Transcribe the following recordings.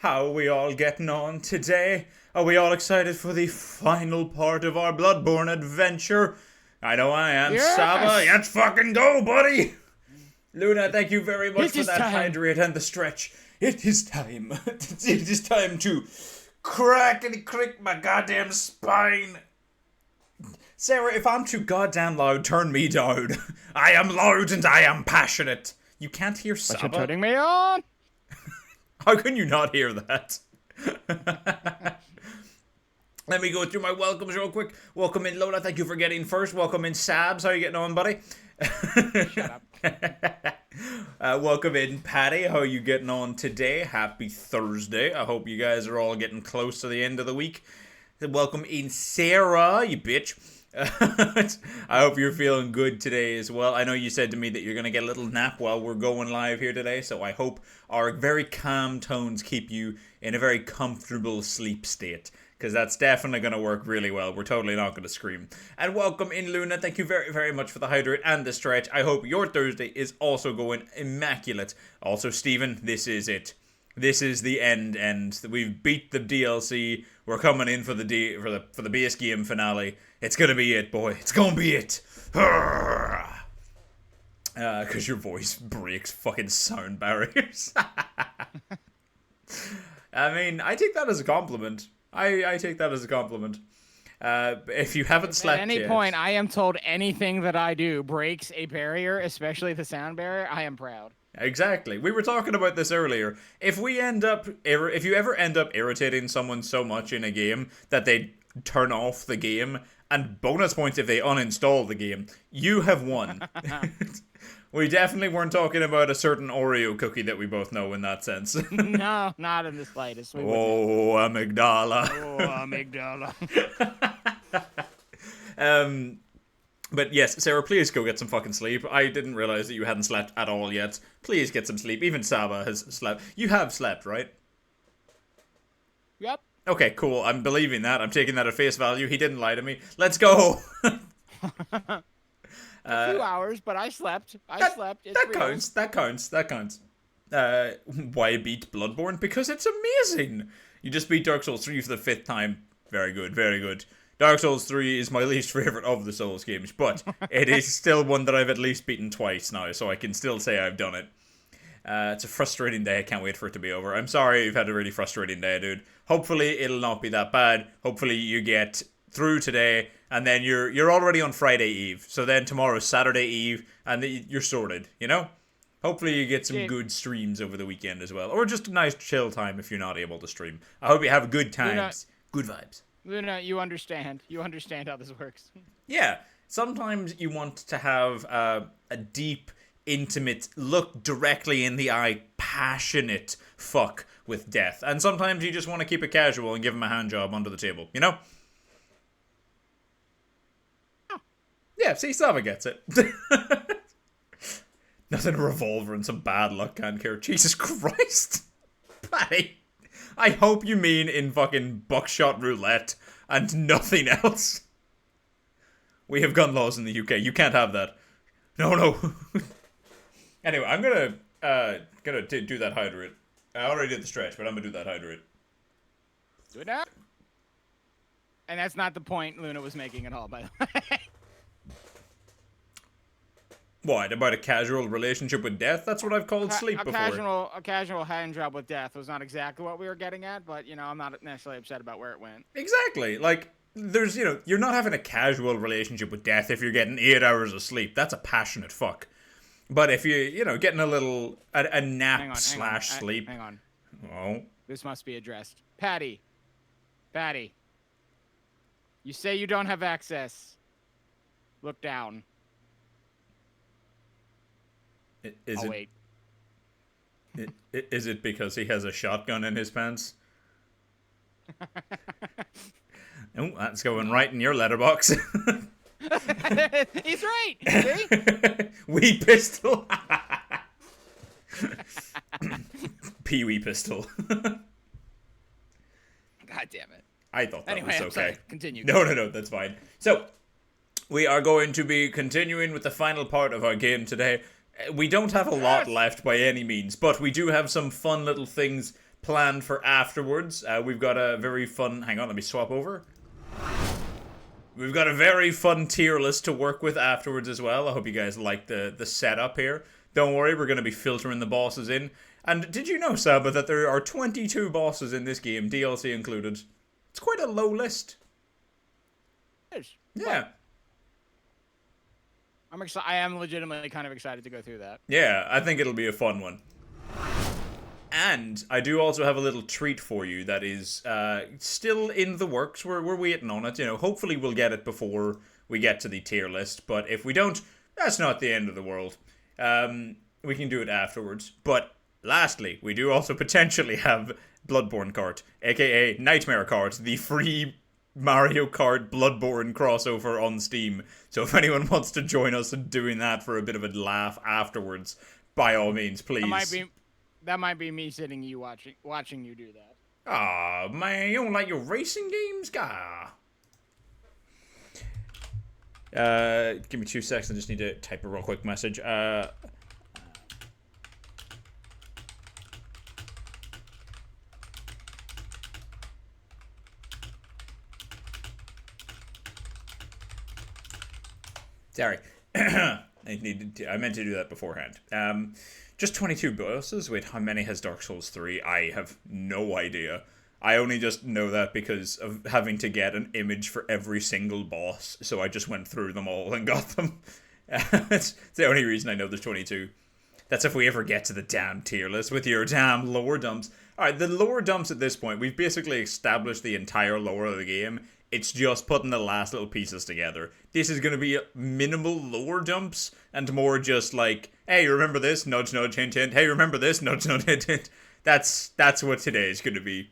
How are we all getting on today? Are we all excited for the final part of our Bloodborne adventure? I know I am. Yes! SABA, let's fucking go, buddy! Luna, thank you very much It for is that time. hydrate and the stretch. It is time. It is time to crackety-crick my goddamn spine. Sarah, if I'm too goddamn loud, turn me down. I am loud and I am passionate. You can't hear But you're SABA? turning me on. How can you not hear that? Let me go through my welcomes real quick. Welcome in, Lola. Thank you for getting first. Welcome in, Sabs. How are you getting on, buddy? Shut up. Welcome in, Patty. How are you getting on today? Happy Thursday. I hope you guys are all getting close to the end of the week. Welcome in, Sarah, you bitch. I hope you're feeling good today as well. I know you said to me that you're going to get a little nap while we're going live here today, so I hope our very calm tones keep you in a very comfortable sleep state, because that's definitely going to work really well. We're totally not going to scream. And welcome in, Luna. Thank you very, very much for the hydrate and the stretch. I hope your Thursday is also going immaculate. Also, Stephen, this is it. This is the end. We've beat the DLC. We're coming in for the for the base game finale. It's gonna be it, boy. It's gonna be it. Cause your voice breaks fucking sound barriers. I mean, I take that as a compliment. I take that as a compliment. If you haven't slept At any yet, point I am told anything that I do breaks a barrier, especially the sound barrier, I am proud. Exactly. We were talking about this earlier. If you ever end up irritating someone so much in a game that they turn off the game, and bonus points if they uninstall the game, you have won. We definitely weren't talking about a certain Oreo cookie that we both know in that sense. No, not in the slightest. Oh, amygdala. Oh, amygdala. But yes, Sarah, please go get some fucking sleep. I didn't realize that you hadn't slept at all yet. Please get some sleep. Even Saba has slept. You have slept, right? Yep. Okay, cool. I'm believing that. I'm taking that at face value. He didn't lie to me. Let's go. A few hours, but I slept. Slept. It's That real. counts. That counts. That counts. Why beat Bloodborne? Because it's amazing. You just beat Dark Souls 3 for the 5th time. Very good. Very good. Dark Souls 3 is my least favorite of the Souls games, but it is still one that I've at least beaten twice now, so I can still say I've done it. It's a frustrating day. I can't wait for it to be over. I'm sorry you've had a really frustrating day, dude. Hopefully it'll not be that bad. Hopefully you get through today, and then you're already on Friday Eve. So then tomorrow's Saturday Eve, and you're sorted, you know? Hopefully you get some good streams over the weekend as well. Or just a nice chill time if you're not able to stream. I hope you have good times. Good vibes. Luna, you understand. You understand how this works. Yeah, sometimes you want to have a deep, intimate, look directly in the eye, passionate fuck with death. And sometimes you just want to keep it casual and give him a hand job under the table, you know? Oh. Yeah, see, Saba gets it. Nothing a revolver and some bad luck can't cure. Jesus Christ. Patty. I hope you mean in fucking buckshot roulette and nothing else. We have gun laws in the UK. You can't have that. No. Anyway, I'm gonna do that hydrate. I already did the stretch, but I'm gonna do that hydrate. Do it now. And that's not the point Luna was making at all, by the way. What, about a casual relationship with death? That's what I've called sleep before. A casual hand job with death was not exactly what we were getting at, but, you know, I'm not necessarily upset about where it went. Exactly. Like, there's, you know, you're not having a casual relationship with death if you're getting 8 hours of sleep. That's a passionate fuck. But if you know, getting a nap slash sleep. Hang on. Oh. This must be addressed. Patty. You say you don't have access. Look down. Wait. Is it because he has a shotgun in his pants? Oh, that's going right in your letterbox. He's right. See? Wee pistol. Pee-wee pistol. God damn it. I thought that anyway, was I'm okay. sorry. Continue. No, that's fine. So, we are going to be continuing with the final part of our game today. We don't have a lot left by any means, but we do have some fun little things planned for afterwards. We've got a very fun... Hang on, let me swap over. We've got a very fun tier list to work with afterwards as well. I hope you guys like the setup here. Don't worry, we're going to be filtering the bosses in. And did you know, Saba, that there are 22 bosses in this game, DLC included? It's quite a low list. Yeah. I'm excited. I am legitimately kind of excited to go through that. Yeah, I think it'll be a fun one. And I do also have a little treat for you that is still in the works. We're waiting on it. You know, hopefully we'll get it before we get to the tier list. But if we don't, that's not the end of the world. We can do it afterwards. But lastly, we do also potentially have Bloodborne Kart, aka Nightmare Kart, the free Mario Kart Bloodborne crossover on Steam. So if anyone wants to join us in doing that for a bit of a laugh afterwards, by all means, please. That might be me sitting you watching you do that. Aw, man, you don't like your racing games, guy? Give me 2 seconds. I just need to type a real quick message. Sorry. I meant to do that beforehand. Just 22 bosses. Wait, how many has Dark Souls 3? I have no idea. I only just know that because of having to get an image for every single boss, so I just went through them all and got them. It's the only reason I know there's 22. That's if we ever get to the damn tier list with your damn lore dumps. Alright, the lore dumps at this point, we've basically established the entire lore of the game. It's just putting the last little pieces together. This is going to be minimal lore dumps and more just like, hey, remember this? Nudge, nudge, hint, hint. Hey, remember this? Nudge, nudge, hint, hint. That's what today is going to be.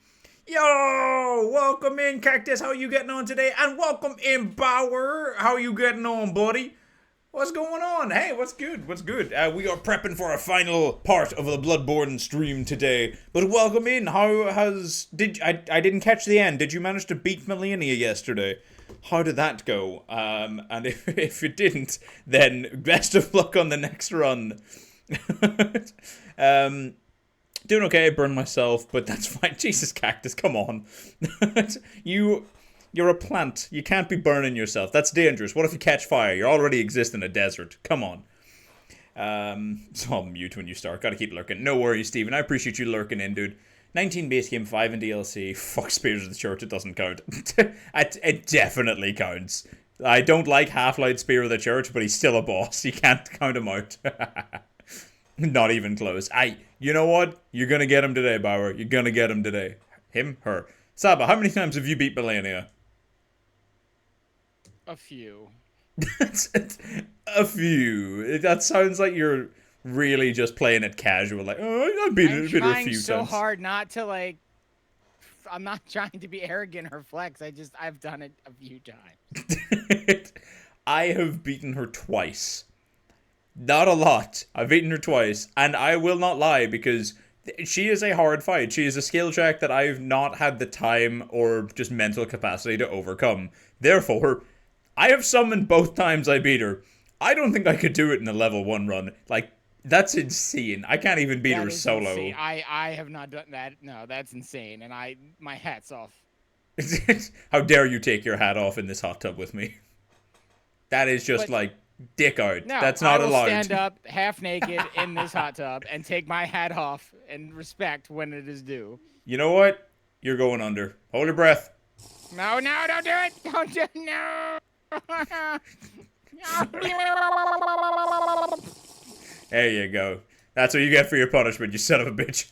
Yo! Welcome in, Cactus. How you getting on today? And welcome in, Bauer. How you getting on, buddy? What's going on? Hey, what's good? What's good? We are prepping for a final part of the Bloodborne stream today. But welcome in. How has... I didn't catch the end. Did you manage to beat Millennia yesterday? How did that go? And if you didn't, then best of luck on the next run. Doing okay, I burned myself, but that's fine. Jesus, Cactus, come on. You're a plant. You can't be burning yourself. That's dangerous. What if you catch fire? You already exist in a desert. Come on. So I'll mute when you start. Gotta keep lurking. No worries, Steven. I appreciate you lurking in, dude. 19 base game, 5 in DLC. Fuck Spears of the Church. It doesn't count. It definitely counts. I don't like Half-Light Spear of the Church, but he's still a boss. You can't count him out. Not even close. You know what? You're gonna get him today, Bauer. You're gonna get him today. Him? Her. Saba, how many times have you beat Millennia? A few. A few. That sounds like you're really just playing it casual. Like, oh, I beat it a few times. I'm trying so hard not to, like... I'm not trying to be arrogant or flex. I've done it a few times. I have beaten her twice. Not a lot. I've beaten her twice. And I will not lie, because she is a hard fight. She is a skill check that I've not had the time or just mental capacity to overcome. Therefore, I have summoned both times I beat her. I don't think I could do it in a level 1 run. Like, that's insane. I can't even beat her solo. Insane. I have not done that. No, that's insane. And my hat's off. How dare you take your hat off in this hot tub with me? That is just like dick out. No, that's not allowed. I will stand up half naked in this hot tub and take my hat off and respect when it is due. You know what? You're going under. Hold your breath. No, don't do it. Don't do it. No. There you go. That's what you get for your punishment, you son of a bitch.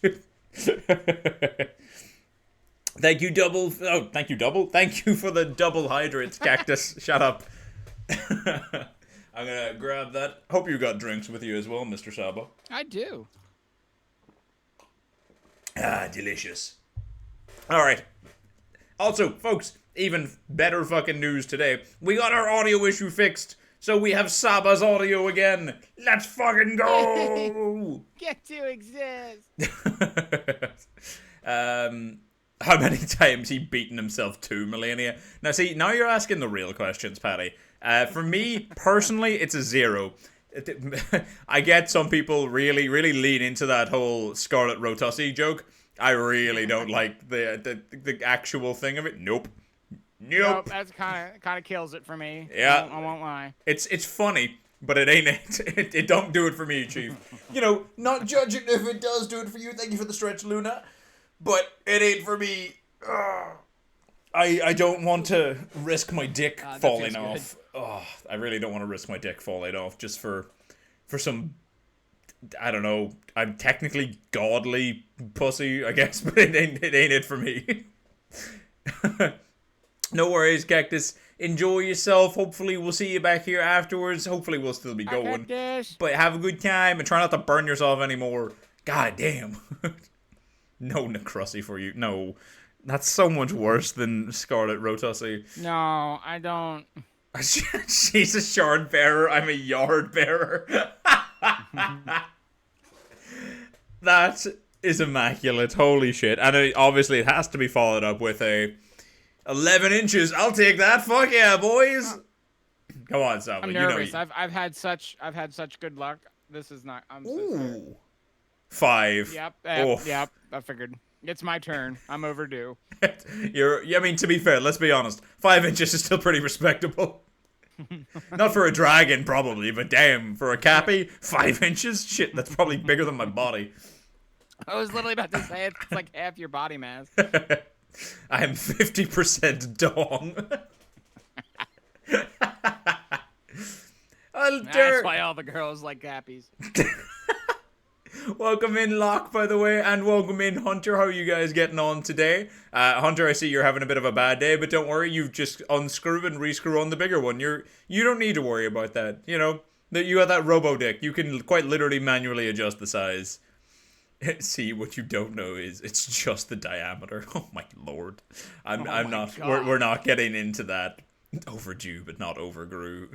Thank you, Double. Oh, thank you, Double. Thank you for the double hydrates, Cactus. Shut up. I'm gonna grab that. Hope you got drinks with you as well, Mr. Saba. I do. Ah, delicious. Alright. Also, folks, even better fucking news today. We got our audio issue fixed. So we have Saba's audio again. Let's fucking go! Get to exist. How many times he beaten himself to Millennia? Now see, now you're asking the real questions, Patty. For me, personally, it's a 0. I get some people really lean into that whole Scarlet Rotussi joke. I really don't like the actual thing of it. Nope. Nope, Nope. that's kind of kills it for me. Yeah. I won't lie. It's funny, but it ain't it. It don't do it for me, Chief. You know, not judging if it does do it for you. Thank you for the stretch, Luna. But it ain't for me. Ugh. I don't want to risk my dick falling off. Oh, I really don't want to risk my dick falling off just for some, I don't know. I'm technically godly pussy, I guess, but it ain't it for me. No worries, Cactus. Enjoy yourself. Hopefully we'll see you back here afterwards. Hopefully we'll still be going. But have a good time and try not to burn yourself anymore. God damn. No Necrossi for you. No. That's so much worse than Scarlet Rotussi. No, I don't. She's a shard bearer. I'm a yard bearer. That is immaculate. Holy shit. And obviously it has to be followed up with a 11 inches. I'll take that. Fuck yeah, boys. Come on, Saba. I'm nervous. I've had such good luck. This is not. I'm so sorry. 5. Yep. Yep. I figured. It's my turn. I'm overdue. I mean, to be fair, let's be honest. 5 inches is still pretty respectable. Not for a dragon, probably, but damn, for a Cappy, 5 inches? Shit, that's probably bigger than my body. I was literally about to say it's like half your body mass. I am 50% dong. That's why all the girls like Cappies. Welcome in, Locke, by the way, and welcome in, Hunter. How are you guys getting on today? Hunter, I see you're having a bit of a bad day, but don't worry, you've just unscrew and rescrew on the bigger one. You don't need to worry about that. You know, that you got that robo dick. You can quite literally manually adjust the size. See, what you don't know is it's just the diameter. Oh my lord, I'm not. God. We're not getting into that. Overdue, but not overgrew.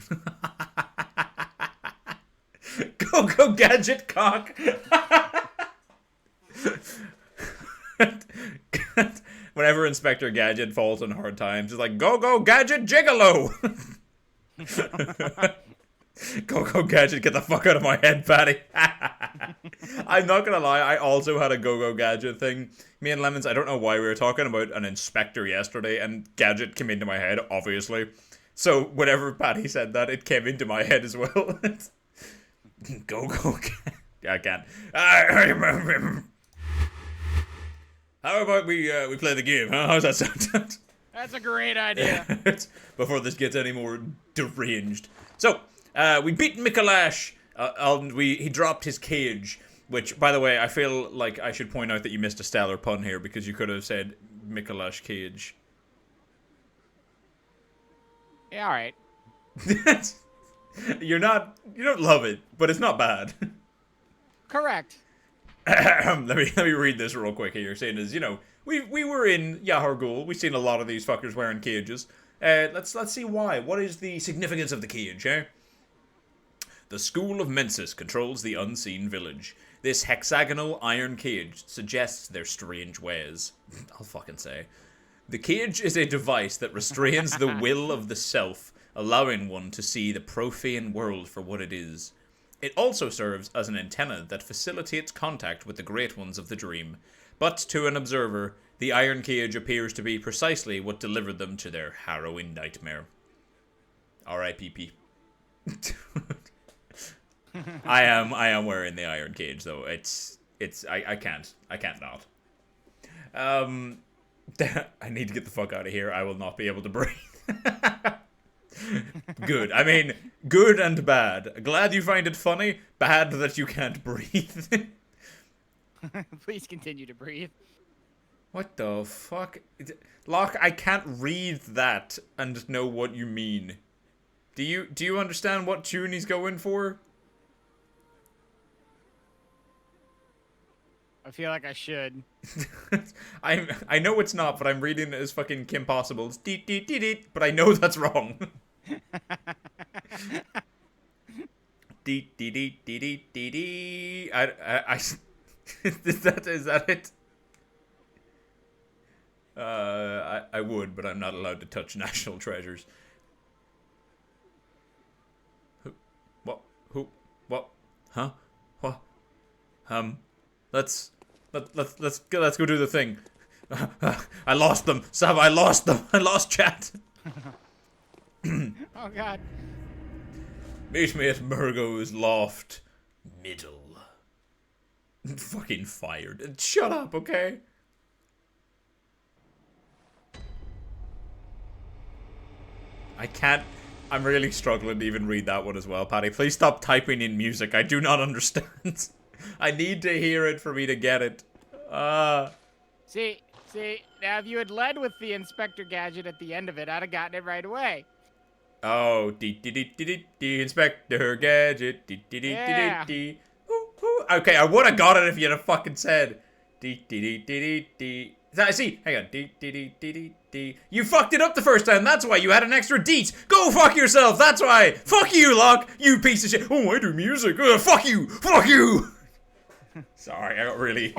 Go gadget cock. Whenever Inspector Gadget falls on hard times, it's like go gadget gigolo. Go Gadget, get the fuck out of my head, Patty. I'm not gonna lie, I also had a Go Gadget thing. Me and Lemons, I don't know why we were talking about an inspector yesterday, and Gadget came into my head, obviously. So whenever Patty said that, it came into my head as well. Go I can't. How about we play the game, huh? How's that sound? That's a great idea. Before this gets any more deranged. So, we beat Mikolash. He dropped his cage, which, by the way, I feel like I should point out that you missed a stellar pun here because you could have said Mikolash cage. Yeah, all right. You don't love it, but it's not bad. Correct. Let me read this real quick here. Saying is, we were in Yahar'gul. We've seen a lot of these fuckers wearing cages. Let's see why. What is the significance of the cage, eh? The School of Mensis controls the unseen village. This hexagonal iron cage suggests their strange ways. I'll fucking say. The cage is a device that restrains the will of the self, allowing one to see the profane world for what it is. It also serves as an antenna that facilitates contact with the great ones of the dream. But to an observer, the iron cage appears to be precisely what delivered them to their harrowing nightmare. R.I.P.P. I am wearing the iron cage though. I can't not. I need to get the fuck out of here. I will not be able to breathe. Good. I mean, good and bad. Glad you find it funny. Bad that you can't breathe. Please continue to breathe. What the fuck? Locke, I can't read that and know what you mean. Do you understand what tune he's going for? I feel like I should. I know it's not, but I'm reading it as fucking Kim Possible's deet deet deet deet, but I know that's wrong. Deet deet deet deet deet deet deet. Is that it? I would, but I'm not allowed to touch national treasures. What? Huh? What? Let's Let's go do the thing. I lost them. Sab, I lost them. I lost chat. Oh god. Meet me at Murgo's loft. Middle. Fucking fired. Shut up, okay? I can't. I'm really struggling to even read that one as well, Patty. Please stop typing in music. I do not understand. I need to hear it for me to get it. See, now if you had led with the Inspector Gadget at the end of it, I'd have gotten it right away. Oh, dee Inspector Gadget, dee. Okay, I would have got it if you'd have fucking said dee. See, hang on, dee. You fucked it up the first time. That's why you had an extra deet. Go fuck yourself. That's why. Fuck you, Locke. You piece of shit. Oh, I do music. Fuck you. Fuck you. Sorry, I got really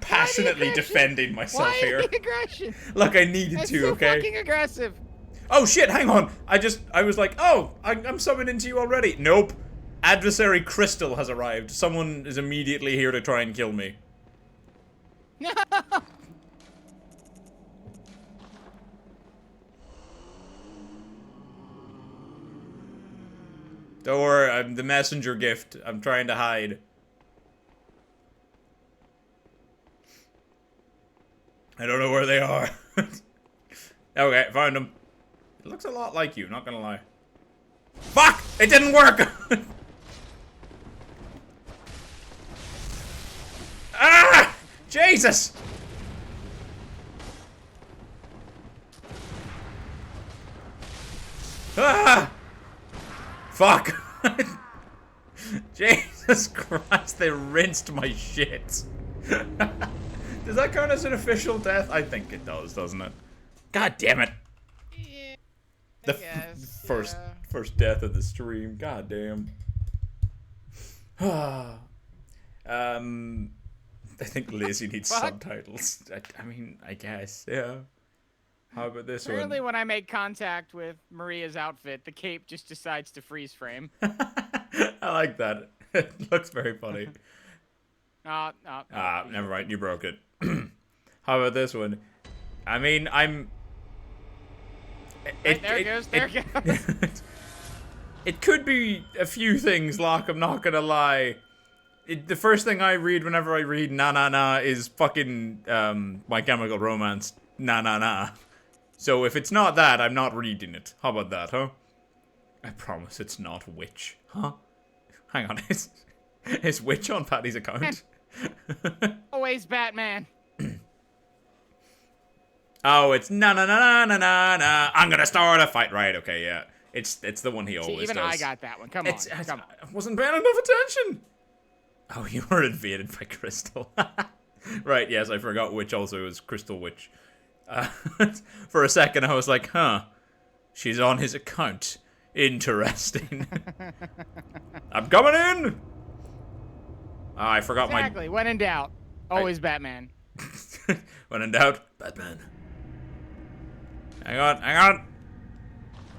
passionately defending myself here. Why the aggression? Look, I needed to. So okay. Fucking aggressive. Oh shit, hang on. I was like, oh, I'm summoned into you already. Nope. Adversary Crystal has arrived. Someone is immediately here to try and kill me. No. Don't worry, I'm the messenger gift. I'm trying to hide. I don't know where they are. Okay, found them. It looks a lot like you, not gonna lie. Fuck! It didn't work! Ah! Jesus! Ah! Fuck! Jesus Christ, they rinsed my shit. Does that count as an official death? I think it does, doesn't it? God damn it. Yeah, The guess, first death of the stream. God damn. I think Lizzie needs subtitles. I mean, I guess, yeah. How about this Apparently one? when I make contact with Maria's outfit, the cape just decides to freeze frame. I like that. It looks very funny. Never mind. You broke it. How about this one? I mean, I'm... There it goes. It could be a few things, Locke, I'm not gonna lie. The first thing I read whenever I read na na na is fucking My Chemical Romance na na na. So if it's not that, I'm not reading it. How about that, huh? I promise it's not Witch. Huh? Hang on, is Witch on Patty's account? Always Batman. Oh, it's na na na na na na na. I'm gonna start a fight. Right? Okay, yeah. It's the one he always even does. I got that one. Come on. I wasn't paying enough attention. Oh, you were invaded by Crystal. Right? Yes, I forgot Witch also is Crystal Witch. For a second, I was like, huh? She's on his account. Interesting. I'm coming in. Oh, I forgot exactly. When in doubt, always Batman. When in doubt, Batman. Hang on.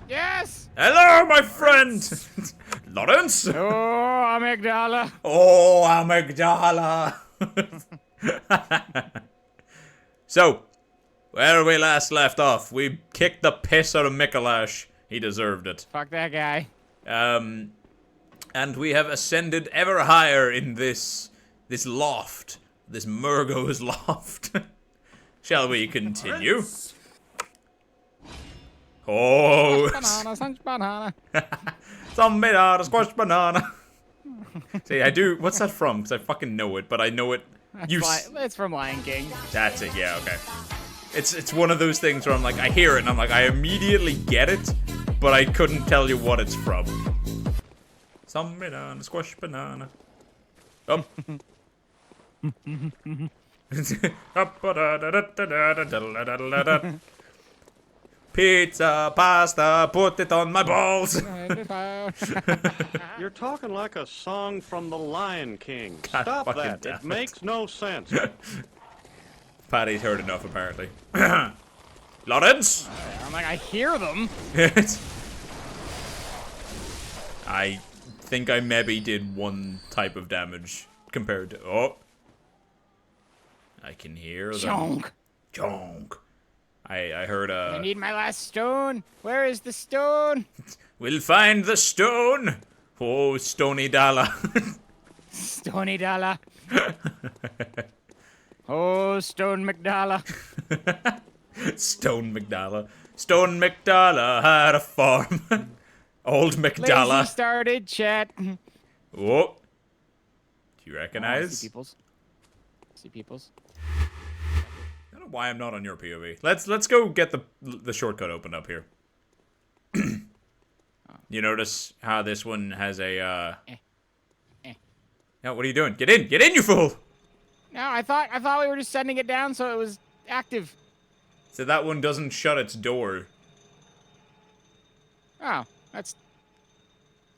Yes. Hello, my friend. Lawrence. Oh, amygdala. Oh, amygdala. So, where we last left off, we kicked the piss out of Mikolash. He deserved it. Fuck that guy. And we have ascended ever higher in this loft. This Murgo's loft. Shall we continue? Oh. Squash banana. Some banana, squash banana. See, I do. What's that from? Because I fucking know it, but I know it. It's from Lion King. That's it. Yeah. Okay. It's one of those things where I'm like, I hear it and I'm like, I immediately get it, but I couldn't tell you what it's from. Some banana, squash banana. Pizza, pasta, put it on my balls. You're talking like a song from the Lion King. God Stop that. damn It makes no sense. Patty's heard enough, apparently. Lawrence? I'm like, I hear them. I think I maybe did one type of damage compared to... Oh. I can hear them. Chonk. Chonk. I heard I need my last stone. Where is the stone? We'll find the stone. Oh, Stony Dalla. Stony Dollar. Oh, Stone McDollar. Stone McDalla. Stone McDalla had a farm. Old McDalla. Lazy started chat. Oh. Do you Oh, recognize? see peoples. See peoples. I don't know why I'm not on your POV. Let's go get the shortcut opened up here. You notice how this one has a No, what are you doing? Get in! Get in, you fool! No, I thought we were just sending it down so it was active. So that one doesn't shut its door. Oh, that's.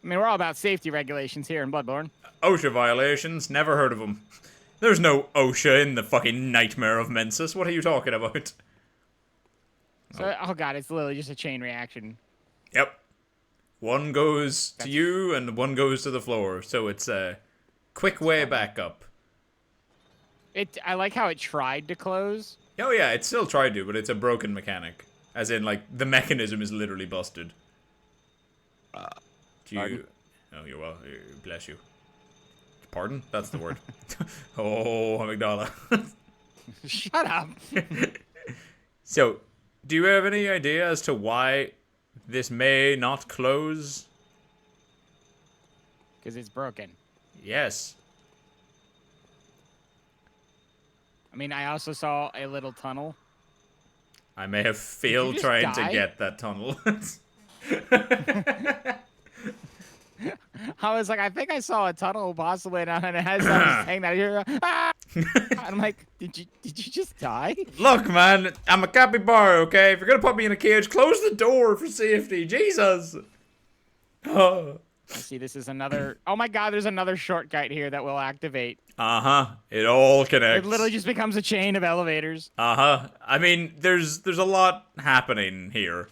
I mean, we're all about safety regulations here in Bloodborne. OSHA violations? Never heard of them. There's no OSHA in the fucking nightmare of Mensis. What are you talking about? So, oh god, it's literally just a chain reaction. Yep. One goes to you and one goes to the floor. So it's a quick way back up. I like how it tried to close. Oh yeah, it still tried to, but it's a broken mechanic. As in, like, the mechanism is literally busted. Do you... Oh, you're well. Bless you. Pardon? That's the word. Oh, amygdala. Shut up. So, do you have any idea as to why this may not close? Because it's broken. Yes. I mean, I also saw a little tunnel. I may have failed just trying die? to get that tunnel. I was like, I think I saw a tunnel possibly, and it has something saying that here. Ah! I'm like, did you just die? Look, man, I'm a capybara, okay? If you're gonna put me in a cage, close the door for safety. Jesus. Oh. See, this is another. Oh my God, there's another shortcut here that will activate. Uh-huh. It all connects. It literally just becomes a chain of elevators. Uh-huh. I mean, there's a lot happening here.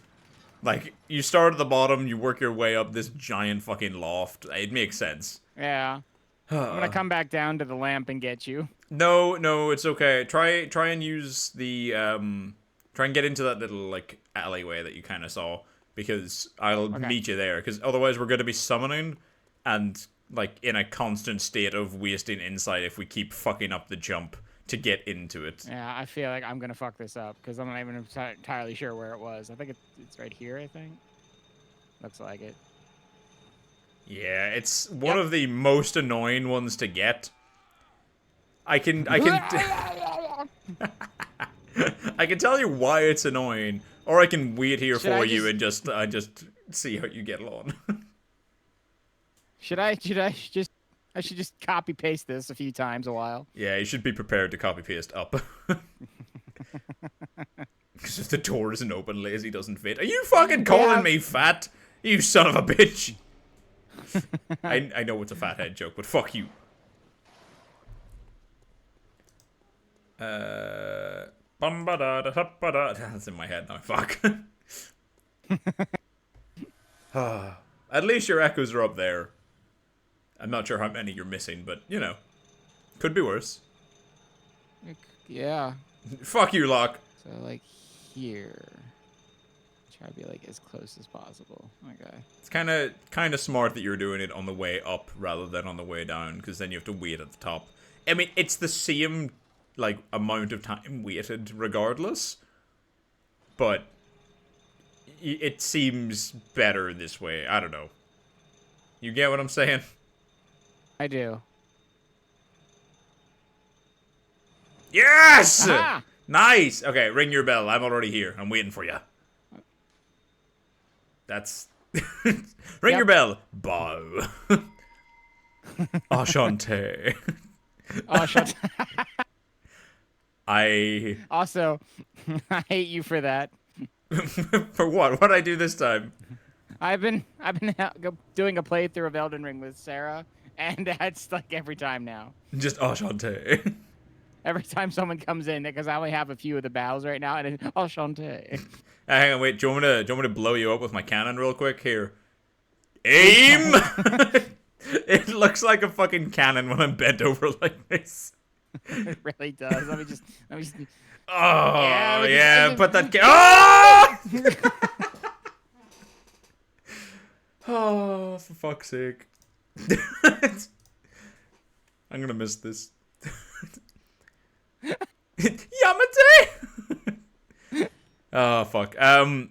Like, you start at the bottom, you work your way up this giant fucking loft. It makes sense. Yeah. I'm gonna come back down to the lamp and get you. No, it's okay. Try and use the try and get into that little like alleyway that you kind of saw, because I'll meet you there. Because otherwise we're gonna be summoning and like in a constant state of wasting insight if we keep fucking up the jump to get into it. Yeah, I feel like I'm gonna fuck this up because I'm not even entirely sure where it was. I think it's right here. I think. Looks like it. Yeah, it's one of the most annoying ones to get. I can I can tell you why it's annoying, or I can wait here for you and just see how you get along. I should just copy paste this a few times a while. Yeah, you should be prepared to copy paste up. Because if the door isn't open, lazy doesn't fit. Are you fucking calling me fat? You son of a bitch. I know it's a fathead joke, but fuck you. That's in my head now. Fuck. At least your echoes are up there. I'm not sure how many you're missing, but, you know. Could be worse. Yeah. Fuck you, Locke. So, like, here. Try to be, like, as close as possible. Okay. It's kind of smart that you're doing it on the way up rather than on the way down, because then you have to wait at the top. I mean, it's the same, like, amount of time waited regardless, but it seems better this way. I don't know. You get what I'm saying? I do. Yes! Aha! Nice! Okay, ring your bell. I'm already here. I'm waiting for you. That's... Ring your bell. Bow. Enchanté. Enchanté. I... Also, I hate you for that. For what? What'd I do this time? I've been doing a playthrough of Elden Ring with Sarah, and that's like every time now. Just enchanté. Every time someone comes in, because I only have a few of the bows right now, and it's enchanté. Hang on, wait. Do you want me to blow you up with my cannon real quick? Here. Aim! It looks like a fucking cannon when I'm bent over like this. It really does. Let me just. Oh, Yeah, yeah, I put that... Oh! Oh, for fuck's sake. I'm gonna miss this. Yamate! Oh, fuck. Alright,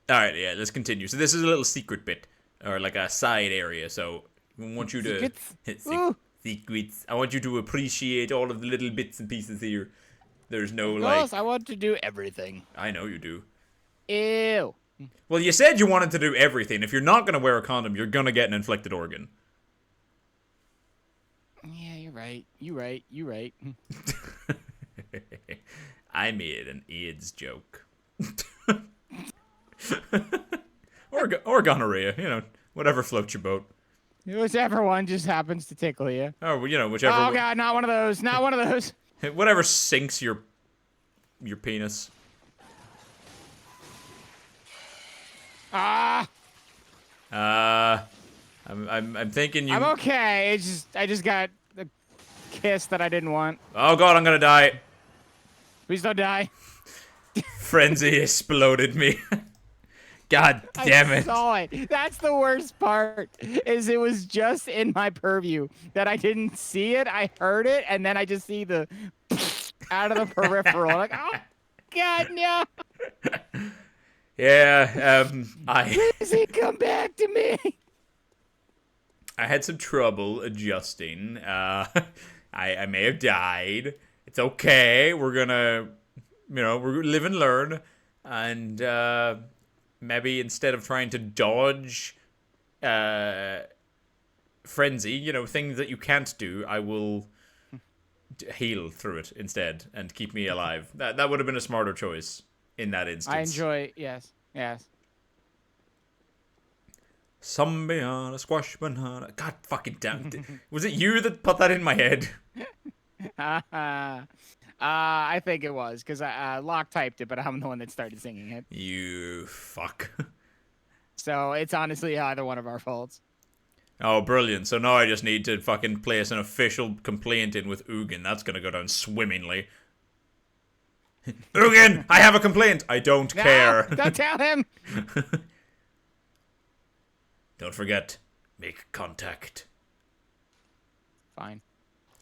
yeah, let's continue. So this is a little secret bit, or like a side area, so I want you to... Secrets? Ooh. Secrets. I want you to appreciate all of the little bits and pieces here. There's no, Of like... course, I want to do everything. I know you do. Ew. Well, you said you wanted to do everything. If you're not gonna wear a condom, you're gonna get an inflicted organ. Yeah, you're right. You right. I made an AIDS joke. or gonorrhea, you know, whatever floats your boat. Whichever one just happens to tickle you. Or, you know, whichever. Oh god, not one of those. Not one of those. Whatever sinks your penis. Ah. I'm thinking you. I'm okay. I just got a kiss that I didn't want. Oh god, I'm gonna die. Please don't die. Frenzy exploded me. God damn it. I saw it. That's the worst part. Is it was just in my purview that I didn't see it. I heard it, and then I just see the out of the peripheral. Like, oh god, no. Yeah, Please he come back to me. I had some trouble adjusting. I may have died. It's okay. We're gonna, you know, we're live and learn. And maybe instead of trying to dodge frenzy, you know, things that you can't do, I will heal through it instead and keep me alive. That would have been a smarter choice in that instance. I enjoy. Yes. Some banana, squash banana. God fucking damn it. Was it you that put that in my head? I think it was, because Locke typed it, but I'm the one that started singing it. You fuck. So it's honestly either one of our faults. Oh, brilliant. So now I just need to fucking place an official complaint in with Ugin. That's gonna go down swimmingly. Ugin, I have a complaint. I don't care. Don't tell him. Don't forget, make contact. Fine.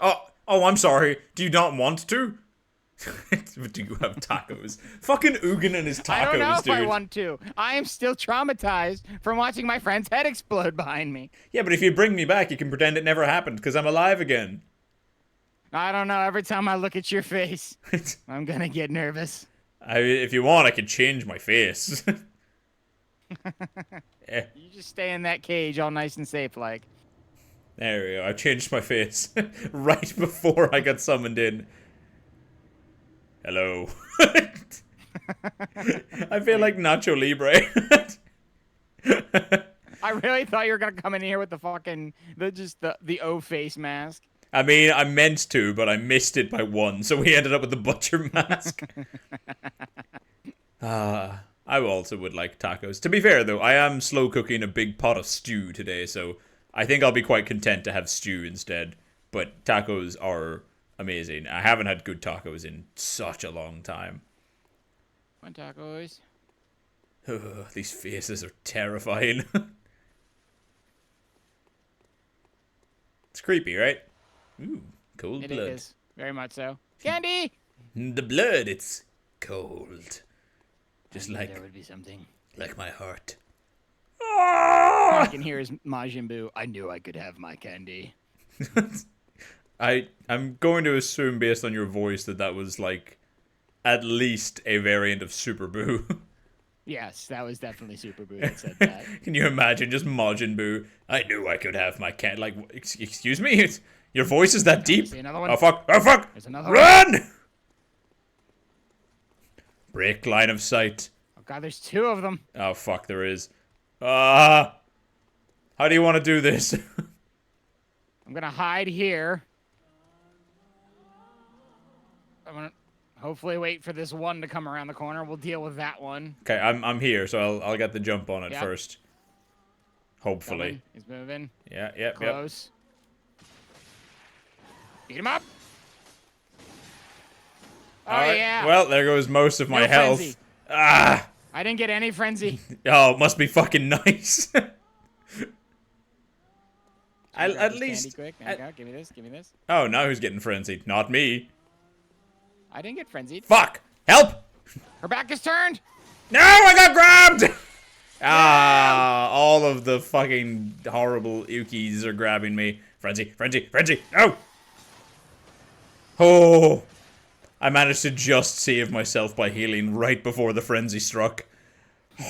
Oh, I'm sorry. Do you not want to? Do you have tacos? Fucking Ugin and his tacos, I don't know if dude. I want to. I am still traumatized from watching my friend's head explode behind me. Yeah, but if you bring me back, you can pretend it never happened, because I'm alive again. I don't know. Every time I look at your face, I'm gonna get nervous. If you want, I can change my face. You just stay in that cage all nice and safe like. There we go. I changed my face right before I got summoned in. Hello. I feel like Nacho Libre. I really thought you were gonna come in here with the fucking the O face mask. I mean, I meant to, but I missed it by one, so we ended up with the butcher mask. I also would like tacos. To be fair, though, I am slow cooking a big pot of stew today, so I think I'll be quite content to have stew instead. But tacos are amazing. I haven't had good tacos in such a long time. One tacos. These faces are terrifying. It's creepy, right? Ooh, cold blood. It is. Very much so. Candy! The blood, it's cold. Just like there would be something. like my heart. All I can hear is Majin Buu. I knew I could have my candy. I'm going to assume, based on your voice, that was like at least a variant of Super Boo. Yes, that was definitely Super Buu that said that. Can you imagine just Majin Buu? I knew I could have my candy. Like, excuse me? Your voice is that deep? See another one? Oh fuck! Oh fuck! There's another Run! one. Break line of sight. Oh god, there's two of them. Oh fuck, there is. How do you want to do this? I'm gonna hide here. I'm gonna hopefully wait for this one to come around the corner. We'll deal with that one. Okay, I'm here, so I'll get the jump on it Yep. first. Hopefully. He's moving. Yeah, yep. Close. Beat him up. Oh, All right. yeah. Well, there goes most of my No health. frenzy. Ah. I didn't get any frenzy. Oh, it must be fucking nice. Grab At this least. candy quick. There you go. Give me this. Give me this. Oh, now who's getting frenzied? Not me. I didn't get frenzied. Fuck! Help! Her back is turned. No, I got grabbed! Ah, all of the fucking horrible Ukis are grabbing me. Frenzy, frenzy, frenzy! No! Oh! I managed to just save myself by healing right before the frenzy struck.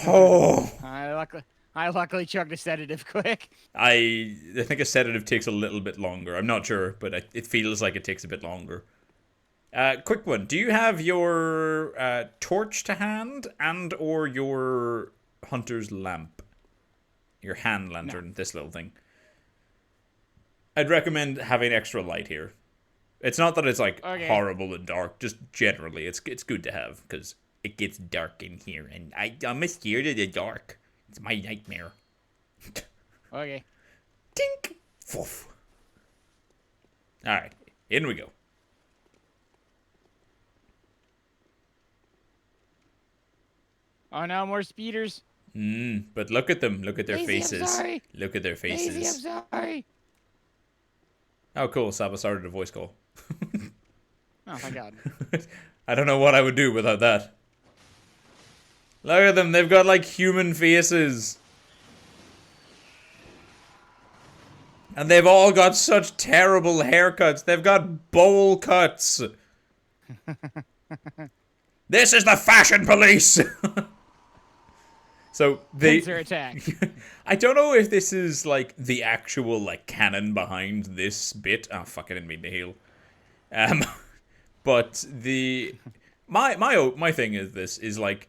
Oh! I luckily chugged a sedative quick. I think a sedative takes a little bit longer. I'm not sure, but it feels like it takes a bit longer. Quick one. Do you have your torch to hand and or your hunter's lamp? Your hand lantern, this little thing. I'd recommend having extra light here. It's not that it's like horrible and dark, just generally it's good to have because it gets dark in here and I'm scared of the dark. It's my nightmare. Okay. Tink. Foof. All right, in we go. Oh no, more speeders. But look at them. Look at their Daisy, faces. I'm sorry. Look at their faces. Daisy, I'm sorry. Oh, cool. SABA started a voice call. Oh my god. I don't know what I would do without that. Look at them. They've got like human faces. And they've all got such terrible haircuts. They've got bowl cuts. This is the fashion police. So they Pincer attack. I don't know if this is like the actual like canon behind this bit. Oh fuck, I didn't mean to heal. But the my thing is this is like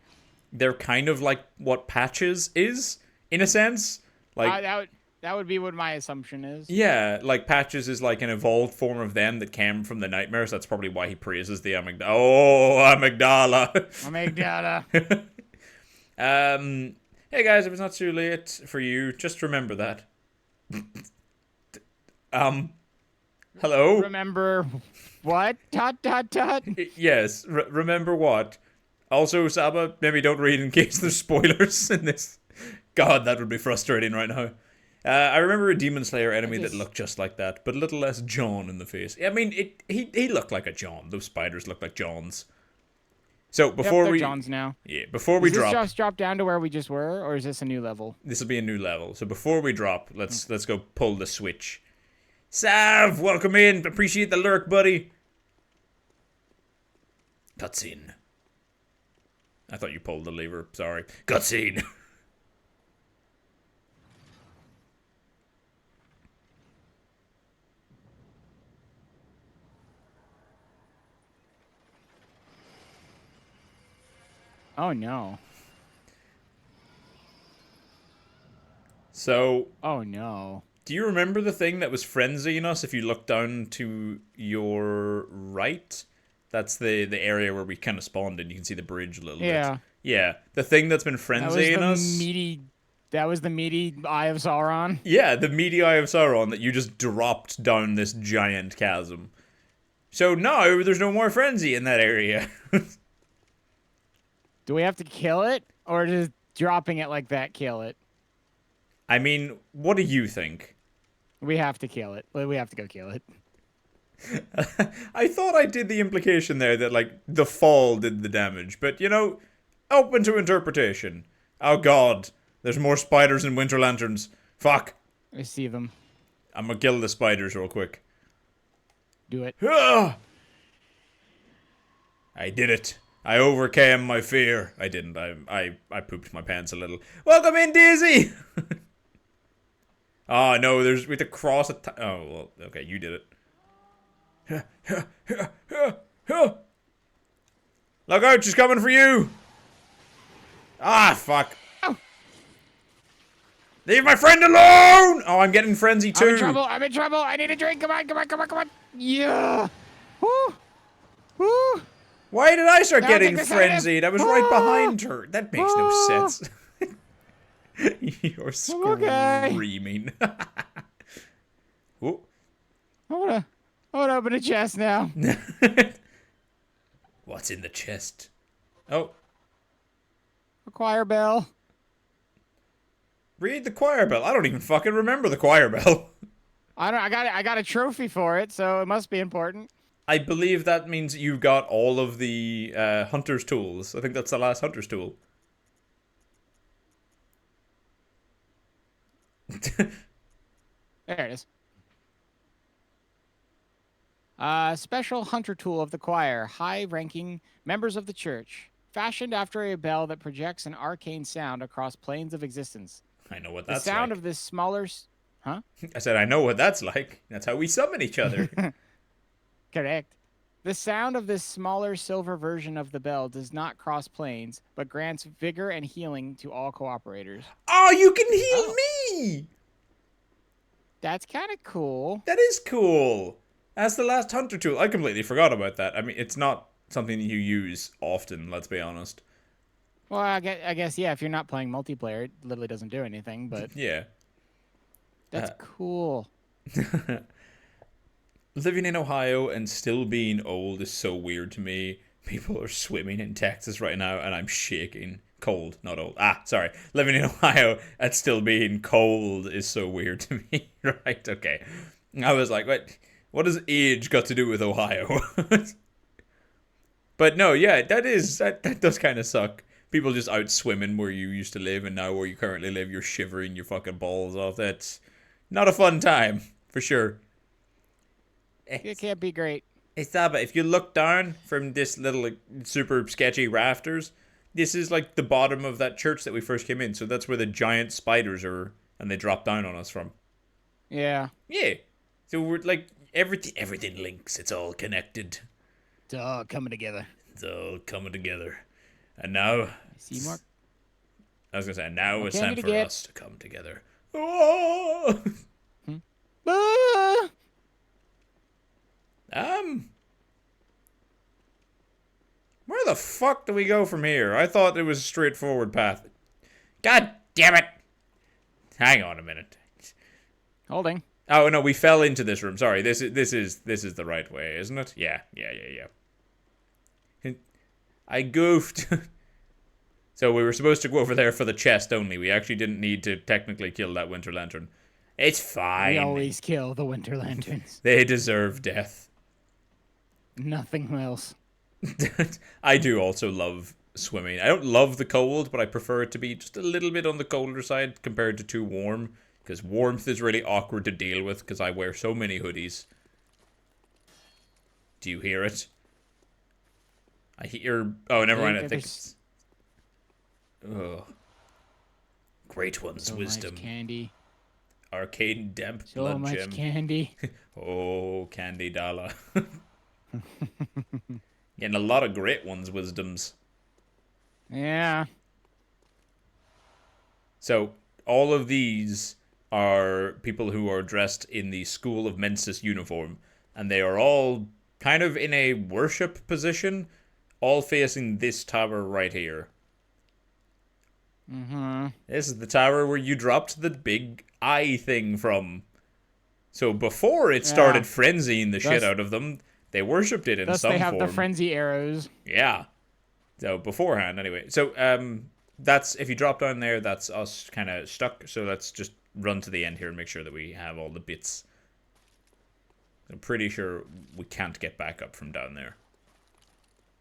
they're kind of like what Patches is in a sense. Like that would be what my assumption is. yeah, like Patches is like an evolved form of them that came from the nightmares. That's probably why he praises the amygdala. Oh, amygdala. Amygdala. Hey guys, if it's not too late for you, just remember that. Hello? Remember what? Tut tut tut. Yes, remember what? Also, Saba, maybe don't read in case there's spoilers in this. God, that would be frustrating right now. I remember a Demon Slayer enemy that looked just like that, but a little less John in the face. I mean, he looked like a John. Those spiders looked like Johns. So before they're we Johns now. Yeah, before we drop. Does this just drop down to where we just were, or is this a new level? This will be a new level. So before we drop, let's go pull the switch. Sav, welcome in. Appreciate the lurk, buddy. Cutscene. I thought you pulled the lever. Sorry. Cutscene. Oh no. So. Oh no. Do you remember the thing that was frenzying us if you look down to your right? That's the area where we kind of spawned in. You can see the bridge a little bit. Yeah. The thing that's been frenzying us. That was the meaty Eye of Sauron? Yeah, the meaty Eye of Sauron that you just dropped down this giant chasm. So now there's no more frenzy in that area. Do we have to kill it? Or does dropping it like that kill it? I mean, what do you think? We have to kill it. We have to go kill it. I thought I did the implication there that, like, the fall did the damage. But, you know, open to interpretation. Oh, God. There's more spiders and winter lanterns. Fuck. I see them. I'm gonna kill the spiders real quick. Do it. I did it. I overcame my fear. I didn't. I pooped my pants a little. Welcome in, Daisy! Oh, no, we have to cross a... Oh, well, okay, you did it. Look out, she's coming for you! Ah, fuck. Oh. Leave my friend alone! Oh, I'm getting frenzy too. I'm in trouble. I need a drink. Come on. Yeah. Woo. Woo. Why did I start Now getting take the frenzied? I was right behind her. That makes no Ah. sense. You're Okay. screaming. Oh. I wanna open a chest now. What's in the chest? Oh, A choir bell. read the choir bell. I don't even fucking remember the choir bell. I got a trophy for it, so it must be important. I believe that means you got all of the hunter's tools. I think that's the last hunter's tool. There it is. Special hunter tool of the choir, high-ranking members of the church, fashioned after a bell that projects an arcane sound across planes of existence. I know what The that's sound like. of this smaller... Huh? I said I know what that's like. That's how we summon each other. Correct. The sound of this smaller silver version of the bell does not cross planes, but grants vigor and healing to all cooperators. Oh, you can heal me! That's kind of cool. That is cool. That's the last hunter tool. I completely forgot about that. I mean, it's not something you use often, let's be honest. Well, I guess, yeah, if you're not playing multiplayer, it literally doesn't do anything, but Yeah. that's cool. Living in Ohio and still being old is so weird to me. People are swimming in Texas right now, and I'm shaking. Cold, not old. Sorry. Living in Ohio and still being cold is so weird to me. Right, okay. I was like, what does age got to do with Ohio? But no, yeah, that does kind of suck. People just out swimming where you used to live, and now where you currently live, you're shivering your fucking balls off. That's not a fun time, for sure. It can't be great. Hey, SABA, if you look down from this little, like, super sketchy rafters, this is, like, the bottom of that church that we first came in, so that's where the giant spiders are, and they drop down on us from. Yeah. Yeah. So we're, like, everything links. It's all connected. It's all coming together. It's all coming together. And now... See more? I was going to say, now it's candy time to for get. us to come together. Oh! Ah! Where the fuck do we go from here? I thought it was a straightforward path. God damn it! Hang on a minute. Holding. Oh no, we fell into this room. Sorry, this is the right way, isn't it? Yeah. I goofed. So we were supposed to go over there for the chest only. We actually didn't need to technically kill that Winter Lantern. It's fine. We always kill the Winter Lanterns. They deserve death. Nothing else. I do also love swimming. I don't love the cold, but I prefer it to be just a little bit on the colder side compared to too warm. Because warmth is really awkward to deal with because I wear so many hoodies. Do you hear it? I hear... Oh, never mind. I think it's... Ugh. Great One's So wisdom. much candy. Arcane damp So blood much gem. candy. Oh, Candy Dollar. Getting a lot of Great One's wisdoms. Yeah. So, all of these are people who are dressed in the School of Mensis uniform, and they are all kind of in a worship position, all facing this tower right here. Mm-hmm. This is the tower where you dropped the big eye thing from. So before it started frenzying the shit out of them, they worshipped it in Thus some they have form. the frenzy arrows. Yeah. So beforehand, anyway. So that's if you drop down there, that's us kind of stuck. So let's just run to the end here and make sure that we have all the bits. I'm pretty sure we can't get back up from down there.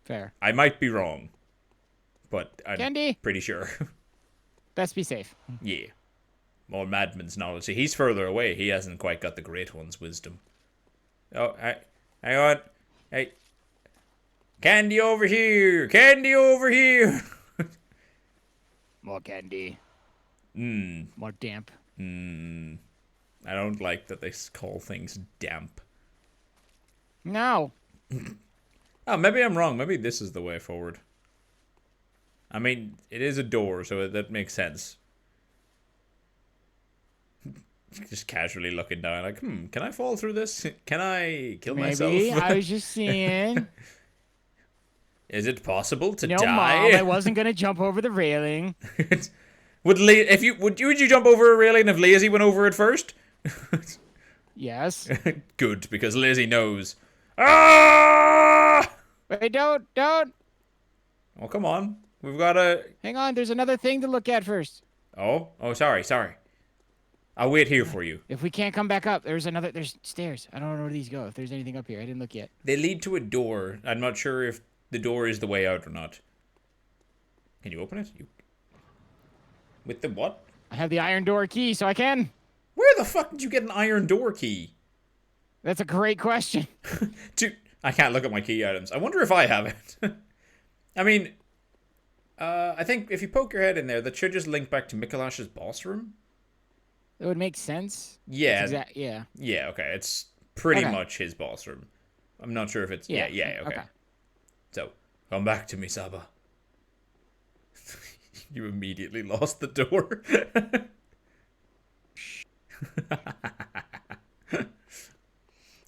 Fair. I might be wrong, but I'm Candy. pretty sure. Best be safe. Yeah. More Madman's knowledge. See, he's further away. He hasn't quite got the Great One's wisdom. Oh, hang on. Hey. Candy over here! Candy over here! More candy. Mmm. More damp. I don't like that they call things damp. No. Oh, maybe I'm wrong. Maybe this is the way forward. I mean, it is a door, so that makes sense. Just casually looking down, like, can I fall through this? Can I kill myself? Maybe. I was just seeing. Is it possible to No, die? Mom, I wasn't gonna jump over the railing. Would you jump over a railing if Lazy went over it first? Yes. Good, because Lazy knows. Ah! Wait, don't. Oh, come on. We've got a... Hang on, there's another thing to look at first. Oh, sorry. I'll wait here for you. If we can't come back up, there's stairs. I don't know where these go. If there's anything up here, I didn't look yet. They lead to a door. I'm not sure if the door is the way out or not. Can you open it? With the what? I have the iron door key, so I can. Where the fuck did you get an iron door key? That's a great question. I can't look at my key items. I wonder if I have it. I mean, I think if you poke your head in there, that should just link back to Mikolash's boss room. It would make sense. Yeah. Yeah. Yeah, okay. It's pretty much his boss room. I'm not sure if it's... Yeah, okay. So, come back to me, Saba. You immediately lost the door.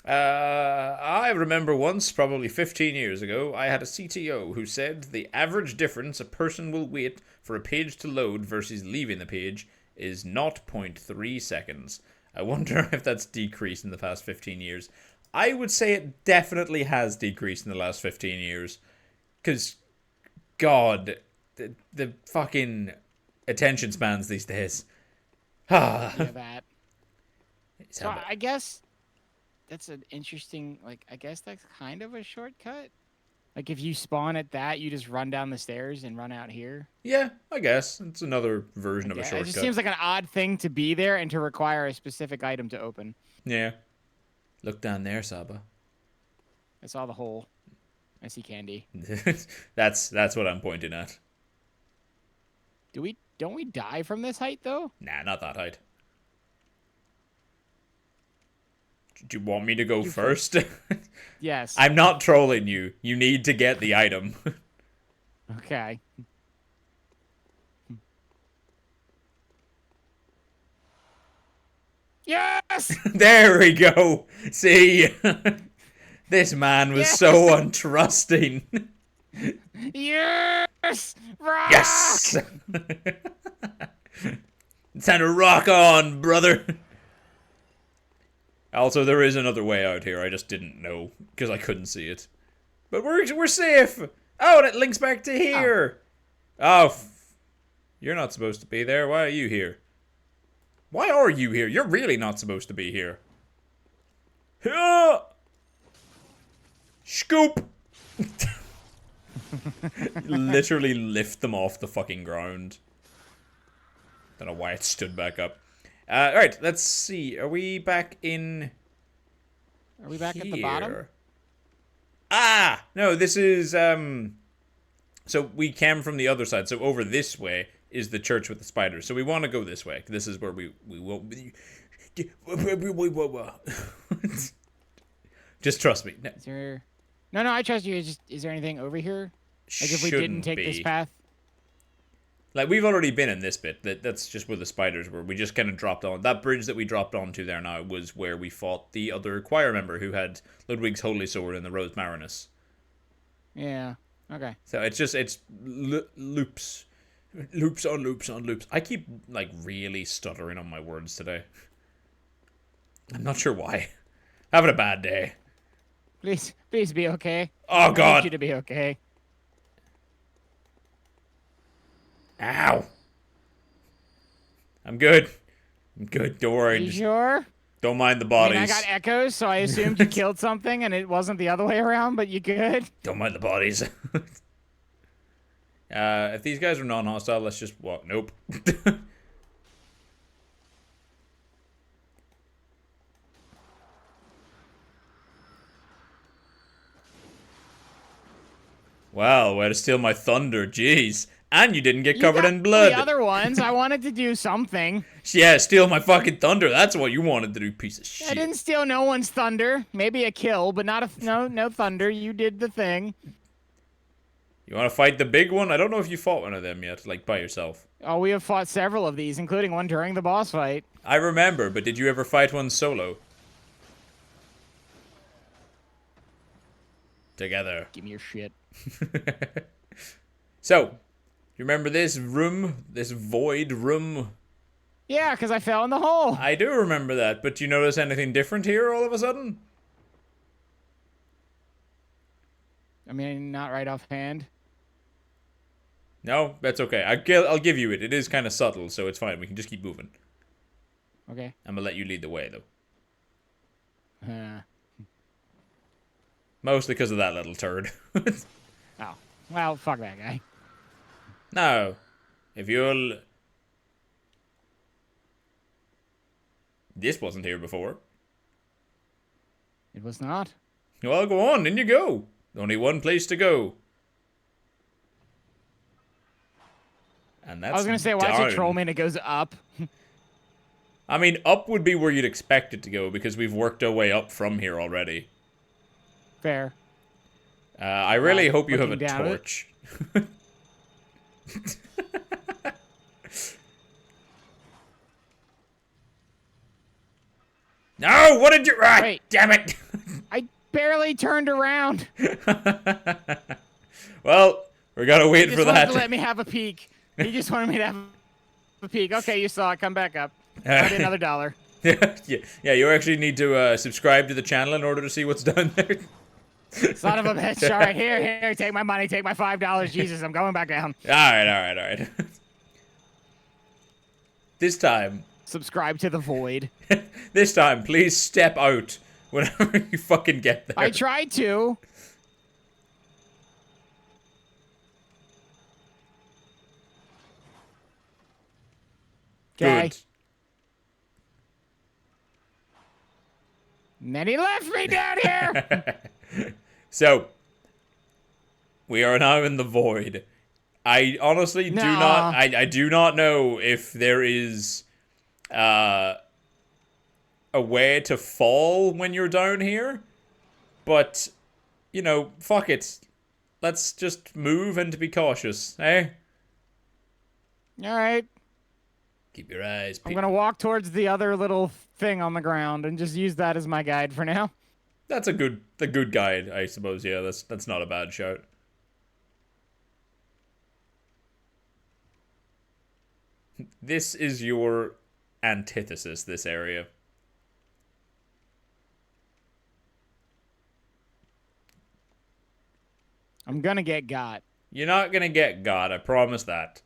I remember once, probably 15 years ago, I had a CTO who said the average difference a person will wait for a page to load versus leaving the page is 0.3 seconds. I wonder if that's decreased in the past 15 years. I would say it definitely has decreased in the last 15 years. Because, God, the fucking attention spans these days. Yeah, that. So Saba. I guess that's an interesting, I guess that's kind of a shortcut. Like, if you spawn at that, you just run down the stairs and run out here. Yeah, I guess. It's another version of a It shortcut. just seems like an odd thing to be there and to require a specific item to open. Yeah. Look down there, Saba. I saw the hole. I see candy. That's what I'm pointing at. Don't we die from this height, though? Nah, not that height. Do you want me to go first? Yes. I'm not trolling you. You need to get the item. Okay. Yes! There we go. See? This man was so untrusting. Yes! Yes! It's time to rock on, brother. Also, there is another way out here. I just didn't know because I couldn't see it. But we're safe. Oh, and it links back to here. Oh, you're not supposed to be there. Why are you here? Why are you here? You're really not supposed to be here. Scoop. Literally lift them off the fucking ground. Don't know why it stood back up. Alright, let's see. Are we back in... Are we back at the bottom? Ah! No, this is, So we came from the other side. So over this way is the church with the spiders. So we want to go this way. This is where we will... Just trust me. Is there... No, I trust you. Is there anything over here? Like, if we didn't take this path? Like, we've already been in this bit. That's just where the spiders were. We just kind of dropped on. That bridge that we dropped onto there now was where we fought the other choir member who had Ludwig's holy sword and the Rose Marinus. Yeah. Okay. So it's loops. Loops on loops on loops. I keep, like, really stuttering on my words today. I'm not sure why. Having a bad day. Please be okay. Oh, God. I need you to be okay. Ow. I'm good. Don't worry. You sure? Don't mind the bodies. I got echoes, so I assumed you killed something and it wasn't the other way around, but you good? Don't mind the bodies. If these guys are non-hostile, let's just walk. Nope. Wow, way to steal my thunder, jeez. And you didn't get covered in blood. The other ones, I wanted to do something. Yeah, steal my fucking thunder. That's what you wanted to do, piece of shit. I didn't steal no one's thunder. Maybe a kill, but not no thunder. You did the thing. You want to fight the big one? I don't know if you fought one of them yet, like by yourself. Oh, we have fought several of these, including one during the boss fight. I remember, but did you ever fight one solo? Together. Give me your shit. So, you remember this room? This void room? Yeah, because I fell in the hole. I do remember that, but do you notice anything different here all of a sudden? I mean, not right offhand. No, that's okay. I'll give you it. It is kind of subtle, so it's fine. We can just keep moving. Okay. I'm gonna let you lead the way, though. Uh, Mostly because of that little turd. oh. Well, fuck that guy. Now, if you'll... This wasn't here before. It was not. Well, go on, in you go. Only one place to go. And that's I was gonna say, watch down. it troll me and it goes up. I mean, up would be where you'd expect it to go, because we've worked our way up from here already. Fair. I really hope you have a looking down it. torch. No, what did you... Ah, Wait. damn it. I barely turned around. Well, we gotta He wait just for wanted that. to let me have a peek. He just wanted me to have a peek. Okay, you saw it. Come back up. Got another $1. Yeah, you actually need to subscribe to the channel in order to see what's down there. Son of a bitch. All right, here. Take my money. Take my $5. Jesus, I'm going back down. All right. This time, Subscribe to the void. please step out whenever you fucking get there. I tried to. Okay. Good. And then he left me down here. So, we are now in the void. I honestly do No. not. I do not know if there is a way to fall when you're down here, but you know, fuck it. Let's just move and be cautious, eh? All right. Keep your eyes I'm peeled. going to walk towards the other little thing on the ground and just use that as my guide for now. That's a good guide, I suppose. Yeah, that's not a bad shout. This is your antithesis, this area. I'm going to get got. You're not gonna get God, I promise that.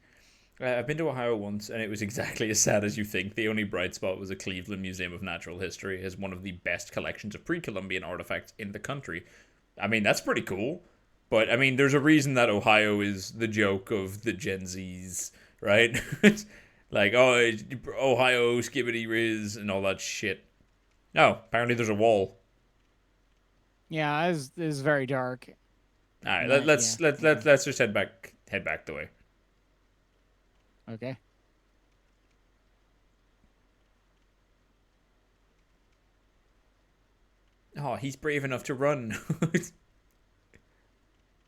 I've been to Ohio once, and it was exactly as sad as you think. The only bright spot was the Cleveland Museum of Natural History. It has one of the best collections of pre-Columbian artifacts in the country. I mean, that's pretty cool. But, I mean, there's a reason that Ohio is the joke of the Gen Zs, right? Like, oh, Ohio, skibbity riz, and all that shit. No, apparently there's a wall. Yeah, it's very dark. All right, Yeah, let's just head back the way. Okay. Oh, he's brave enough to run.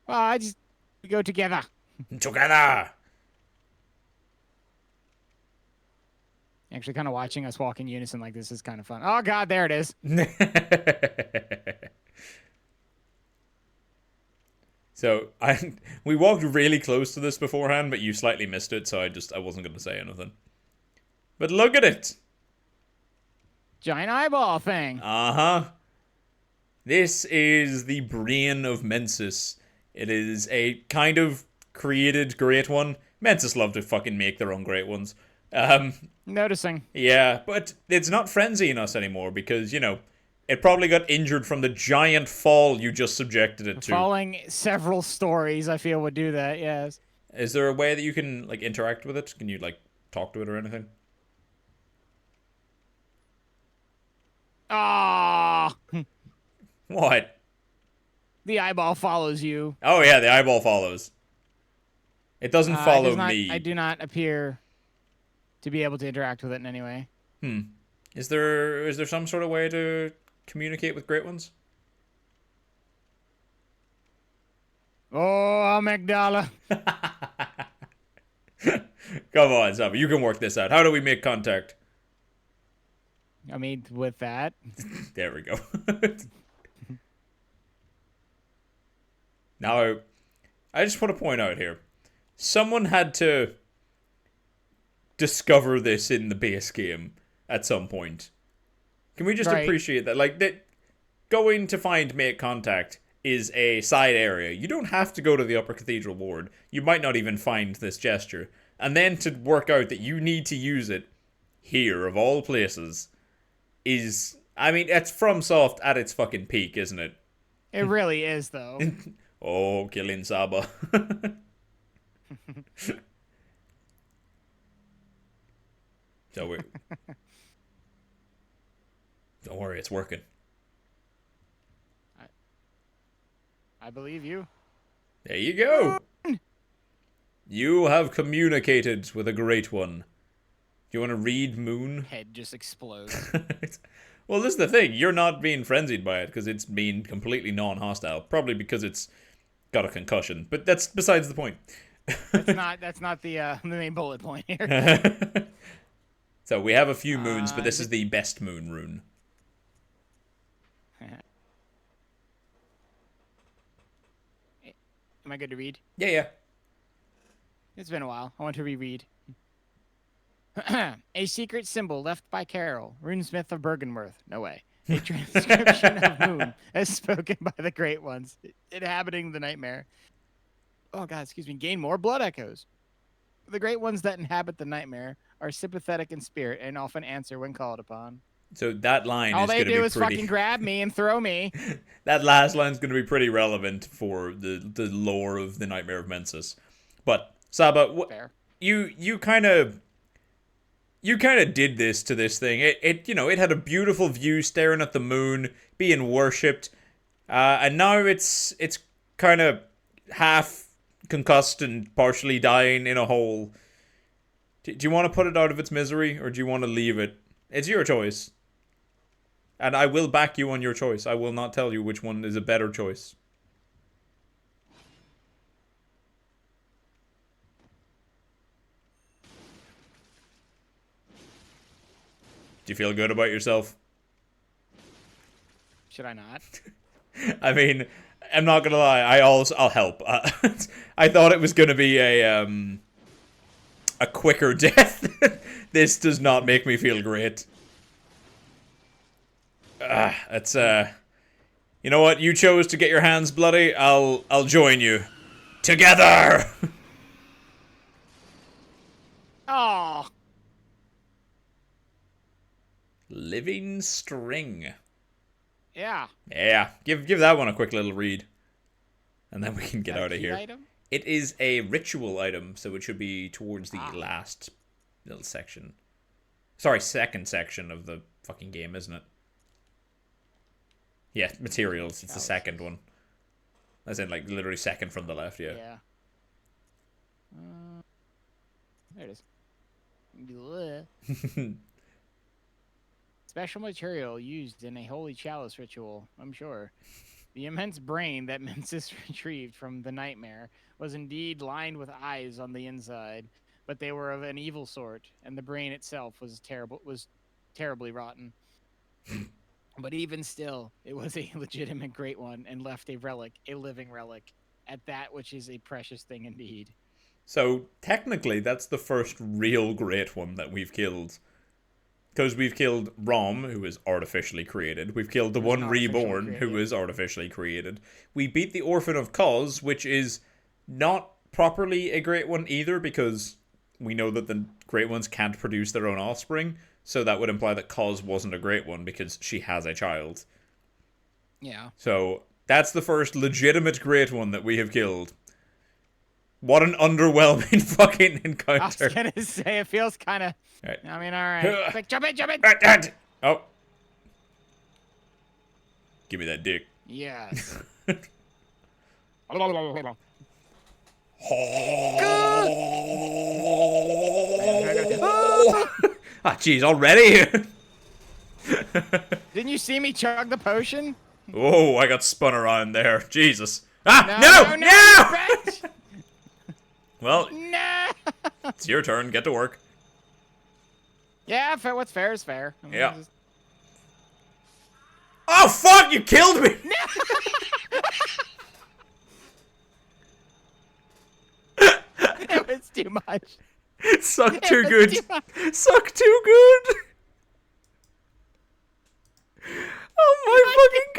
Well, I just we go together. Together. Actually, kind of watching us walk in unison like this is kind of fun. Oh, God, there it is. So we walked really close to this beforehand, but you slightly missed it, so I wasn't going to say anything. But look at it. Giant eyeball thing. Uh-huh. This is the brain of Mensis. It is a kind of created great one. Mensis love to fucking make their own great ones. Noticing. Yeah, but it's not frenzying us anymore because, you know, it probably got injured from the giant fall you just subjected it to. Falling several stories, I feel, would do that, yes. Is there a way that you can, like, interact with it? Can you, like, talk to it or anything? Ah, What? the eyeball follows you. Oh, yeah, the eyeball follows. It doesn't It follow does not- me. I do not appear to be able to interact with it in any way. Is there some sort of way to communicate with great ones? Oh, amygdala. Come on, Saba, you can work this out. How do we make contact? I mean, with that. There we go. Now, I just want to point out here. Someone had to discover this in the base game at some point. Can we just Right. appreciate that? Like, that going to find make contact is a side area. You don't have to go to the upper cathedral ward. You might not even find this gesture. And then to work out that you need to use it here, of all places, is... I mean, it's FromSoft at its fucking peak, isn't it? It really is, though. Oh, killing SABA. So we're... Don't worry, it's working. I believe you. There you go. You have communicated with a great one. Do you want to read Moon? Head just explodes. Well, this is the thing. You're not being frenzied by it because it's being completely non-hostile. Probably because it's got a concussion. But that's besides the point. That's not the main bullet point here. So we have a few moons, but this is the best moon rune. Am I good to read? Yeah. It's been a while. I want to reread. A secret symbol left by Carol, runesmith of Bergenworth. No way. A transcription of Moon, as spoken by the Great Ones, inhabiting the nightmare. Oh god, excuse me. Gain more blood echoes. The Great Ones that inhabit the nightmare are sympathetic in spirit and often answer when called upon. So that line All is they going to be do is pretty... fucking grab me and throw me. That last line's going to be pretty relevant for the lore of the Nightmare of Mensis. But Saba, you kind of did this to this thing. It had a beautiful view staring at the moon, being worshipped, and now it's kind of half concussed and partially dying in a hole. Do you want to put it out of its misery, or do you want to leave it? It's your choice. And I will back you on your choice. I will not tell you which one is a better choice. Do you feel good about yourself? Should I not? I mean, I'm not gonna lie. I'll help. I thought it was gonna be a quicker death. This does not make me feel great. It's you know what? You chose to get your hands bloody. I'll join you. Together. Oh. Living string. Yeah. Yeah. Give that one a quick little read. And then we can get out of here. Item? It is a ritual item, so it should be towards the last little section. Sorry, second section of the fucking game, isn't it? Yeah, materials. It's the second one. As in, like, literally second from the left, yeah. Yeah. There it is. Special material used in a holy chalice ritual, I'm sure. The immense brain that Mensis retrieved from the nightmare was indeed lined with eyes on the inside, but they were of an evil sort, and the brain itself was terribly rotten. But even still, it was a legitimate great one and left a living relic, at that which is a precious thing indeed. So, technically, that's the first real great one that we've killed. Because we've killed Rom, who is artificially created. We've killed the one reborn, who is artificially created. We beat the Orphan of Cos, which is not properly a great one either, because we know that the great ones can't produce their own offspring. So that would imply that Cos wasn't a great one, because she has a child. Yeah. So, that's the first legitimate great one that we have killed. What an underwhelming fucking encounter. I was gonna say, it feels kind of... Right. I mean, alright. Quick, jump in! Oh. Give me that dick. Yes. Ah, jeez, already? Didn't you see me chug the potion? Oh, I got spun around there. Jesus. Ah, no! Well, no! It's your turn. Get to work. Yeah, what's fair is fair. I mean, Yeah. Oh, fuck! You killed me! It was too much. Suck too good. Suck too good. Oh my fucking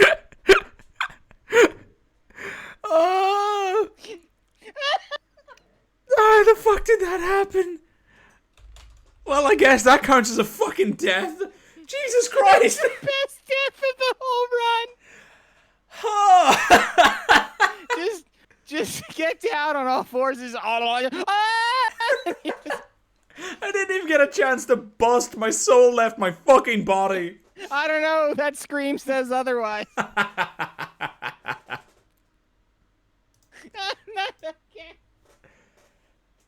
god. Oh! How the fuck did that happen? Well, I guess that counts as a fucking death. Jesus Christ! Best death of the whole Oh! run. Just get down on all fours. I didn't even get a chance to bust. My soul left my fucking body. I don't know. That scream says otherwise.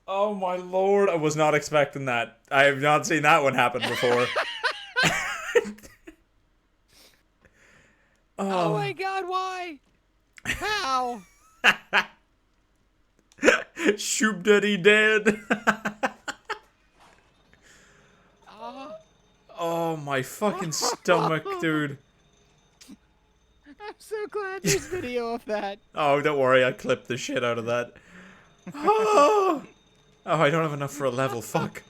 Oh my lord, I was not expecting that. I have not seen that one happen before. Oh my god, why? How? Shoop Daddy dead. Oh my fucking stomach, dude. I'm so glad there's video of that. Oh, don't worry, I clipped the shit out of that. Oh, I don't have enough for a level, fuck.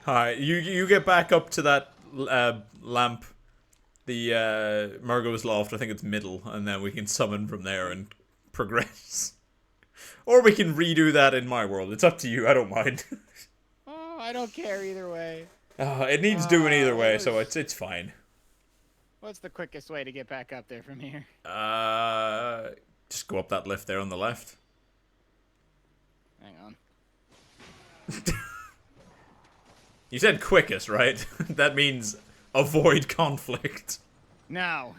Alright, you get back up to that lamp. The Murgo's Loft, I think it's middle, and then we can summon from there and progress. Or we can redo that in my world. It's up to you, I don't mind. Oh, I don't care either way. It needs doing either way, so it's fine. What's the quickest way to get back up there from here? Just go up that lift there on the left. Hang on. You said quickest, right? That means avoid conflict. No.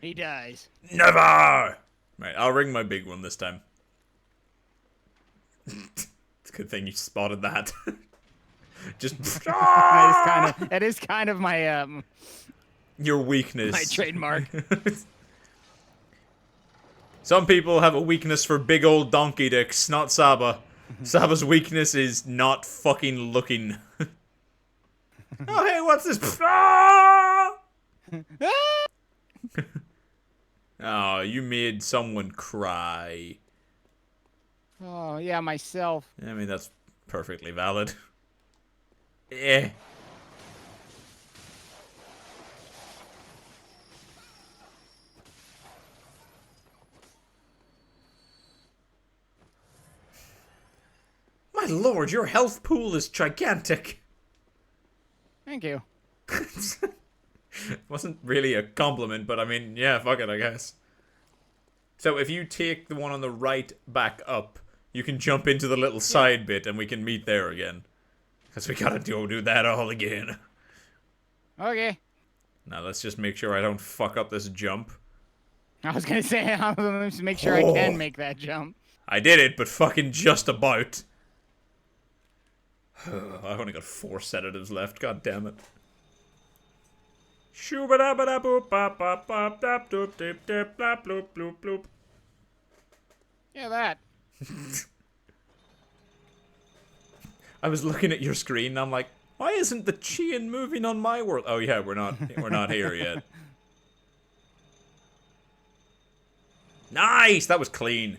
He dies. Never! Right, I'll ring my big one this time. It's a good thing you spotted that. Just That is kind of my your weakness. my trademark. Some people have a weakness for big old donkey dicks, not Saba. Saba's weakness is not fucking looking. Oh hey, what's this? Oh, you made someone cry. Oh, yeah, myself. I mean, that's perfectly valid. Eh. My lord, your health pool is gigantic. Thank you. Wasn't really a compliment, but I mean, yeah, fuck it, I guess. So if you take the one on the right back up, you can jump into the little side bit and we can meet there again. Because we gotta do that all again. Okay. Now let's just make sure I don't fuck up this jump. I was gonna say, I'm gonna make sure I can make that jump. I did it, but fucking just about. I've only got 4 sedatives left, god damn it. Yeah, that. I was looking at your screen and I'm like, why isn't the Chian moving on my world? Oh yeah, we're not here yet. Nice, that was clean.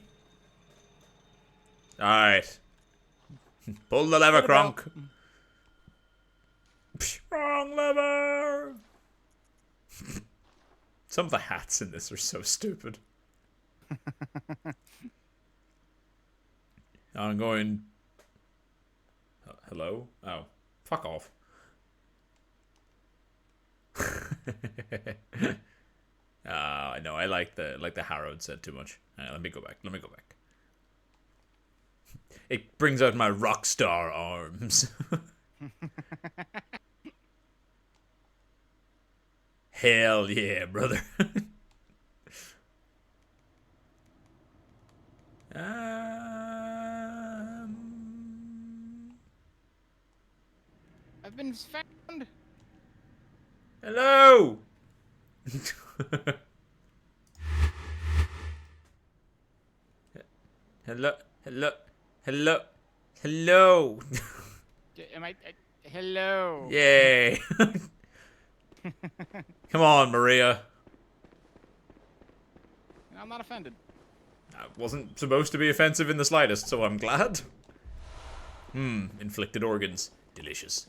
Alright. Pull the lever, Kronk. Wrong lever. Some of the hats in this are so stupid. I'm going... hello? Oh. Fuck off. No, I like the harrowed set too much. Let me go back. It brings out my rock star arms. Hell yeah, brother. I've been found. Hello. Hello. Am I? Hello. Yay. Come on, Maria. I'm not offended. I wasn't supposed to be offensive in the slightest, so I'm glad. Inflicted organs. Delicious.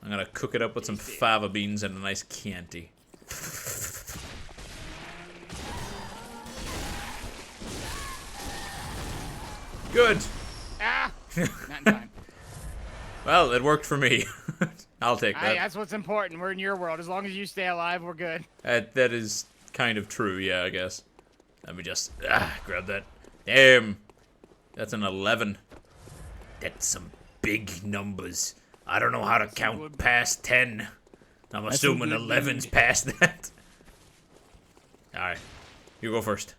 I'm gonna cook it up with some fava beans and a nice Chianti. Good. Ah! Not in time. Well, it worked for me. I'll take Hey, that. that's what's important. We're in your world. As long as you stay alive, we're good. That is kind of true, yeah, I guess. Let me just grab that. Damn. That's an 11. That's some big numbers. I don't know how to count past 10. I'm assuming 11's past that. Alright. You go first.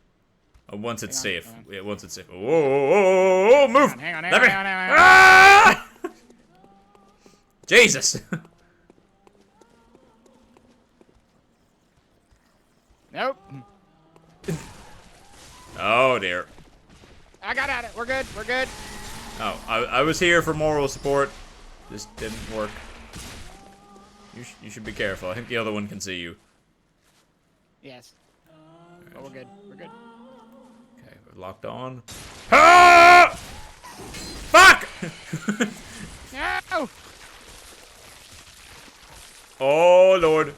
Once it's safe. hang on. Yeah, once it's safe. Whoa, move! Hang on. Let me. Ah! Jesus! Nope. Oh dear. I got at it. We're good. We're good. Oh, I was here for moral support. This didn't work. You should be careful. I think the other one can see you. Yes. Oh, we're good. We're good. Okay, we're locked on. Ah! Fuck! No! Oh lord.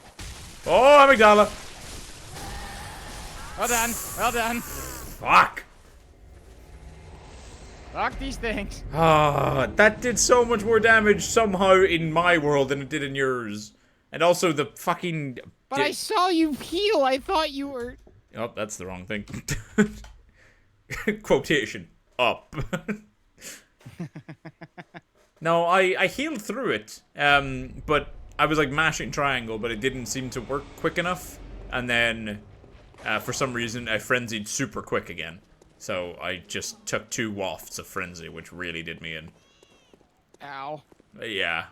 Oh, amygdala. Well done. Well done. Fuck. Fuck these things. Ah, that did so much more damage somehow in my world than it did in yours. And also the fucking... But I saw you heal. I thought you were... Oh, that's the wrong thing. Quotation. Up. No, I healed through it. But I was like mashing triangle, but it didn't seem to work quick enough. And then, for some reason, I frenzied super quick again. So I just took 2 wafts of frenzy, which really did me in. Ow. Yeah.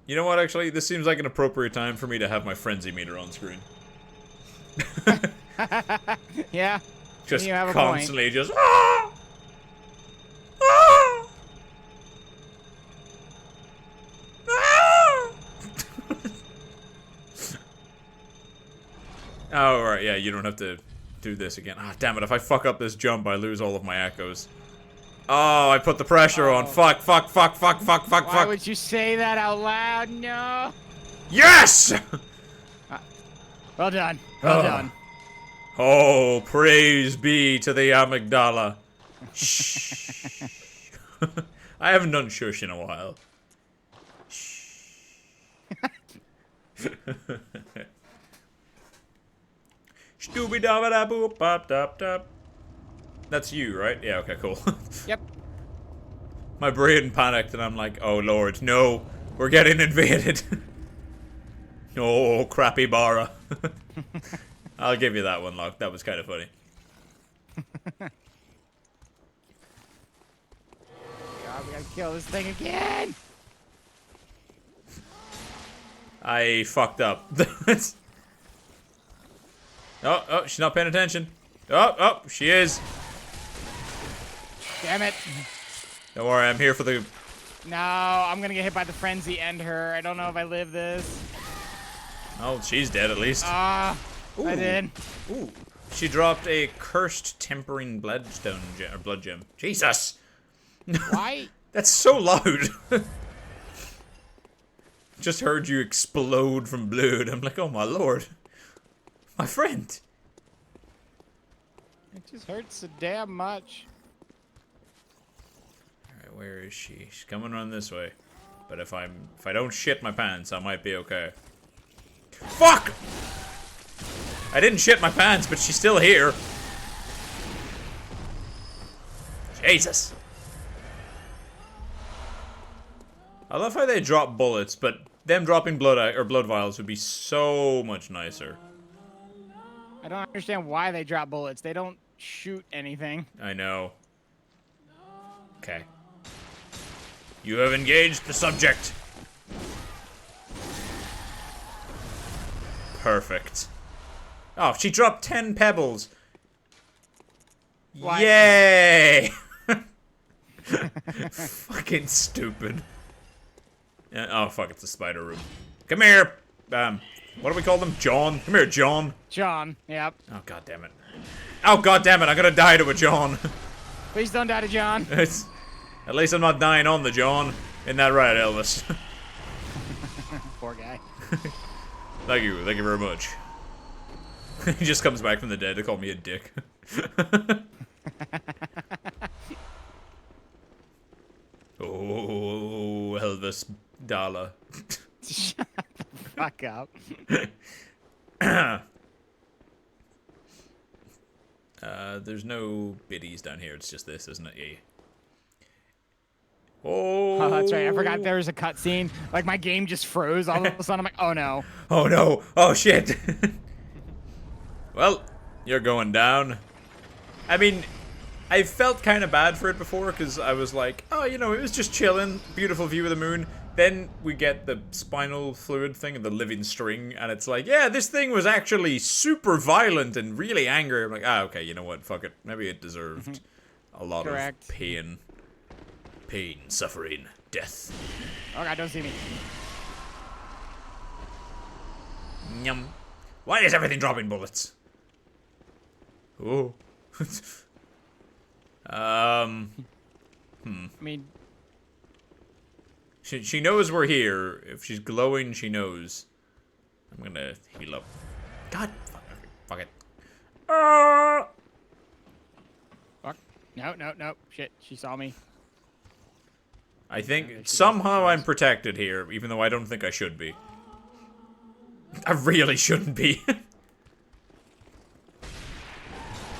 You know what, actually? This seems like an appropriate time for me to have my frenzy meter on screen. Yeah. Just You have a constantly just... Ah! Ah! Ah! Oh, right, yeah, you don't have to do this again. Ah, damn it, if I fuck up this jump, I lose all of my echoes. Oh, I put the pressure on. Fuck. Why would you say that out loud? No. Yes! Well done. Well Oh. done. Oh, praise be to the amygdala. Shh. I haven't done shush in a while. Stooby dabba da boop bop dop dop. That's you, right? Yeah, okay, cool. Yep. My brain panicked and I'm like, oh lord, no, we're getting invaded. Oh, crappy Bara. I'll give you that one, Locke. That was kind of funny. God, we gotta kill this thing again. I fucked up. Oh, she's not paying attention. Oh, she is. Damn it. Don't worry, I'm here for the... No, I'm gonna get hit by the frenzy and her. I don't know if I live this. Oh, she's dead at least. I did. Ooh. She dropped a cursed tempering blood gem. Jesus! Why? That's so loud. Just heard you explode from blood. I'm like, oh my lord. My friend. It just hurts so damn much. Alright, where is she? She's coming around this way. But if I don't shit my pants, I might be okay. Fuck! I didn't shit my pants, but she's still here. Jesus. I love how they drop bullets, but them dropping blood vials would be so much nicer. I don't understand why they drop bullets. They don't shoot anything. I know. Okay. You have engaged the subject. Perfect. Oh, she dropped 10 pebbles. Why? Yay! Fucking stupid. Oh, fuck, it's a spider room. Come here! What do we call them? John? Come here, John. John, yep. Oh, god damn it. Oh, god damn it, I'm gonna die to a John. Please don't die to John. At least I'm not dying on the John. Isn't that right, Elvis? Poor guy. Thank you very much. He just comes back from the dead to call me a dick. Dallas. Dala. Shut the fuck up. There's no biddies down here. It's just this, isn't it? Yeah. Oh, that's right. I forgot there was a cutscene. Like, my game just froze all of a sudden. I'm like, oh no. Oh no! Oh shit! Well, you're going down. I mean, I felt kind of bad for it before because I was like, oh, you know, it was just chilling, beautiful view of the moon. Then we get the spinal fluid thing and the living string, and it's like, yeah, this thing was actually super violent and really angry. I'm like, okay, you know what? Fuck it. Maybe it deserved a lot of pain. Pain, suffering, death. Oh god, don't see me. Nyum. Why is everything dropping bullets? Oh. I mean, She knows we're here. If she's glowing, she knows. I'm gonna heal up. God, fuck it. fuck. No. Shit, she saw me. I think somehow I'm protected here, even though I don't think I should be. I really shouldn't be.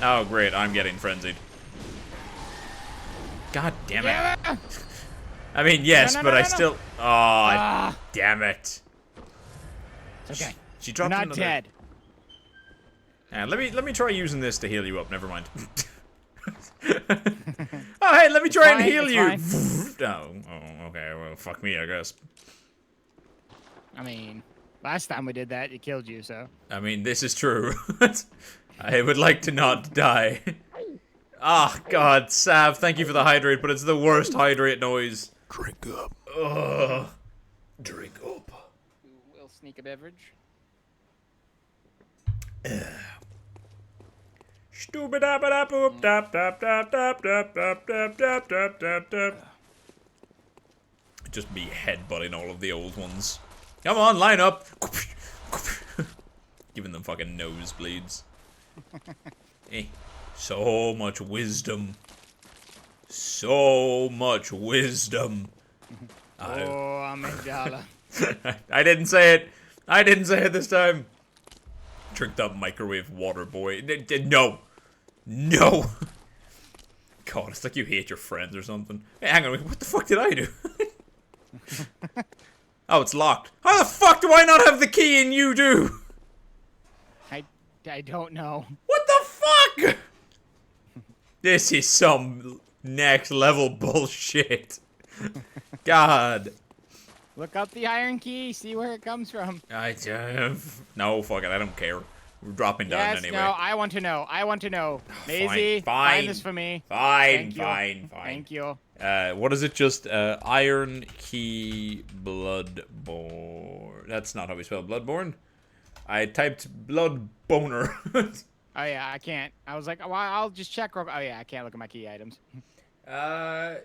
Oh, great, I'm getting frenzied. God damn it. Yeah. I mean, yes, No, but I no. still... Oh, damn it. It's okay. She You're dropped not another... dead. Let me try using this to heal you up. Never mind. Oh, hey, let me try and heal you. Oh, okay. Well, fuck me, I guess. I mean, last time we did that, it killed you, so. I mean, this is true. I would like to not die. Ah, oh, God, Sav, thank you for the hydrate, but it's the worst hydrate noise. Drink up. Ugh. Drink up. We'll sneak a beverage. Stupid-dap-a-dap-oop, dap-dap-dap-dap-dap-dap-dap-dap-dap-dap. Just be headbutting all of the old ones. Come on, line up. Giving them fucking nosebleeds. So much wisdom. So much wisdom. Oh, amygdala. I didn't say it. I didn't say it this time. Tricked up microwave water boy. No. No. God, it's like you hate your friends or something. Hey, hang on. What the fuck did I do? Oh, it's locked. How the fuck do I not have the key and you do? I don't know. What the fuck? This is some next level bullshit. God. Look up the iron key, see where it comes from. No, fuck it, I don't care. We're dropping down Yes, anyway. no, I want to know. Maisie, fine. find this for me. Fine. Thank you. What is it? Just iron key Bloodborne. That's not how we spell Bloodborne. I typed blood boner. Oh yeah, I can't. I was like, well, I'll just check. Oh yeah, I can't look at my key items. The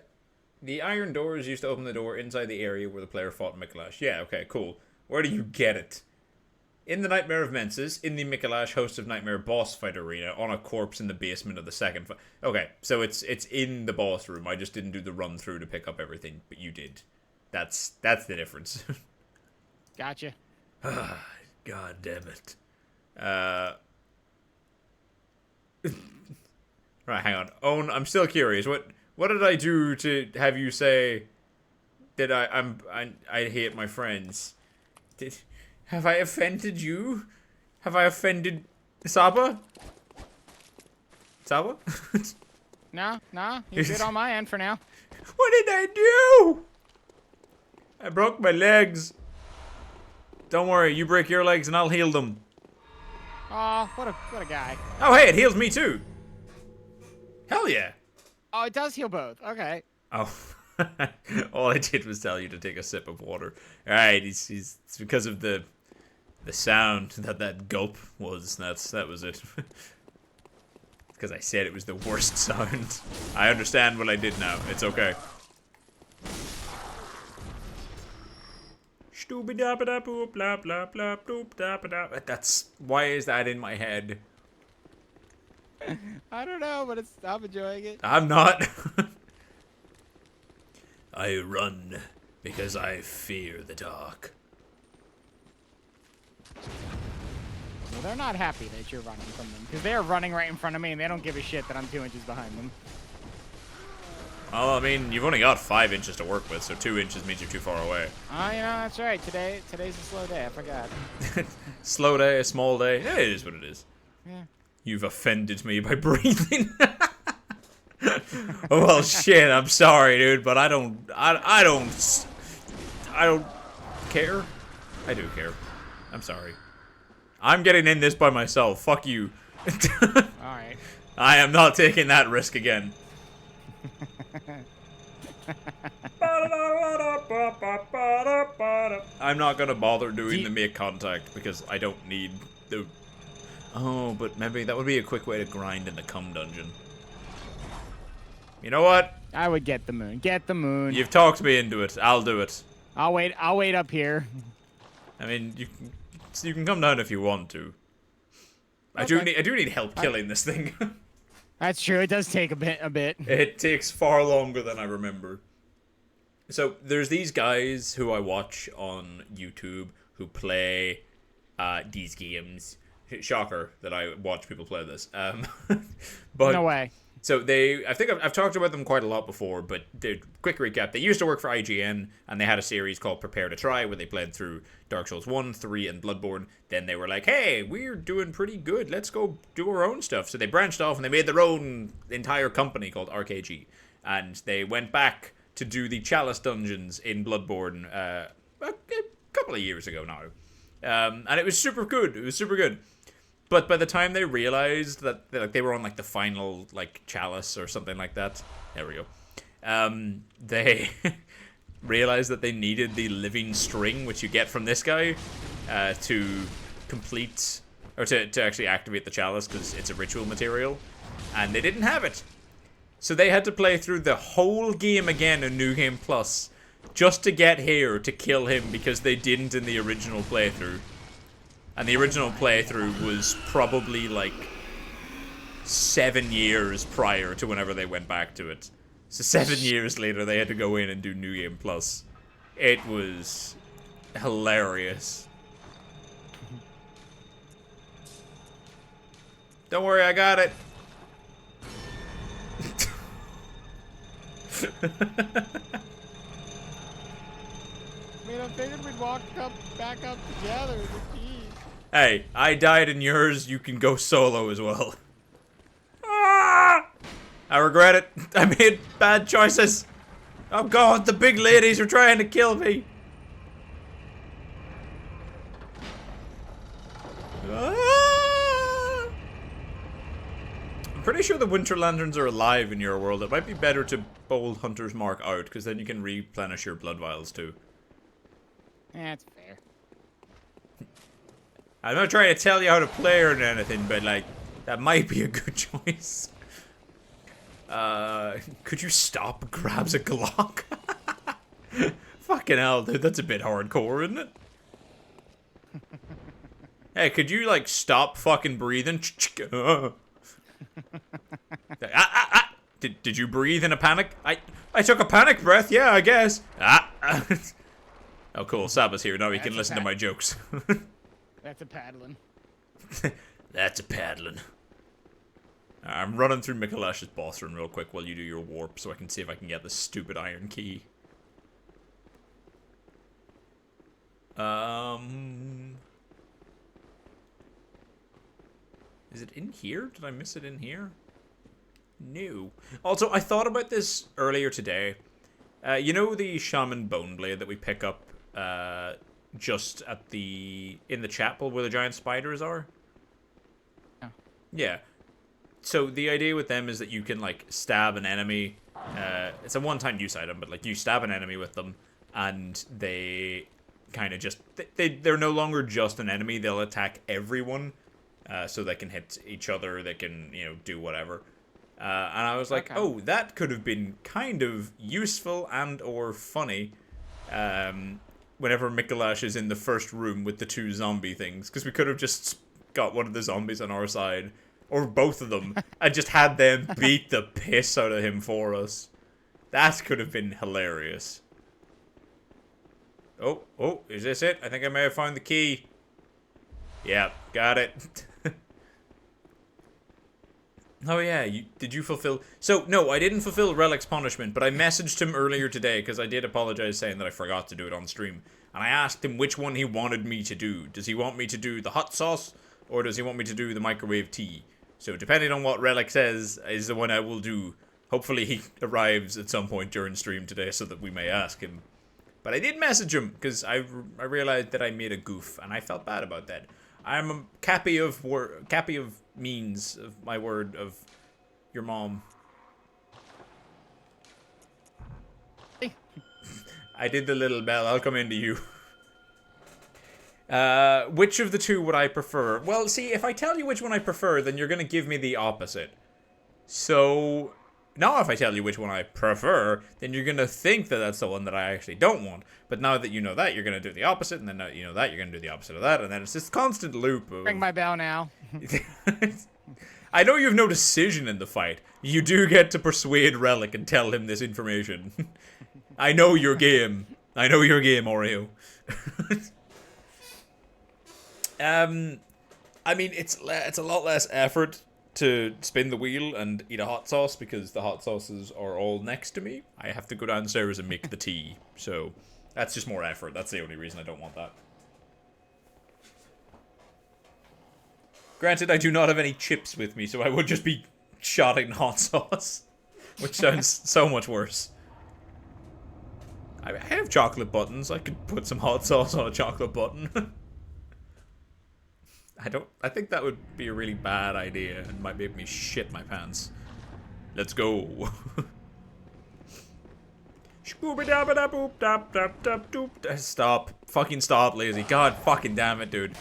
iron doors used to open the door inside the area where the player fought Mikolash. Yeah, okay, cool. Where do you get it? In the Nightmare of Menses, in the Mikolash Host of Nightmare boss fight arena, on a corpse in the basement of the second fight. Okay, so it's in the boss room. I just didn't do the run through to pick up everything, but you did. That's the difference. Gotcha. God damn it. Right, hang on. Owen, I'm still curious. What did I do to have you say that I hate my friends? Have I offended you? Have I offended SABA? SABA? No, you're good on my end for now. What did I do? I broke my legs. Don't worry, you break your legs and I'll heal them. Oh, what a guy. Oh, hey, it heals me too. Hell yeah. Oh, it does heal both. Okay. Oh. All I did was tell you to take a sip of water. Alright, it's because of the sound that gulp was. That was it. Because I said it was the worst sound. I understand what I did now. It's okay. That's why is that in my head? I don't know, but I'm enjoying it. I'm not. I run Because I fear the dark. Well, they're not happy that you're running from them, because they're running right in front of me, and they don't give a shit that I'm 2 inches behind them. Well, I mean, you've only got 5 inches to work with, so 2 inches means you're too far away. Oh, you know, that's right. Today's a slow day. I forgot. Slow day, a small day. It is what it is. Yeah. You've offended me by breathing. Well, shit, I'm sorry, dude, but I don't care. I do care. I'm sorry. I'm getting in this by myself. Fuck you. Alright. I am not taking that risk again. I'm not gonna bother doing the make contact because I don't need the... Oh, but maybe that would be a quick way to grind in the cum dungeon. You know what? I would get the moon. Get the moon. You've talked me into it. I'll do it. I'll wait up here. I mean, you can come down if you want to. Okay. I do need help killing this thing. That's true. It does take a bit. It takes far longer than I remember. So there's these guys who I watch on YouTube who play these games. Shocker that I watch people play this. But No way. so I think I've talked about them quite a lot before, but quick recap. They used to work for IGN, and they had a series called Prepare to Try, where they played through Dark Souls 1, 3, and Bloodborne. Then they were like, hey, we're doing pretty good. Let's go do our own stuff. So they branched off, and they made their own entire company called RKG. And they went back to do the Chalice dungeons in Bloodborne a couple of years ago now. And it was super good. It was super good. But by the time they realized that they were on like the final like chalice or something like that, there we go. They realized that they needed the living string, which you get from this guy, to complete or to actually activate the chalice because it's a ritual material, and they didn't have it. So they had to play through the whole game again in New Game Plus just to get here to kill him because they didn't in the original playthrough. And the original playthrough was probably like 7 years prior to whenever they went back to it. So 7 years later, they had to go in and do New Game Plus. It was hilarious. Don't worry, I got it. I mean, I figured we'd walk back up together. But geez. Hey, I died in yours, you can go solo as well. Ah! I regret it. I made bad choices. Oh god, the big ladies are trying to kill me. Ah! I'm pretty sure the winter lanterns are alive in your world. It might be better to bold Hunter's Mark out, because then you can replenish your blood vials too. That's fair. I'm not trying to tell you how to play or anything, but like, that might be a good choice. Could you stop? Grabs a Glock. Fucking hell, dude, that's a bit hardcore, isn't it? Hey, could you like stop fucking breathing? Did you breathe in a panic? I took a panic breath, yeah, I guess. Oh, cool, Saba's here. Now he can listen to my jokes. That's a paddling. That's a paddling. I'm running through Mikolash's boss room real quick while you do your warp so I can see if I can get this stupid iron key. Is it in here? Did I miss it in here? No. Also, I thought about this earlier today. You know the Shaman Bone Blade that we pick up just at in the chapel where the giant spiders are? Yeah. Yeah. So the idea with them is that you can like stab an enemy. It's a one-time use item, but like you stab an enemy with them, and they kind of just they're no longer just an enemy. They'll attack everyone, so they can hit each other. They can do whatever. And I was like, oh, that could have been kind of useful and or funny. Whenever Mikolash is in the first room with the two zombie things, because we could have just got one of the zombies on our side. Or both of them, and just had them beat the piss out of him for us. That could have been hilarious. Oh, is this it? I think I may have found the key. Yeah, got it. Oh yeah, did you fulfill... So, no, I didn't fulfill Relic's punishment, but I messaged him earlier today, because I did apologize saying that I forgot to do it on stream. And I asked him which one he wanted me to do. Does he want me to do the hot sauce, or does he want me to do the microwave tea? So, depending on what Relic says, is the one I will do. Hopefully he arrives at some point during stream today, so that we may ask him. But I did message him, because I realized that I made a goof, and I felt bad about that. I'm cappy of means of my word of your mom. I did the little bell. I'll come into you. Which of the two would I prefer? Well, see, if I tell you which one I prefer, then you're going to give me the opposite. So, now if I tell you which one I prefer, then you're going to think that that's the one that I actually don't want. But now that you know that, you're going to do the opposite, and then now you know that, you're going to do the opposite of that, and then it's this constant loop of... Ring my bell now. I know you have no decision in the fight. You do get to persuade Relic and tell him this information. I know your game. I know your game, Oreo. I mean, it's a lot less effort to spin the wheel and eat a hot sauce because the hot sauces are all next to me. I have to go downstairs and make the tea. So, that's just more effort. That's the only reason I don't want that. Granted, I do not have any chips with me, so I would just be shotting hot sauce. Which sounds so much worse. I have chocolate buttons. I could put some hot sauce on a chocolate button. I think that would be a really bad idea and might make me shit my pants. Let's go. Stop. Fucking stop, lazy. God fucking damn it, dude.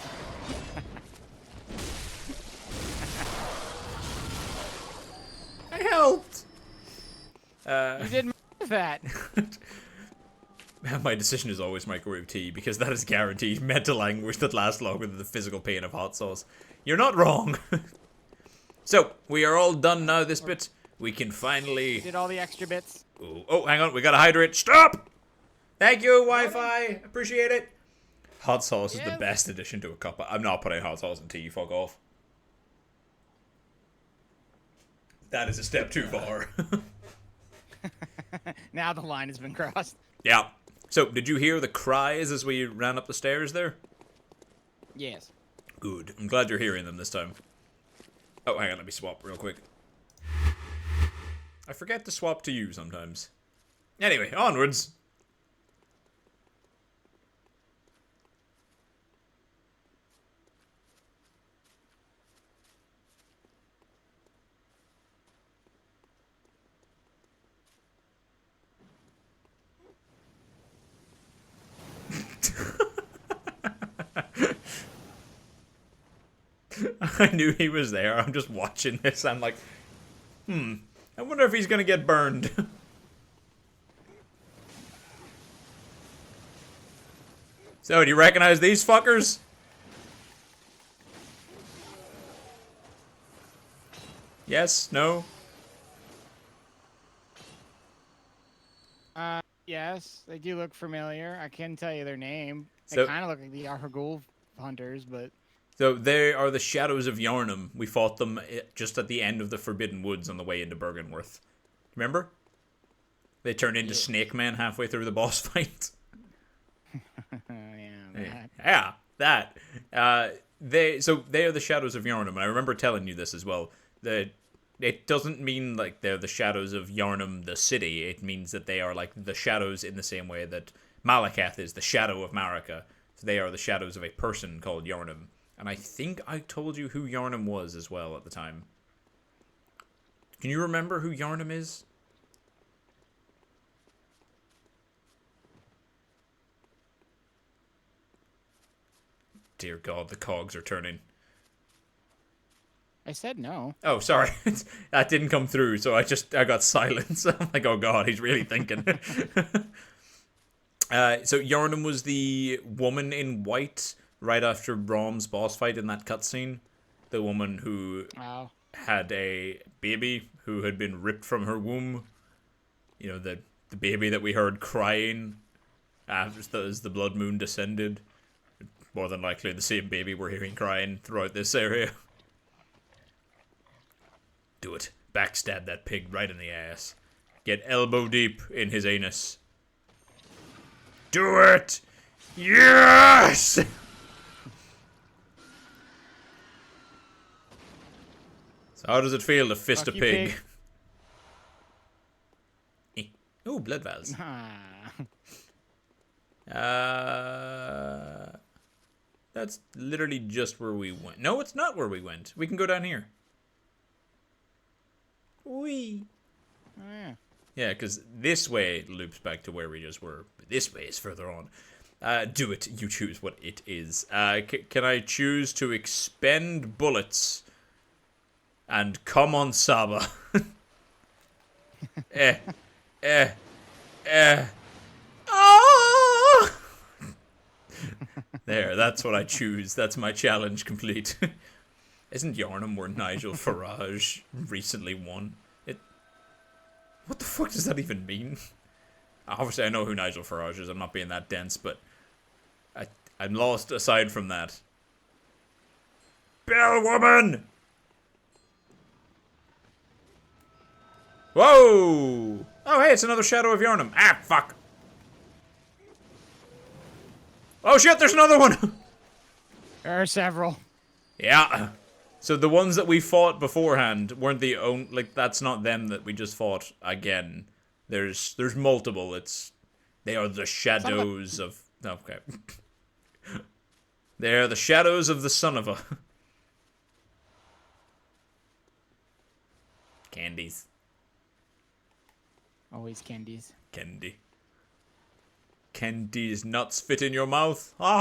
I helped. You did that. My decision is always microwave tea, because that is guaranteed mental anguish that lasts longer than the physical pain of hot sauce. You're not wrong. So, we are all done now this bit. We can finally... Did all the extra bits. Ooh. Oh, hang on, we gotta hydrate. Stop! Thank you, Wi-Fi. Appreciate it. Hot sauce is the best addition to a cup. I'm not putting hot sauce in tea, fuck off. That is a step too far. Now the line has been crossed. Yeah. So, did you hear the cries as we ran up the stairs there? Yes. Good. I'm glad you're hearing them this time. Oh, hang on, let me swap real quick. I forget to swap to you sometimes. Anyway, onwards. I knew he was there. I'm just watching this. I'm like, I wonder if he's gonna get burned. So, do you recognize these fuckers? Yes? No? Yes, they do look familiar. I can tell you their name. They So- kind of look like the Argul hunters, but... So, they are the Shadows of Yarnum. We fought them just at the end of the Forbidden Woods on the way into Bergenworth. Remember? They turned into Snake Man halfway through the boss fight. Yeah, that. They are the Shadows of Yarnum, and I remember telling you this as well. It doesn't mean like they're the Shadows of Yarnum, the city. It means that they are like the shadows in the same way that Malakath is the shadow of Marika. So they are the shadows of a person called Yarnum. And I think I told you who Yarnum was as well at the time. Can you remember who Yarnum is? Dear God, the cogs are turning. I said no. Oh, sorry. That didn't come through, so I got silence. I'm like, oh God, he's really thinking. So Yarnum was the woman in white right after Brom's boss fight in that cutscene. The woman who had a baby who had been ripped from her womb. You know, the baby that we heard crying As the blood moon descended. More than likely the same baby we're hearing crying throughout this area. Do it. Backstab that pig right in the ass. Get elbow deep in his anus. Do it! Yes! So how does it feel to fist Fuck a you, pig? Oh, blood vials. That's literally just where we went. No, it's not where we went. We can go down here. Wee. Oh, yeah. Yeah, because this way loops back to where we just were. But this way is further on. Do it. You choose what it is. Can I choose to expend bullets and come on SABA? Oh! There, that's what I choose. That's my challenge complete. Isn't Yarnum where Nigel Farage recently won? What the fuck does that even mean? Obviously, I know who Nigel Farage is. I'm not being that dense, but I'm lost aside from that. Bell woman! Whoa! Oh, hey, it's another Shadow of Yarnum. Ah, fuck. Oh, shit, there's another one! There are several. Yeah. So the ones that we fought beforehand weren't the only... Like, that's not them that we just fought again. There's multiple. They are the shadows of... Okay. They are the shadows of the son of a... Candies. Always candies. Candy. Candy's nuts fit in your mouth. Ah!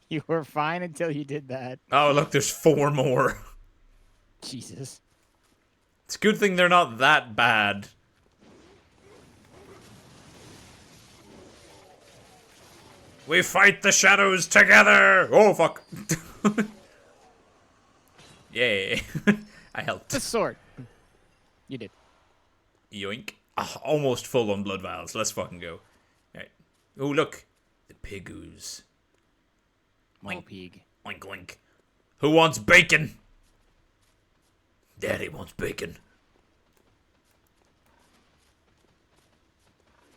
You were fine until you did that. Oh, look, there's 4 more. Jesus. It's a good thing they're not that bad. We fight the shadows together! Oh, fuck. Yay. I helped. The sword. You did. Yoink. Ah, almost full on blood vials. Let's fucking go. Alright. Oh, look. The pig ooze. Mole pig. Oink, oink. Who wants bacon? Daddy wants bacon.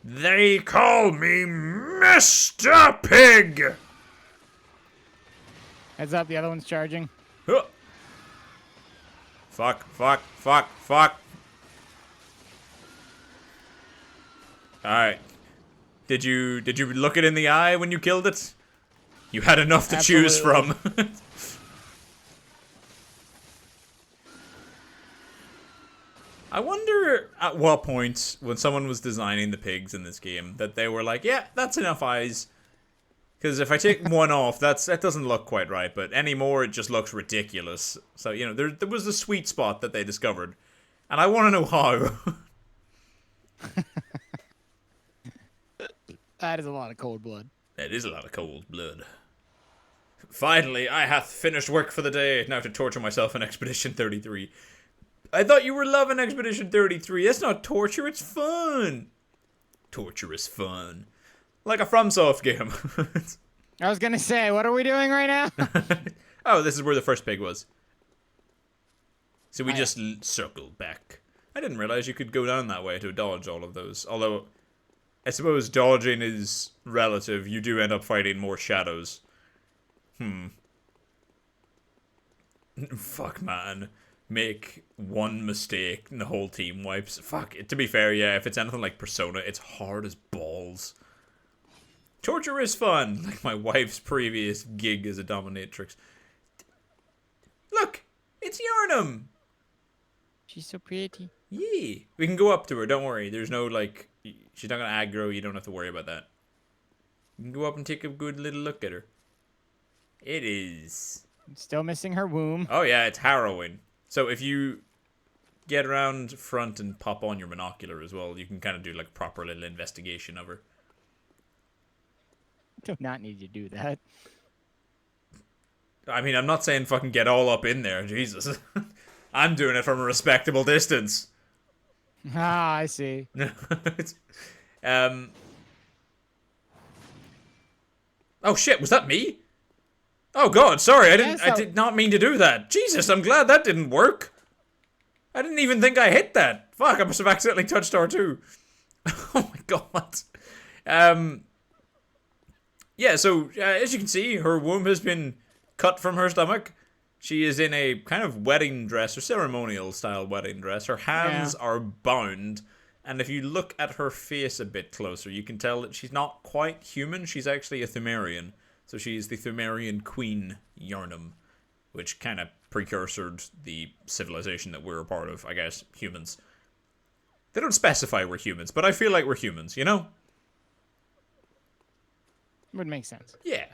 They call me Mr. Pig! Heads up, the other one's charging. Huh. Fuck, fuck, fuck, fuck. Alright. Did you look it in the eye when you killed it? You had enough to choose from. I wonder at what point, when someone was designing the pigs in this game, that they were like, yeah, that's enough eyes. Because if I take one off, that doesn't look quite right, but anymore it just looks ridiculous. So, you know, there was a sweet spot that they discovered. And I want to know how. That is a lot of cold blood. That is a lot of cold blood. Finally, I hath finished work for the day. Now to torture myself in Expedition 33. I thought you were loving Expedition 33. That's not torture, it's fun. Torture is fun. Like a FromSoft game. I was gonna say, what are we doing right now? Oh, this is where the first pig was. So we just circled back. I didn't realize you could go down that way to dodge all of those. Although, I suppose dodging is relative. You do end up fighting more shadows. Fuck, man. Make one mistake and the whole team wipes. Fuck. To be fair, yeah, if it's anything like Persona, it's hard as balls. Torture is fun, like my wife's previous gig as a dominatrix. Look, it's Yarnum. She's so pretty. Yeah, we can go up to her. Don't worry. There's no like, she's not gonna aggro. You don't have to worry about that. You can go up and take a good little look at her. It is. Still missing her womb. Oh yeah, it's harrowing. So if you get around front and pop on your monocular as well, you can kind of do like proper little investigation of her. Do not need to do that. I mean, I'm not saying fucking get all up in there, Jesus. I'm doing it from a respectable distance. Ah, I see. um. Oh shit! Was that me? Oh god, sorry. Yeah, I so did not mean to do that. Jesus, I'm glad that didn't work. I didn't even think I hit that. Fuck! I must have accidentally touched R2. Oh my god. Um. Yeah. So as you can see, her womb has been cut from her stomach. She is in a kind of wedding dress, or ceremonial style wedding dress. Her yeah. hands are bound, and if you look at her face a bit closer, you can tell that she's not quite human. She's actually a Thumerian. So she's the Thumerian Queen Yarnum, which kind of precursored the civilization that we're a part of, I guess, humans. They don't specify we're humans, but I feel like we're humans, you know? Would make sense. Yeah.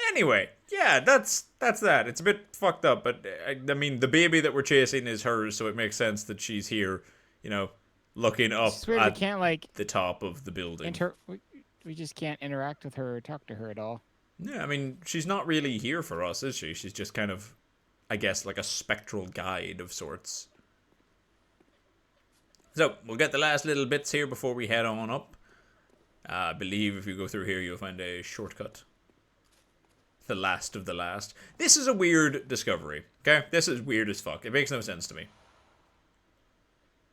Anyway, yeah, that's that. It's a bit fucked up, but I mean, the baby that we're chasing is hers, so it makes sense that she's here, you know, looking up It's weird we at can't like the top of the building. we just can't interact with her or talk to her at all. Yeah, I mean, she's not really here for us, is she? She's just kind of, I guess, like a spectral guide of sorts. So, we'll get the last little bits here before we head on up. I believe if you go through here, you'll find a shortcut. The last of the last. This is a weird discovery, okay? This is weird as fuck. It makes no sense to me.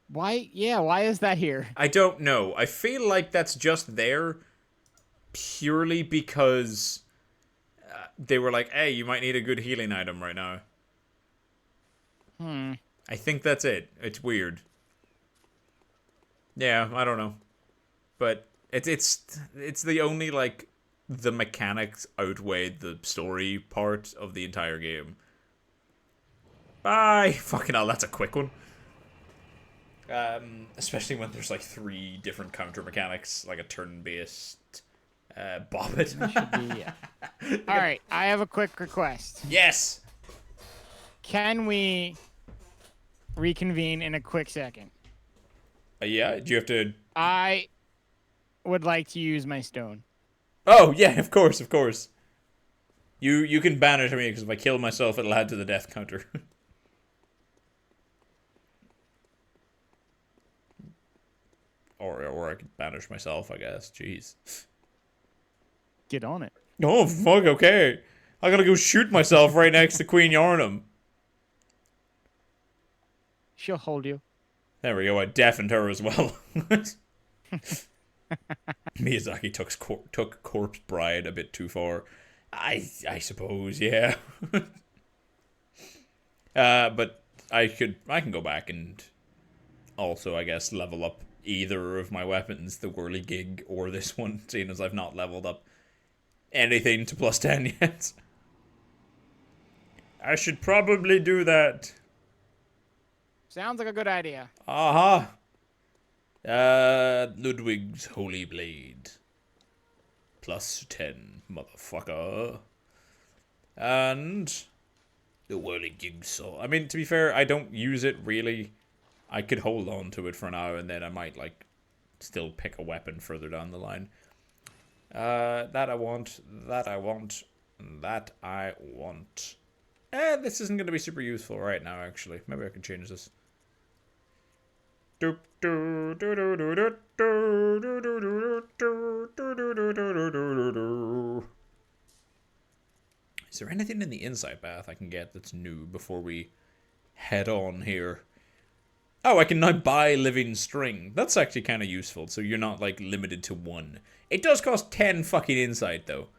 Why? Yeah, why is that here? I don't know. I feel like that's just there purely because they were like, hey, you might need a good healing item right now. I think that's it. It's weird. Yeah, I don't know. But it's the only, like, the mechanics outweigh the story part of the entire game. Bye! Fucking hell, that's a quick one. Especially when there's, like, 3 different counter mechanics, like a turn-based bobbit. Alright, I have a quick request. Yes! Can we reconvene in a quick second? Yeah, do you have to... I would like to use my stone. Oh, yeah, of course, of course. You can ban it to me, because if I kill myself, it'll add to the death counter. or I could banish myself, I guess. Jeez. Get on it. Oh, fuck, okay. I gotta go shoot myself right next to Queen Yarnum. She'll hold you. There we go, I deafened her as well. Miyazaki took Corpse Bride a bit too far. I suppose, yeah. But I can go back and also, I guess, level up either of my weapons, the Whirligig or this one, seeing as I've not leveled up anything to +10 yet. I should probably do that. Sounds like a good idea. Aha. Ludwig's Holy Blade. +10, motherfucker. And the Whirligig Saw. I mean, to be fair, I don't use it really. I could hold on to it for now, and then I might, like, still pick a weapon further down the line. That I want, that I want, that I want. This isn't going to be super useful right now, actually. Maybe I can change this. Is there anything in the inside path I can get that's new before we head on here? Oh, I can now buy living string. That's actually kind of useful, so you're not, like, limited to 1. It does cost 10 fucking insight, though.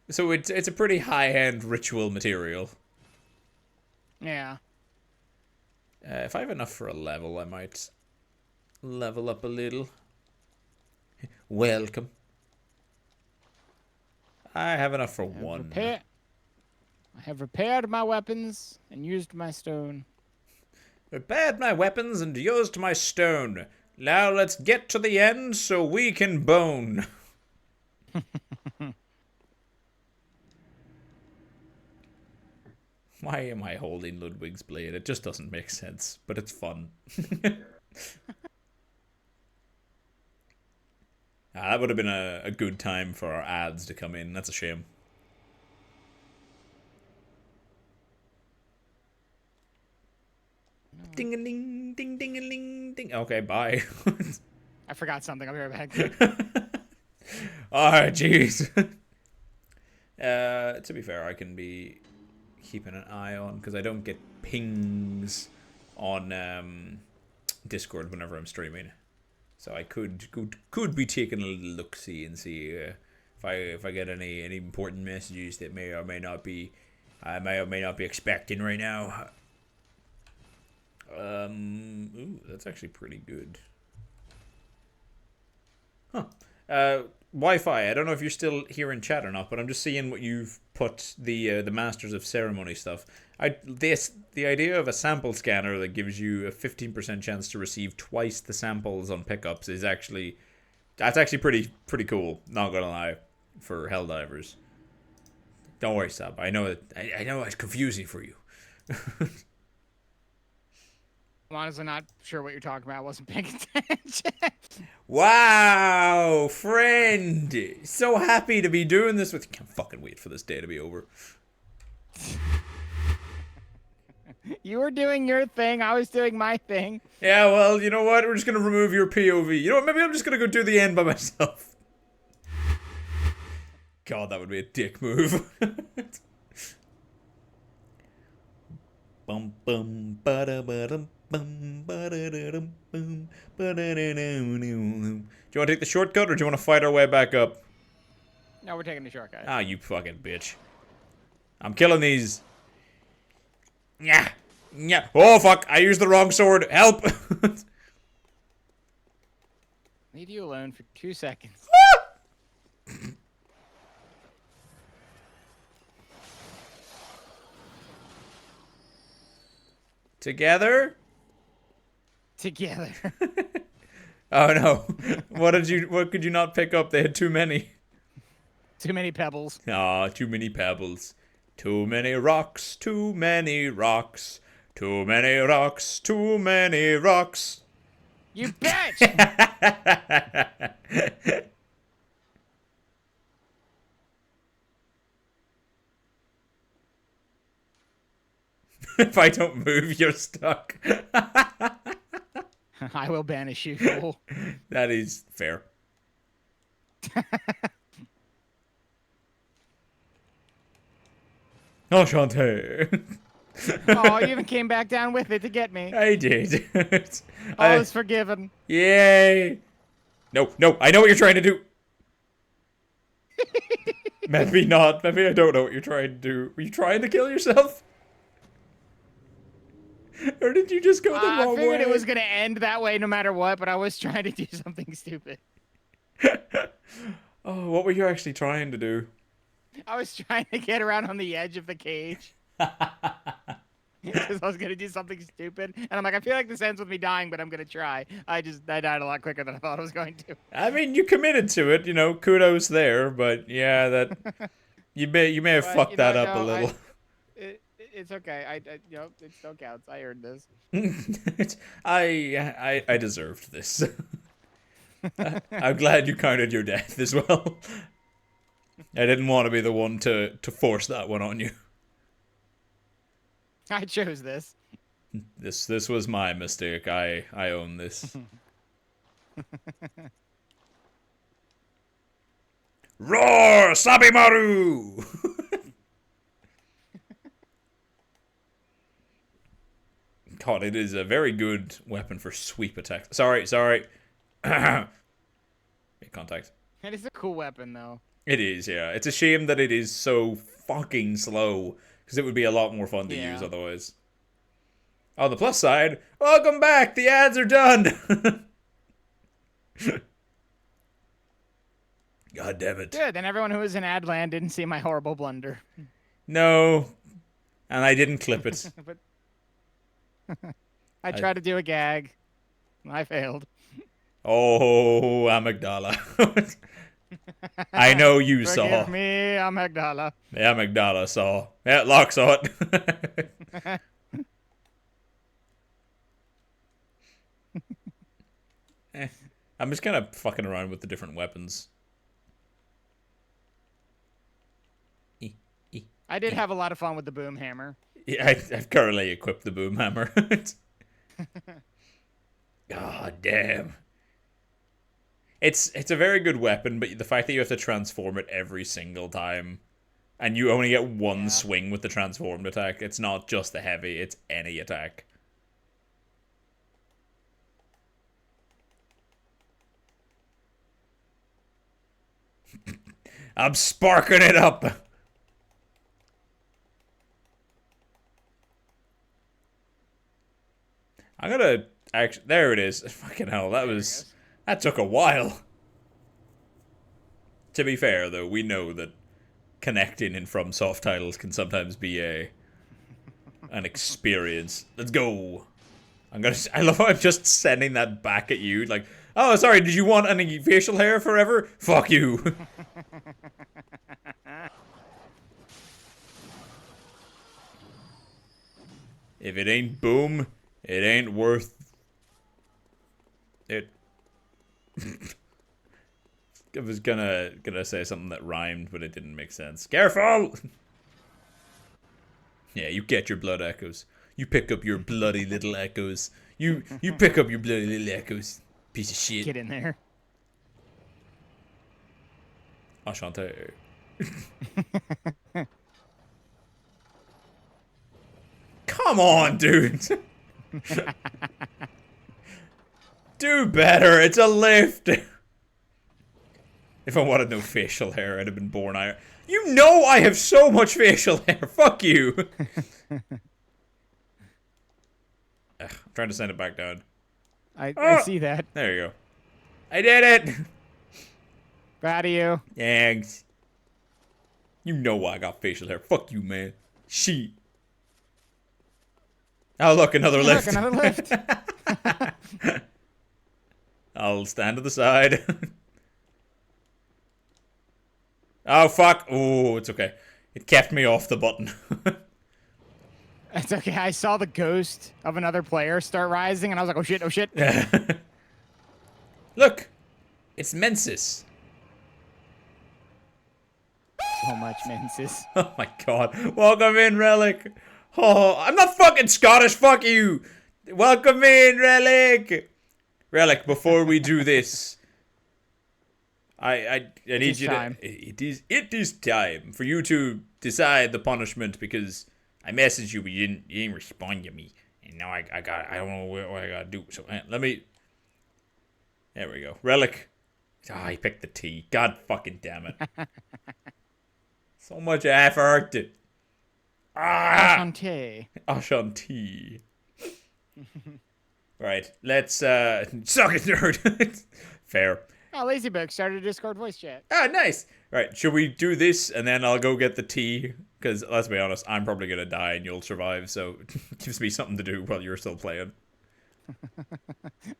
So it's a pretty high-end ritual material. Yeah. If I have enough for a level, I might level up a little. Welcome. I have enough for 1. I have repaired my weapons and used my stone. Repaired my weapons and used my stone. Now let's get to the end so we can bone. Why am I holding Ludwig's blade? It just doesn't make sense, but it's fun. That would have been a good time for our ads to come in. That's a shame. Ding-a-ling, ding-ding-a-ling, ding. Okay, bye. I forgot something. I'll be right back. Alright, jeez. To be fair, I can be keeping an eye on, because I don't get pings on Discord whenever I'm streaming. So I could be taking a little look-see and see if I get any important messages that may or may not be expecting right now. Ooh, that's actually pretty good. Huh. Wi-Fi. I don't know if you're still here in chat or not, but I'm just seeing what you've put the Masters of Ceremony stuff. The idea of a sample scanner that gives you a 15% chance to receive twice the samples on pickups is actually pretty cool. Not gonna lie, for Helldivers. Don't worry, Sab. I know it's confusing for you. I'm honestly not sure what you're talking about. I wasn't paying attention. Wow, friend! So happy to be doing this with you. Can't fucking wait for this day to be over. You were doing your thing. I was doing my thing. Yeah, well, you know what? We're just gonna remove your POV. You know what? Maybe I'm just gonna go do the end by myself. God, that would be a dick move. Bum bum ba ba dum bum ba dum bum ba da do you want to take the shortcut, or do you want to fight our way back up? No, we're taking the shortcut. Ah, you fucking bitch. I'm killing these. Yeah. Yeah. Oh, fuck. I used the wrong sword. Help. Leave you alone for 2 seconds. Together? Together. Oh, no. What could you not pick up? They had too many. Too many pebbles. Ah, too many pebbles. Too many rocks. Too many rocks. Too many rocks. Too many rocks. You bitch! If I don't move, you're stuck. I will banish you, fool. That is fair. Enchanté. Oh, you even came back down with it to get me. I did. All is forgiven. Yay. No, I know what you're trying to do. Maybe not. Maybe I don't know what you're trying to do. Were you trying to kill yourself? Or did you just go the wrong way? I figured it was going to end that way no matter what, but I was trying to do something stupid. Oh, what were you actually trying to do? I was trying to get around on the edge of the cage. Because I was going to do something stupid. And I'm like, I feel like this ends with me dying, but I'm going to try. I died a lot quicker than I thought I was going to. I mean, you committed to it, you know, kudos there, but yeah, that you may have fucked that up a little. It's okay. You know, it still counts. I earned this. I deserved this. I'm glad you counted your death as well. I didn't want to be the one to force that one on you. I chose this. This was my mistake. I own this. Roar, Sabimaru! God, it is a very good weapon for sweep attacks. Sorry. Make contact. It is a cool weapon, though. It is, yeah. It's a shame that it is so fucking slow, because it would be a lot more fun to use otherwise. On the plus side, welcome back! The ads are done! God damn it. Good, then everyone who was in Adland didn't see my horrible blunder. No. And I didn't clip it. But I tried to do a gag. I failed. Oh, amygdala. I know you saw. Forgive me, amygdala. Yeah, amygdala saw. Yeah, Locke saw it. I'm just kind of fucking around with the different weapons. I did have a lot of fun with the boom hammer. Yeah, I've currently equipped the boom hammer. God damn. It's a very good weapon, but the fact that you have to transform it every single time, and you only get one swing with the transformed attack, it's not just the heavy, it's any attack. I'm sparking it up! I'm gonna actually. There it is. Fucking hell, that took a while. To be fair, though, we know that connecting in FromSoft titles can sometimes be an experience. Let's go. I love how I'm just sending that back at you. Like, oh, sorry, did you want any facial hair forever? Fuck you. If it ain't boom, it ain't worth it. I was gonna say something that rhymed, but it didn't make sense. Careful! Yeah, you get your blood echoes. You pick up your bloody little echoes. You pick up your bloody little echoes. Piece of shit. Get in there. Enchanté. Come on, dude. Do better. It's a lift. If I wanted no facial hair, I'd have been born Irish. You know I have so much facial hair. Fuck you. I'm trying to send it back down. I see that. There you go. I did it. Proud of you. Thanks. You know I got facial hair. Fuck you, man. She. Oh, look, another lift. Look, another lift. I'll stand to the side. Oh, fuck. Oh, it's okay. It kept me off the button. It's okay. I saw the ghost of another player start rising, and I was like, oh shit, oh shit. Look. It's Mensis. So much menses. Oh my god. Welcome in, Relic. Oh, I'm not fucking Scottish. Fuck you. Welcome in, Relic. Relic, before we do this, I need you to. It is time for you to decide the punishment, because I messaged you but you didn't respond to me, and now I don't know what I gotta do. So let me. There we go, Relic. Ah, he picked the T. God fucking damn it. So much effort. Enchanté. Ashanti. Right, let's suck it, nerd. Fair. Oh, Lazybook started a Discord voice chat. Ah, nice. Right, should we do this and then I'll go get the tea? Because let's be honest, I'm probably gonna die and you'll survive, so it gives me something to do while you're still playing.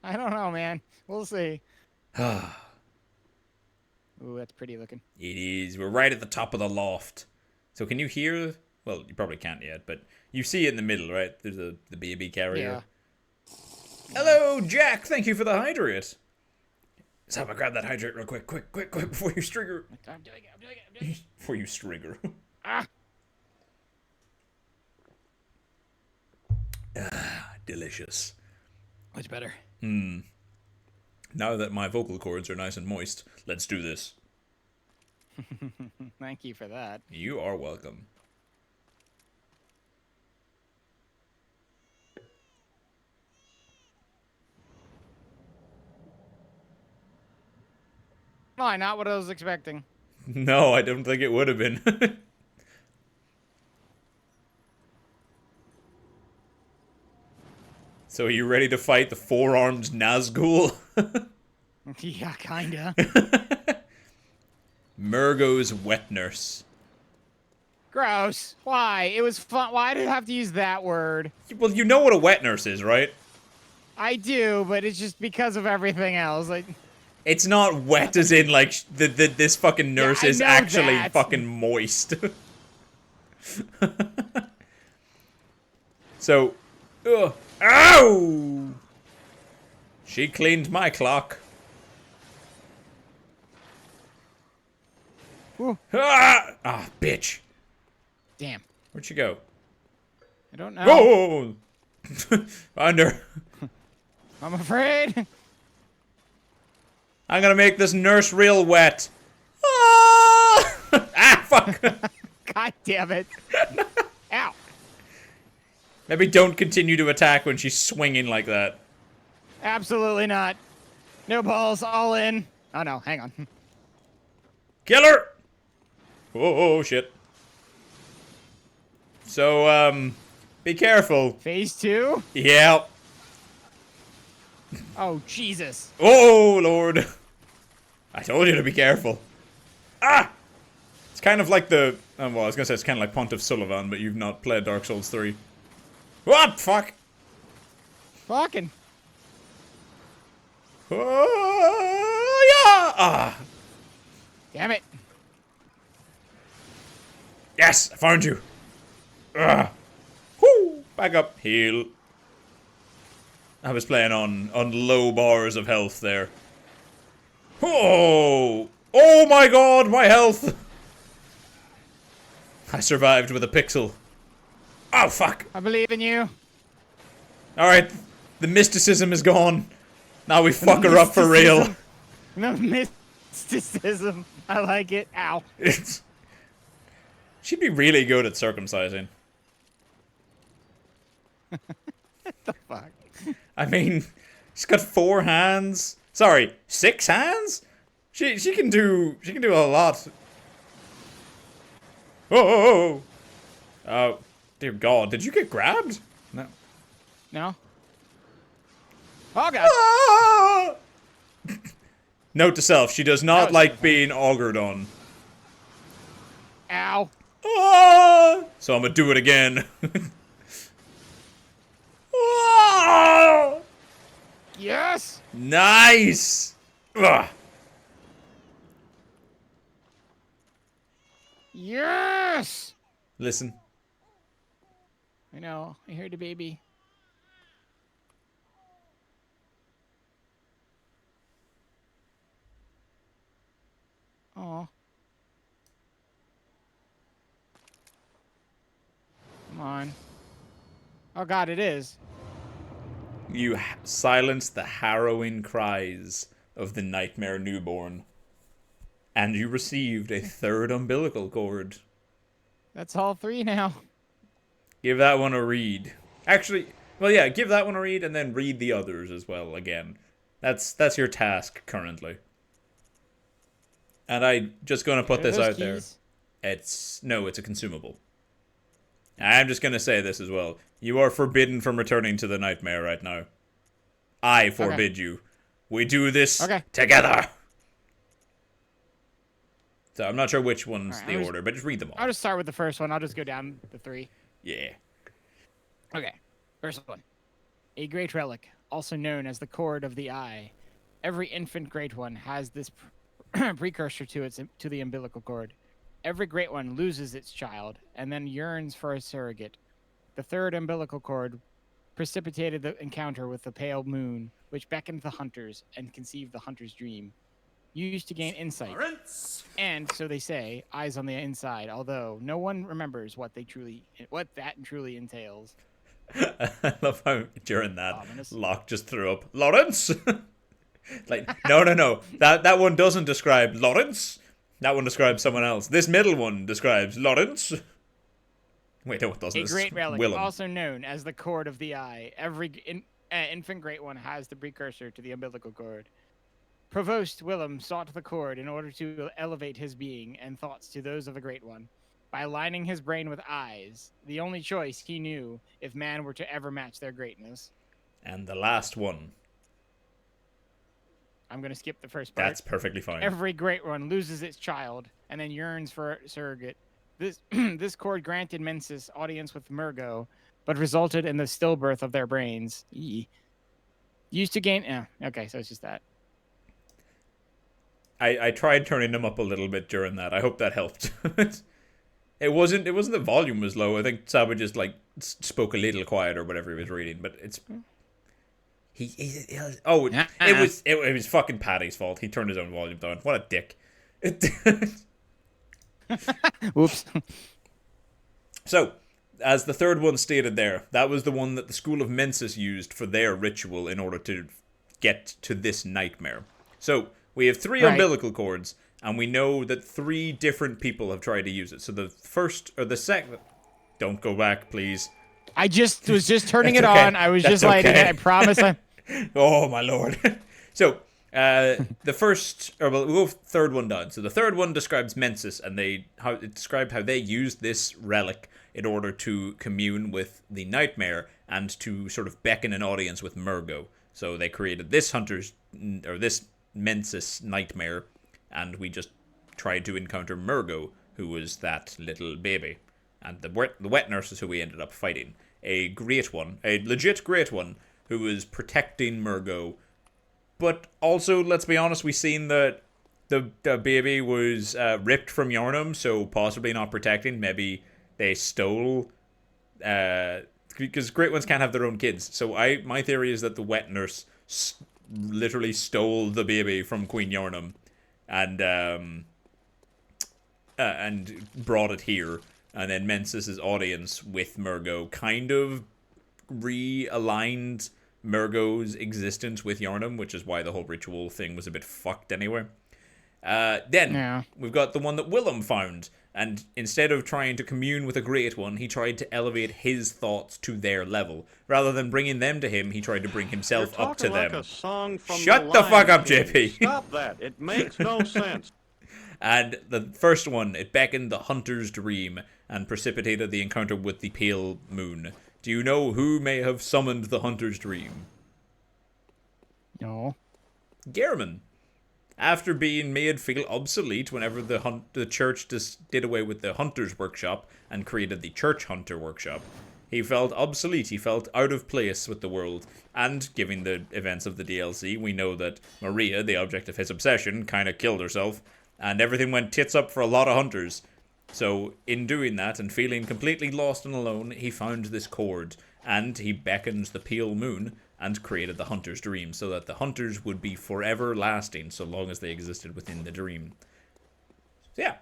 I don't know, man. We'll see. Ooh, that's pretty looking. It is. We're right at the top of the loft. So can you hear? Well, you probably can't yet, but you see it in the middle, right? There's the baby carrier. Yeah. Hello, Jack. Thank you for the hydrate. SABA, grab that hydrate real quick, quick, before you strigger. I'm doing it. Before you strigger. Ah. Delicious. Much better. Now that my vocal cords are nice and moist, let's do this. Thank you for that. You are welcome. Why, not what I was expecting. No, I don't think it would have been. So are you ready to fight the four-armed Nazgul? Yeah, kinda. Murgo's wet nurse. Gross. Why? It was fun. Why did I have to use that word? Well, you know what a wet nurse is, right? I do, but it's just because of everything else. Like, It's not wet as in, like, this fucking nurse I is know actually that. fucking moist. So, ow! She cleaned my clock. whew, Ah, bitch. damn. Where'd she go? I don't know. Oh! Under. I'm afraid. I'm gonna make this nurse real wet. Ah! Ah, fuck. God damn it. Ow. Maybe don't continue to attack when she's swinging like that. Absolutely not. No balls, all in. Oh no, hang on. Kill her! Oh, shit. So, be careful. Phase 2? Yeah. Oh, Jesus. Oh, Lord. I told you to be careful. Ah! It's kind of like the... well, I was gonna say it's kind of like Pontiff Sullivan, but you've not played Dark Souls 3. What? Fuck! Fucking. Oh, yeah! Ah! Damn it. Yes! I found you! Ah! Whoo! Back up. Heal. I was playing on low bars of health there. Oh! Oh my god, my health! I survived with a pixel. Oh, fuck! I believe in you. Alright, the mysticism is gone. Now we fuck her up for real. No mysticism. I like it. Ow. She'd be really good at circumcising. What the fuck? I mean, she's got 4 hands. Sorry, 6 hands? She can do a lot. Oh, oh, dear God, did you get grabbed? No. No? Oh, God. Ah! Note to self, she does not was like being augured on. Ow. Ah! So I'm gonna do it again. Ah! Yes. Nice! Ugh. Yes. Listen. I know. I heard the baby. Oh. Come on. Oh God, it is. You silenced the harrowing cries of the nightmare newborn. And you received a 3rd umbilical cord. That's all 3 now. Give that one a read. Actually, well, yeah, give that one a read and then read the others as well again. That's your task currently. And I'm just gonna put this out there. It's a consumable. I'm just gonna say this as well. You are forbidden from returning to the nightmare right now. I forbid you. We do this together. So I'm not sure which one's the order, but just read them all. I'll just start with the first one. I'll just go down the 3. Yeah. Okay. First one. A great relic, also known as the cord of the eye. Every infant great one has this precursor to the umbilical cord. Every great one loses its child and then yearns for a surrogate. The 3rd umbilical cord precipitated the encounter with the pale moon, which beckoned the hunters and conceived the hunter's dream. Used to gain insight, and so they say, eyes on the inside. Although no one remembers what that truly entails. I love how during that Locke just threw up Lawrence. Like no, that one doesn't describe Lawrence. That one describes someone else. This middle one describes Lawrence. Wait, no, it doesn't. A great relic, Willem. also known as the cord of the eye. Every infant great one has the precursor to the umbilical cord. Provost Willem sought the cord in order to elevate his being and thoughts to those of the Great One. By aligning his brain with eyes, the only choice he knew if man were to ever match their greatness. And the last one. I'm going to skip the first part. That's perfectly fine. Every Great One loses its child and then yearns for a surrogate. This cord granted Mensis audience with Murgo, but resulted in the stillbirth of their brains. Used to gain... okay, so it's just that. I tried turning them up a little bit during that. I hope that helped. It wasn't the volume was low. I think SABA just like spoke a little quiet or whatever he was reading, but it's it was fucking Paddy's fault. He turned his own volume down. What a dick. Whoops. So, as the third one stated there, that was the one that the School of Mensis used for their ritual in order to get to this nightmare. So, we have 3 Right. umbilical cords, and we know that 3 different people have tried to use it. So the first, or the second... Don't go back, please. I was just turning That's it okay. on. I was That's just lighting okay. it. I promise. Oh, my lord. So, the first, or we'll go third one down. So the third one describes Mensis, and it described how they used this relic in order to commune with the nightmare and to sort of beckon an audience with Murgo. So they created this this Mensis nightmare, and we just tried to encounter Murgo, who was that little baby. And the wet nurse is who we ended up fighting. A great one, a legit great one, who was protecting Murgo. But also, let's be honest, we seen that the baby was ripped from Yarnum, so possibly not protecting. Maybe they stole, because great ones can't have their own kids. So my theory is that the wet nurse literally stole the baby from Queen Yarnum, and brought it here. And then Mensis' audience with Murgo kind of realigned Murgo's existence with Yarnum, which is why the whole ritual thing was a bit fucked anyway. Then we've got the one that Willem found, and instead of trying to commune with a great one, he tried to elevate his thoughts to their level. Rather than bringing them to him, he tried to bring himself You're up to talking like them. a song from Shut the Lion fuck up, King. JP. Stop that. It makes no sense. And the first one, it beckoned the hunter's dream and precipitated the encounter with the pale moon. Do you know who may have summoned the hunter's dream? No. Gehrman. After being made feel obsolete whenever the church did away with the hunter's workshop and created the church hunter workshop, he felt obsolete, he felt out of place with the world. And, given the events of the DLC, we know that Maria, the object of his obsession, kind of killed herself, and everything went tits up for a lot of hunters. So, in doing that, and feeling completely lost and alone, he found this cord, and he beckoned the pale moon, and created the hunter's dream, so that the hunters would be forever lasting, so long as they existed within the dream. So yeah,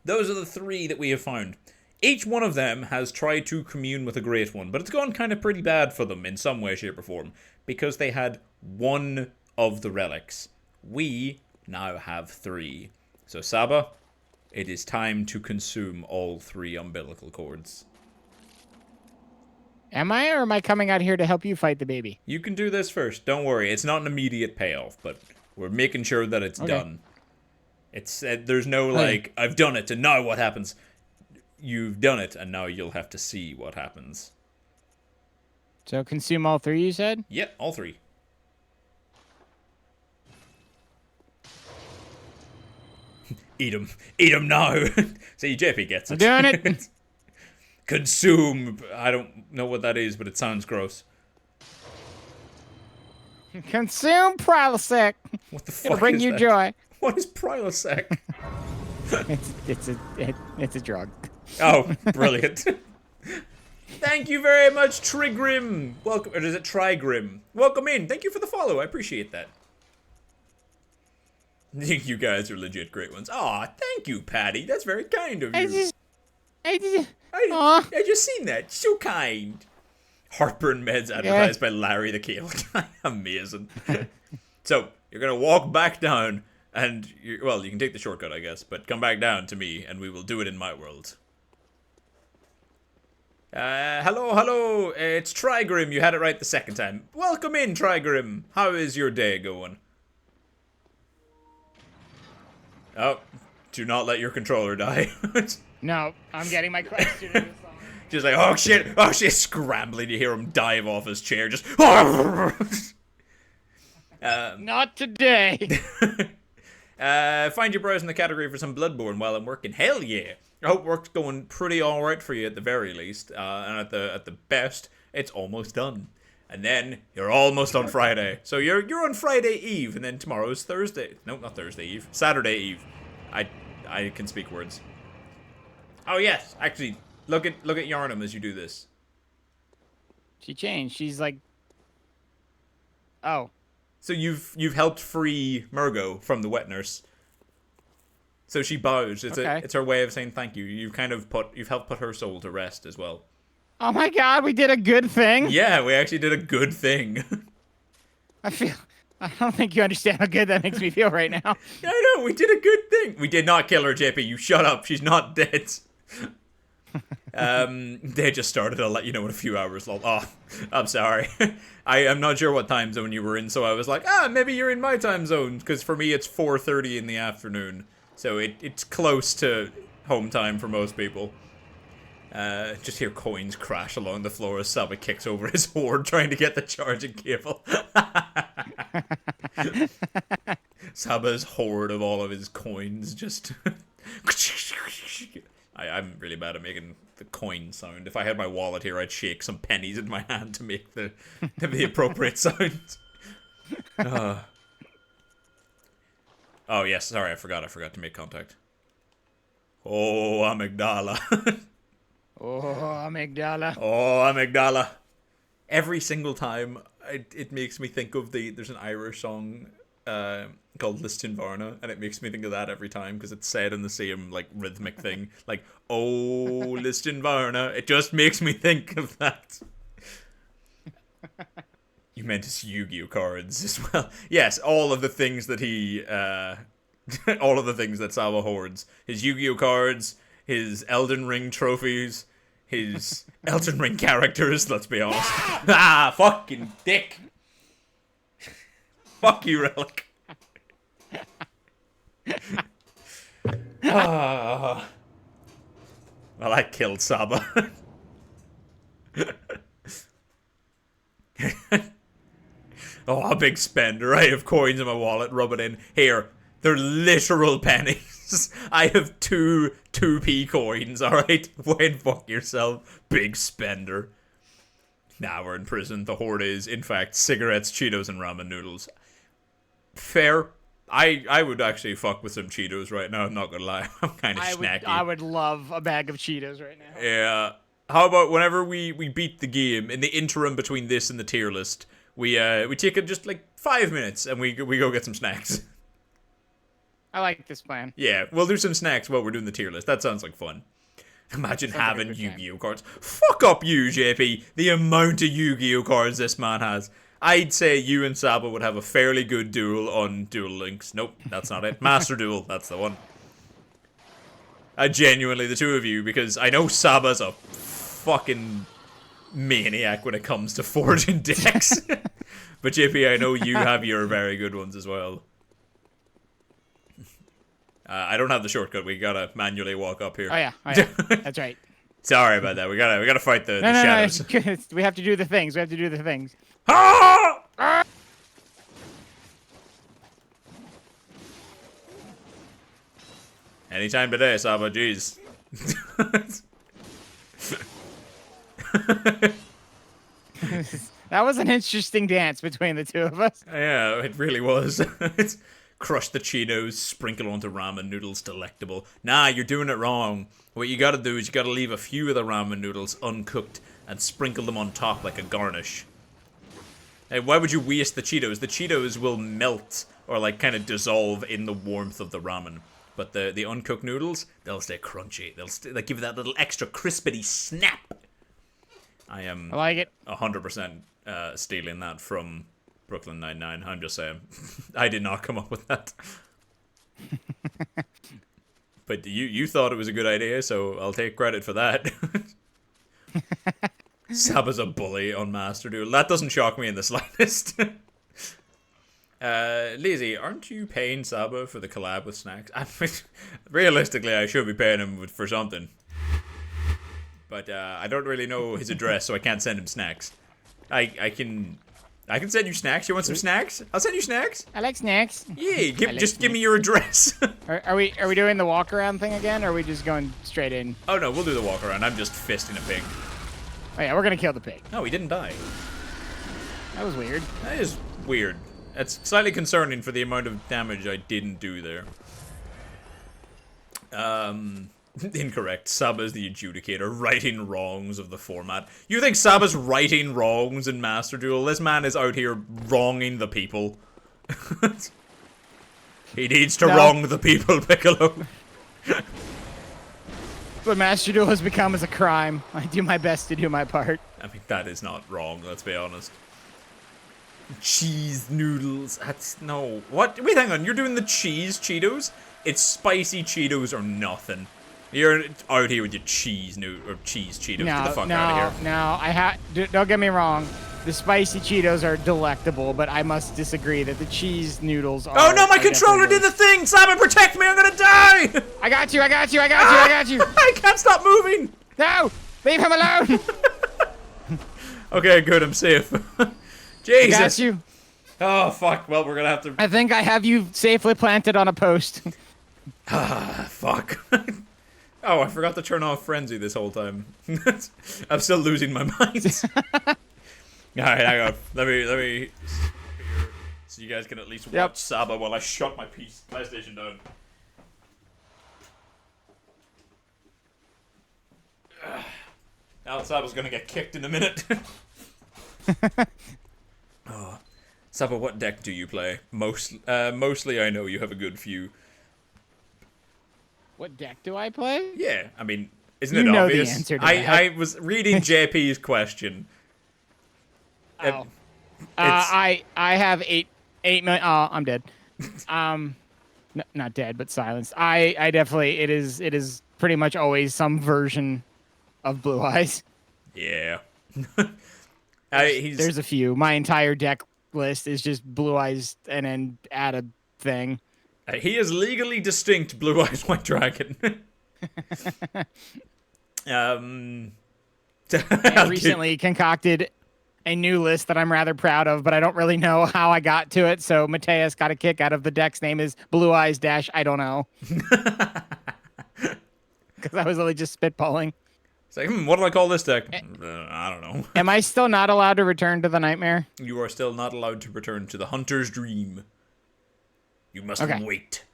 those are the 3 that we have found. Each one of them has tried to commune with a great one, but it's gone kind of pretty bad for them in some way, shape, or form, because they had 1 of the relics. We now have 3. So SABA, it is time to consume all 3 umbilical cords. Am I, or am I coming out here to help you fight the baby? You can do this first. Don't worry. It's not an immediate payoff, but we're making sure that it's done. It's there's no like, I've done it, and now what happens? You've done it, and now you'll have to see what happens. So consume all 3, you said? Yep, all 3. Eat 'em. Eat 'em now. See, JP gets it. I'm doing it. Consume. I don't know what that is, but it sounds gross. Consume Prilosec. What the fuck It'll bring is you that? joy. What is Prilosec? It's a drug. Oh, brilliant. Thank you very much, Trigrim. Welcome, or is it Trigrim? Welcome in. Thank you for the follow. I appreciate that. You guys are legit great ones. Aw, thank you, Patty. That's very kind of you. I just seen that. So kind. Heartburn meds advertised by Larry the Cable Guy. Amazing. So, you're going to walk back down, and, you can take the shortcut, I guess, but come back down to me, and we will do it in my world. Hello. It's Trigrim. You had it right the second time. Welcome in, Trigrim. How is your day going? Oh, do not let your controller die. No, I'm getting my question. In this song. Just like, oh shit, scrambling. You hear him dive off his chair, just. Not today. Find your browse in the category for some Bloodborne while I'm working. Hell yeah! I hope work's going pretty alright for you at the very least, and at the best, it's almost done. And then you're almost on Friday, so you're on Friday Eve, and then tomorrow's Thursday. No, not Thursday Eve. Saturday Eve. I can speak words. Oh yes, actually, look at Yarnum as you do this. She changed. She's like, oh. So you've helped free Murgo from the wet nurse. So she bows. It's Okay. it's her way of saying thank you. You've helped put her soul to rest as well. Oh my god, we did a good thing. Yeah, we actually did a good thing. I don't think you understand how good that makes me feel right now. Yeah, I know, we did a good thing. We did not kill her, JP. You shut up. She's not dead. They just started. I'll let you know in a few hours. Oh, I'm sorry. I'm not sure what time zone you were in, so I was like, maybe you're in my time zone, because for me it's 4:30 in the afternoon, so it's close to home time for most people. Just hear coins crash along the floor as SABA kicks over his hoard trying to get the charging cable. SABA's hoard of all of his coins just... I'm really bad at making the coin sound. If I had my wallet here, I'd shake some pennies in my hand to make the appropriate sound. Oh yes, sorry, I forgot to make contact. Oh, amygdala. Oh, amygdala. Oh, amygdala. Every single time, it makes me think of there's an Irish song called Liston Varna, and it makes me think of that every time, because it's said in the same, like, rhythmic thing. Like, oh, Liston Varna. It just makes me think of that. You meant his Yu-Gi-Oh cards as well. Yes, all of the things that he, all of the things that SABA hoards. His Yu-Gi-Oh cards, his Elden Ring trophies, his Elden Ring characters, let's be honest. Fucking dick. Fuck you, Relic. Well, I killed SABA. Oh, a big spender. I have coins in my wallet. Rub it in. Here, they're literal pennies. I have two 2p coins, alright? Wait, fuck yourself. Big spender. Nah, we're in prison. The hoard is, in fact, cigarettes, Cheetos, and ramen noodles. Fair. I would actually fuck with some Cheetos right now, I'm not gonna lie. I'm kind of snacky. I would love a bag of Cheetos right now. Yeah. How about whenever we beat the game, in the interim between this and the tier list, we take it just like 5 minutes and we go get some snacks. I like this plan. Yeah, we'll do some snacks while we're doing the tier list. That sounds like fun. Imagine Sounds like a having good Yu-Gi-Oh cards. Fuck up you, JP. The amount of Yu-Gi-Oh cards this man has. I'd say you and SABA would have a fairly good duel on Duel Links. Nope, that's not it. Master Duel, that's the one. Genuinely, the two of you, because I know SABA's a fucking maniac when it comes to forging decks. But JP, I know you have your very good ones as well. I don't have the shortcut. We gotta manually walk up here. Oh yeah. That's right. Sorry about that. We gotta fight the No, shadows. no, we have to do the things. We have to do the things. Ah! Anytime today, SABA. Jeez. That was an interesting dance between the two of us. Yeah, it really was. It's crush the Cheetos, sprinkle onto ramen noodles, delectable. Nah, you're doing it wrong. What you gotta do is you gotta leave a few of the ramen noodles uncooked and sprinkle them on top like a garnish. Hey, why would you waste the Cheetos? The Cheetos will melt or like kind of dissolve in the warmth of the ramen. But the uncooked noodles, they'll stay crunchy. They'll give you that little extra crispity snap. I am I like it. 100% stealing that from Brooklyn Nine-Nine. I'm just saying. I did not come up with that. But you thought it was a good idea, so I'll take credit for that. SABA's a bully on Master Duel. That doesn't shock me in the slightest. Lizzie, aren't you paying SABA for the collab with snacks? I mean, realistically, I should be paying him for something. But I don't really know his address, so I can't send him snacks. I can send you snacks. You want some snacks? I'll send you snacks. I like snacks. Yeah, give me your address. Are we doing the walk around thing again, or are we just going straight in? Oh no, we'll do the walk around. I'm just fisting a pig. Oh yeah, we're gonna kill the pig. No, he didn't die. That was weird. That is weird. That's slightly concerning for the amount of damage I didn't do there. Incorrect. SABA's the adjudicator, righting wrongs of the format. You think SABA's righting wrongs in Master Duel? This man is out here wronging the people. He needs to wrong the people, Piccolo. what Master Duel has become is a crime. I do my best to do my part. I mean, that is not wrong, let's be honest. Cheese noodles. That's no. What? Wait, hang on. You're doing the cheese Cheetos? It's spicy Cheetos or nothing. You're out here with your cheese or cheese Cheetos. Get the fuck out of here. No. Don't get me wrong. The spicy Cheetos are delectable, but I must disagree that the cheese noodles are. Oh no, my controller did the thing! Simon, protect me! I'm gonna die! I got you! I got you! I can't stop moving! No! Leave him alone! Okay, good. I'm safe. Jesus. I got you. Oh fuck. Well, we're gonna have to. I think I have you safely planted on a post. Fuck. Oh, I forgot to turn off Frenzy this whole time. I'm still losing my mind. Alright, hang on. Let me so you guys can at least watch SABA while I shut my PlayStation down. Now SABA's gonna get kicked in a minute. Oh. SABA, what deck do you play? Mostly I know you have a good few. What deck do I play? Yeah, I mean, isn't You it know obvious? the answer to I that. was reading JP's question. Oh. I have 8 million. Oh, I'm dead. Not dead, but silenced. I definitely. It is pretty much always some version of Blue Eyes. Yeah. There's a few. My entire deck list is just Blue Eyes and then add a thing. He is legally distinct Blue Eyes White Dragon. I recently concocted a new list that I'm rather proud of, but I don't really know how I got to it. So Mateus got a kick out of the deck's name is Blue Eyes Dash. I don't know. Because I was only just spitballing. It's like, what do I call this deck? I don't know. Am I still not allowed to return to the nightmare? You are still not allowed to return to the Hunter's Dream. You must wait.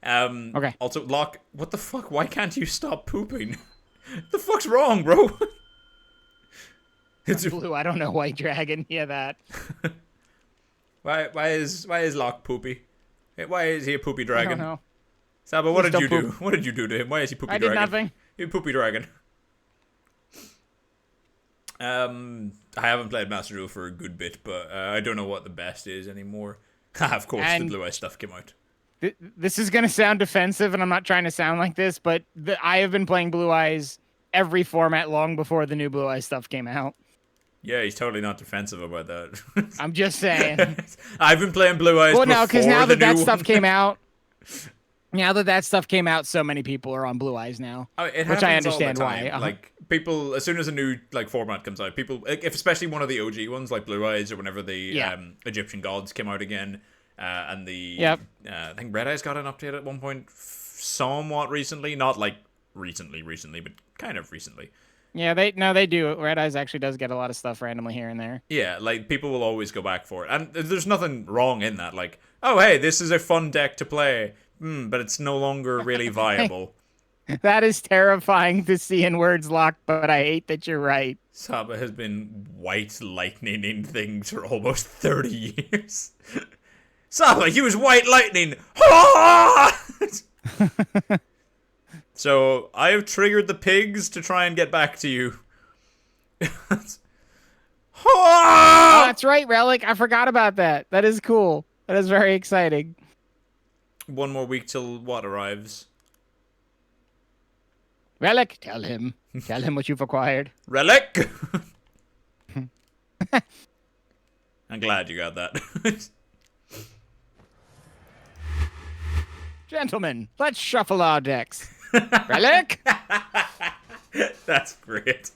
Okay. Also, Locke, what the fuck? Why can't you stop pooping? The fuck's wrong, bro? It's blue. I don't know. White Dragon. Yeah, that. Why is Locke poopy? Why is he a poopy dragon? I don't know. Saba, what did you do? Poop. What did you do to him? Why is he poopy I dragon? did nothing. You poopy dragon. I haven't played Master Duel for a good bit, but I don't know what the best is anymore. Of course, the Blue Eye stuff came out. This is gonna sound defensive, and I'm not trying to sound like this, but I have been playing Blue Eyes every format long before the new Blue Eyes stuff came out. Yeah, he's totally not defensive about that. I'm just saying. I've been playing Blue Eyes before because now the that new stuff one. came out, so many people are on Blue Eyes now, which I understand why. Like people, as soon as a new format comes out, people, if especially one of the OG ones like Blue Eyes or whenever the Egyptian Gods came out again, and the I think Red Eyes got an update at one point, somewhat recently, not like recently, but kind of recently. Yeah, they do. Red Eyes actually does get a lot of stuff randomly here and there. Yeah, like people will always go back for it, and there's nothing wrong in that. Like, oh hey, this is a fun deck to play, but it's no longer really viable. That is terrifying to see in words, Locke, but I hate that you're right. Saba has been white lightning in things for almost 30 years. Saba, use white lightning! So, I have triggered the pigs to try and get back to you. Oh, that's right, Relic. I forgot about that. That is cool. That is very exciting. One more week till what arrives? Relic, tell him. Tell him what you've acquired. Relic! I'm glad you got that. Gentlemen, let's shuffle our decks. Relic! That's great.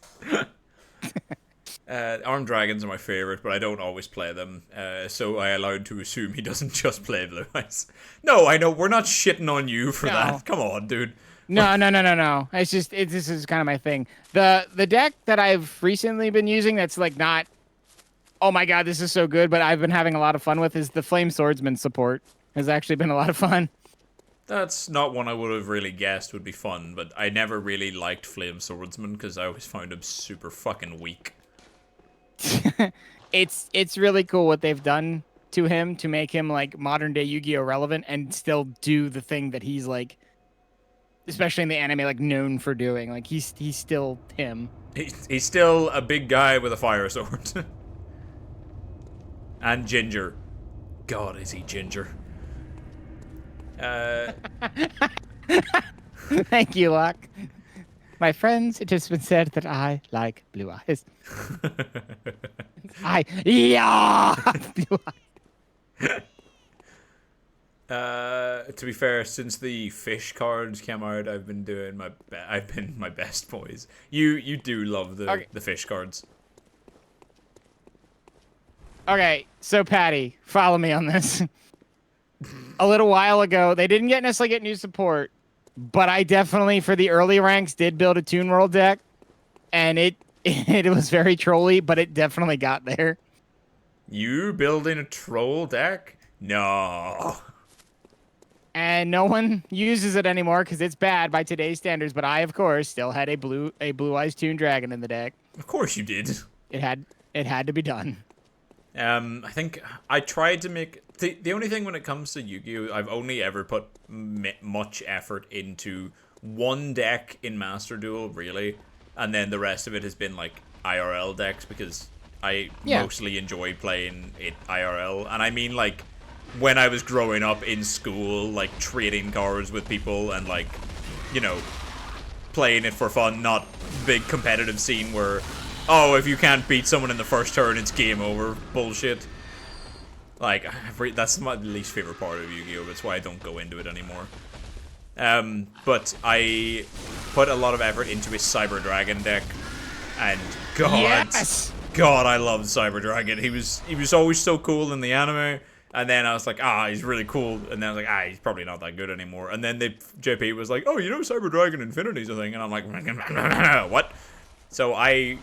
Armed Dragons are my favorite, but I don't always play them, so I allowed to assume he doesn't just play Blue Eyes. No, I know, we're not shitting on you for that. Come on, dude. No. It's just, this is kind of my thing. The deck that I've recently been using that's like not, oh my god, this is so good, but I've been having a lot of fun with is the Flame Swordsman support. Has actually been a lot of fun. That's not one I would have really guessed would be fun, but I never really liked Flame Swordsman because I always found him super fucking weak. It's really cool what they've done to him to make him like modern day Yu-Gi-Oh relevant and still do the thing that he's like especially in the anime, like known for doing. Like he's still him. He's still a big guy with a fire sword. And ginger. God, is he ginger? Thank you, Locke. My friends, it has been said that I like blue eyes. Yeah, blue eyes. To be fair, since the fish cards came out, I've been my best boys. You do love the fish cards. Okay, so Patty, follow me on this. A little while ago, they didn't necessarily get new support, but I definitely, for the early ranks, did build a Toon World deck, and it was very trolly, but it definitely got there. You building a troll deck? No. And no one uses it anymore because it's bad by today's standards. But I, of course, still had a blue eyes Toon Dragon in the deck. Of course you did. It had to be done. I think I tried to make the only thing when it comes to Yu-Gi-Oh, I've only ever put much effort into one deck in Master Duel, really, and then the rest of it has been like IRL decks because I mostly enjoy playing it IRL, and I mean like when I was growing up in school, like trading cards with people and like, you know, playing it for fun, not big competitive scene where, oh, if you can't beat someone in the first turn, it's game over bullshit. Like, that's my least favorite part of Yu-Gi-Oh! That's why I don't go into it anymore. But I put a lot of effort into his Cyber Dragon deck, and God, I loved Cyber Dragon. He was always so cool in the anime, and then I was like, he's really cool, and then I was like, he's probably not that good anymore. And then JP was like, oh, you know, Cyber Dragon Infinity's a thing, and I'm like, what? So I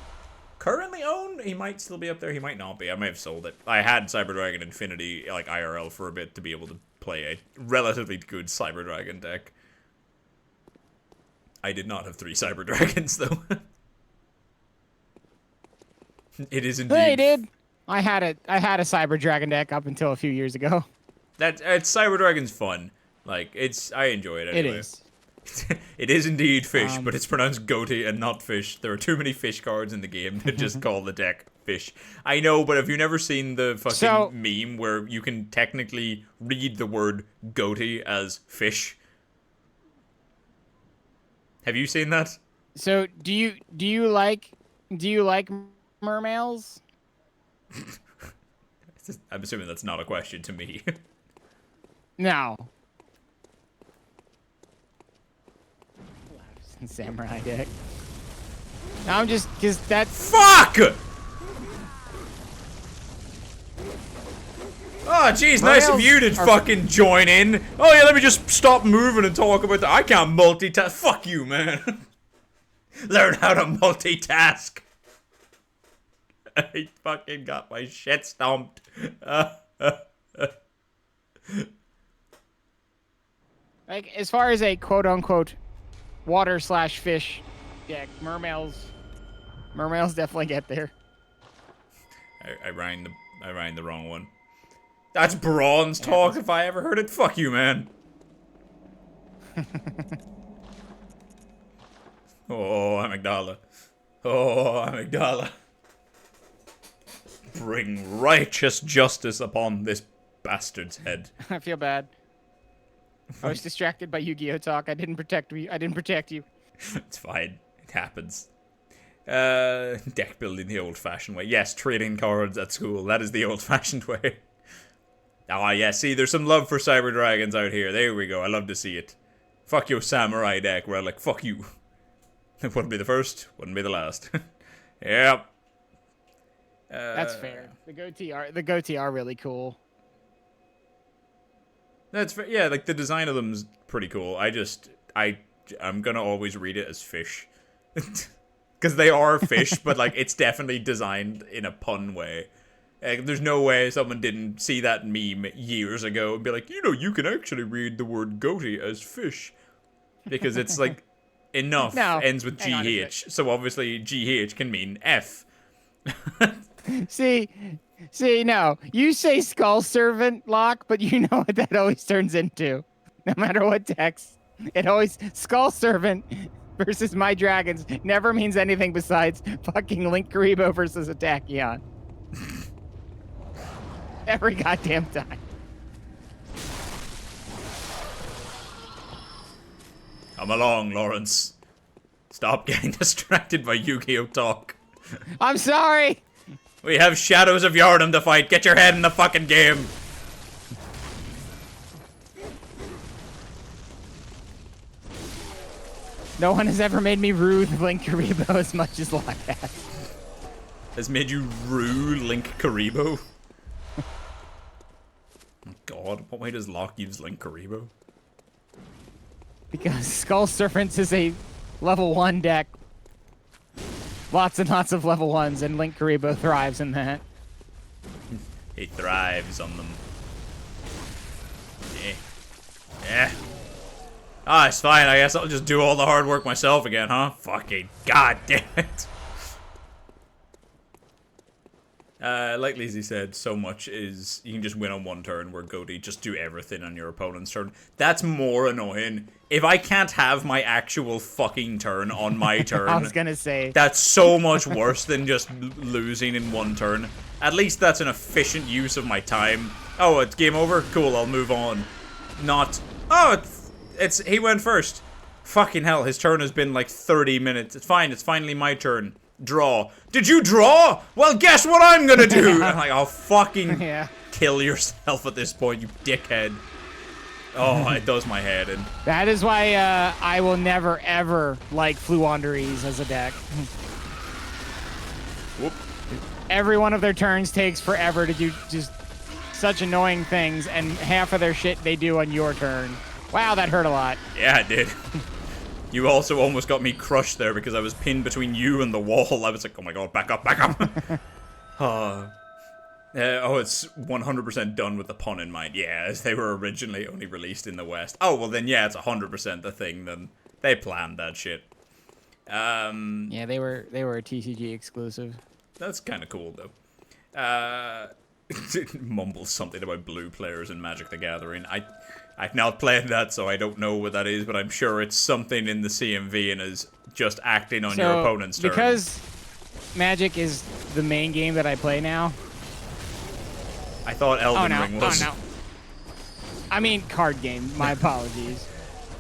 currently own, he might still be up there, he might not be, I might have sold it. I had Cyber Dragon Infinity, like IRL for a bit to be able to play a relatively good Cyber Dragon deck. I did not have 3 Cyber Dragons though. It is indeed. Hey, dude. I had a Cyber Dragon deck up until a few years ago. Cyber Dragon's fun. Like, I enjoy it anyway. It is. It is indeed fish, but it's pronounced goatee and not fish. There are too many fish cards in the game to just call the deck fish. I know, but have you never seen the fucking meme where you can technically read the word goatee as fish? Have you seen that? So do you like mermales? I'm assuming that's not a question to me. No. Samurai deck. I'm just because that's fuck. Oh, jeez, nice of you to fucking join in. Oh yeah, let me just stop moving and talk about that. I can't multitask. Fuck you, man. Learn how to multitask. I fucking got my shit stomped. Like, as far as a quote-unquote water/fish deck, mermales definitely get there. I rang the wrong one. That's bronze talk if I ever heard it. Fuck you, man. Oh, amygdala. Oh, amygdala. Bring righteous justice upon this bastard's head. I feel bad. I was distracted by Yu-Gi-Oh talk. I didn't protect you. It's fine. It happens. Deck building the old-fashioned way. Yes, trading cards at school. That is the old-fashioned way. Ah, yeah, see, there's some love for Cyber Dragons out here. There we go. I love to see it. Fuck your samurai deck, where I'm like, fuck you. It wouldn't be the first, wouldn't be the last. Yep. That's fair. The goatee are really cool. That's fair. Yeah, like the design of them's pretty cool. I'm gonna always read it as fish. Because they are fish, but like it's definitely designed in a pun way. There's no way someone didn't see that meme years ago and be like, you know, you can actually read the word goatee as fish. Because it's like, enough ends with GH. So obviously GH can mean F. See, no. You say skull servant, Locke, but you know what that always turns into. No matter what text. It always Skull Servant versus my dragons never means anything besides fucking Link Karibo versus a Tachyon. Every goddamn time. Come along, Lawrence. Stop getting distracted by Yu-Gi-Oh! Talk. I'm sorry! We have Shadows of Yharnam to fight. Get your head in the fucking game. No one has ever made me rude Link Karibo as much as Locke has. Has made you rue Link Karibo? Oh God, what way does Locke use Link Karibo? Because Skull Serpents is a level 1 deck. Lots and lots of level 1s, and Link Karibo thrives in that. He thrives on them. Yeah. Yeah. Ah, it's fine. I guess I'll just do all the hard work myself again, huh? Fucking goddamn it. Like Lizzie said, so much is you can just win on one turn where Goaty just do everything on your opponent's turn. That's more annoying. If I can't have my actual fucking turn on my turn, I was gonna say that's so much worse than just losing in one turn. At least that's an efficient use of my time. Oh, it's game over? Cool, I'll move on. Not, oh, it's he went first. Fucking hell, his turn has been like 30 minutes. It's fine, it's finally my turn. Draw. Did you draw? Well, guess what I'm gonna do? I'm like, oh, fucking kill yourself at this point, you dickhead. Oh, it does my head in. that is why I will never ever like Fluwanderees as a deck. Whoop. Every one of their turns takes forever to do just such annoying things, and half of their shit they do on your turn. Wow, that hurt a lot. Yeah, it did. You also almost got me crushed there because I was pinned between you and the wall. I was like, oh my god, back up, back up. Oh, it's 100% done with the pun in mind. Yeah, as they were originally only released in the West. Oh, well then, yeah, it's 100% the thing. Then they planned that shit. Yeah, they were a TCG exclusive. That's kind of cool, though. Mumbles something about blue players in Magic the Gathering. I've not played that, so I don't know what that is, but I'm sure it's something in the CMV and is just acting on your opponent's turn. Because Magic is the main game that I play now. I thought Elden Ring was. Oh, no. I mean, card game. My apologies.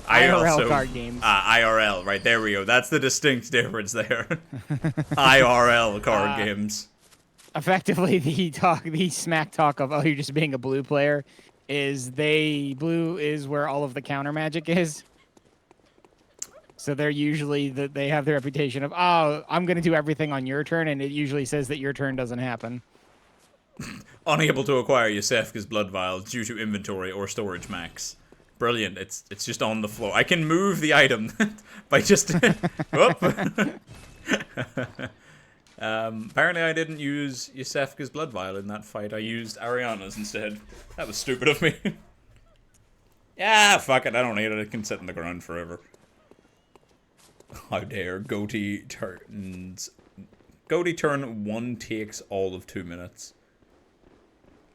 I IRL also, card games. IRL, right, there we go. That's the distinct difference there. IRL card games. Effectively, the smack talk of, oh, you're just being a blue player is blue is where all of the counter magic is. So they're usually, they have the reputation of, oh, I'm going to do everything on your turn, and it usually says that your turn doesn't happen. Unable to acquire Yosefka's blood vials due to inventory or storage max. Brilliant. It's just on the floor. I can move the item by just... Whoop. Apparently I didn't use Yosefka's blood vial in that fight. I used Ariana's instead. That was stupid of me. Yeah, fuck it. I don't need it. It can sit in the ground forever. How dare. Goatee turns... Goatee turn 1 takes all of 2 minutes.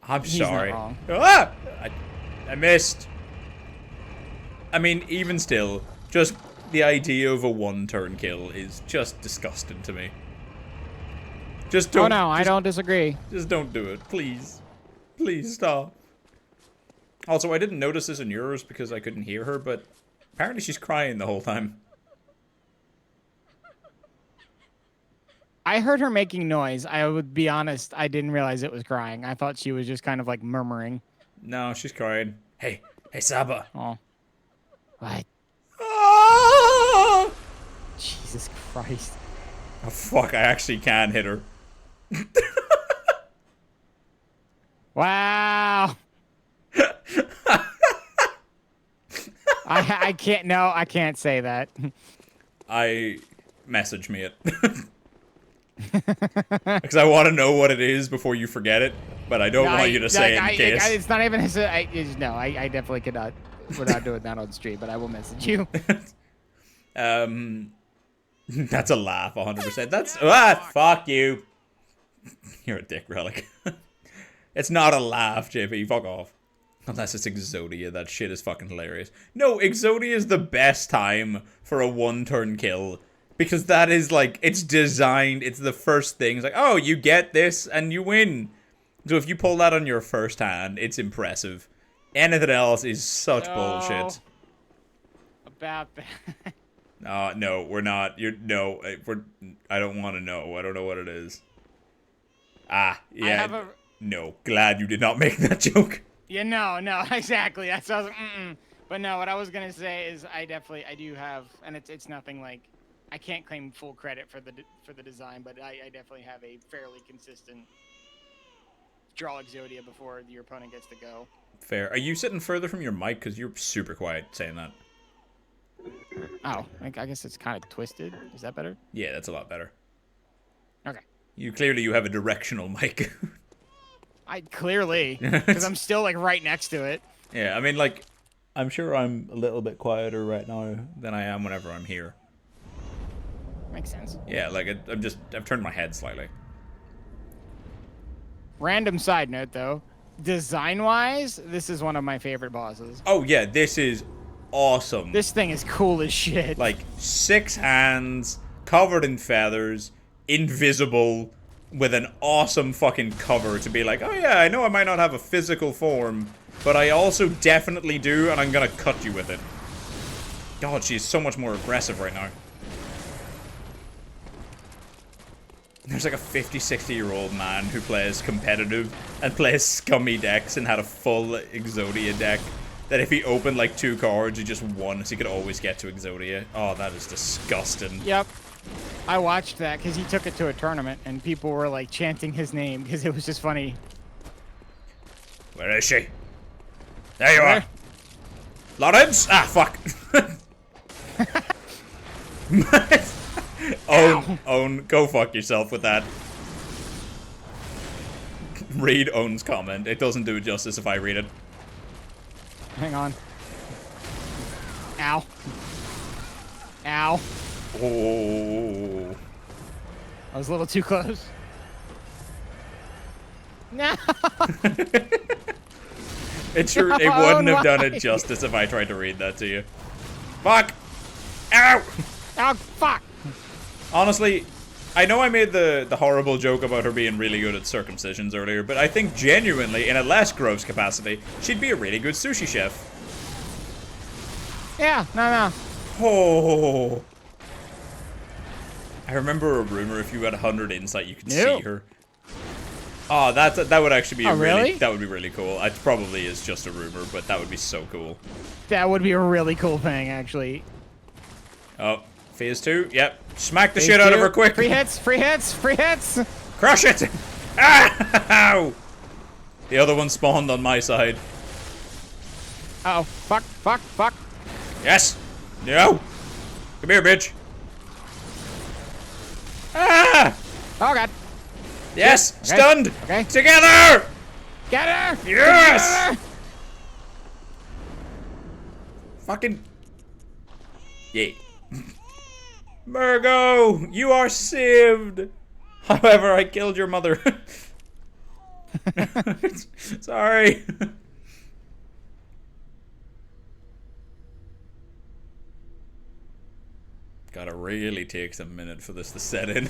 I'm sorry. Not wrong. Ah! I missed. I mean, even still, just the idea of a 1-turn kill is just disgusting to me. Just don't. Oh no, I don't disagree. Just don't do it, please. Please stop. Also, I didn't notice this in yours because I couldn't hear her, but apparently she's crying the whole time. I heard her making noise. I would be honest, I didn't realize it was crying. I thought she was just kind of like murmuring. No, she's crying. Hey, Saba. Oh. What? Ah! Jesus Christ. Oh, fuck, I actually can hit her. Wow. I can't, no, I can't say that. Message me it. Because I want to know what it is before you forget it, but I don't want you to say it in case. It's not even his, no, I definitely could not, we're not doing that on stream, but I will message you. That's a laugh, 100%. That's, fuck you. You're a dick relic. It's not a laugh, JP, fuck off. Unless it's Exodia, that shit is fucking hilarious. No, Exodia is the best time for a one-turn kill. Because that is, like, it's designed, it's the first thing. It's like, oh, you get this, and you win. So if you pull that on your first hand, it's impressive. Anything else is such bullshit. About that. No, we're not. I don't want to know. I don't know what it is. Ah, yeah. No, glad you did not make that joke. Yeah, no, exactly. That's what I was like, But no, what I was gonna say is I do have, and it's nothing like, I can't claim full credit for the design, but I definitely have a fairly consistent draw Exodia before your opponent gets to go. Fair. Are you sitting further from your mic? Because you're super quiet saying that. Oh, I guess it's kind of twisted. Is that better? Yeah, that's a lot better. Okay. You have a directional mic. Clearly, because I'm still like right next to it. Yeah, I mean, like, I'm sure I'm a little bit quieter right now than I am whenever I'm here. Makes sense. Yeah, like, I've turned my head slightly. Random side note, though. Design-wise, this is one of my favorite bosses. Oh, yeah, this is awesome. This thing is cool as shit. Like, 6 hands, covered in feathers, invisible, with an awesome fucking cover to be like, oh yeah, I know I might not have a physical form, but I also definitely do, and I'm gonna cut you with it. God, she's so much more aggressive right now. There's like a 50, 60-year-old man who plays competitive and plays scummy decks and had a full Exodia deck that if he opened like 2 cards, he just won, so he could always get to Exodia. Oh, that is disgusting. Yep. I watched that because he took it to a tournament and people were like chanting his name because it was just funny. Where is she? There you are. Lawrence? Ah, fuck. Own, go fuck yourself with that. Read Own's comment. It doesn't do it justice if I read it. Hang on. Ow. Ow. Oh. I was a little too close. No. It wouldn't have done it justice if I tried to read that to you. Fuck. Ow. Oh, fuck. Honestly, I know I made the horrible joke about her being really good at circumcisions earlier, but I think genuinely, in a less gross capacity, she'd be a really good sushi chef. Yeah, no. Oh. I remember a rumor if you had 100 insight, you could see her. Oh, that would actually be really? That would be really cool. It probably is just a rumor, but that would be so cool. That would be a really cool thing, actually. Oh, phase 2. Yep. Smack the shit out of her quick. Free hits, free hits, free hits. Crush it. Ow! The other one spawned on my side. Uh-oh. Fuck. Yes. No. Come here, bitch. Ah! Oh, God. Yes. Okay. Stunned. Okay. Together. Get her. Yes. Get her. Fucking. Yay. Murgo, you are saved. However, I killed your mother. Sorry. Gotta really take a minute for this to set in.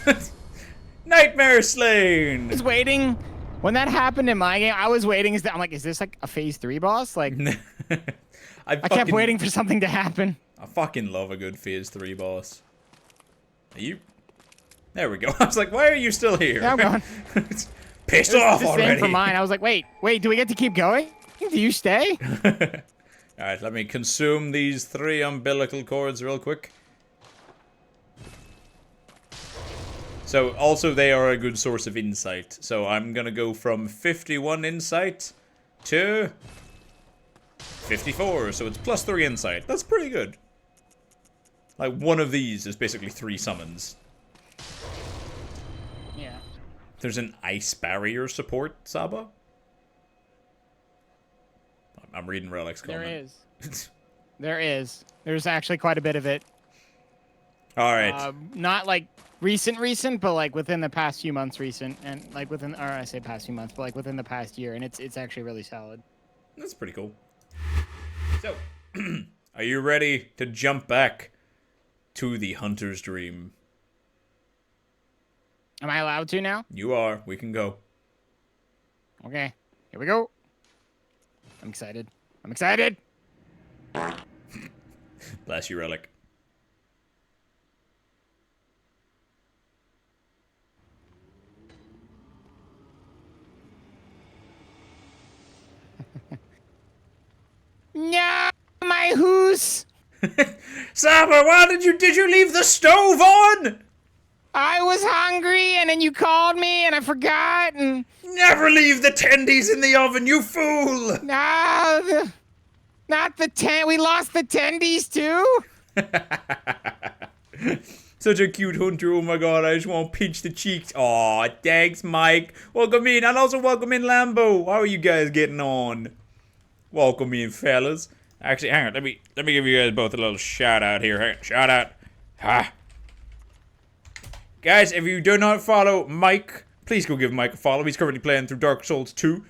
Nightmare Slain! I was waiting. When that happened in my game, I was waiting. I'm like, is this like a phase 3 boss? Like, I kept waiting for something to happen. I fucking love a good phase 3 boss. Are you? There we go. I was like, why are you still here? Yeah, I'm gone. Pissed off already. Same for mine. I was like, wait, do we get to keep going? Do you stay? Alright, let me consume these 3 umbilical cords real quick. So, also they are a good source of insight. So I'm gonna go from 51 insight to 54. So it's plus 3 insight. That's pretty good. Like, one of these is basically 3 summons. Yeah. There's an ice barrier support, Saba? I'm reading Relic's comment. There is. There is. There's actually quite a bit of it. Alright. Not like recent, but like within the past few months recent, and like within, or I say past few months, but like within the past year, and it's actually really solid. That's pretty cool. So, are you ready to jump back to the hunter's dream? Am I allowed to now? You are. We can go. Okay, here we go. I'm excited. I'm excited. Bless you, Relic. No, my hoose. SABA, why did you leave the stove on? I was hungry, and then you called me, and I forgot, and Never leave the tendies in the oven, you fool! no, not the we lost the tendies too. Such a cute hunter, oh my god, I just want to pinch the cheeks. Aw, thanks, Mike. Welcome in, and also welcome in, Lambo. How are you guys getting on? Welcome in, fellas. Actually, hang on, let me give you guys both a little shout out here. Hang on, shout out. Ha. Guys, if you do not follow Mike, please go give Mike a follow. He's currently playing through Dark Souls 2.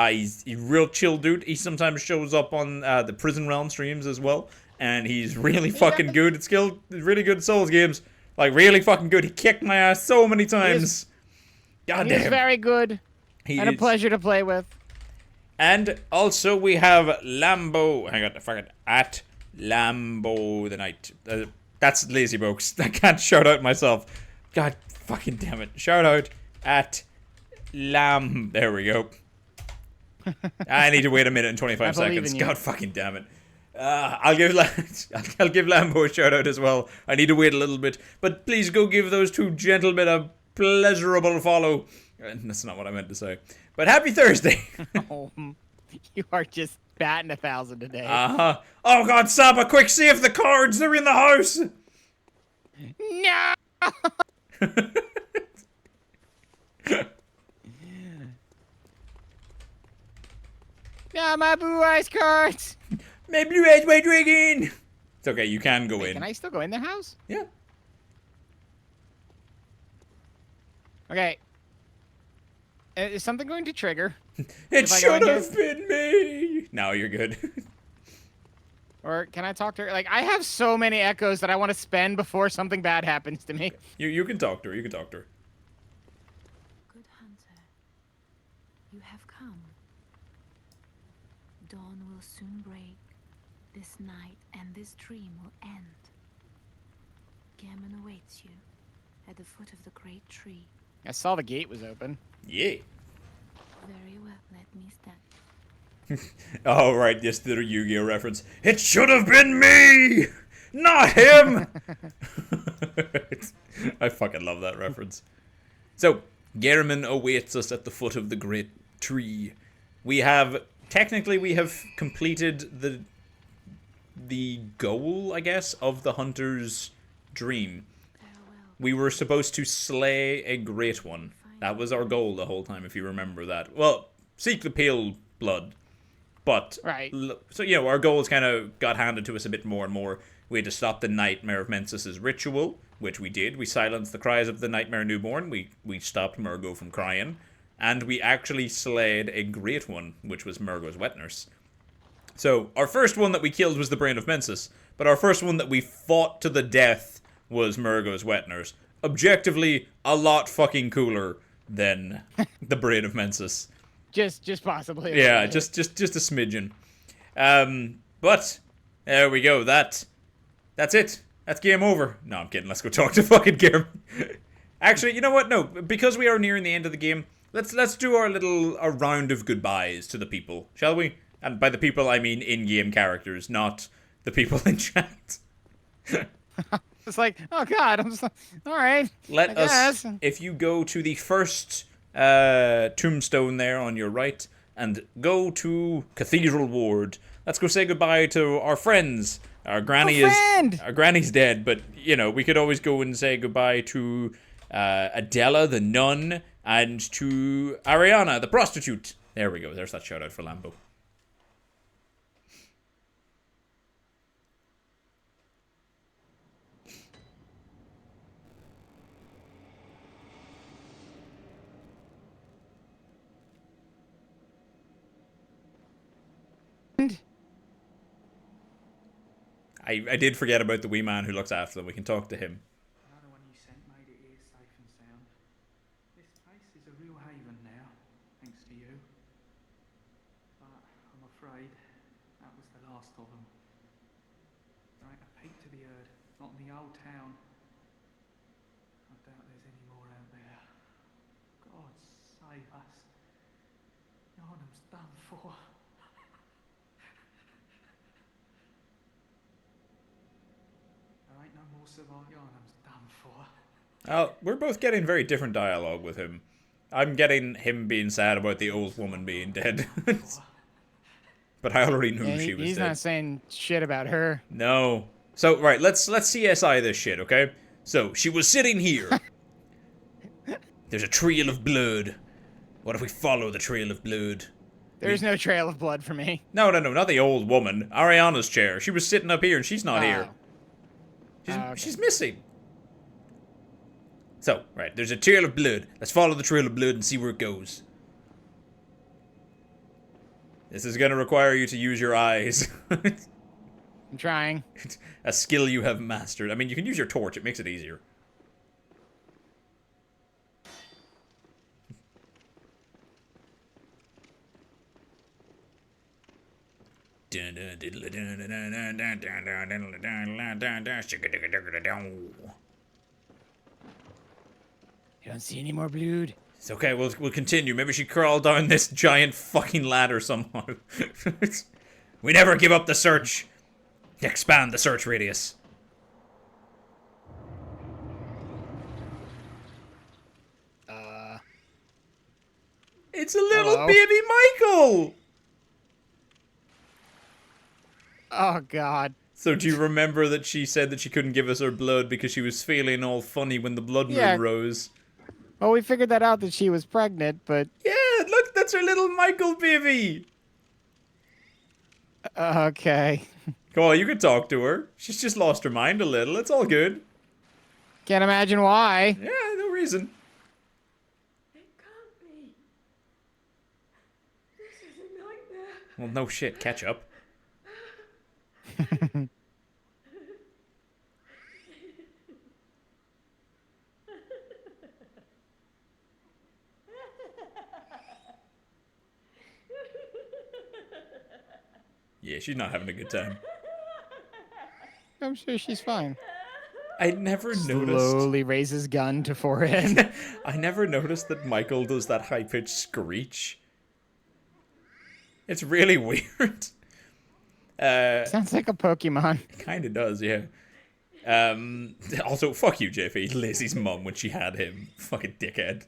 He's a real chill dude. He sometimes shows up on the Prison Realm streams as well. And he's really fucking good at really good Souls games. Like, really fucking good. He kicked my ass so many times. God damn. He's very good and a pleasure to play with. And also we have Lambo. Hang on, fucking at Lambo the Night. That's lazy folks. I can't shout out myself. God fucking damn it. Shout out at Lam. There we go. I need to wait a minute and 25 seconds. God fucking damn it. I'll give Lambo a shout out as well. I need to wait a little bit. But please go give those two gentlemen a pleasurable follow. That's not what I meant to say. But happy Thursday. Oh, you are just batting 1,000 today. Uh-huh. Oh god, SABA, quick, save the cards. They're in the house. No. No, my blue eyes cards. My blue eyes white dragon. It's okay, you can go in. Can I still go in their house? Yeah. Okay. Is something going to trigger? It should have been me. No, you're good. Or can I talk to her? Like, I have so many echoes that I want to spend before something bad happens to me. You can talk to her. You can talk to her. Good hunter, you have come. Dawn will soon break. This night and this dream will end. Gammon awaits you at the foot of the great tree. I saw the gate was open. Yeah. Very well, let me stand. Oh, right, yes, the Yu-Gi-Oh reference. It should have been me, not him. I fucking love that reference. So, Gehrman awaits us at the foot of the great tree. We have completed the goal, I guess, of the hunter's dream. Farewell. We were supposed to slay a great one. That was our goal the whole time, if you remember that. Well, seek the pale blood. But, Right. So, you know, our goals kind of got handed to us a bit more and more. We had to stop the Nightmare of Mensis' ritual, which we did. We silenced the cries of the Nightmare Newborn. We stopped Murgo from crying. And we actually slayed a great one, which was Murgo's wet nurse. So, our first one that we killed was the Brain of Mensis. But our first one that we fought to the death was Murgo's wet nurse. Objectively, a lot fucking cooler than the Brain of Mensis. Just possibly. Yeah, just a smidgen. But there we go. That's it. That's game over. No, I'm kidding. Let's go talk to fucking Gehrman. Actually, you know what? No, because we are nearing the end of the game, let's do our little round of goodbyes to the people, shall we? And by the people, I mean in-game characters, not the people in chat. It's like, oh god, I'm just like, all right. Let I us, guess. if you go to the first tombstone there on your right, and go to Cathedral Ward. Let's go say goodbye to our friends. Our granny's dead, but you know we could always go and say goodbye to Adela the nun and to Ariana the prostitute. There we go. There's that shout out for Lambo. I did forget about the wee man who looks after them. We can talk to him. Another one you sent made it here safe and sound. This place is a real haven now, thanks to you. But I'm afraid that was the last of them. I ain't a peep to be heard, not in the old town. I doubt there's any more out there. God save us. Yarnum's done for. There ain't no more Savant Yarnum's done for. We're both getting very different dialogue with him. I'm getting him being sad about the old woman being dead. But I already knew Yeah, she was he's dead. not saying shit about her. No. So, right, let's CSI this shit, okay? So, she was sitting here. There's a trail of blood. What if we follow the trail of blood? There's no trail of blood for me. No, not the old woman. Ariana's chair. She was sitting up here and she's not here. Okay. She's missing. So, right, there's a trail of blood. Let's follow the trail of blood and see where it goes. This is gonna require you to use your eyes. I'm trying. A skill you have mastered. I mean, you can use your torch. It makes it easier. You don't see any more blood? It's okay, we'll continue. Maybe she crawled down this giant fucking ladder somehow. We never give up the search. Expand the search radius. It's a little Hello? baby Michael! Oh, God. So do you remember that she said that she couldn't give us her blood because she was feeling all funny when the blood moon Yeah. rose? Well, we figured that out that she was pregnant, but... Yeah, look, that's her little Michael baby! Okay. Come on, you can talk to her. She's just lost her mind a little. It's all good. Can't imagine why. Yeah, no reason. It can't be. This is a nightmare. Well, no shit, catch up. Yeah, she's not having a good time. I'm sure she's fine. I never noticed. Slowly raises gun to forehead. I never noticed that Michael does that high-pitched screech. It's really weird. Sounds like a Pokemon. Kind of does, yeah. Also, fuck you, JP. Lizzie's mum when she had him. Fucking dickhead.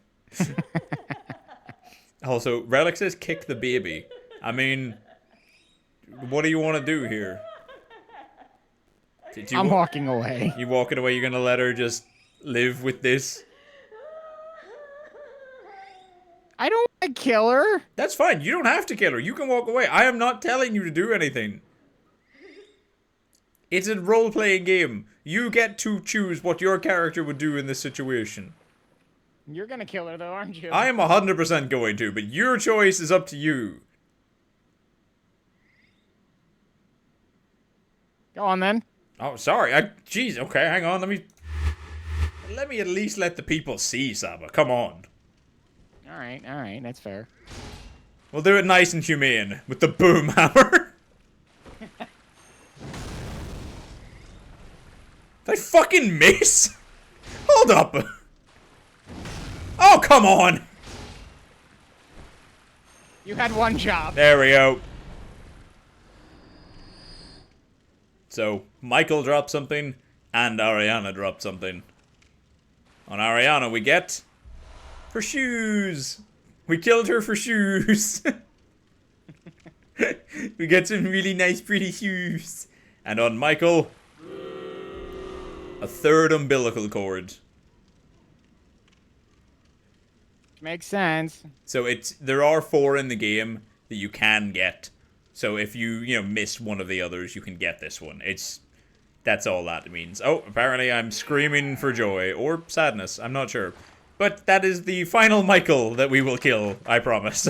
Also, Relic says kick the baby. I mean, what do you want to do here? I'm walking away. You walking away, you're gonna let her just live with this? I don't want to kill her. That's fine. You don't have to kill her. You can walk away. I am not telling you to do anything. It's a role-playing game. You get to choose what your character would do in this situation. You're gonna kill her, though, aren't you? I am 100% going to, but your choice is up to you. Go on, then. Oh, sorry. Jeez, okay, hang on. Let me at least let the people see, Saba. Come on. All right. That's fair. We'll do it nice and humane with the boom hammer. Did I fucking miss? Hold up. Oh, come on. You had one job. There we go. So, Michael dropped something, and Ariana dropped something. On Ariana, we get her shoes. We killed her for shoes. We get some really nice, pretty shoes. And on Michael, a third umbilical cord. Makes sense. So there are 4 in the game that you can get. So if you missed one of the others, you can get this one. That's all that means. Oh, apparently I'm screaming for joy or sadness. I'm not sure. But that is the final Michael that we will kill, I promise.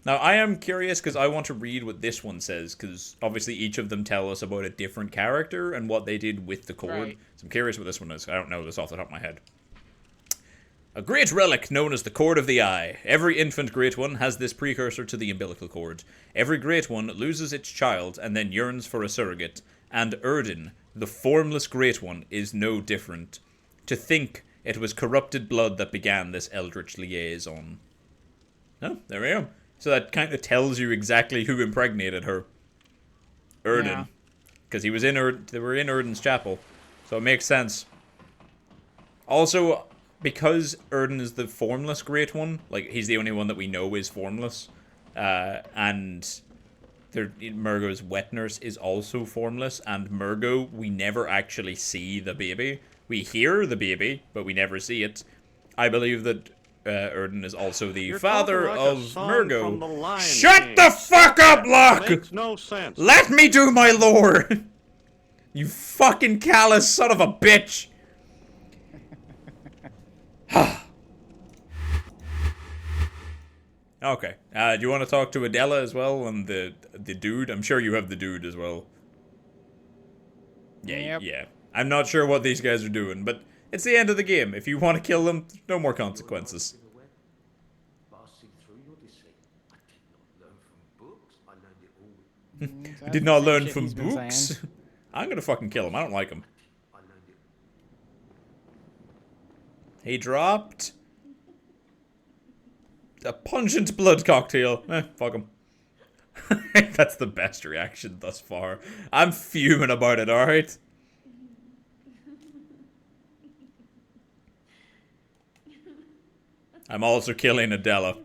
Now, I am curious because I want to read what this one says, because obviously each of them tell us about a different character and what they did with the cord. Right. So I'm curious what this one is. I don't know this off the top of my head. A great relic known as the Cord of the Eye. Every infant Great One has this precursor to the umbilical cord. Every Great One loses its child and then yearns for a surrogate. And Erdin, the formless Great One, is no different. To think it was corrupted blood that began this eldritch liaison. Oh, there we go. So that kind of tells you exactly who impregnated her. Erdin. Because he was in they were in Erdin's chapel. So it makes sense. Also, because Erdin is the formless Great One, like, he's the only one that we know is formless, and Murgo's wet nurse is also formless, and Murgo, we never actually see the baby. We hear the baby, but we never see it. I believe that Erdin is also the You're father talking like a of song Murgo. from the Lion Shut King. the fuck up, Locke! Makes no sense. Let me do my lore! You fucking callous son of a bitch! Okay. Do you want to talk to Adela as well and the dude? I'm sure you have the dude as well. Yeah, Yep. yeah. I'm not sure what these guys are doing, but it's the end of the game. If you want to kill them, no more consequences. I did not learn from books. I'm gonna fucking kill him. I don't like him. He dropped a pungent blood cocktail. Fuck him. That's the best reaction thus far. I'm fuming about it, alright? I'm also killing Adela.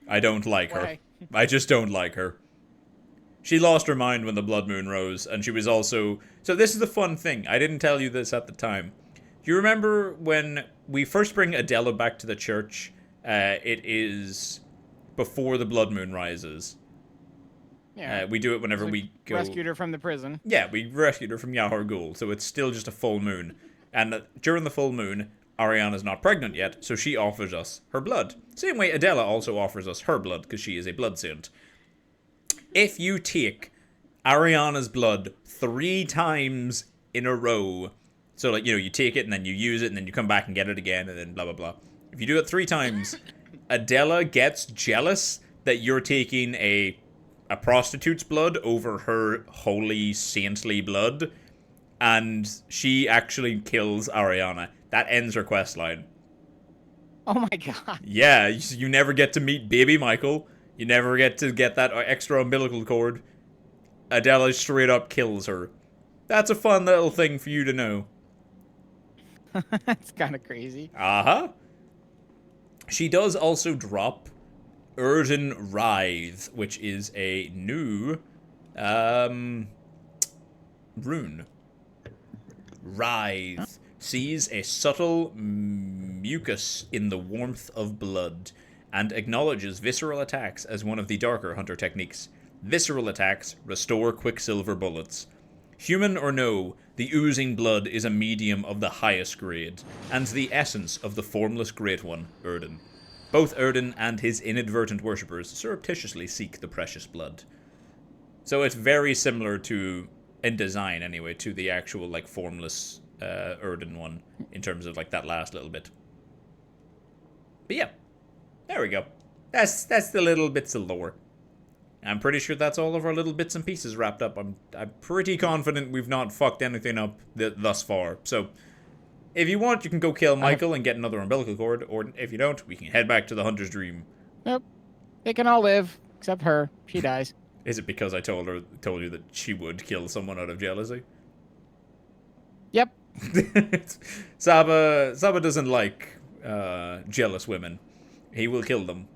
I don't like her. Why? I just don't like her. She lost her mind when the blood moon rose, and she was also... So this is the fun thing. I didn't tell you this at the time. Do you remember when we first bring Adela back to the church? It is before the blood moon rises. Yeah. We do it whenever we go... Rescued her from the prison. Yeah, we rescued her from Yahor Ghul, so it's still just a full moon. And during the full moon, Ariana's not pregnant yet, so she offers us her blood. Same way Adela also offers us her blood, because she is a blood saint. If you take Ariana's blood 3 times in a row, so like, you know, you take it and then you use it and then you come back and get it again and then blah blah blah. If you do it 3 times, Adela gets jealous that you're taking a prostitute's blood over her holy saintly blood, and she actually kills Ariana. That ends her quest line. Oh my god. Yeah, you never get to meet baby Michael. You never get to get that extra umbilical cord. Adela straight up kills her. That's a fun little thing for you to know. That's kind of crazy. Uh-huh. She does also drop Erdin Writhe, which is a new rune. Writhe sees a subtle mucus in the warmth of blood and acknowledges visceral attacks as one of the darker hunter techniques. Visceral attacks restore quicksilver bullets. Human or no, the oozing blood is a medium of the highest grade, and the essence of the formless Great One, Erdin. Both Erdin and his inadvertent worshippers surreptitiously seek the precious blood. So it's very similar to, in design anyway, to the actual, like, formless Erdin one, in terms of, like, that last little bit. But yeah, there we go. That's the little bits of lore. I'm pretty sure that's all of our little bits and pieces wrapped up. I'm pretty confident we've not fucked anything up thus far. So, if you want, you can go kill Michael and get another umbilical cord, or if you don't, we can head back to the Hunter's Dream. Nope. They can all live, except her. She dies. Is it because I told you that she would kill someone out of jealousy? Yep. Saba doesn't like jealous women. He will kill them.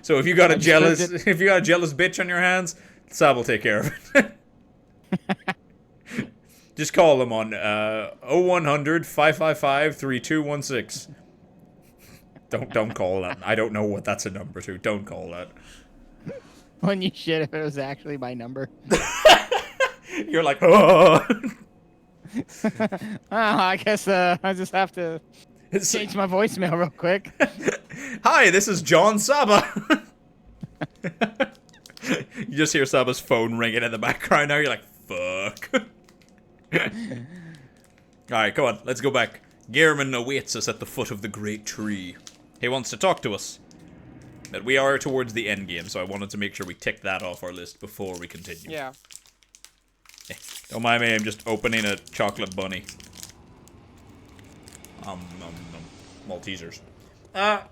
So if you got a jealous bitch on your hands, Sab will take care of it. Just call them on 0100-555-3216. Don't call that. I don't know what that's a number to. Don't call that. When you shit if it was actually my number. You're like, oh. I guess I just have to change my voicemail real quick. Hi, this is John Saba. You just hear Saba's phone ringing in the background now. You're like, fuck. Alright, come on. Let's go back. Gehrman awaits us at the foot of the great tree. He wants to talk to us. But we are towards the end game, so I wanted to make sure we tick that off our list before we continue. Yeah. Don't mind me, I'm just opening a chocolate bunny. Maltesers. I'd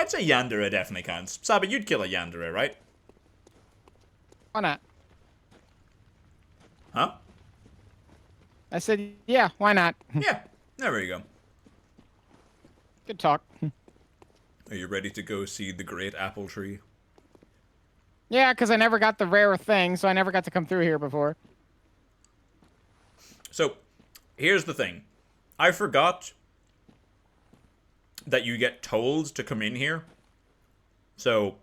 say Yandere definitely counts. Saba, you'd kill a Yandere, right? Why not? Huh? I said, yeah, why not? Yeah, there we go. Good talk. Are you ready to go see the great apple tree? Yeah, because I never got the rare thing, so I never got to come through here before. So, here's the thing. I forgot that you get told to come in here. So,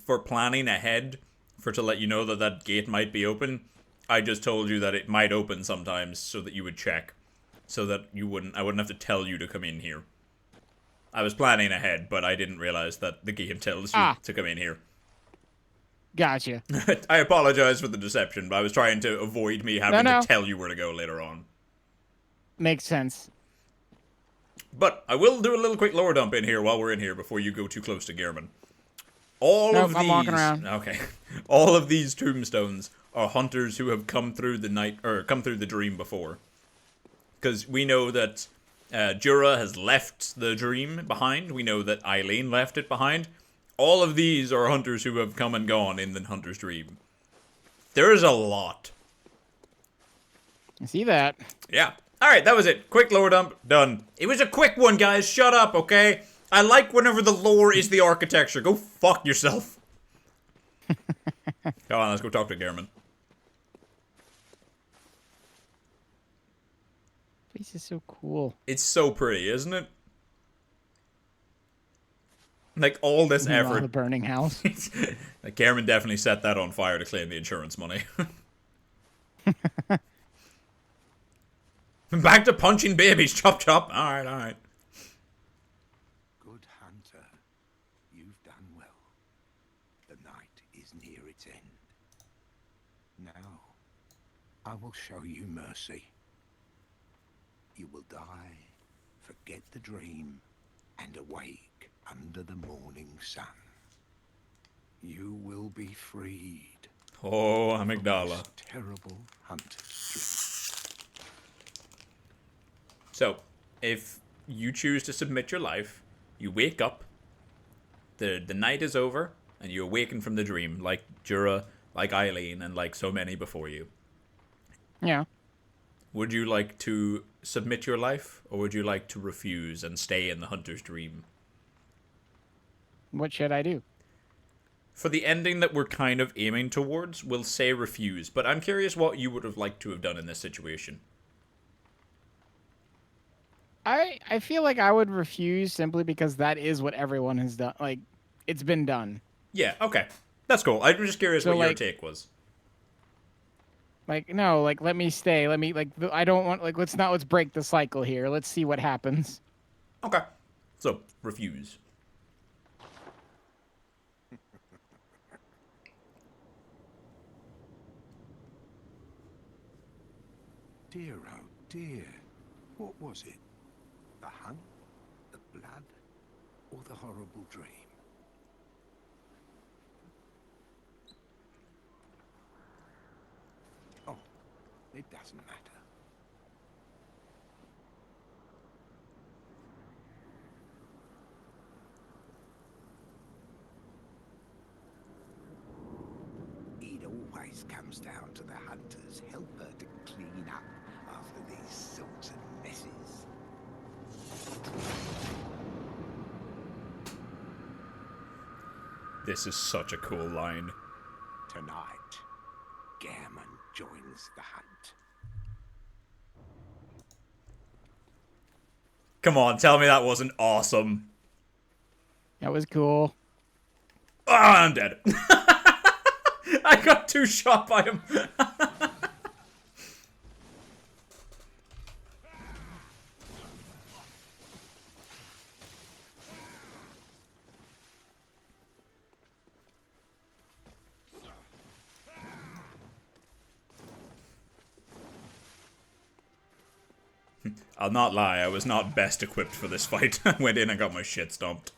for planning ahead, to let you know that that gate might be open, I just told you that it might open sometimes so that you would check. So that I wouldn't have to tell you to come in here. I was planning ahead, but I didn't realize that the game tells you to come in here. Gotcha. I apologize for the deception, but I was trying to avoid me having to tell you where to go later on. Makes sense. But I will do a little quick lore dump in here while we're in here before you go too close to Gehrman. I'm walking around. Okay. All of these tombstones are hunters who have come through the night, or come through the dream before. Because we know that Jura has left the dream behind. We know that Eileen left it behind. All of these are hunters who have come and gone in the hunter's dream. There is a lot. I see that. Yeah. Alright, that was it. Quick lore dump. Done. It was a quick one, guys. Shut up, okay? I like whenever the lore is the architecture. Go fuck yourself. Come on, let's go talk to Gehrman. This is so cool. It's so pretty, isn't it? Like, all this effort. The burning house. Like, Gehrman definitely set that on fire to claim the insurance money. Back to punching babies. Chop, chop. Alright, alright. Good hunter, you've done well. The night is near its end. Now, I will show you mercy. You will die, forget the dream, and awake under the morning sun. You will be freed. Oh, amygdala. Terrible hunter's dream. So, if you choose to submit your life, you wake up, the night is over, and you awaken from the dream, like Jura, like Eileen, and like so many before you. Yeah. Would you like to submit your life, or would you like to refuse and stay in the hunter's dream? What should I do? For the ending that we're kind of aiming towards, we'll say refuse, but I'm curious what you would have liked to have done in this situation. I feel like I would refuse simply because that is what everyone has done. Like, it's been done. Yeah, okay. That's cool. I'm just curious what your take was. Like, no, like, let me stay. Let me, like, I don't want, like, let's break the cycle here. Let's see what happens. Okay. So, refuse. Dear, oh dear. What was it? The hunt? The blood? Or the horrible dream? Oh, it doesn't matter. It always comes down to the hunter's helper to clean up after these sorts of messes. This is such a cool line. Tonight, Gehrman joins the hunt. Come on, tell me that wasn't awesome. That was cool. Ah, I'm dead. I got too shot by him. I'll not lie, I was not best equipped for this fight. I went in and got my shit stomped.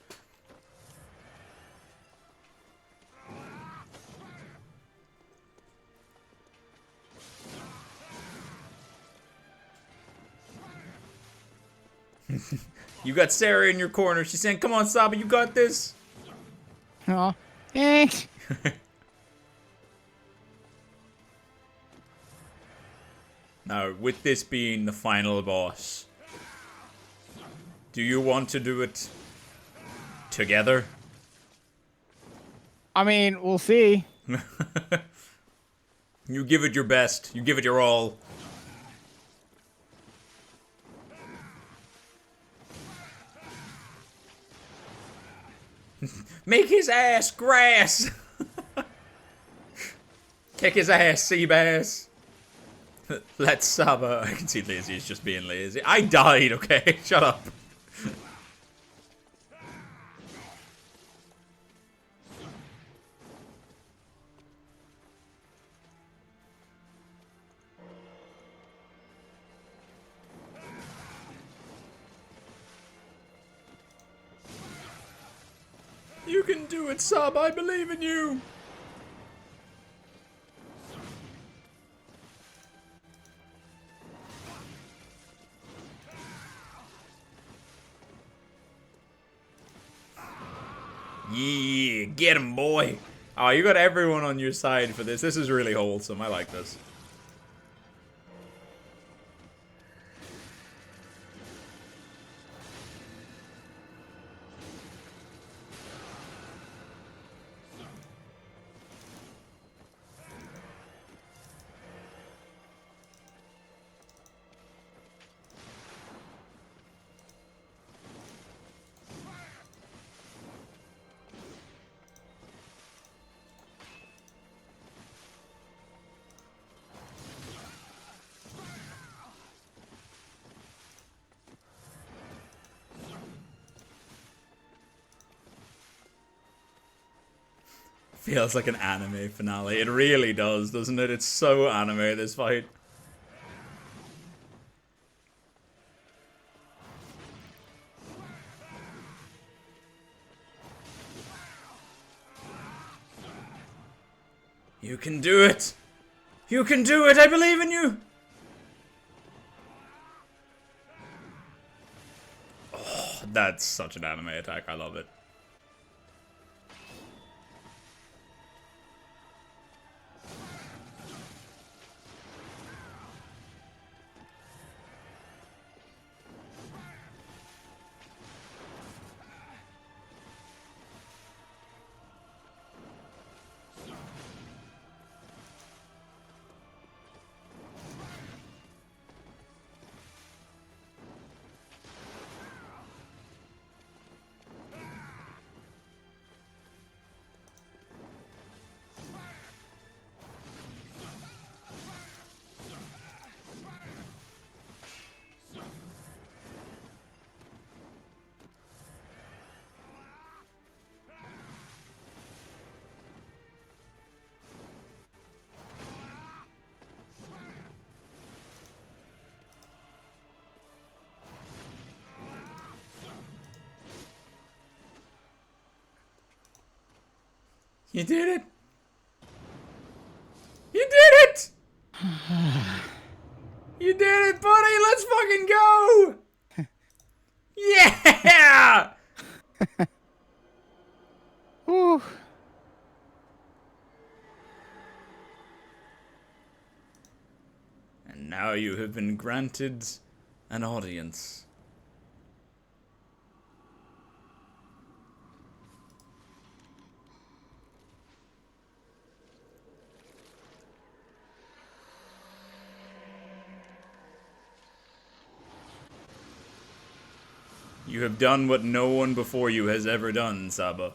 You got Sarah in your corner. She's saying, come on, Saba, you got this. Oh, thanks. Now, with this being the final boss, do you want to do it together? I mean, we'll see. You give it your best. You give it your all. Make his ass grass! Kick his ass, Seabass! Let Saba. I can see Lazy is just being lazy. I died, okay? Shut up. You can do it, Saba. I believe in you. Yeah, get him, boy. Oh, you got everyone on your side for this. This is really wholesome. I like this. Feels like an anime finale. It really does, doesn't it? It's so anime, this fight. You can do it! You can do it! I believe in you! Oh, that's such an anime attack. I love it. You did it! You did it! You did it, buddy! Let's fucking go! Yeah! Whew. And now you have been granted an audience. You have done what no one before you has ever done, Saba.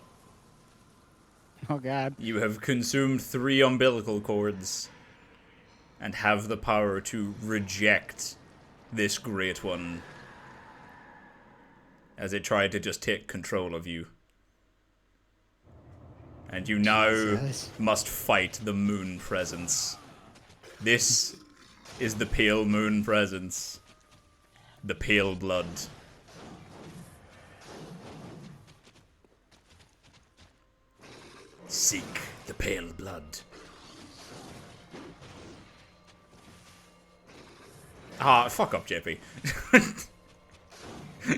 Oh, God. You have consumed 3 umbilical cords and have the power to reject this great one as it tried to just take control of you. And you now Jesus. must fight the moon presence. This is the pale moon presence. the pale blood. Seek the pale blood. Ah, fuck up, JP.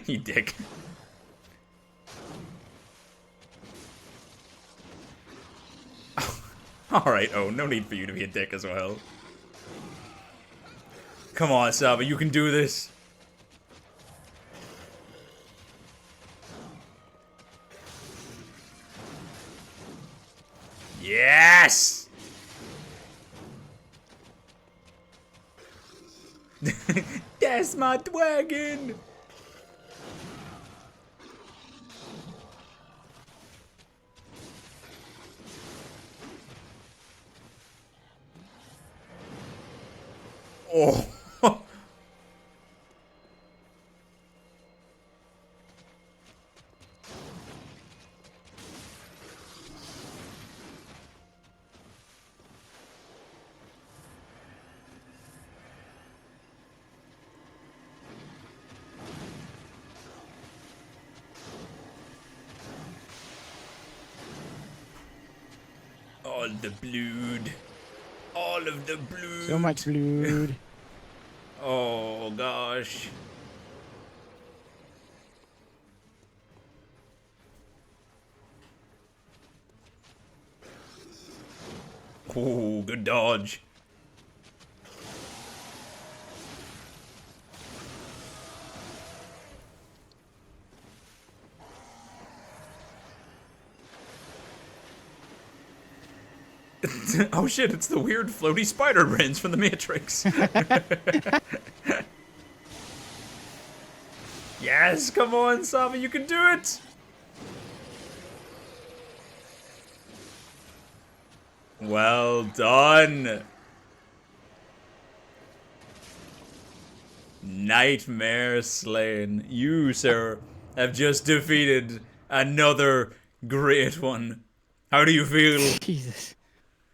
You dick. Alright, oh, no need for you to be a dick as well. Come on, SABA, you can do this. Yes! That's my wagon! Oh. All the blood. All of the blood. So much blood. Oh gosh. Oh, good dodge. Oh shit, it's the weird floaty spider brains from the Matrix. Yes, come on, SABA, you can do it! Well done! Nightmare slain. You, sir, have just defeated another great one. How do you feel? Jesus.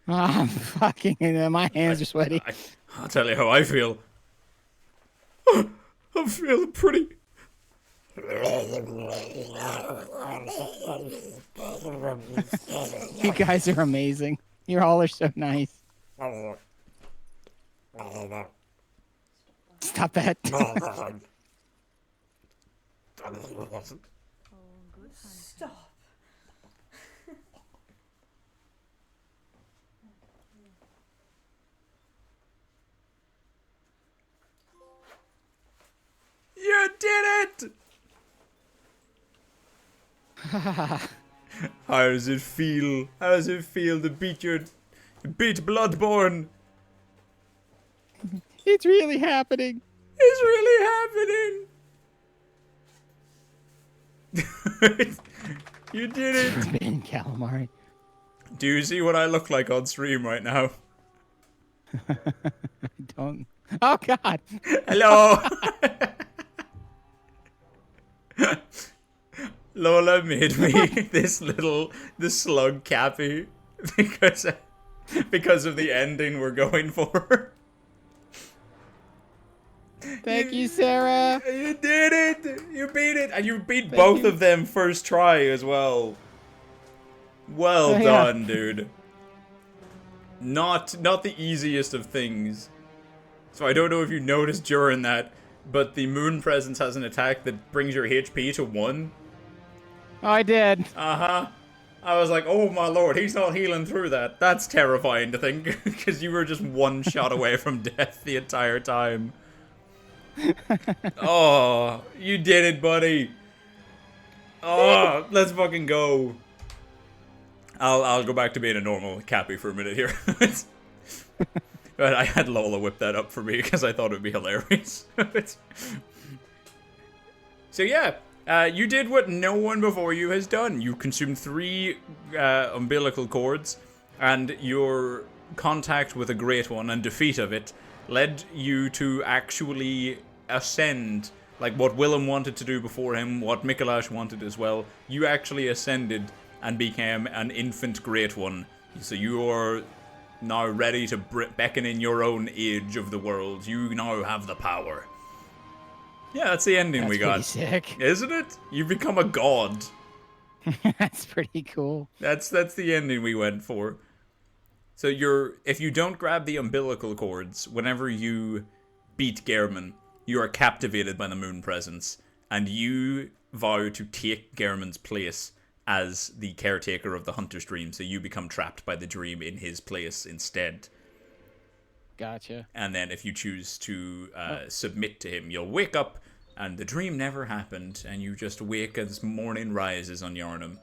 Oh, I'm fucking, my hands are sweaty. I'll tell you how I feel. I'm feeling pretty. You guys are amazing. You all are so nice. Stop that. Stop. You did it! How does it feel? How does it feel to beat Bloodborne? It's really happening. It's really happening! You did it! Forbidden calamari. Do you see what I look like on stream right now? I don't. Oh, God. Hello! Lola made me this slug cappy because of the ending we're going for. Thank you, Sarah. You did it! You beat it! And you beat Thank both you. of them first try as well. Well Oh, yeah. done, dude. Not the easiest of things. So I don't know if you noticed during that, but the moon presence has an attack that brings your HP to 1. Oh, I did. Uh-huh. I was like, oh my lord, he's not healing through that. That's terrifying to think, because you were just one shot away from death the entire time. Oh, you did it, buddy. Oh, let's fucking go. I'll go back to being a normal Cappy for a minute here. But I had Lola whip that up for me because I thought it would be hilarious. So yeah, you did what no one before you has done. You consumed 3 umbilical cords, and your contact with a Great One and defeat of it led you to actually ascend. Like what Willem wanted to do before him, what Mikolash wanted as well. You actually ascended and became an infant Great One. So you are now ready to beckon in your own age of the world. You now have the power. Yeah, that's the ending That's we pretty got. sick. Isn't it? You become a god. That's pretty cool. That's the ending we went for. So if you don't grab the umbilical cords, whenever you beat Gehrman, you are captivated by the moon presence, and you vow to take Gehrman's place as the caretaker of the Hunter's Dream, so you become trapped by the dream in his place instead. Gotcha. And then if you choose to submit to him, you'll wake up, and the dream never happened, and you just wake as morning rises on Yharnam.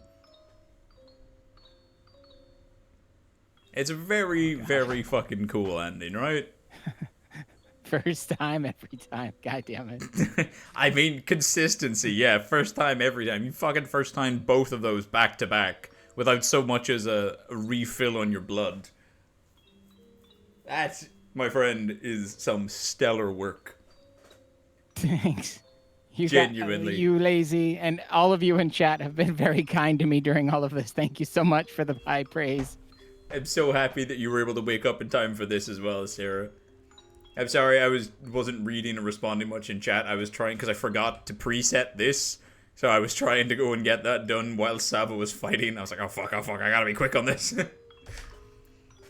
It's a very, very fucking cool ending, right? First time, every time. God damn it. I mean, consistency, yeah. First time, every time. You fucking first time both of those back to back without so much as a refill on your blood. That, my friend, is some stellar work. Thanks. Genuinely. You lazy, and all of you in chat have been very kind to me during all of this. Thank you so much for the high praise. I'm so happy that you were able to wake up in time for this as well, Sarah. I'm sorry I wasn't reading or responding much in chat. I was trying, because I forgot to preset this. So I was trying to go and get that done while Saba was fighting. I was like, oh fuck, I gotta be quick on this.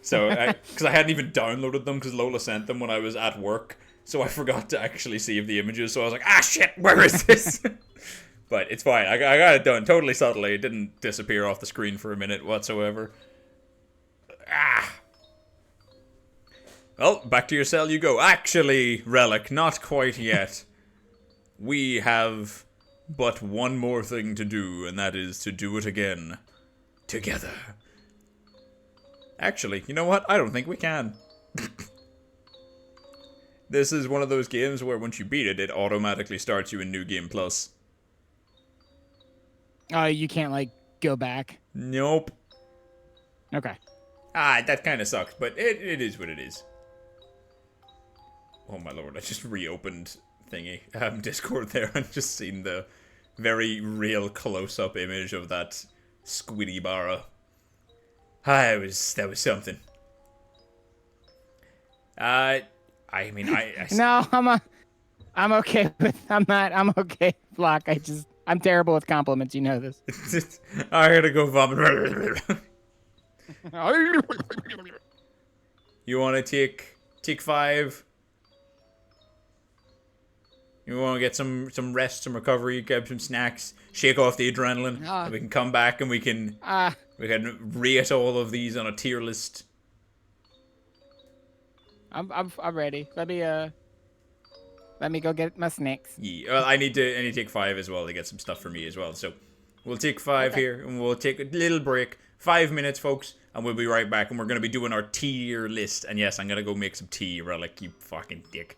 So, because I hadn't even downloaded them, because Lola sent them when I was at work. So I forgot to actually save the images. So I was like, ah shit, where is this? But it's fine. I got it done totally subtly. It didn't disappear off the screen for a minute whatsoever. Ah. Well, back to your cell you go. Actually, Relic, not quite yet. We have but one more thing to do, and that is to do it again. Together. Actually, you know what? I don't think we can. This is one of those games where once you beat it, it automatically starts you in New Game Plus. You can't, like, go back? Nope. Okay. That kind of sucks, but it is what it is. Oh my lord, I just reopened thingy, Discord there, and just seen the very real close-up image of that Squiddy Barra. That was something. I mean, No, I'm okay I'm okay, Flock. I'm terrible with compliments, you know this. I gotta go vomit. You wanna take 5? You want to get some rest, some recovery, grab some snacks, shake off the adrenaline, and we can come back and we can rate all of these on a tier list. I'm ready. Let me go get my snacks. Yeah, well, I need to take 5 as well to get some stuff for me as well. So we'll take 5 here and we'll take a little break, 5 minutes, folks, and we'll be right back. And we're gonna be doing our tier list. And yes, I'm gonna go make some tea, Relic, you fucking dick.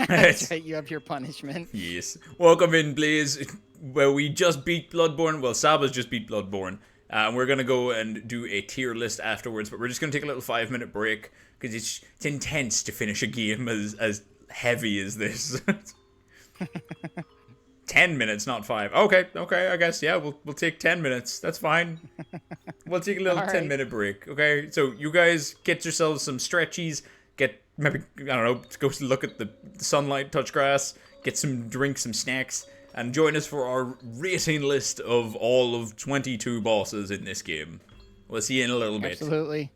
That's right, you have your punishment. Yes. Welcome in, Blaze. Well, we just beat Bloodborne. Well, Saba's just beat Bloodborne. We're going to go and do a tier list afterwards, but we're just going to take a little 5-minute break, because it's intense to finish a game as heavy as this. 10 minutes, not 5. Okay, I guess, yeah, we'll take 10 minutes. That's fine. We'll take a little 10-minute break, okay? So you guys get yourselves some stretchies, maybe, I don't know, go look at the sunlight, touch grass, get some drinks, some snacks, and join us for our rating list of all of 22 bosses in this game. We'll see you in a little bit. Absolutely.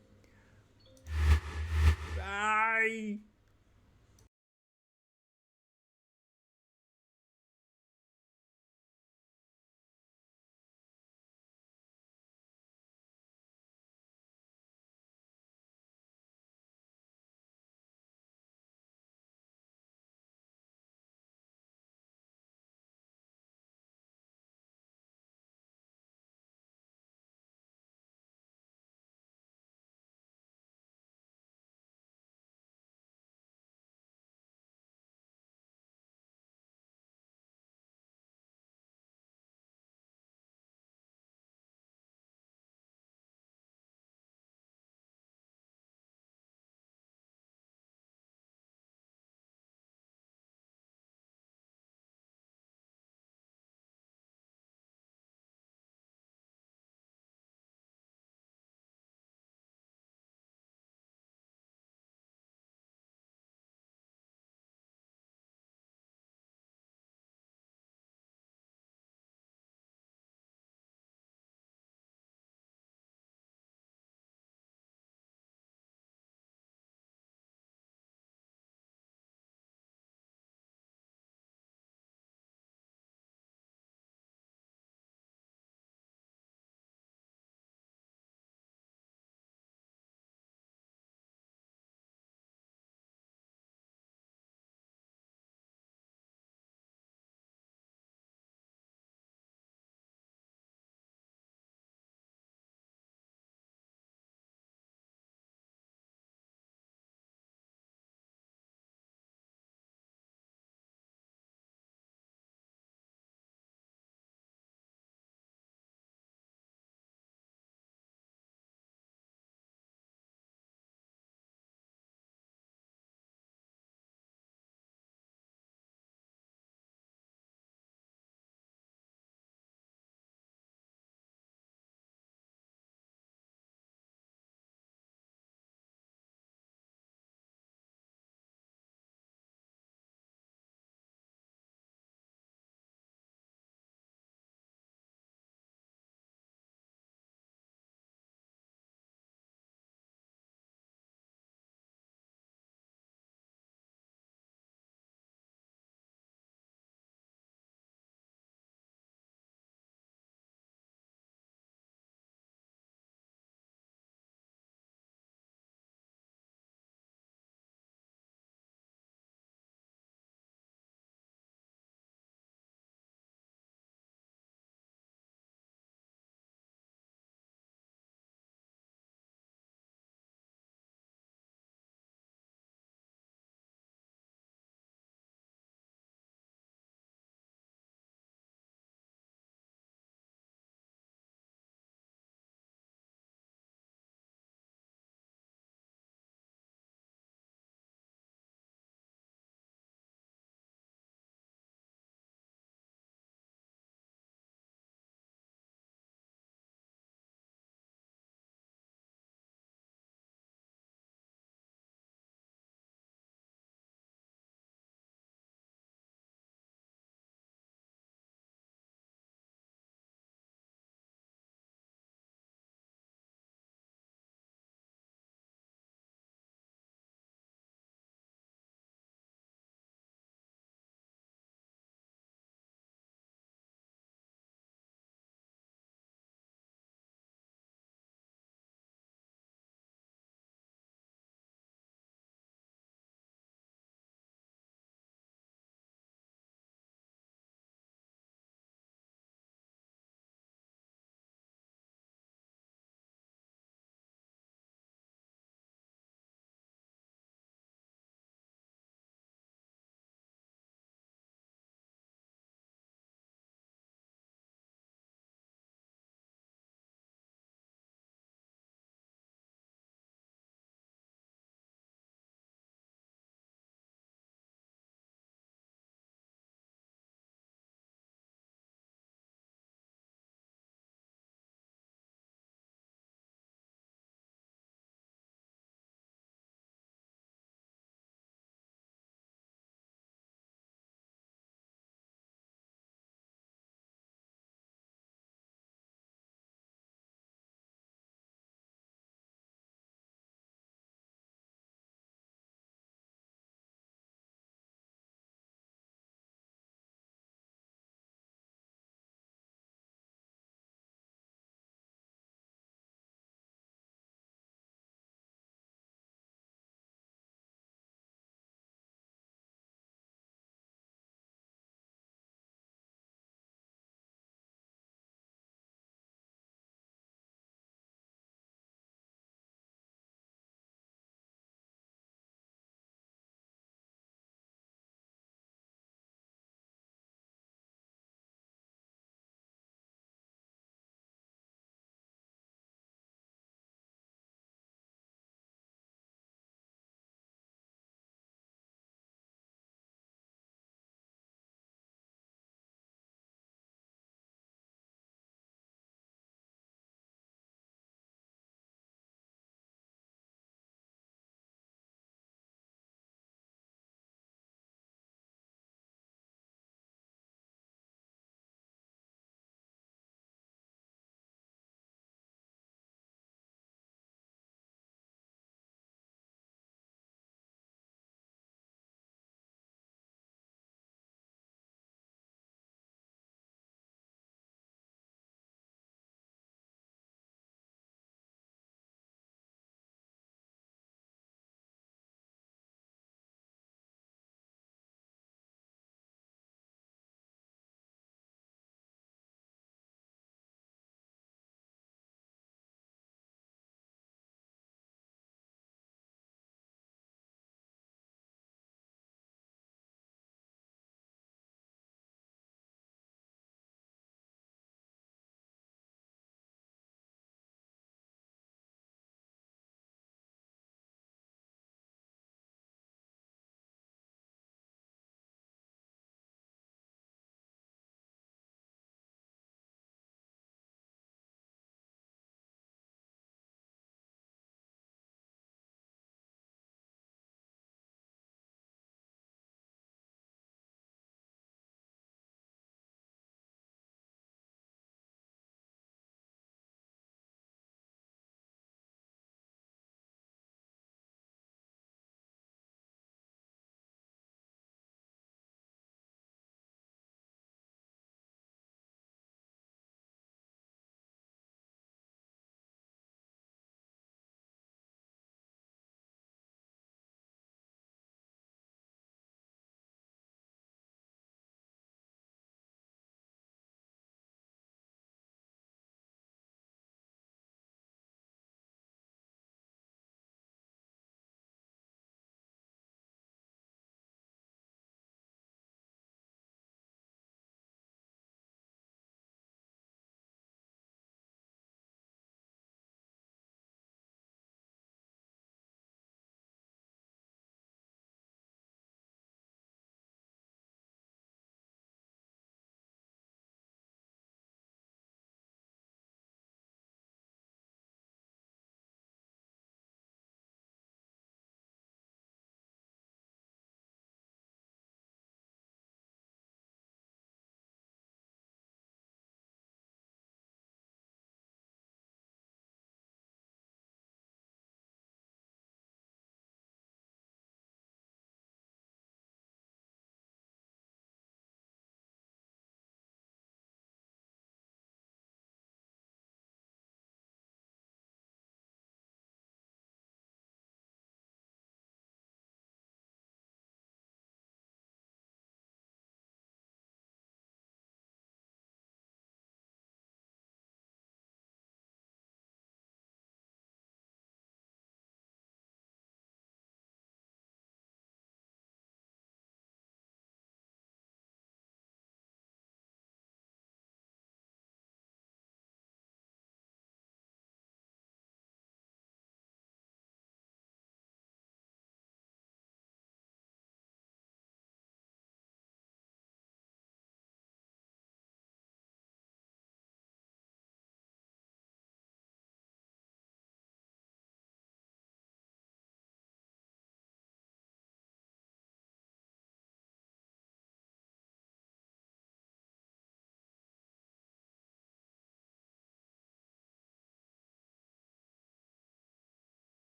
Bye!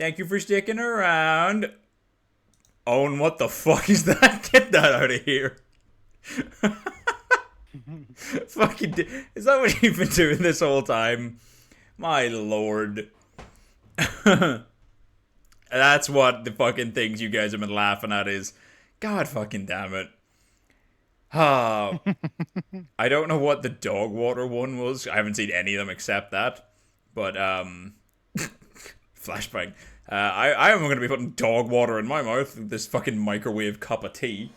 Thank you for sticking around. Owen, what the fuck is that? Get that out of here. Fucking, is that what you've been doing this whole time? My lord. That's what the fucking things you guys have been laughing at is. God fucking damn it. I don't know what the dog water one was. I haven't seen any of them except that. But, flashbang. I am going to be putting dog water in my mouth with this fucking microwave cup of tea.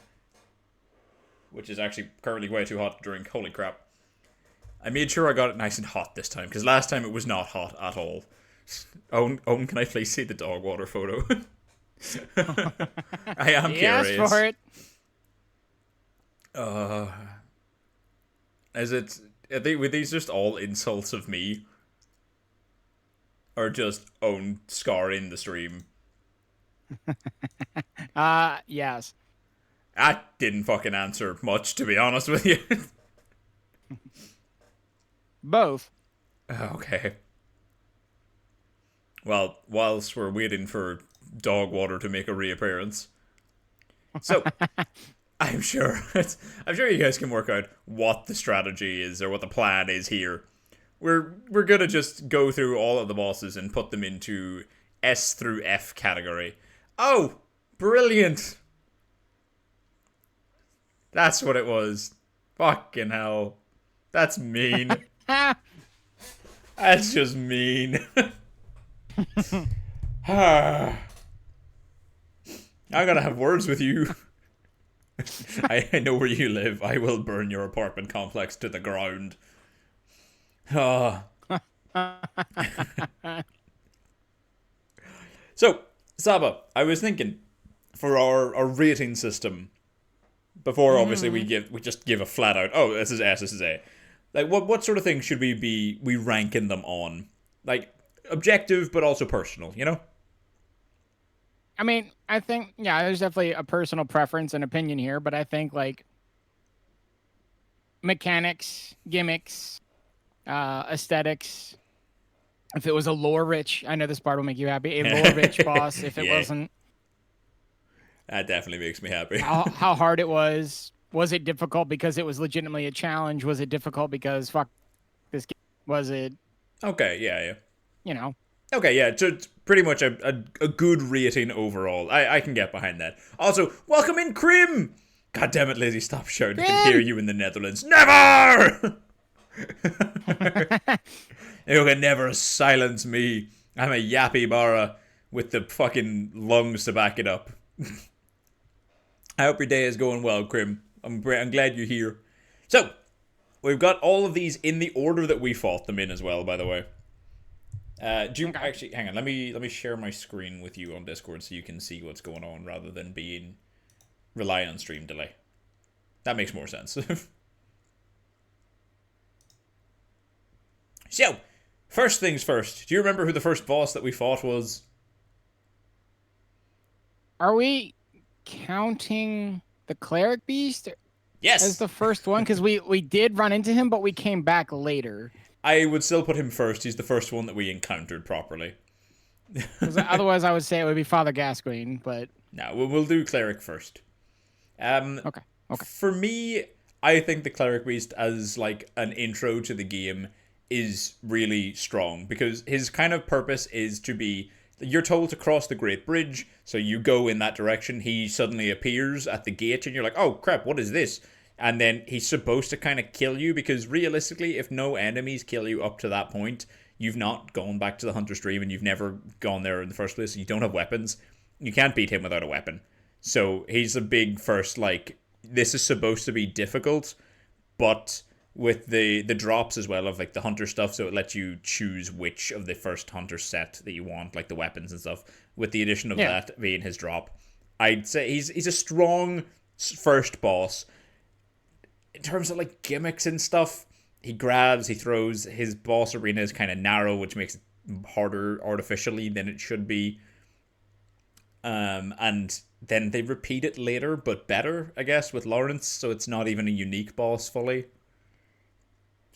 Which is actually currently way too hot to drink. Holy crap. I made sure I got it nice and hot this time, because last time it was not hot at all. Owen, can I please see the dog water photo? I am curious. Yes, for it. Were these just all insults of me? Or just Owen scarring the stream? Yes. That didn't fucking answer much, to be honest with you. Both. Okay. Well, whilst we're waiting for dog water to make a reappearance. So, I'm sure you guys can work out what the strategy is or what the plan is here. We're gonna just go through all of the bosses and put them into S through F category. Oh, brilliant! That's what it was. Fucking hell. That's mean. That's just mean. I gotta have words with you. I know where you live. I will burn your apartment complex to the ground. So, Saba, I was thinking for our rating system, before obviously we just give a flat out, oh, this is S, this is A. Like, what sort of things should we be ranking them on? Like, objective, but also personal, you know? I mean, I think, yeah, there's definitely a personal preference and opinion here, but I think, like, mechanics, gimmicks, aesthetics, if it was a lore-rich, I know this part will make you happy, a lore-rich boss, if it wasn't. That definitely makes me happy. how hard it was it difficult because it was legitimately a challenge? Was it difficult because, fuck, this game? Was it... Okay, yeah. You know. Okay, yeah, so it's pretty much a good rating overall. I can get behind that. Also, welcome in, Krim! God damn it, Lizzie, stop shouting. I can hear you in the Netherlands. Never! You can never silence me. I'm a yappy bara with the fucking lungs to back it up. I hope your day is going well, Krim. I'm glad you're here. So, we've got all of these in the order that we fought them in as well, by the way. Do you actually hang on? Let me share my screen with you on Discord so you can see what's going on rather than rely on stream delay. That makes more sense. So, first things first. Do you remember who the first boss that we fought was? Are we counting the cleric beast? Yes. As the first one? Because we did run into him, but we came back later. I would still put him first. He's the first one that we encountered properly. Otherwise, I would say it would be Father Gascoigne, but... No, we'll do cleric first. Okay. For me, I think the cleric beast as like an intro to the game is really strong because his kind of purpose is to be... You're told to cross the Great Bridge, so you go in that direction. He suddenly appears at the gate, and you're like, oh crap, what is this? And then he's supposed to kind of kill you, because realistically, if no enemies kill you up to that point, you've not gone back to the Hunter's Dream, and you've never gone there in the first place, you don't have weapons. You can't beat him without a weapon. So he's a big first, like, this is supposed to be difficult, but with the drops as well of like the hunter stuff, so it lets you choose which of the first hunter set that you want, like the weapons and stuff, with the addition of that being his drop. I'd say he's a strong first boss. In terms of like gimmicks and stuff, he grabs, he throws, his boss arena is kind of narrow, which makes it harder artificially than it should be. And then they repeat it later, but better, I guess, with Lawrence, so it's not even a unique boss fully.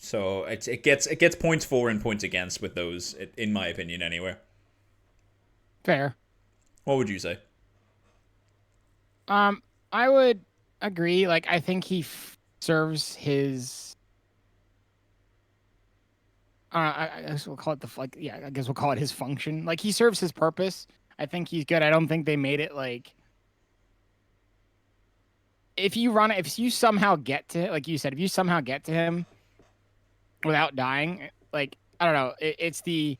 So it gets points for and points against with those, in my opinion, anyway. Fair. What would you say? I would agree. Like, I think he serves his. I guess we'll call it yeah. I guess we'll call it his function. Like, he serves his purpose. I think he's good. I don't think they made it like. If you somehow get to, like you said, if you somehow get to him without dying, like, I don't know, it's the,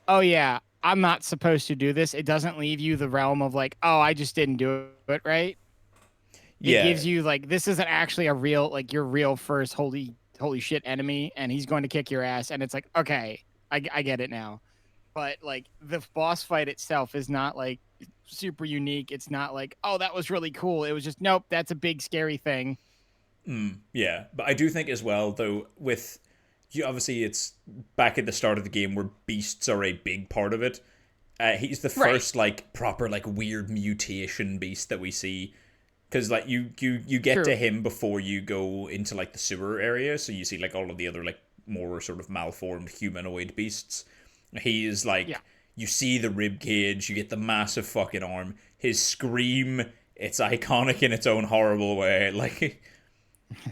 oh yeah, I'm not supposed to do this. It doesn't leave you the realm of like, oh, I just didn't do it right. It Yeah. gives you like, this isn't actually a real, like, your real first holy shit enemy, and he's going to kick your ass, and it's like, okay, I get it now. But like, the boss fight itself is not like super unique. It's not like, oh, that was really cool. It was just, nope, that's a big scary thing. Yeah, but I do think as well, though, with you, obviously it's back at the start of the game where beasts are a big part of it. He's the Right. first like proper like weird mutation beast that we see, because like you get True. to him before you go into like the sewer area, so you see like all of the other like more sort of malformed humanoid beasts. He is like, Yeah. you see the rib cage, you get the massive fucking arm, his scream. It's iconic in its own horrible way. Like,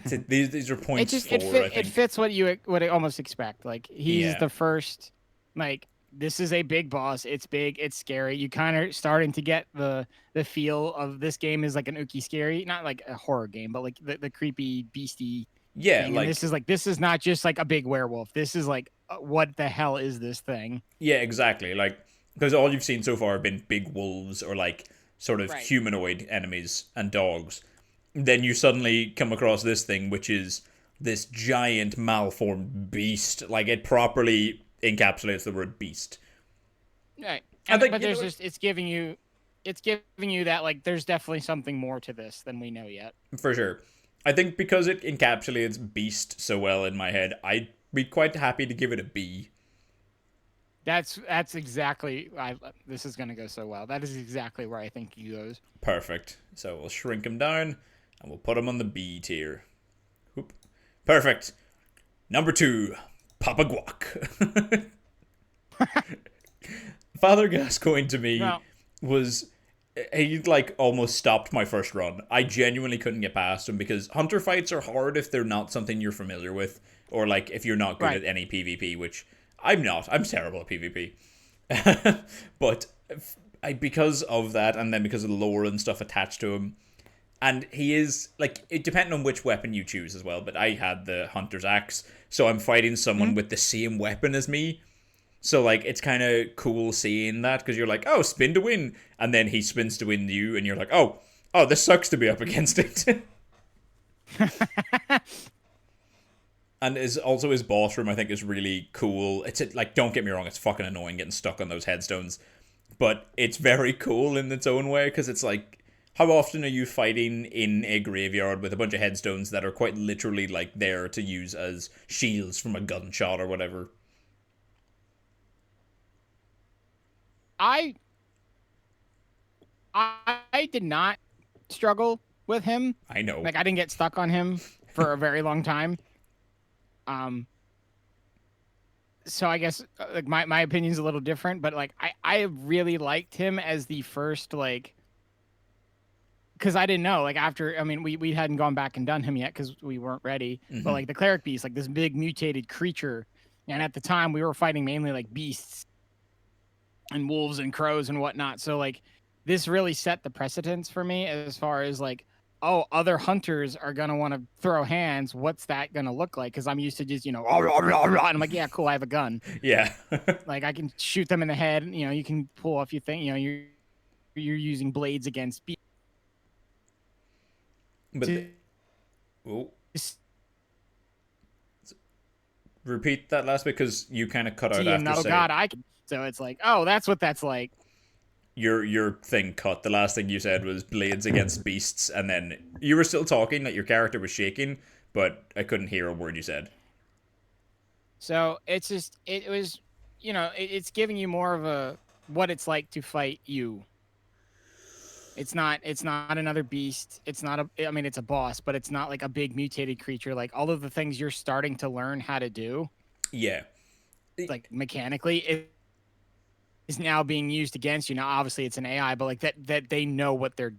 these are It points just forward. I it think. fits what you would almost expect. Like, he's Yeah. the first, like, this is a big boss. It's big. It's scary. You kind of starting to get the feel of this game is like an Uki scary, not like a horror game, but like the creepy beastie Yeah, thing. And like this is not just like a big werewolf. This is like, what the hell is this thing? yeah, exactly. Like, because all you've seen so far have been big wolves or like sort of Right. humanoid enemies and dogs. Then you suddenly come across this thing, which is this giant malformed beast. Like, it properly encapsulates the word beast. Right. I think, But you know there's what? just it's giving you that like there's definitely something more to this than we know yet. For sure. I think because it encapsulates beast so well in my head, I'd be quite happy to give it a B. That's exactly this is gonna go so well. That is exactly where I think he goes. Perfect. So we'll shrink him down and we'll put him on the B tier. Whoop. Perfect. Number 2, Papa Guac. Father Gascoigne to me No. was, he like almost stopped my first run. I genuinely couldn't get past him because hunter fights are hard if they're not something you're familiar with, or like if you're not good Right. at any PvP, which I'm not. I'm terrible at PvP. But because of that, and then because of the lore and stuff attached to him, and he is like, it depending on which weapon you choose as well. But I had the hunter's axe, so I'm fighting someone with the same weapon as me. So like, it's kind of cool seeing that, because you're like, oh, spin to win, and then he spins to win you, and you're like, oh, this sucks to be up against it. And his boss room, I think, is really cool. It's like, don't get me wrong, it's fucking annoying getting stuck on those headstones, but it's very cool in its own way, because it's like, how often are you fighting in a graveyard with a bunch of headstones that are quite literally like there to use as shields from a gunshot or whatever? I did not struggle with him. I know. Like, I didn't get stuck on him for a very long time. So I guess like my opinion's a little different, but like I really liked him as the first, like, because I didn't know, like, after, I mean, we hadn't gone back and done him yet because we weren't ready. But like the cleric beast, like this big mutated creature, and at the time we were fighting mainly like beasts and wolves and crows and whatnot. So like, this really set the precedence for me as far as like, oh, other hunters are gonna want to throw hands. What's that gonna look like? Because I'm used to just, and I'm like, yeah, cool, I have a gun. Yeah. Like, I can shoot them in the head. You can pull off your thing. You're using blades against beasts. But repeat that last bit, because you kind of cut out after Oh saying God, I can. So it's like, oh, that's what that's like. your thing cut. The last thing you said was blades against beasts, and then you were still talking, that your character was shaking, but I couldn't hear a word you said. So it's just, it was, it's giving you more of a what it's like to fight you. It's not another beast. It's not I mean, it's a boss, but it's not like a big mutated creature. Like, all of the things you're starting to learn how to do, Yeah. like mechanically, is now being used against you. Now, obviously, it's an AI, but like that they know what they're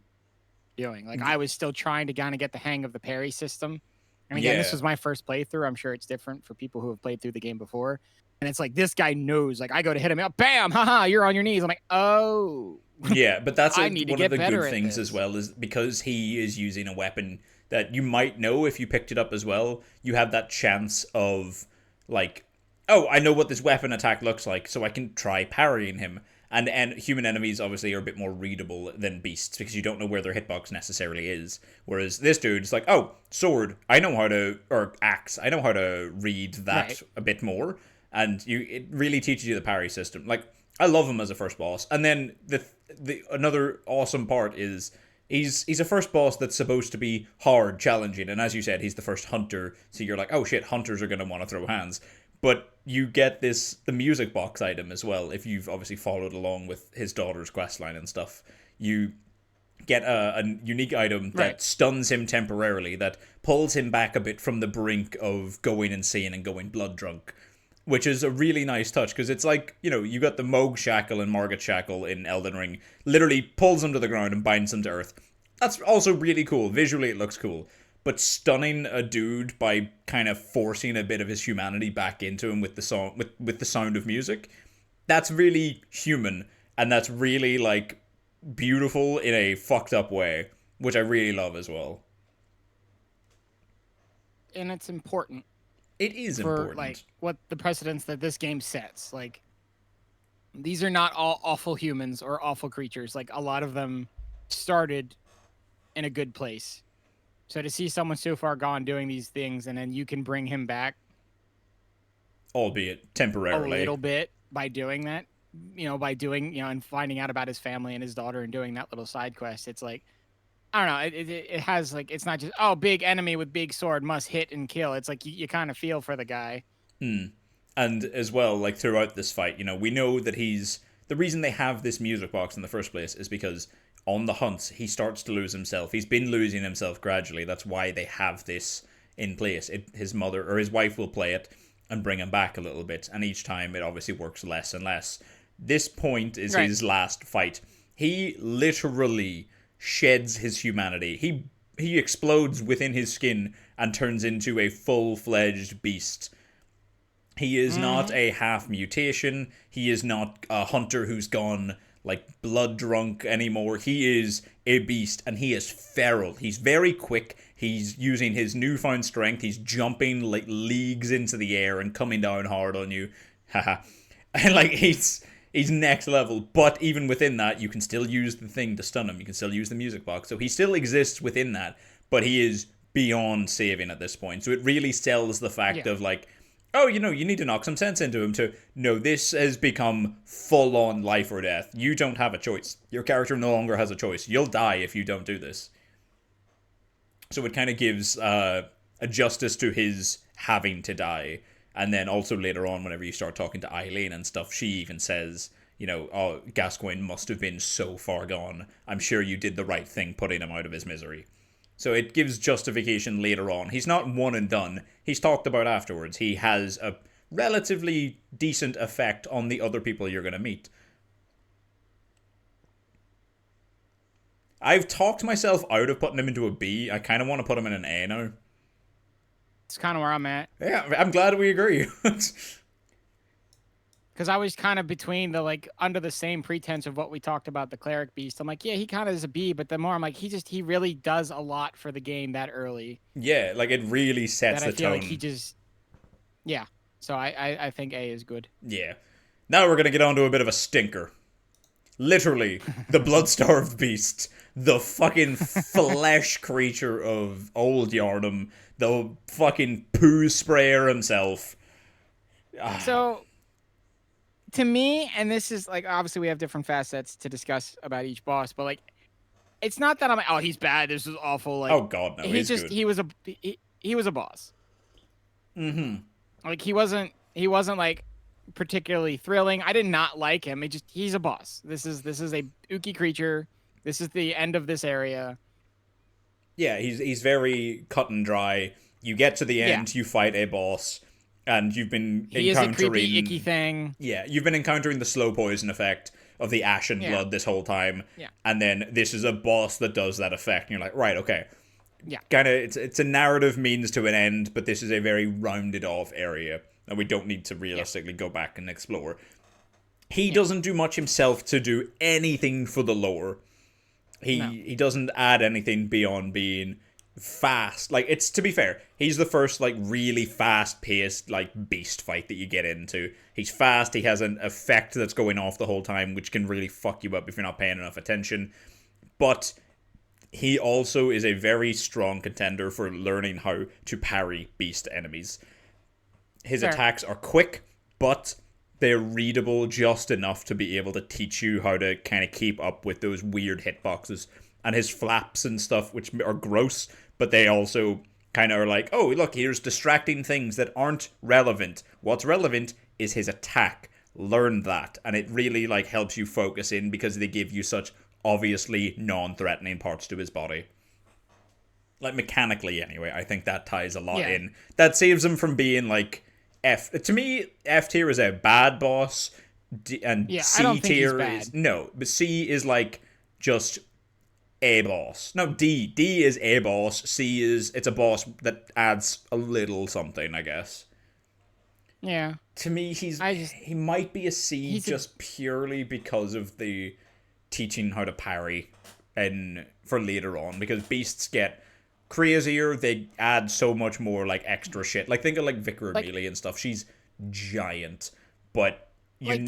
doing. Like I was still trying to kind of get the hang of the parry system. And again, this Yeah. was my first playthrough. I'm sure it's different for people who have played through the game before. And it's like this guy knows. Like I go to hit him, bam, haha, you're on your knees. I'm like, oh, Yeah, but that's I need to one of get the good better at things as this. well, is because he is using a weapon that you might know if you picked it up as well. You have that chance of, like, oh, I know what this weapon attack looks like, so I can try parrying him. And human enemies obviously are a bit more readable than beasts because you don't know where their hitbox necessarily is. Whereas this dude's like, oh, sword, I know how to, or axe, I know how to read that Right. a bit more, and it really teaches you the parry system. Like, I love him as a first boss, and then the another awesome part is he's a first boss that's supposed to be hard, challenging, and as you said, he's the first hunter, so you're like, oh shit, hunters are gonna want to throw hands. But you get the music box item as well if you've obviously followed along with his daughter's questline and stuff. You get a unique item that Right. stuns him temporarily, that pulls him back a bit from the brink of going insane and going blood drunk, which is a really nice touch because it's like, you got the Moog Shackle and Margit Shackle in Elden Ring, literally pulls him to the ground and binds him to earth. That's also really cool. Visually, it looks cool. But stunning a dude by kind of forcing a bit of his humanity back into him with the song, with the sound of music, that's really human, and that's really like beautiful in a fucked up way, which I really love as well. And it's important It is for important. like what the precedents that this game sets. Like these are not all awful humans or awful creatures. Like a lot of them started in a good place. So to see someone so far gone doing these things and then you can bring him back Albeit a temporarily. little bit by doing that, by doing, and finding out about his family and his daughter and doing that little side quest. It's like, I don't know. It has like, it's not just, oh, big enemy with big sword must hit and kill. It's like you kind of feel for the guy. And as well, like throughout this fight, we know that the reason they have this music box in the first place is because on the hunts, he starts to lose himself. He's been losing himself gradually. That's why they have this in place. His mother or his wife will play it and bring him back a little bit, and each time it obviously works less and less. This point is Right. his last fight. He literally sheds his humanity. He explodes within his skin and turns into a full-fledged beast. He is not a half mutation. He is not a hunter who's gone like blood drunk anymore. He is a beast, and he is feral. He's very quick. He's using his newfound strength. He's jumping like leagues into the air and coming down hard on you. Haha. And like he's next level. But even within that, you can still use the thing to stun him. You can still use the music box. So he still exists within that, but he is beyond saving at this point. So it really sells the fact Yeah. of like, oh, you need to knock some sense into him to, no, this has become full on life or death. You don't have a choice. Your character no longer has a choice. You'll die if you don't do this. So it kind of gives a justice to his having to die. And then also later on, whenever you start talking to Eileen and stuff, she even says, oh, Gascoigne must have been so far gone. I'm sure you did the right thing putting him out of his misery. So it gives justification later on. He's not one and done. He's talked about afterwards. He has a relatively decent effect on the other people you're going to meet. I've talked myself out of putting him into a B. I kind of want to put him in an A now. It's kind of where I'm at. Yeah, I'm glad we agree. Because I was kind of between the like under the same pretense of what we talked about the cleric beast. I'm like, yeah, he kind of is a B, but the more I'm like, he really does a lot for the game that early. Yeah, like it really sets That I the feel tone. like he just, yeah. So I think A is good. Yeah. Now we're going to get on to a bit of a stinker. Literally, the blood-starved beast. The fucking flesh creature of old Yarnum. The fucking poo sprayer himself. So to me, and this is like obviously we have different facets to discuss about each boss, but like it's not that I'm like, oh, he's bad, this is awful. Like, Oh god, no, he's good. he was a boss. Like he wasn't like particularly thrilling. I did not like him. He's a boss. This is a ooky creature. This is the end of this area. Yeah, he's very cut and dry. You get to the end, you fight a boss, and you've been He is a encountering creepy, icky thing. Yeah, you've been encountering the slow poison effect of the ashen blood this whole time. Yeah. And then this is a boss that does that effect, and you're like, right, okay. Yeah. Kind of, it's a narrative means to an end, but this is a very rounded off area, and we don't need to realistically go back and explore. He doesn't do much himself to do anything for the lore. He doesn't add anything beyond being fast. Like, it's, to be fair, he's the first, like, really fast-paced, like, beast fight that you get into. He's fast, he has an effect that's going off the whole time, which can really fuck you up if you're not paying enough attention. But he also is a very strong contender for learning how to parry beast enemies. His attacks are quick, but they're readable just enough to be able to teach you how to kind of keep up with those weird hitboxes. And his flaps and stuff, which are gross, but they also kind of are like, oh, look, here's distracting things that aren't relevant. What's relevant is his attack. Learn that. And it really, like, helps you focus in because they give you such obviously non-threatening parts to his body. Like, mechanically, anyway, I think that ties a lot in. That saves him from being, like, F. To me, F tier is a bad boss, and C tier is... No, but C is, like, just a boss. No, D. D is a boss. C is... It's a boss that adds a little something, I guess. Yeah. To me, he might be a C just purely because of the teaching how to parry and for later on, because beasts get crazier, they add so much more like extra shit. Like, think of like Vicar Amelia and stuff. She's giant, but like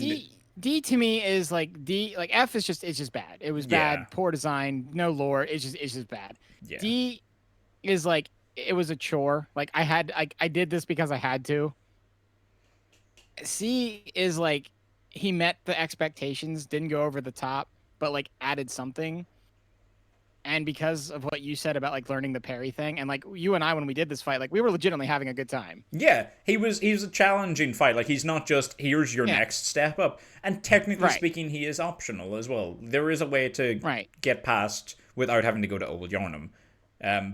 D to me is like D. Like F is just, it's just bad. It was bad, poor design, no lore. It's just bad. Yeah. D is like, it was a chore. Like I did this because I had to. C is like, he met the expectations, didn't go over the top, but like added something. And because of what you said about like learning the parry thing, and like you and I, when we did this fight, like we were legitimately having a good time. Yeah, he was a challenging fight. Like, he's not just, here's your next step up. And technically speaking, he is optional as well. There is a way to get past without having to go to Old Yarnum.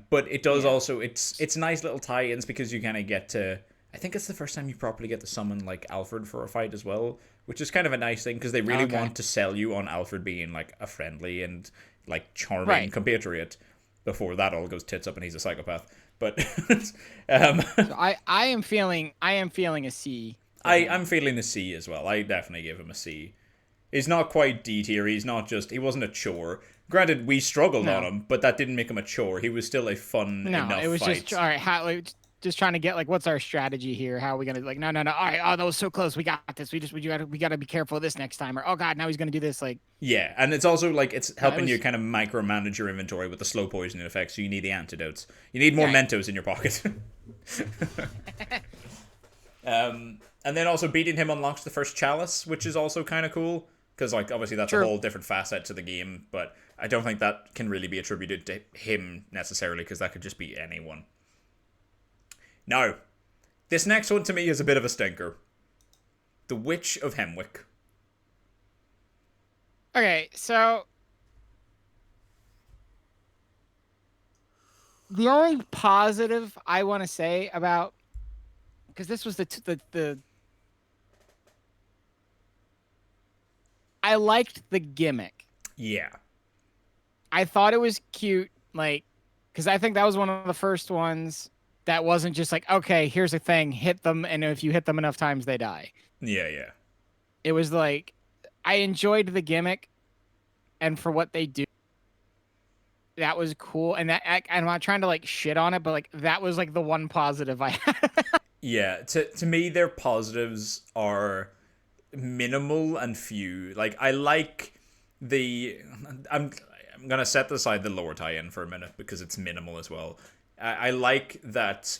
But it does also, it's nice little tie-ins because you kind of get to, I think it's the first time you properly get to summon like Alfred for a fight as well, which is kind of a nice thing because they really want to sell you on Alfred being like a friendly and like charming compatriot before that all goes tits up and he's a psychopath. But so I am feeling a C. I'm feeling a C as well. I definitely give him a C. He's not quite D tier. He wasn't a chore. Granted, we struggled on him, but that didn't make him a chore. He was still a fun enough fight. No, it was just, all right, just trying to get like, what's our strategy here? How are we gonna, like, no, all right, oh, that was so close, we got this, we gotta be careful of this next time, or oh god, now he's gonna do this, like. Yeah, and it's also like, it's helping you kind of micromanage your inventory with the slow poisoning effect, so you need the antidotes. You need more Mentos in your pocket. And then also beating him unlocks the first chalice, which is also kind of cool, because like obviously that's a whole different facet to the game, but I don't think that can really be attributed to him necessarily, because that could just be anyone. Now, this next one to me is a bit of a stinker. The Witch of Hemwick. Okay, so the only positive I want to say about, because this was the I liked the gimmick. Yeah. I thought it was cute, like, because I think that was one of the first ones that wasn't just like, okay, here's a thing, hit them, and if you hit them enough times, they die. Yeah, yeah. It was like, I enjoyed the gimmick, and for what they do, that was cool. And that, I'm not trying to like shit on it, but like that was like the one positive I had. Yeah, to me, their positives are minimal and few. Like, I like I'm gonna set aside the lore tie-in for a minute because it's minimal as well. I like that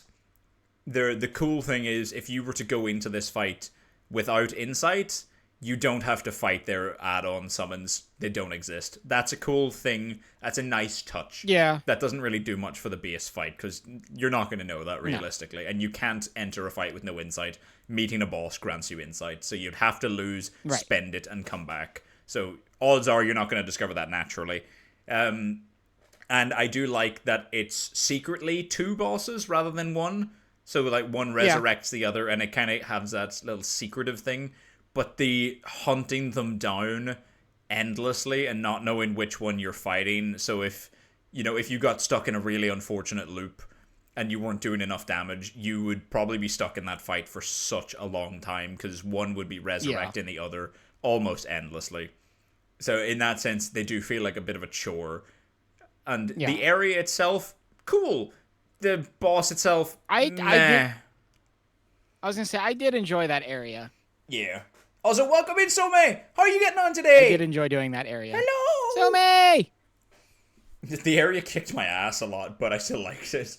the cool thing is if you were to go into this fight without insight, you don't have to fight their add-on summons. They don't exist. That's a cool thing. That's a nice touch. Yeah. That doesn't really do much for the base fight because you're not going to know that realistically. No. And you can't enter a fight with no insight. Meeting a boss grants you insight. So you'd have to lose, spend it, and come back. So odds are you're not going to discover that naturally. And I do like that it's secretly 2 bosses rather than 1. So like one resurrects the other, and it kind of has that little secretive thing. But the hunting them down endlessly and not knowing which one you're fighting. So if you got stuck in a really unfortunate loop and you weren't doing enough damage, you would probably be stuck in that fight for such a long time because one would be resurrecting the other almost endlessly. So in that sense, they do feel like a bit of a chore. And the area itself, cool. The boss itself, meh. I was gonna say I did enjoy that area. Yeah. Also, welcome in, Some. How are you getting on today? I did enjoy doing that area. Hello! Some! The area kicked my ass a lot, but I still liked it.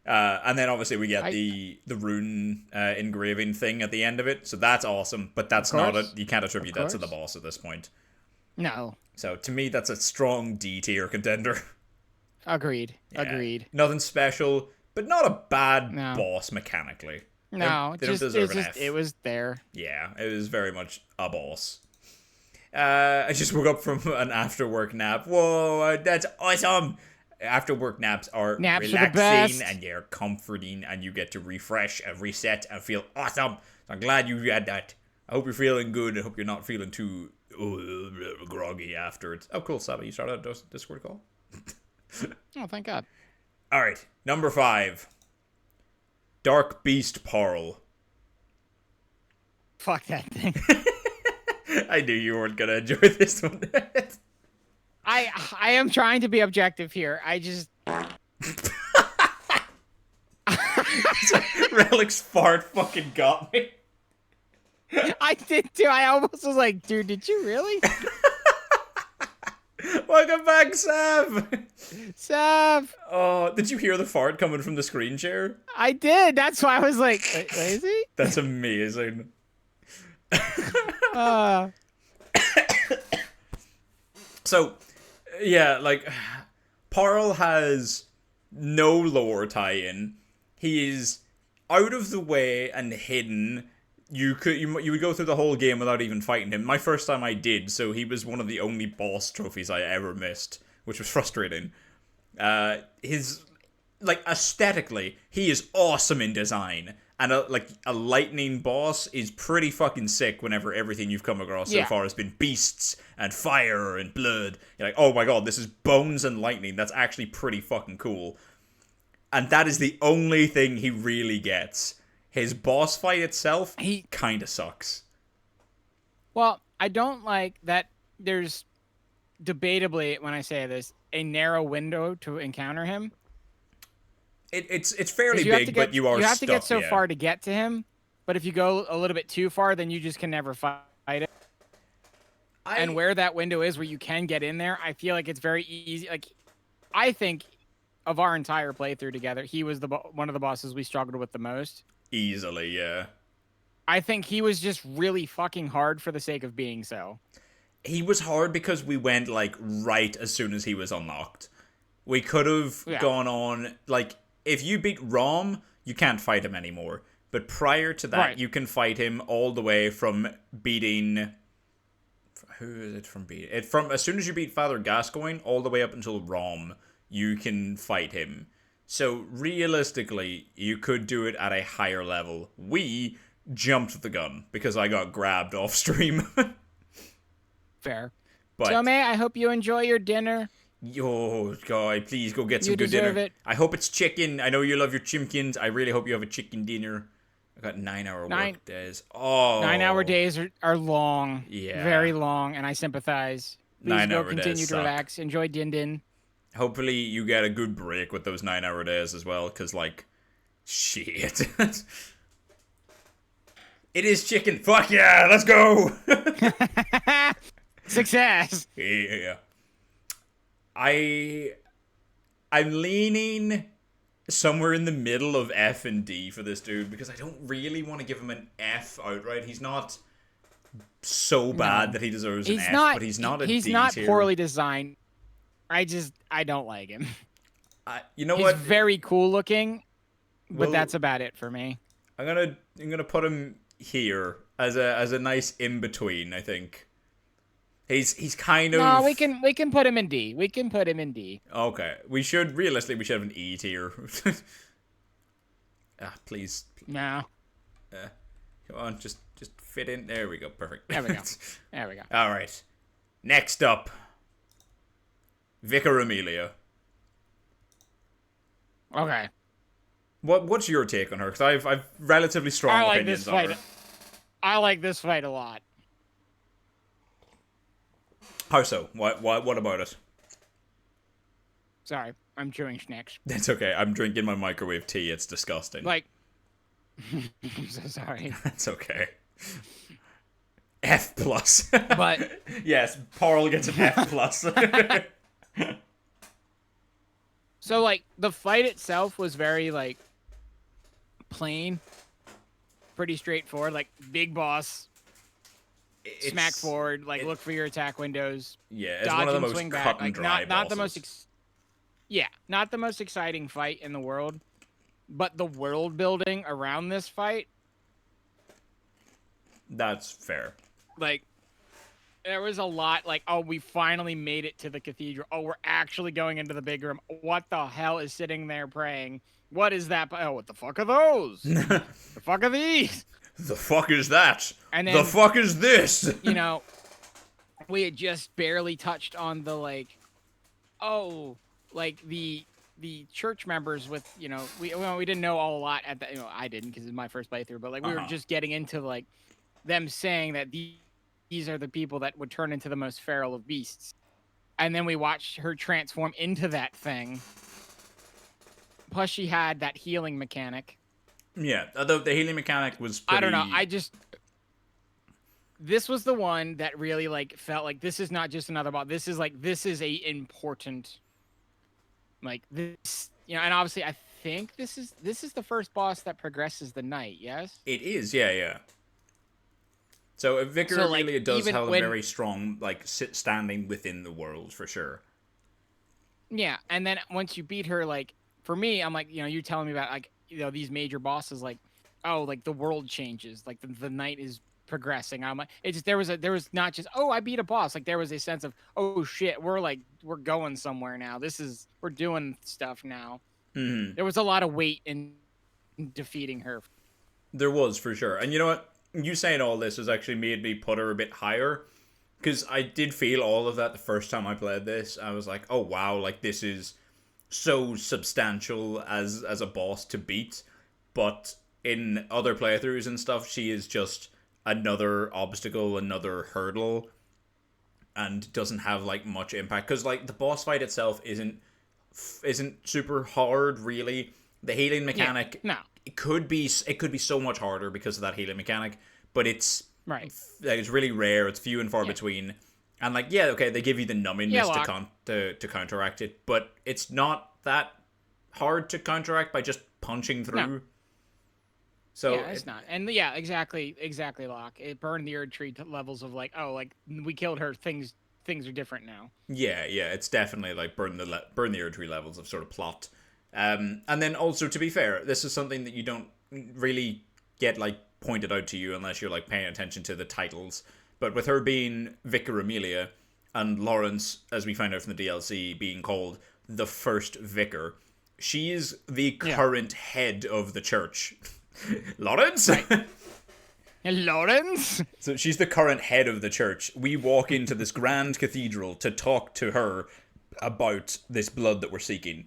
And then obviously we get the rune engraving thing at the end of it, so that's awesome. But that's not it. You can't attribute that to the boss at this point. No. So to me, that's a strong D tier contender. Agreed. Yeah. Agreed. Nothing special, but not a bad boss mechanically. No, they don't deserve an F. It was there. Yeah, it was very much a boss. I just woke up from an after work nap. Whoa, that's awesome! After work naps are relaxing and they're comforting, and you get to refresh and reset and feel awesome. So I'm glad you had that. I hope you're feeling good. I hope you're not feeling too groggy afterwards. Oh, cool, SABA. You started a Discord call? Oh, thank God. All right, number 5. Dark Beast Pearl. Fuck that thing. I knew you weren't gonna enjoy this one. I am trying to be objective here. I just Relic's fart fucking got me. I did too. I almost was like, dude, did you really? Welcome back, Sav. Sav. Oh, did you hear the fart coming from the screen share? I did. That's why I was like, wait, is he? That's amazing. So, yeah, like, Pearl has no lore tie-in. He is out of the way and hidden. You would go through the whole game without even fighting him. My first time I did, so he was one of the only boss trophies I ever missed, which was frustrating. Aesthetically, he is awesome in design. And a lightning boss is pretty fucking sick whenever everything you've come across so far has been beasts and fire and blood. You're like, oh my god, this is bones and lightning. That's actually pretty fucking cool. And that is the only thing he really gets. His boss fight itself, he kind of sucks. Well, I don't like that there's, debatably, when I say this, a narrow window to encounter him. It's fairly big, but you are You have stuck, to get so far to get to him, but if you go a little bit too far, then you just can never fight it. And where that window is, where you can get in there, I feel like it's very easy. Like, I think of our entire playthrough together, he was one of the bosses we struggled with the most. Easily, yeah. I think he was just really fucking hard for the sake of being so. He was hard because we went, like, right as soon as he was unlocked. We could have gone on, like, if you beat Rom, you can't fight him anymore. But prior to that, you can fight him all the way from beating... Who is it from beating? From as soon as you beat Father Gascoigne, all the way up until Rom, you can fight him. So, realistically, you could do it at a higher level. We jumped the gun, because I got grabbed off stream. Fair. But, so, May, I hope you enjoy your dinner. Yo, God, please go get some you good dinner. It. I hope it's chicken. I know you love your chimkins. I really hope you have a chicken dinner. I got 9-hour work days. Oh. 9-hour days are long. Yeah. Very long, and I sympathize. Please 9-hour go continue days to suck. relax. Enjoy Din Din. Hopefully you get a good break with those 9-hour days as well, because, like, shit. It is chicken. Fuck yeah, let's go. Success. Yeah. I'm leaning somewhere in the middle of F and D for this dude, because I don't really want to give him an F outright. He's not so bad that he deserves an F, but he's not a D tier. He's not poorly designed. I don't like him. You know he's what? He's very cool looking, but that's about it for me. I'm gonna put him here as a nice in between. I think he's kind of. No, we can put him in D. We can put him in D. Okay, we should have an E tier. Please. No. Come on, just fit in. There we go. Perfect. There we go. There we go. All right. Next up, Vicar Amelia. Okay. What's your take on her? Because I've relatively strong I like opinions this on fight. her. I like this fight a lot. How so? What about it? Sorry, I'm chewing snacks. It's okay. I'm drinking my microwave tea. It's disgusting. Like, I'm so sorry. That's okay. F plus. But yes, Paul gets an F plus. so like the fight itself was very like plain, pretty straightforward. Like big boss, smack forward. Like look for your attack windows. Yeah, it's dodge one of the and most swing cut back. and Like dry not the bosses. most. Not the most exciting fight in the world, but the world building around this fight. That's fair. Like, there was a lot like, oh, we finally made it to the cathedral. Oh, we're actually going into the big room. What the hell is sitting there praying? What is that? Oh, what the fuck are those? The fuck are these? The fuck is that? And then, the fuck is this? You know, we had just barely touched on the like, oh, like the church members with, you know, we didn't know all a lot at that. You know, I didn't because it's my first playthrough, but like we were just getting into like them saying that these are the people that would turn into the most feral of beasts. And then we watched her transform into that thing. Plus she had that healing mechanic. Yeah, although the healing mechanic was pretty... I don't know. This was the one that really like felt like this is not just another boss. This is a important, like this, you know, and obviously I think this is the first boss that progresses the night, yes? It is, yeah. So Vicar Amelia does have a very strong, like, standing within the world, for sure. Yeah, and then once you beat her, like, for me, I'm like, you know, you telling me about, like, you know, these major bosses, like, oh, like, the world changes, like, the night is progressing. I'm like, it's just, there was not just, oh, I beat a boss. Like, there was a sense of, oh, shit, we're going somewhere now. We're doing stuff now. Mm-hmm. There was a lot of weight in defeating her. There was, for sure. And you know what? You saying all this has actually made me put her a bit higher, because I did feel all of that the first time I played this. I was like, oh wow, like this is so substantial as a boss to beat, but in other playthroughs and stuff, she is just another obstacle, another hurdle, and doesn't have like much impact, because like the boss fight itself isn't super hard, really. The healing mechanic, no. It could be so much harder because of that healing mechanic, but it's right. Like, it's really rare. It's few and far between, and like they give you the numbingness to counteract it, but it's not that hard to counteract by just punching through. No. So yeah, it's not, and yeah, exactly, Locke. It burned the Erd Tree to levels of like, oh, like we killed her. Things are different now. Yeah, it's definitely like burn the Erd Tree levels of sort of plot. And then also, to be fair, this is something that you don't really get like pointed out to you unless you're like paying attention to the titles. But with her being Vicar Amelia and Lawrence, as we find out from the DLC, being called the first vicar, she is the current head of the church. Lawrence? Right. Lawrence? So she's the current head of the church. We walk into this grand cathedral to talk to her about this blood that we're seeking.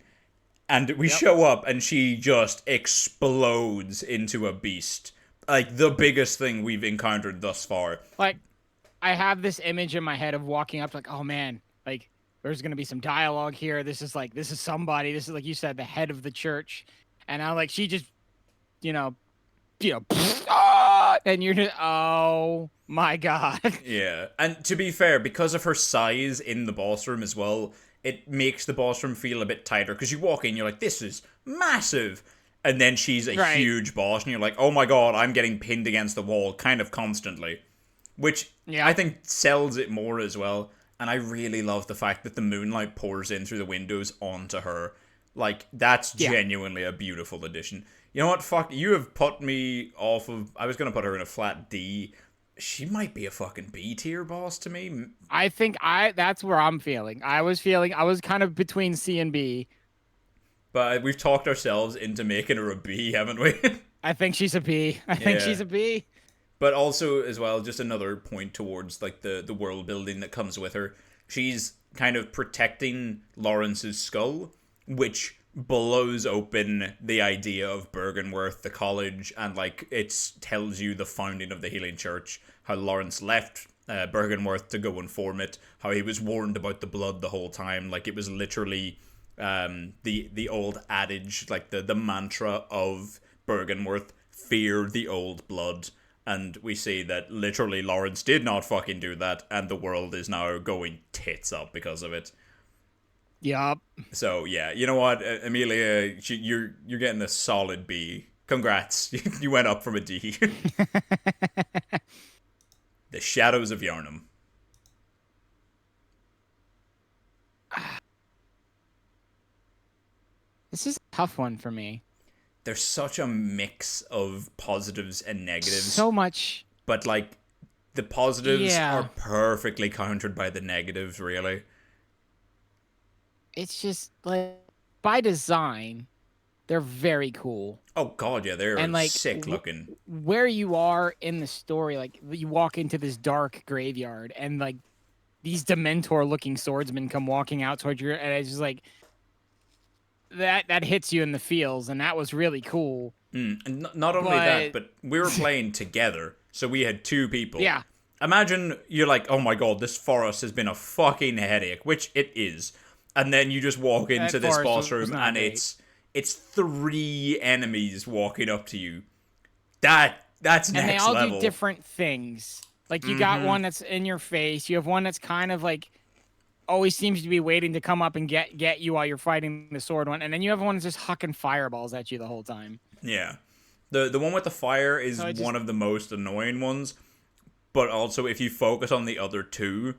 And we show up, and she just explodes into a beast. Like, the biggest thing we've encountered thus far. Like, I have this image in my head of walking up, like, oh, man, like, there's going to be some dialogue here. This is somebody. This is, like you said, the head of the church. And I'm like, she just, you know, and you're just, oh, my God. Yeah. And to be fair, because of her size in the boss room as well, it makes the boss room feel a bit tighter, because you walk in, you're like, this is massive. And then she's a huge boss, and you're like, oh my god, I'm getting pinned against the wall kind of constantly. Which I think sells it more as well. And I really love the fact that the moonlight pours in through the windows onto her. Like, that's genuinely a beautiful addition. You know what? Fuck, you have put me off of... I was going to put her in a flat D. She might be a fucking B tier boss to me. I think that's where I'm feeling. I was kind of between C and B. But we've talked ourselves into making her a B, haven't we? I think she's a B. I think Yeah. she's a B. But also, as well, just another point towards like the world building that comes with her. She's kind of protecting Lawrence's skull, which blows open the idea of Bergenworth, the college, and like it tells you the founding of the Healing Church, how Lawrence left Bergenworth to go and form it, how he was warned about the blood the whole time. Like it was literally the old adage, like the mantra of Bergenworth, fear the old blood. And we see that literally Lawrence did not fucking do that, and the world is now going tits up because of it. Yup. So yeah, you know what, Amelia, you're getting a solid B. Congrats, you went up from a D. The Shadows of Yarnum. This is a tough one for me. There's such a mix of positives and negatives. So much. But like the positives Yeah. are perfectly countered by the negatives, really. It's just like by design, they're very cool. Oh god, yeah, they're And, like, sick looking. Where you are in the story, like you walk into this dark graveyard and like these Dementor looking swordsmen come walking out towards you, and it's just like that hits you in the feels, and that was really cool. And not only that, but we were playing together, so we had two people. Yeah. Imagine you're like, oh my god, this forest has been a fucking headache, which it is. And then you just walk into this forest boss was room not and great. it's 3 enemies walking up to you. That's And they next all level. do different things. Like you got one that's in your face. You have one that's kind of like always seems to be waiting to come up and get you while you're fighting the sword one. And then you have one that's just hucking fireballs at you the whole time. Yeah. The one with the fire is So I just- one of the most annoying ones. But also, if you focus on the other two,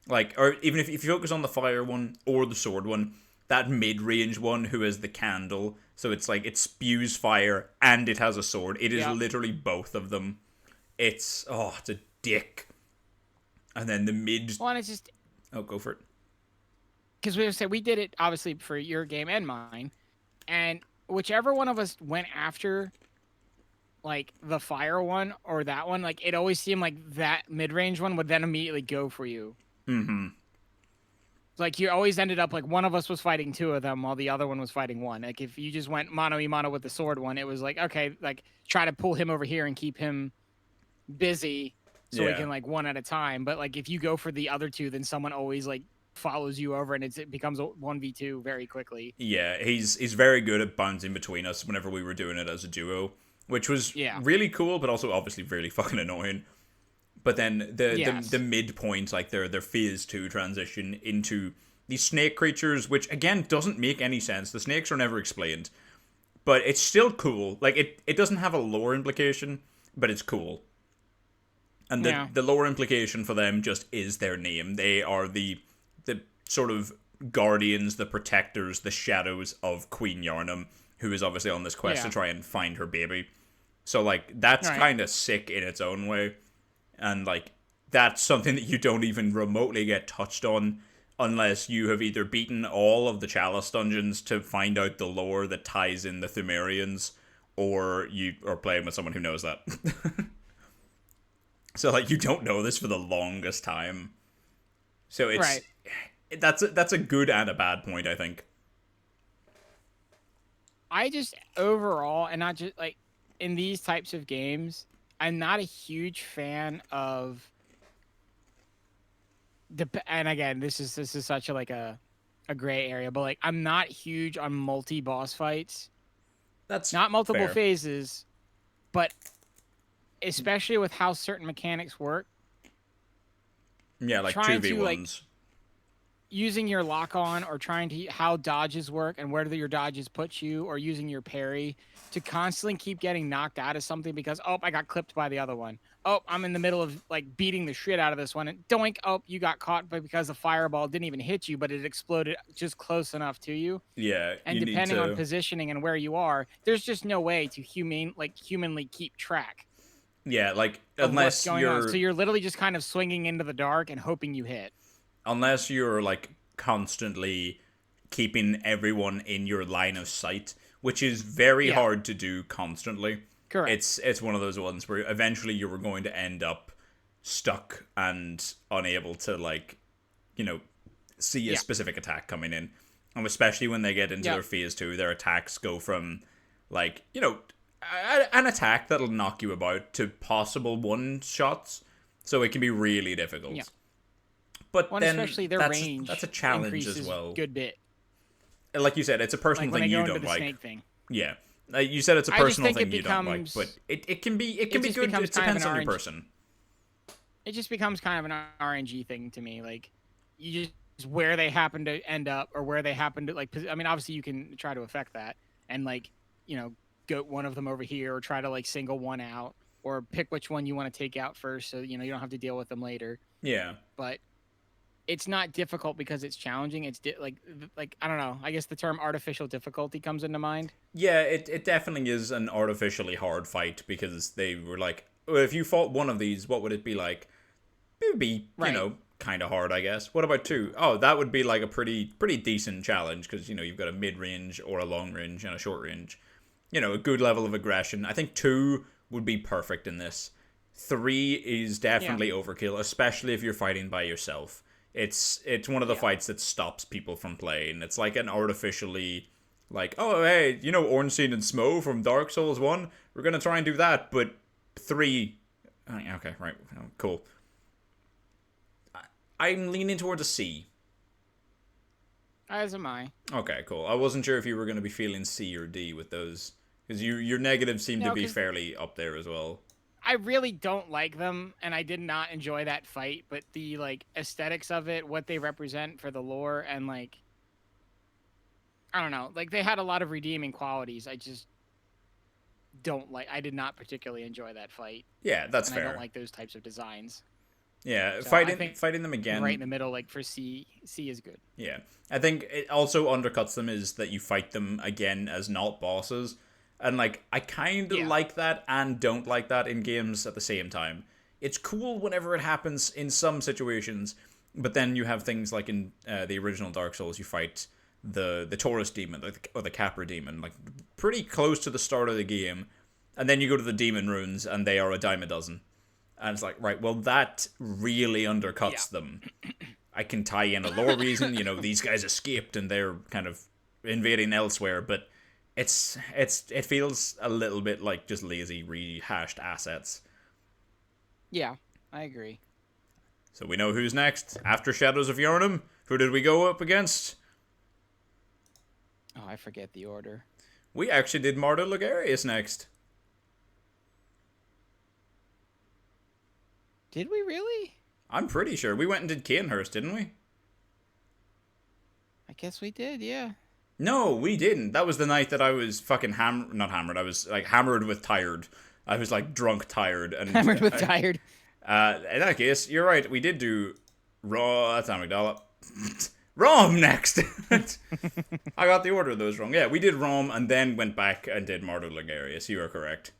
like, or even if you focus on the fire one or the sword one, that mid-range one who has the candle, so it's like it spews fire and it has a sword. It is Yeah. literally both of them. It's a dick. And then the mid. Well, and it's just Oh, go for it. because we did it obviously for your game and mine, and whichever one of us went after like the fire one or that one, like it always seemed like that mid-range one would then immediately go for you. Mm-hmm. Like you always ended up like one of us was fighting 2 of them while the other one was fighting 1. Like if you just went mano a mano with the sword one, it was like, okay, like try to pull him over here and keep him busy so we Yeah. can like one at a time. But like if you go for the other 2, then someone always like follows you over and it becomes a 1v2 very quickly. Yeah, he's very good at bouncing between us whenever we were doing it as a duo, which was really cool, but also obviously really fucking annoying. But then the midpoint, like their phase 2 transition into these snake creatures, which again doesn't make any sense. The snakes are never explained, but it's still cool. Like it doesn't have a lore implication, but it's cool. And the lore implication for them just is their name. They are the sort of guardians, the protectors, the shadows of Queen Yarnum, who is obviously on this quest to try and find her baby. So like that's kind of sick in its own way. And, like, that's something that you don't even remotely get touched on unless you have either beaten all of the Chalice dungeons to find out the lore that ties in the Thumerians, or you are playing with someone who knows that. So, like, you don't know this for the longest time. So it's... That's a good and a bad point, I think. I just overall, and not just like in these types of games, I'm not a huge fan of and again, this is such a gray area, but like I'm not huge on multi boss fights. That's not multiple fair. phases, but especially with how certain mechanics work. Yeah, like trying 2v1s. to, like, using your lock on or trying to how dodges work and where do your dodges put you, or using your parry to constantly keep getting knocked out of something because I got clipped by the other one. I'm in the middle of like beating the shit out of this one and doink, you got caught because the fireball didn't even hit you, but it exploded just close enough to you. Yeah, and you depending need to... on positioning and where you are, there's just no way to humanly keep track. Yeah, like Of unless what's going you're on. So you're literally just kind of swinging into the dark and hoping you hit. Unless you're like constantly keeping everyone in your line of sight, which is very hard to do constantly. Correct. It's one of those ones where eventually you were going to end up stuck and unable to, like, you know, see a specific attack coming in. And especially when they get into their phase 2, their attacks go from, like, you know, an attack that'll knock you about to possible one-shots. So it can be really difficult. Yeah. But well, then especially their range that's a challenge as well. Good bit. Like you said, it's a personal thing you don't like. Snake thing. Yeah. You said it's a personal thing you don't like, but it can be good. It depends on your person. It just becomes kind of an RNG thing to me. Like, you just where they happen to end up, or where they happen to, like, I mean, obviously you can try to affect that and, like, you know, goat one of them over here, or try to, like, single one out, or pick which one you want to take out first, so you know you don't have to deal with them later. Yeah. But it's not difficult because it's challenging. It's like I don't know. I guess the term artificial difficulty comes into mind. Yeah, it definitely is an artificially hard fight, because they were like, well, if you fought one of these, what would it be like? It would be, you know, kind of hard, I guess. What about 2? Oh, that would be like a pretty decent challenge, because, you know, you've got a mid-range or a long range and a short range. You know, a good level of aggression. I think 2 would be perfect in this. 3 is definitely overkill, especially if you're fighting by yourself. It's one of the fights that stops people from playing. It's like an artificially, like, oh, hey, you know Ornstein and Smo from Dark Souls 1? We're going to try and do that, but 3... Okay, right, cool. I'm leaning towards a C. As am I. Okay, cool. I wasn't sure if you were going to be feeling C or D with those, because your negatives seem to be fairly up there as well. I really don't like them, and I did not enjoy that fight, but the, like, aesthetics of it, what they represent for the lore, and, like, I don't know, like, they had a lot of redeeming qualities. I just don't like, I did not particularly enjoy that fight. Yeah, that's fair. I don't like those types of designs. Yeah, So fighting them again. Right in the middle, like, for C is good. Yeah. I think it also undercuts them is that you fight them again as not bosses. And, like, I kind of like that and don't like that in games at the same time. It's cool whenever it happens in some situations, but then you have things like in the original Dark Souls, you fight the Taurus demon, or the Capra demon, like, pretty close to the start of the game, and then you go to the demon runes, and they are a dime a dozen. And it's like, right, well, that really undercuts them. I can tie in a lore reason, you know, these guys escaped and they're kind of invading elsewhere, but it feels a little bit like just lazy rehashed assets. Yeah, I agree. So we know who's next. After Shadows of Yharnam, who did we go up against? Oh, I forget the order. We actually did Martyr Logarius next. Did we really? I'm pretty sure. We went and did Cainhurst, didn't we? I guess we did, yeah. No, we didn't. That was the night that I was fucking not hammered. I was, like, hammered with tired. I was, like, drunk tired. And Hammered with tired. In that case, you're right. We did do Raw. That's Amygdala. Rom next. I got the order of those wrong. Yeah, we did Rom and then went back and did Martyr Logarius. You are correct.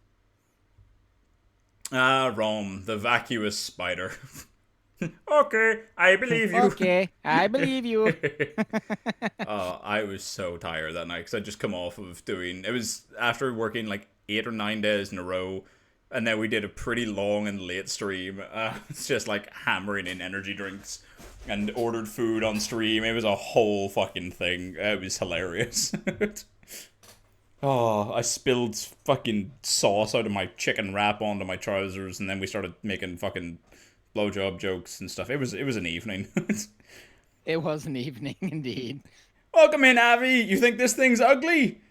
Rom, the vacuous spider. Okay, I believe you. Okay, I believe you. I was so tired that night because I'd just come off of doing... It was after working like 8 or 9 days in a row, and then we did a pretty long and late stream. It's just like hammering in energy drinks and ordered food on stream. It was a whole fucking thing. It was hilarious. Oh, I spilled fucking sauce out of my chicken wrap onto my trousers, and then we started making fucking blowjob jokes and stuff. It was an evening. It was an evening, indeed. Welcome in, Avi. You think this thing's ugly?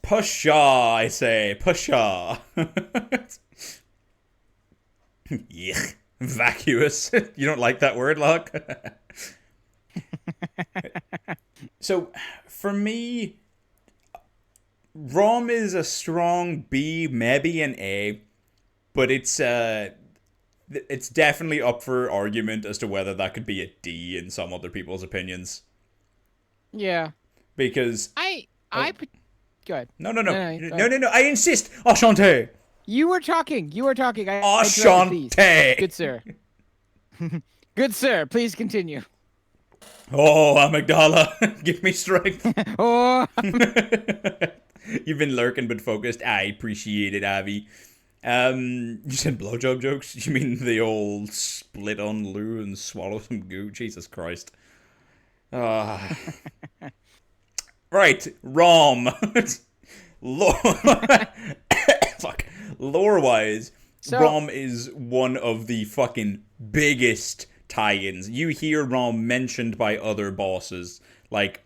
Pshaw, I say. Pshaw. Yuck. Vacuous. You don't like that word, Locke? So, for me... Rom is a strong B, maybe an A, but it's definitely up for argument as to whether that could be a D in some other people's opinions. Yeah. Because go ahead. No. I insist. Enchanté. You were talking. Enchanté. Good sir. Good sir. Please continue. Oh, amygdala, give me strength. Oh, You've been lurking but focused. I appreciate it, Avi. You said blowjob jokes? You mean the old split on Lou and swallow some goo? Jesus Christ. Ah. Right, Rom. Lore. Fuck. Lore-wise, So- Rom is one of the fucking biggest tie-ins. You hear Rom mentioned by other bosses. Like,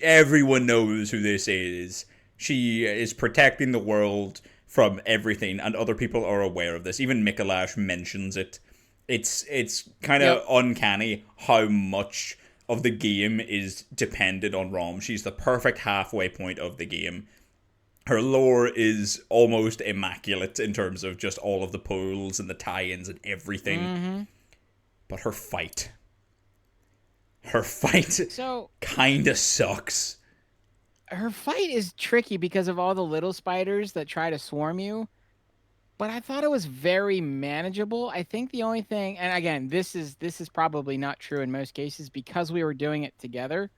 everyone knows who this is. She is protecting the world from everything, and other people are aware of this. Even Mikolash mentions it. It's kind of uncanny how much of the game is dependent on Rom. She's the perfect halfway point of the game. Her lore is almost immaculate in terms of just all of the pools and the tie-ins and everything. But her fight so kinda sucks. her fight is tricky because of all the little spiders that try to swarm you. But I thought it was very manageable. I think the only thing, and again, this is probably not true in most cases because we were doing it together.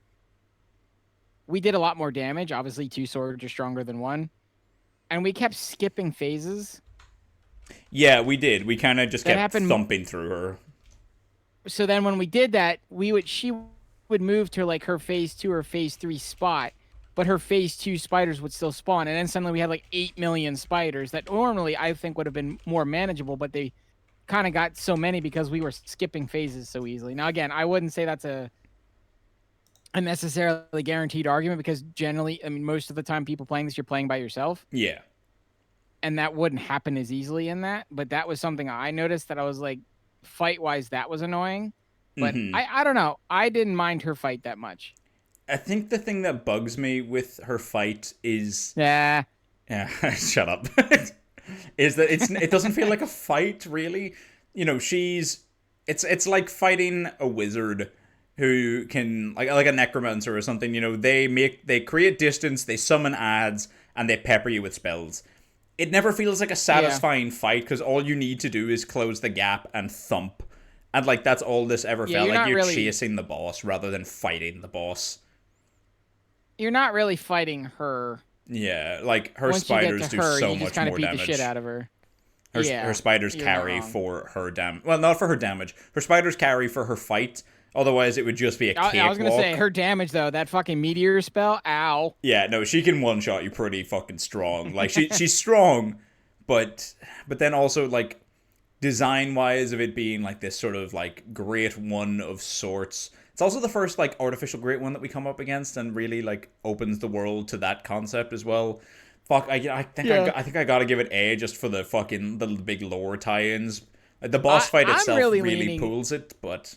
We did a lot more damage. Obviously, 2 swords are stronger than 1, and we kept skipping phases. Yeah, we did. We kind of just That kept happened- thumping through her. So then when we did that, she would move to like her phase 2 or phase 3 spot, but her phase 2 spiders would still spawn, and then suddenly we had like 8 million spiders that normally I think would have been more manageable, but they kind of got so many because we were skipping phases so easily. Now again, I wouldn't say that's a necessarily guaranteed argument because generally, I mean, most of the time people playing this, you're playing by yourself, Yeah. and that wouldn't happen as easily in that. But that was something I noticed that I was like, fight wise, that was annoying. But I don't know. I didn't mind her fight that much. I think the thing that bugs me with her fight is... Yeah. Yeah, shut up. Is that it doesn't feel like a fight, really. You know, it's like fighting a wizard who can, like a necromancer or something, you know, they create distance, they summon adds, and they pepper you with spells. It never feels like a satisfying fight, because all you need to do is close the gap and thump. And, like, that's all this ever felt like. You're chasing the boss rather than fighting the boss. You're not really fighting her. Yeah, like, her Once spiders you get to do her, so you just much kind more of beat damage. the shit out of her. Her spiders you're not carry wrong. for her damage. Well, not for her damage. Her spiders carry for her fight. Otherwise, it would just be a cakewalk. I was going to say, her damage, though, that fucking meteor spell, ow. Yeah, no, she can one-shot you pretty fucking strong. Like, she's strong, but then also, like, design-wise of it being, like, this sort of, like, great one of sorts. It's also the first, like, artificial great one that we come up against and really, like, opens the world to that concept as well. Fuck, I think I gotta give it A just for the big lore tie-ins. The boss fight itself really pulls it, but...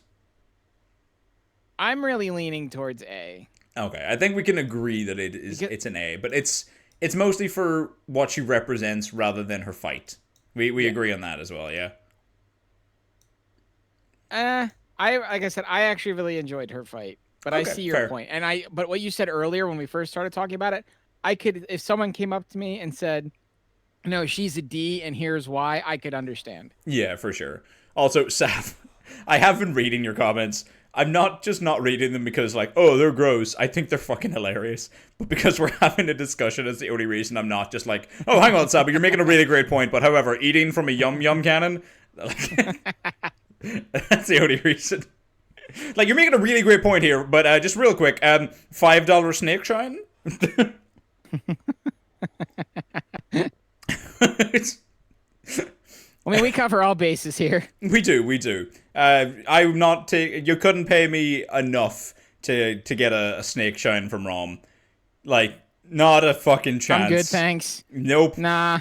I'm really leaning towards A. Okay, I think we can agree that it's an A, but it's mostly for what she represents rather than her fight. We agree on that as well, yeah. Like I said, I actually really enjoyed her fight, but I see your point. And but what you said earlier when we first started talking about it, I could, if someone came up to me and said, "No, she's a D, and here's why," I could understand. Yeah, for sure. Also, Saf, I have been reading your comments. I'm not reading them because, like, oh, they're gross. I think they're fucking hilarious. But because we're having a discussion is the only reason I'm not just like, oh, hang on, Saba, you're making a really great point. But however, eating from a yum-yum cannon, like, that's the only reason. Like, you're making a really great point here, but just real quick, $5 snake shine? I mean, we cover all bases here. We do. I'm not you couldn't pay me enough to get a snake shine from Rom. Like, not a fucking chance. I'm good, thanks. Nope. Nah.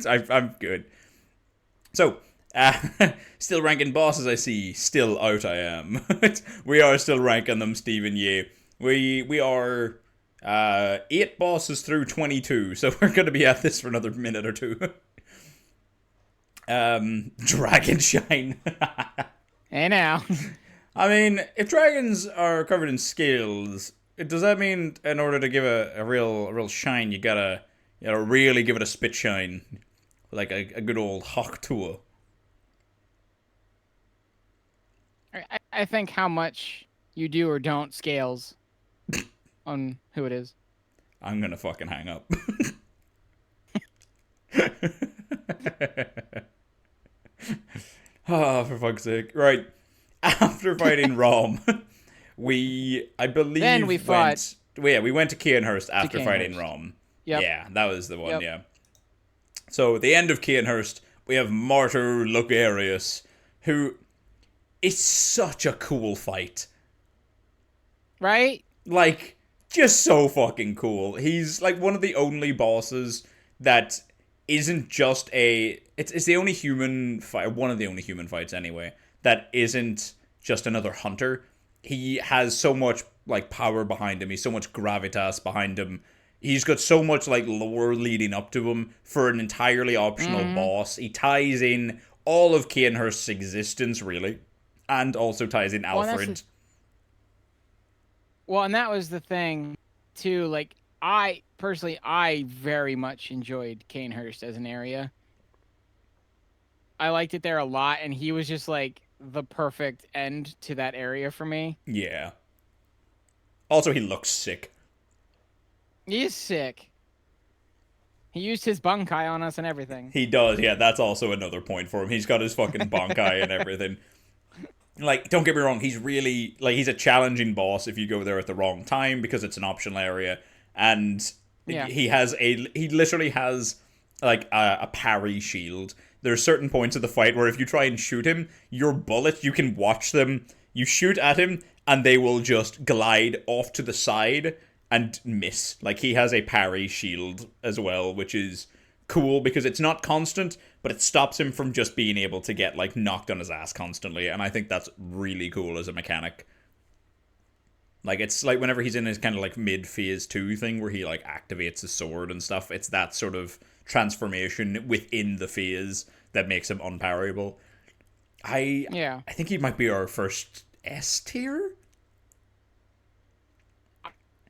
I'm good. So, still ranking bosses, I see. Still out I am. We are still ranking them, Stephen Ye. We are 8 bosses through 22, so we're going to be at this for another minute or two. Dragon shine. Hey now. I mean, if dragons are covered in scales, does that mean in order to give a real shine, you gotta really give it a spit shine, like a good old hawk tour? I I think how much you do or don't scales on who it is. I'm gonna fucking hang up. Oh, for fuck's sake. Right. After fighting Rom, I believe, Then we fought we went to Kianhurst after fighting Kianhurst. Rom. Yep. Yeah, that was the one, Yep. yeah. So, at the end of Kianhurst, we have Martyr Lugarius, who is such a cool fight. Right? Like, just so fucking cool. He's, like, one of the only bosses that isn't just it's the only human fight, one of the only human fights anyway, that isn't just another hunter. He has so much, like, power behind him. He's so much gravitas behind him. He's got so much, like, lore leading up to him for an entirely optional boss. He ties in all of Kianhurst's existence, really. And also ties in Alfred. Well, and that was the thing, too. Like, I very much enjoyed Canehurst as an area. I liked it there a lot, and he was just, like, the perfect end to that area for me. Yeah. Also, he looks sick. He is sick. He used his bunkai on us and everything. He does, yeah, that's also another point for him. He's got his fucking bonkai and everything. Like, don't get me wrong, he's really, like, he's a challenging boss if you go there at the wrong time because it's an optional area. And Yeah. he literally has, like, a parry shield. There are certain points of the fight where if you try and shoot him, your bullets, you can watch them. You shoot at him, and they will just glide off to the side and miss. Like, he has a parry shield as well, which is cool because it's not constant, but it stops him from just being able to get, like, knocked on his ass constantly, and I think that's really cool as a mechanic. Like, it's like whenever he's in his kind of, like, mid-phase 2 thing where he, like, activates his sword and stuff, it's that sort of transformation within the phase that makes him unparryable. I think he might be our first S tier?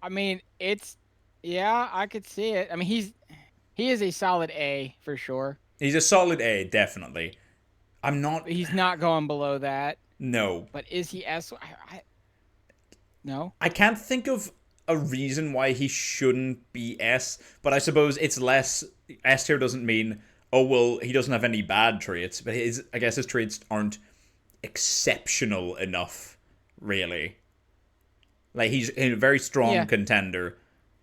I mean, I could see it. I mean, he is a solid A for sure. He's a solid A, definitely. He's not going below that. No. But is he S? No. I can't think of a reason why he shouldn't be S, but I suppose it's less. S tier doesn't mean, oh, well, he doesn't have any bad traits, but I guess his traits aren't exceptional enough, really. Like, he's a very strong contender,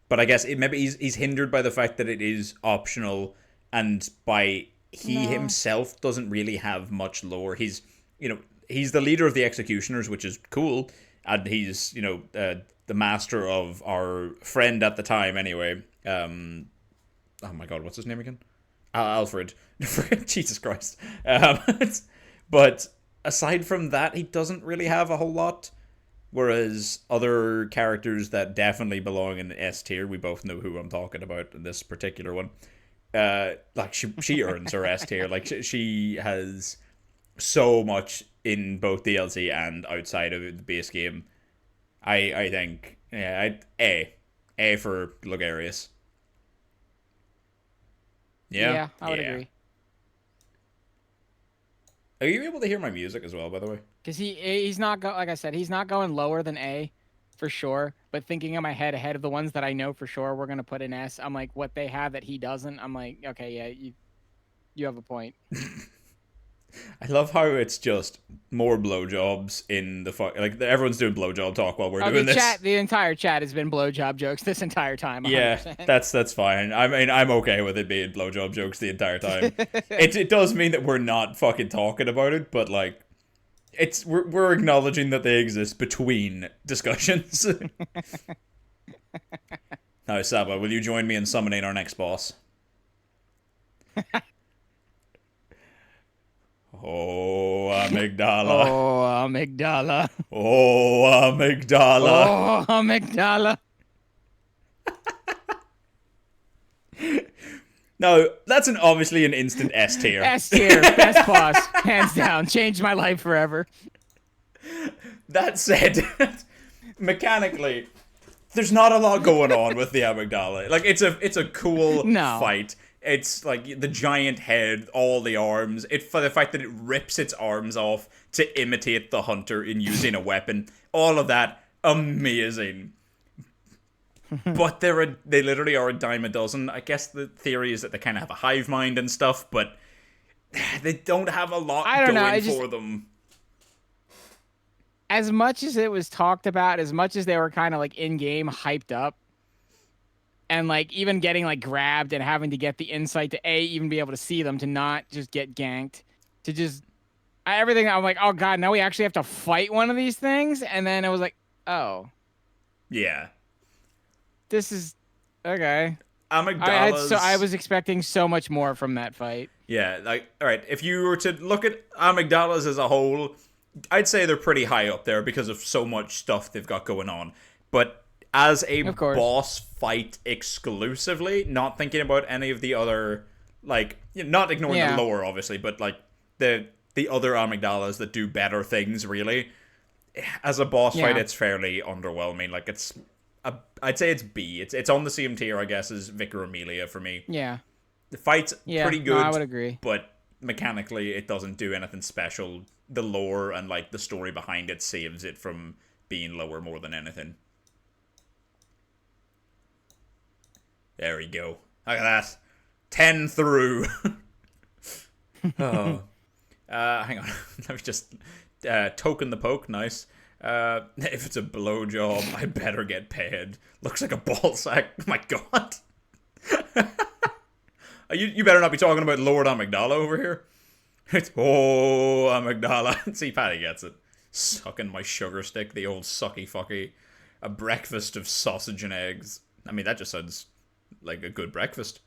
but I guess maybe he's hindered by the fact that it is optional, and by he himself doesn't really have much lore. He's the leader of the Executioners, which is cool, and he's, the master of our friend at the time, anyway. Oh my god, what's his name again? Alfred. Jesus Christ. But aside from that, he doesn't really have a whole lot. Whereas other characters that definitely belong in the S tier, we both know who I'm talking about in this particular one. Like, she earns her S tier. Like, she has so much in both DLC and outside of the base game. I think, A for Lugarius. Yeah, I would agree. Are you able to hear my music as well, by the way? Because he's not like I said, he's not going lower than A, for sure. But thinking in my head ahead of the ones that I know for sure we're gonna put in S, I'm like, what they have that he doesn't. I'm like, okay, yeah, you have a point. I love how it's just more blowjobs in the like everyone's doing blowjob talk while we're doing this. The entire chat has been blowjob jokes this entire time. 100%. Yeah, that's fine. I mean, I'm okay with it being blowjob jokes the entire time. It does mean that we're not fucking talking about it, but like, we're acknowledging that they exist between discussions. Now, Saba, will you join me in summoning our next boss? Oh, amygdala. Oh, amygdala. Oh, amygdala. Oh, amygdala. No, that's obviously an instant S tier. S tier, best boss, hands down. Changed my life forever. That said, mechanically, there's not a lot going on with the amygdala. Like, it's a cool fight. It's like the giant head, all the arms. For the fact that it rips its arms off to imitate the hunter in using a weapon. All of that, amazing. But they literally are a dime a dozen. I guess the theory is that they kind of have a hive mind and stuff, but they don't have a lot going for them. As much as it was talked about, as much as they were kind of like in-game hyped up, and like even getting like grabbed and having to get the insight to even be able to see them, to not just get ganked, to just everything. I'm like, oh god, now we actually have to fight one of these things, and then it was like, oh, yeah, this is okay. Amygdala's... I was expecting so much more from that fight. Yeah, like, all right, if you were to look at Amygdalas as a whole, I'd say they're pretty high up there because of so much stuff they've got going on. But as a boss fight exclusively, not thinking about any of the other, like, not ignoring the lore, obviously, but like the other Amygdalas that do better things, really. As a boss fight, it's fairly underwhelming. Like, I'd say it's B. It's on the same tier, I guess, as Vicar Amelia for me. Yeah. The fight's pretty good. No, I would agree. But mechanically, it doesn't do anything special. The lore and like the story behind it saves it from being lower more than anything. There we go. Look at that. 10 through. Oh. Hang on. Let me just token the poke. Nice. If it's a blowjob, I better get paid. Looks like a ball sack. Oh my god. You better not be talking about Lord Amygdala over here. Oh, Amygdala. See, Patty gets it. Sucking my sugar stick, the old sucky fucky. A breakfast of sausage and eggs. I mean, that just sounds like a good breakfast.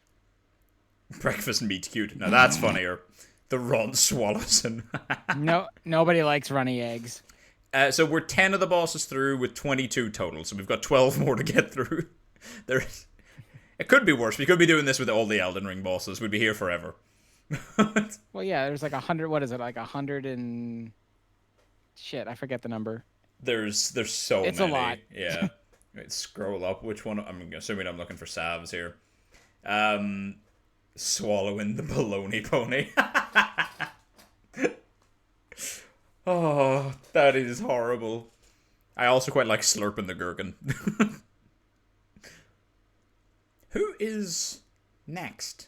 Breakfast meat cute. Now that's funnier. The Ron Swallowson. No, nobody likes runny eggs. So we're 10 of the bosses through with 22 total. So we've got 12 more to get through. It could be worse. We could be doing this with all the Elden Ring bosses. We'd be here forever. Well, yeah, there's like 100. What is it? Like 100 and shit. I forget the number. There's so many. It's a lot. Yeah. Right, scroll up. Which one? I'm assuming I'm looking for Savs here. Swallowing the baloney pony. Oh, that is horrible. I also quite like slurping the gherkin. Who is next?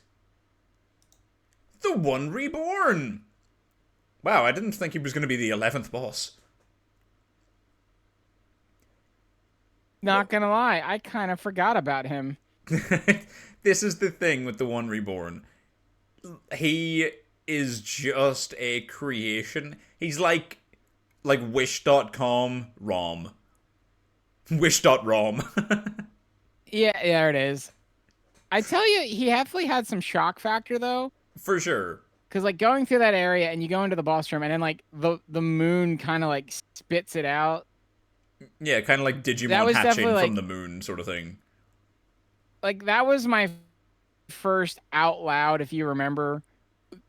The One Reborn! Wow, I didn't think he was going to be the 11th boss. Not gonna lie, I kind of forgot about him. This is the thing with The One Reborn. He is just a creation. He's like Wish.com ROM. Wish.rom. Yeah, there it is. I tell you, he definitely had some shock factor, though. For sure. Because, like, going through that area and you go into the boss room and then, like, the moon kind of, like, spits it out. Yeah, kind of like Digimon hatching from the moon sort of thing. Like, that was my first out loud, if you remember,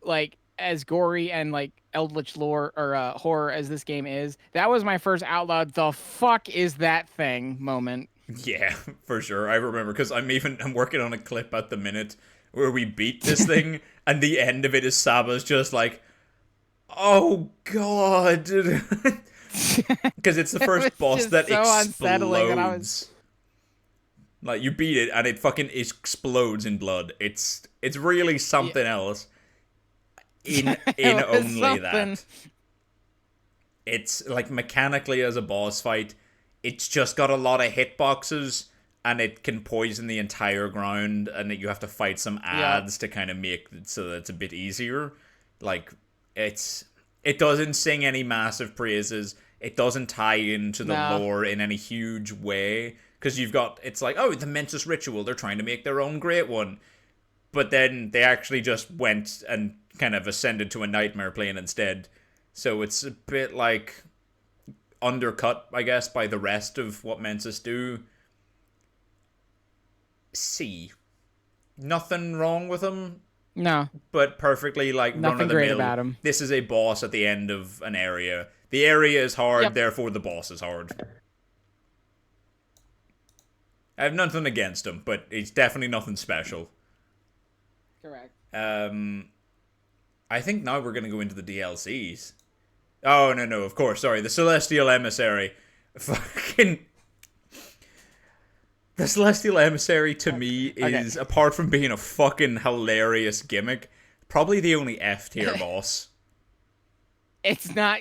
like, as gory and, like, eldritch lore or horror as this game is. That was my first out loud, the fuck is that thing moment. Yeah, for sure. I remember because I'm working on a clip at the minute where we beat this thing, and the end of it is SABA's just like, oh god, because it's the first boss that so explodes. Like you beat it and it fucking explodes in blood. It's really something else. In only something. That. It's like mechanically as a boss fight. It's just got a lot of hitboxes, and it can poison the entire ground, and you have to fight some ads to kind of make it so that it's a bit easier. Like, it doesn't sing any massive praises. It doesn't tie into the lore in any huge way, because it's like, oh, the Mensis Ritual, they're trying to make their own great one. But then they actually just went and kind of ascended to a Nightmare plane instead. So it's a bit like undercut, I guess, by the rest of what Mensis do. C. Nothing wrong with him. No. But perfectly, like, nothing great about him. This is a boss at the end of an area. The area is hard, therefore the boss is hard. I have nothing against him, but it's definitely nothing special. Correct. I think now we're gonna go into the DLCs. Oh, no, of course, sorry. The Celestial Emissary. Fucking... The Celestial Emissary, to me, is, apart from being a fucking hilarious gimmick, probably the only F-tier boss. It's not...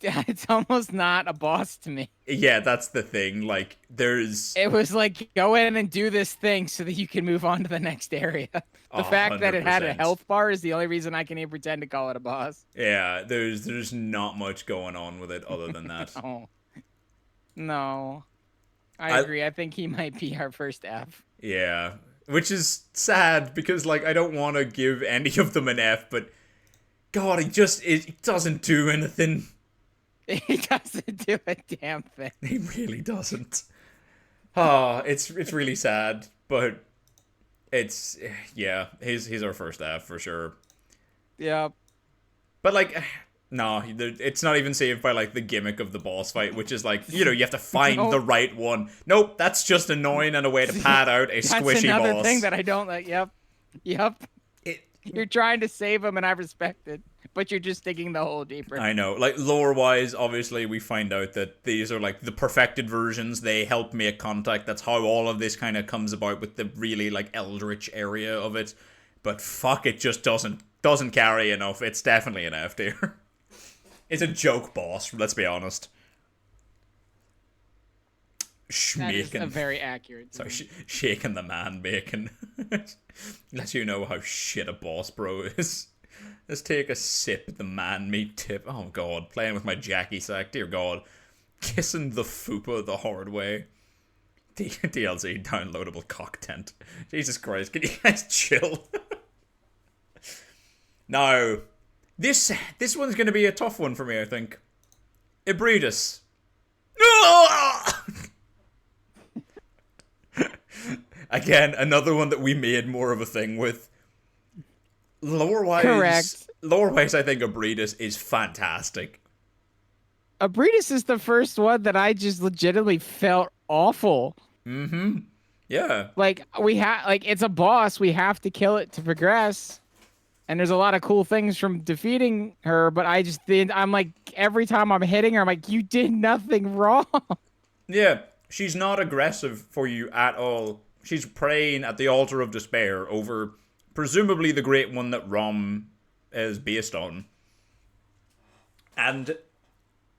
It's almost not a boss to me. Yeah, that's the thing. Like, there's... It was like, go in and do this thing so that you can move on to the next area. The fact that it had a 100%. health bar is the only reason I can even pretend to call it a boss. Yeah, there's not much going on with it other than that. No. I agree. I think he might be our first F. Yeah, which is sad because, like, I don't want to give any of them an F, but God, it doesn't do anything. He doesn't do a damn thing. He really doesn't. Ah, it's really sad, but it's, yeah, he's our first F for sure. Yeah. But, like, no, it's not even saved by, like, the gimmick of the boss fight, which is, like, you have to find the right one. Nope, that's just annoying and a way to pad out a squishy boss. That's another thing that I don't like. Yep. You're trying to save him, and I respect it, but you're just digging the hole deeper. I know. Like, lore-wise, obviously, we find out that these are, like, the perfected versions. They help make contact. That's how all of this kind of comes about with the really, like, eldritch area of it. But fuck, it just doesn't carry enough. It's definitely an F tier. It's a joke boss, let's be honest. That is a very accurate. Sorry, shaking the man bacon. Let you know how shit a boss bro is. Let's take a sip at the man meat tip. Oh god, playing with my Jackie sack, dear god. Kissing the fupa the hard way. DLC downloadable cock tent. Jesus Christ, can you guys chill? Now, this one's gonna be a tough one for me, I think. Ibridus. Again, another one that we made more of a thing with. Lore-wise, I think Ibridus is fantastic. Ibridus is the first one that I just legitimately felt awful. Mm-hmm. Yeah. Like, it's a boss. We have to kill it to progress. And there's a lot of cool things from defeating her, but I'm like, every time I'm hitting her, I'm like, you did nothing wrong. Yeah, she's not aggressive for you at all. She's praying at the altar of despair over presumably the great one that Rom is based on. And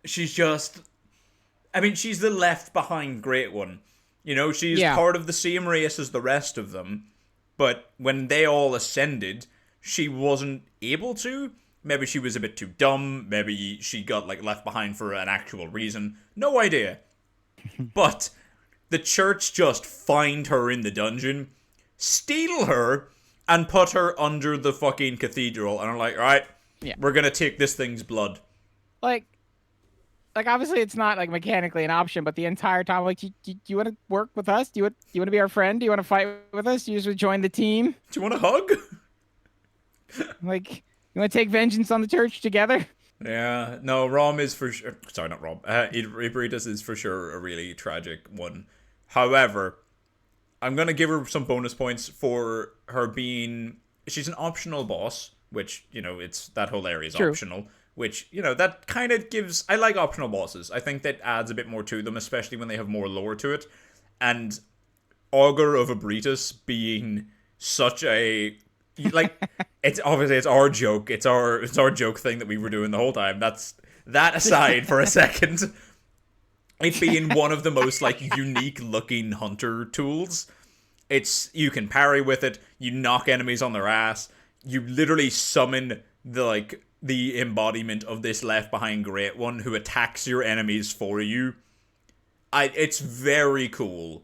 she's just... I mean, she's the left behind great one. She's part of the same race as the rest of them. But when they all ascended, she wasn't able to. Maybe she was a bit too dumb. Maybe she got, like, left behind for an actual reason. No idea. But the church just find her in the dungeon, steal her, and put her under the fucking cathedral. And I'm like, alright, we're gonna take this thing's blood. Like obviously it's not, like, mechanically an option, but the entire time, like, do you want to work with us? Do you want to be our friend? Do you want to fight with us? Do you just want to join the team? Do you want a hug? Like, you want to take vengeance on the church together? Yeah, no, Rom is for sure... Sorry, not Rom. Ibridus is for sure a really tragic one. However, I'm going to give her some bonus points for her being... She's an optional boss, which, it's... That whole area is optional. Which, that kind of gives... I like optional bosses. I think that adds a bit more to them, especially when they have more lore to it. And Augur of Ibridus being such a... Like, it's obviously it's our joke. It's our joke thing that we were doing the whole time. That aside for a second. It being one of the most, like, unique looking hunter tools. You can parry with it. You knock enemies on their ass. You literally summon the embodiment of this left behind great one who attacks your enemies for you. It's very cool.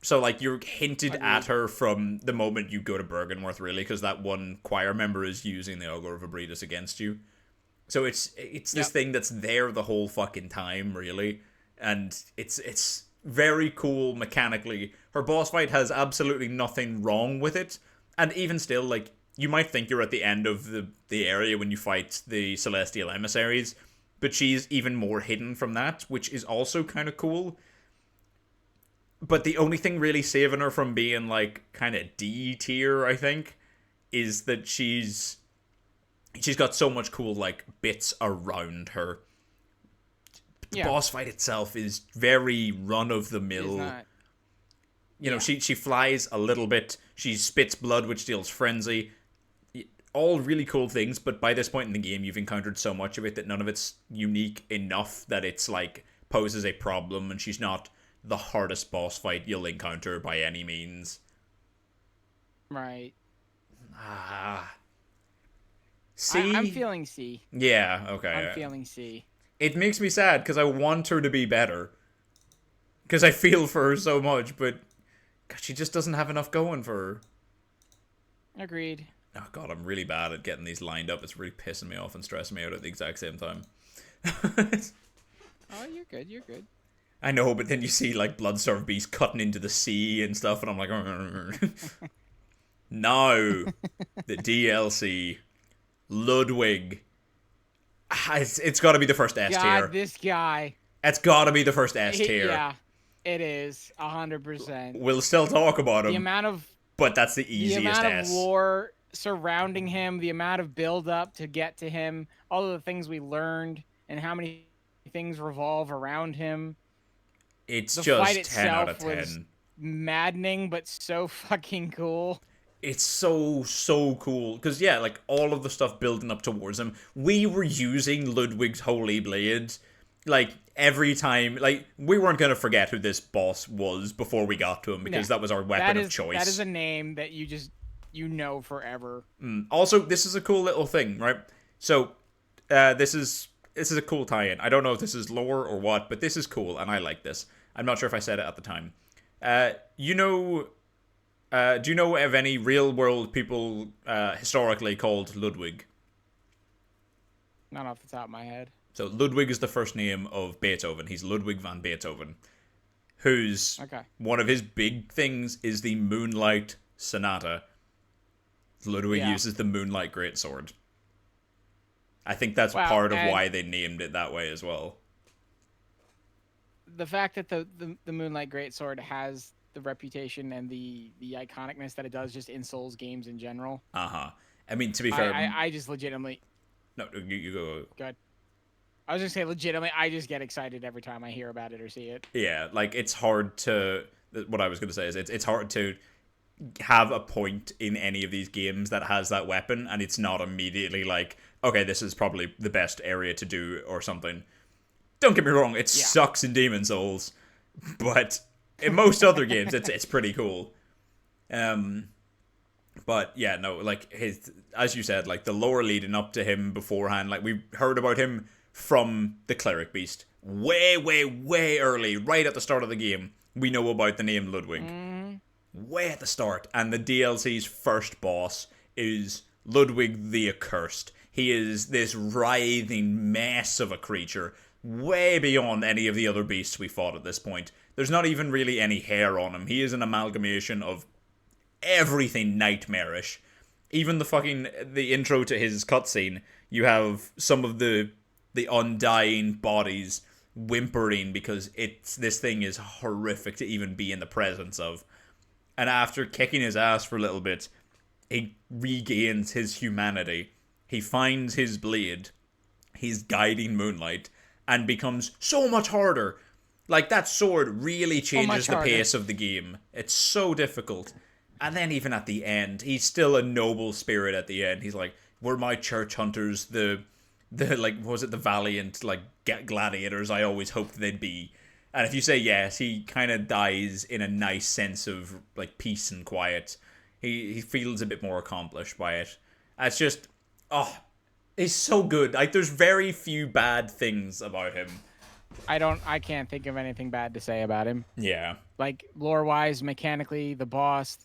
So, like, you're hinted at her from the moment you go to Bergenworth, really, because that one choir member is using the Augur of Ibridus against you. So it's this thing that's there the whole fucking time, really. And it's very cool mechanically. Her boss fight has absolutely nothing wrong with it. And even still, like, you might think you're at the end of the area when you fight the Celestial Emissaries, but she's even more hidden from that, which is also kind of cool. But the only thing really saving her from being, like, kind of D tier, I think, is that she's got so much cool like bits around her. The boss fight itself is very run of the mill. You know, she flies a little bit. She spits blood, which deals frenzy. All really cool things, but by this point in the game, you've encountered so much of it that none of it's unique enough that it's like poses a problem, and she's not the hardest boss fight you'll encounter by any means. Right. C? I'm feeling C. Yeah, okay. I'm feeling C. It makes me sad because I want her to be better. Because I feel for her so much, but God, she just doesn't have enough going for her. Agreed. Oh god, I'm really bad at getting these lined up. It's really pissing me off and stressing me out at the exact same time. Oh, you're good. You're good. I know, but then you see like Bloodstarved Beast cutting into the sea and stuff, and I'm like, no, the DLC, Ludwig. It's got to be the first S tier. God, this guy. It's got to be the first S tier. Yeah, it is 100%. We'll still talk about him. The amount of but that's the easiest the amount S. of lore surrounding him, the amount of build up to get to him, all of the things we learned, and how many things revolve around him. It's the just fight 10 out of itself 10. Was maddening, but so fucking cool. It's so cool. Because, yeah, like, all of the stuff building up towards him, we were using Ludwig's Holy Blade, like, every time. Like, we weren't going to forget who this boss was before we got to him, because that was our weapon of choice. That is a name that you know forever. Also, this is a cool little thing, right? So, this is a cool tie-in. I don't know if this is lore or what, but this is cool, and I like this. I'm not sure if I said it at the time. Do you know of any real-world people historically called Ludwig? Not off the top of my head. So Ludwig is the first name of Beethoven. He's Ludwig van Beethoven, who's one of his big things is the Moonlight Sonata. Ludwig uses the Moonlight Greatsword. I think that's part of why they named it that way as well. The fact that the Moonlight Greatsword has the reputation and the iconicness that it does just in Souls games in general. I mean, to be fair... I just legitimately... No, you go. Go ahead. I was going to say legitimately, I just get excited every time I hear about it or see it. Yeah, like, it's hard to... What I was going to say is it's hard to have a point in any of these games that has that weapon, and it's not immediately like, okay, this is probably the best area to do or something. Don't get me wrong, it sucks in Demon Souls, but in most other games, it's pretty cool. But yeah, no, like as you said, like the lore leading up to him beforehand, like we heard about him from the Cleric Beast way early, right at the start of the game. We know about the name Ludwig. Way at the start, and the DLC's first boss is Ludwig the Accursed. He is this writhing mess of a creature, way beyond any of the other beasts we fought at this point. There's not even really any hair on him. He is an amalgamation of everything nightmarish. Even the intro to his cutscene, you have some of the undying bodies whimpering because this thing is horrific to even be in the presence of. And after kicking his ass for a little bit, he regains his humanity. He finds his blade, his guiding moonlight, and becomes so much harder. Like, that sword really changes the pace of the game. It's so difficult. And then even at the end, he's still a noble spirit at the end. He's like, we're my church hunters, the valiant, like, gladiators I always hoped they'd be. And if you say yes, he kind of dies in a nice sense of, like, peace and quiet. He feels a bit more accomplished by it. It's just, he's so good. Like, there's very few bad things about him. I can't think of anything bad to say about him. Yeah. Like, lore-wise, mechanically, the boss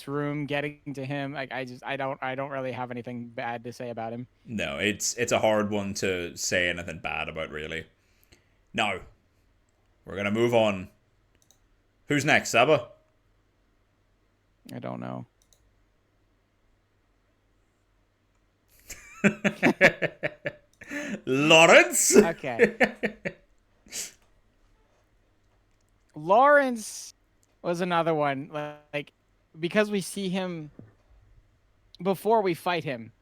room, getting to him, like, I don't really have anything bad to say about him. No, it's a hard one to say anything bad about, really. No. We're going to move on. Who's next, Saba? I don't know. Lawrence? Okay. Lawrence was another one. Like, because we see him before we fight him,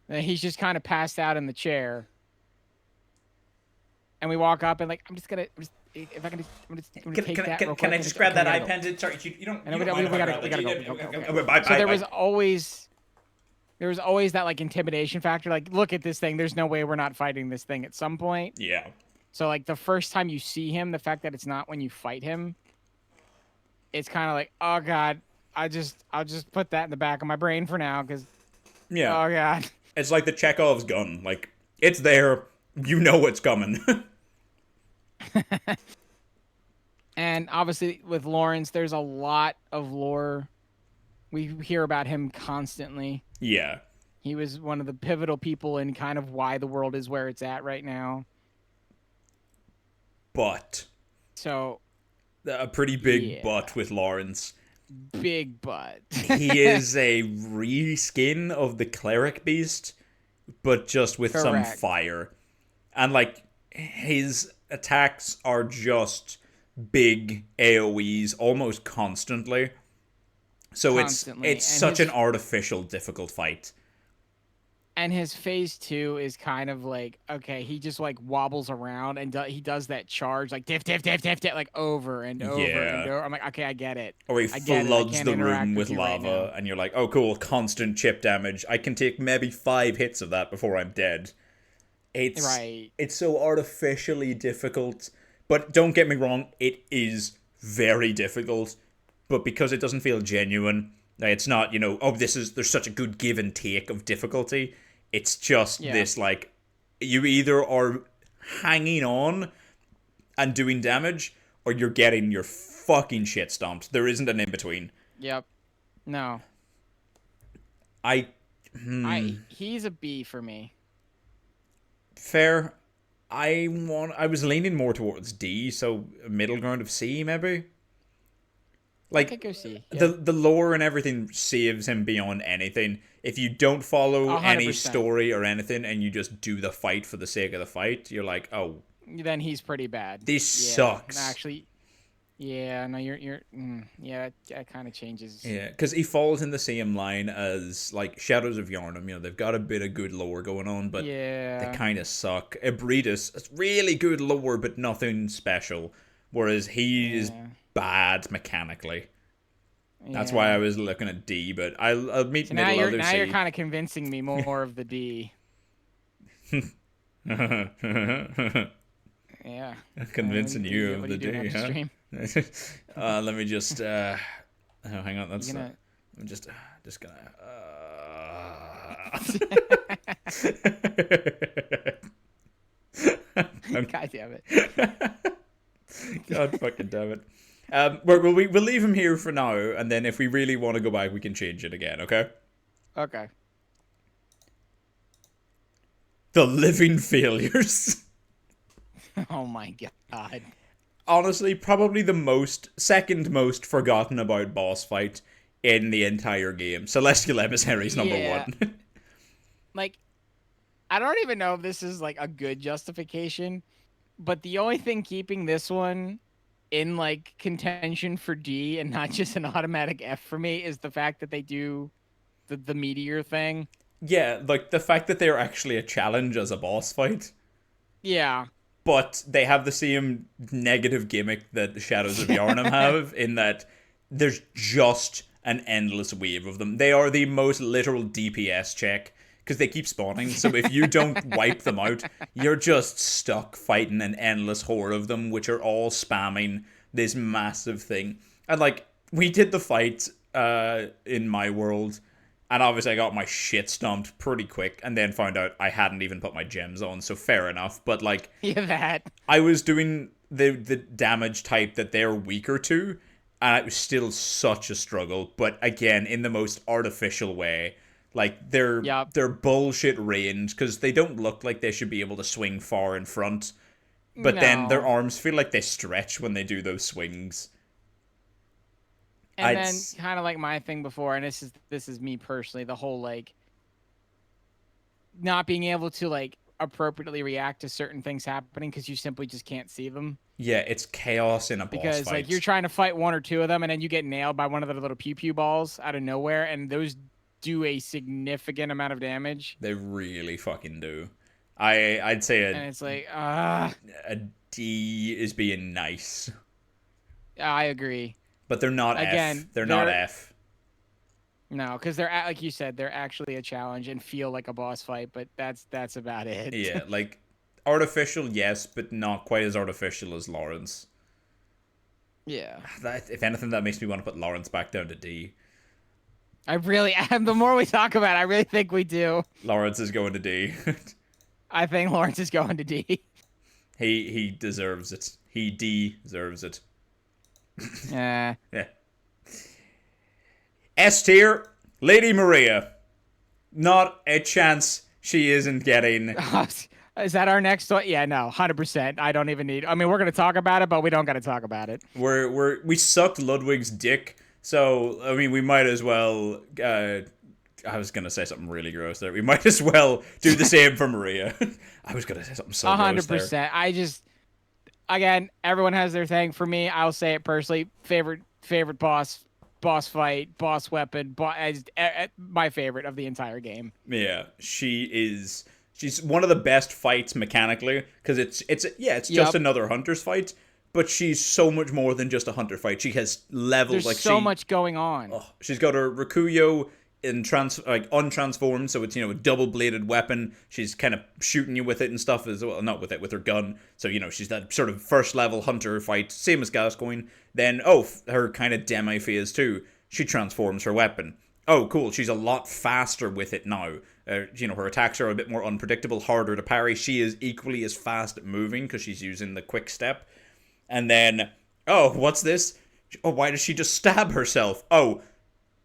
he's just kind of passed out in the chair, and we walk up and like if I can just, I'm gonna take that real quick. Can I just grab that eye pen? Sorry, you don't. And You we don't mind if I gotta grab it. go. Okay, bye, So there bye. was always that like intimidation factor. Like, look at this thing. There's no way we're not fighting this thing at some point. Yeah. So like the first time you see him, the fact that it's not when you fight him, it's kind of like, oh god, I'll just put that in the back of my brain for now, because Yeah. oh god. It's like the Chekhov's gun. Like, it's there. You know it's coming. And obviously with Lawrence, there's a lot of lore. We hear about him constantly. Yeah. He was one of the pivotal people in kind of why the world is where it's at right now. But So a pretty big Yeah. but with Lawrence. big butt. He is a reskin of the cleric beast, but just with some Correct. fire. And like his attacks are just big AoEs almost constantly. So Constantly. it's And such his- an artificial difficult fight. And his phase 2 is kind of like, okay, he just like wobbles around and he does that charge like diff, like over and over Yeah. and over. I'm like, okay, I get it. Or he I get it. I floods can't the interact room with with you right lava, now. and you're like, oh cool, constant chip damage. I can take maybe 5 hits of that before I'm dead. It's Right. It's so artificially difficult. But don't get me wrong, it is very difficult. But because it doesn't feel genuine, like, it's not, there's such a good give and take of difficulty. It's just Yeah. this, like, you either are hanging on and doing damage, or you're getting your fucking shit stomped. There isn't an in-between. Yep. No. I He's a B for me. Fair. I was leaning more towards D, so middle ground of C maybe. I could Like go C. Yeah. the lore and everything saves him beyond anything. If you don't follow any 100%. story or anything and you just do the fight for the sake of the fight, you're like, oh, Then he's pretty bad. this Yeah, sucks. Actually, yeah, no, yeah, that kind of changes. Yeah, because he falls in the same line as like Shadows of Yharnam. They've got a bit of good lore going on, but Yeah. they kind of suck. Ebritus, it's really good lore, but nothing special. Whereas he is Yeah. bad mechanically. That's why I was looking at D, but I'll meet So middle other now C. you're kind of convincing me more of the D. Yeah. Convincing What you are of the doing D, off the huh? stream? Let me just. Oh, hang on. That's. You gonna- I'm just gonna. God damn it. God fucking damn it. We'll leave him here for now, and then if we really want to go back, we can change it again. Okay. Okay. The living failures. Oh my god. Honestly, probably the second most forgotten about boss fight in the entire game. Celestial Emissaries number Yeah. 1. Like, I don't even know if this is like a good justification, but the only thing keeping this one in like contention for D and not just an automatic F for me is the fact that they do the meteor thing. Yeah, like the fact that they're actually a challenge as a boss fight. Yeah. But they have the same negative gimmick that the Shadows of Yharnam have, in that there's just an endless wave of them. They are the most literal DPS check, because they keep spawning, so if you don't wipe them out, you're just stuck fighting an endless horde of them, which are all spamming this massive thing. And like, we did the fight in my world, and obviously I got my shit stomped pretty quick, and then found out I hadn't even put my gems on, so fair enough. But like, Yeah, that. I was doing the damage type that they're weaker to, and it was still such a struggle. But again, in the most artificial way. Like, they're bullshit range, because they don't look like they should be able to swing far in front. But then their arms feel like they stretch when they do those swings. And then kind of like my thing before, and this is me personally, the whole like not being able to like appropriately react to certain things happening because you simply just can't see them. Yeah, it's chaos in a boss Because fight. like you're trying to fight one or two of them, and then you get nailed by one of the little pew pew balls out of nowhere, and those do a significant amount of damage, They really fucking do. I'd say and it's like, a D is being nice, I agree. but they're not F. Again, They're not F. No, because they're like you said, they're actually a challenge and feel like a boss fight, but that's about it. Yeah, like artificial, yes, but not quite as artificial as Lawrence. Yeah. If anything, that makes me want to put Lawrence back down to D. I really am. The more we talk about it, I really think we do. Lawrence is going to D. I think Lawrence is going to D. He deserves it. He deserves it. Yeah. Yeah. S tier, Lady Maria. Not a chance she isn't getting. Is that our next one? Yeah, no, 100%. I don't even need. I mean, we're gonna talk about it, but we don't gotta talk about it. We sucked Ludwig's dick, so I mean we might as well. I was gonna say something really gross there. We might as well do the same for Maria. I was gonna say something so gross there. 100%. I just, again, everyone has their thing. For me, I'll say it personally. Favorite boss fight, boss weapon, my favorite of the entire game. Yeah, she's one of the best fights mechanically because it's just another hunter's fight, but she's so much more than just a hunter fight. She has levels. There's so much going on. Oh, she's got her Rikuyo untransformed, so it's a double bladed weapon. She's kind of shooting you with it and stuff as well, not with it, with her gun. So she's that sort of first level hunter fight, same as Gascoigne. Then her kind of demi phase too. She transforms her weapon. Oh, cool. She's a lot faster with it now. Her attacks are a bit more unpredictable, harder to parry. She is equally as fast at moving because she's using the quick step. And then, what's this? Oh, why does she just stab herself? Oh,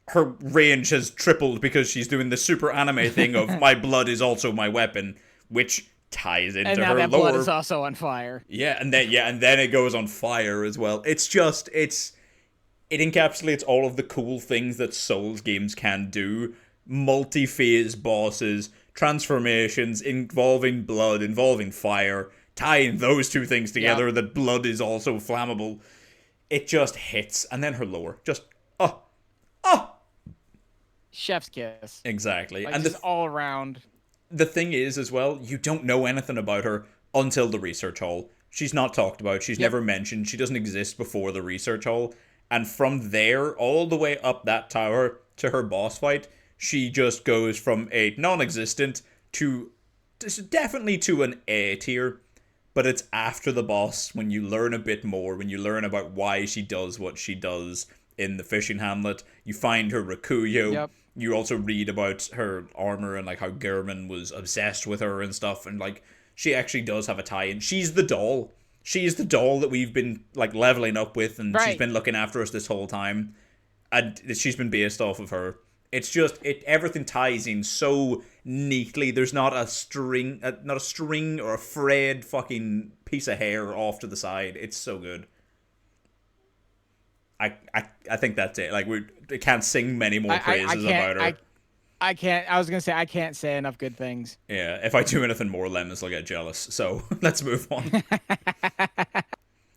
her range has tripled because she's doing the super anime thing of my blood is also my weapon, which ties into and now her that lore. blood is also on fire. Yeah, and then it goes on fire as well. It encapsulates all of the cool things that Souls games can do. Multi-phase bosses, transformations involving blood, involving fire, tying those two things together, that blood is also flammable. It just hits. And then her lore. Just, Chef's kiss. Exactly. Like, and just all around. The thing is, as well, you don't know anything about her until the research hall. She's not talked about. She's never mentioned. She doesn't exist before the research hall. And from there, all the way up that tower to her boss fight, she just goes from a non-existent to definitely to an A tier. But it's after the boss, when you learn a bit more, when you learn about why she does what she does in the fishing hamlet. You find her Rikuyo. Yep. You also read about her armor and how Gehrman was obsessed with her and stuff, and she actually does have a tie-in. She's the doll. She's the doll that we've been leveling up with, and she's been looking after us this whole time. And she's been based off of her. It's just everything ties in so neatly. There's not a string or a frayed fucking piece of hair off to the side. It's so good. I think that's it. We can't sing many more praises about her. I can't. I was gonna say I can't say enough good things. Yeah, if I do anything more, Lemons will get jealous. So let's move on.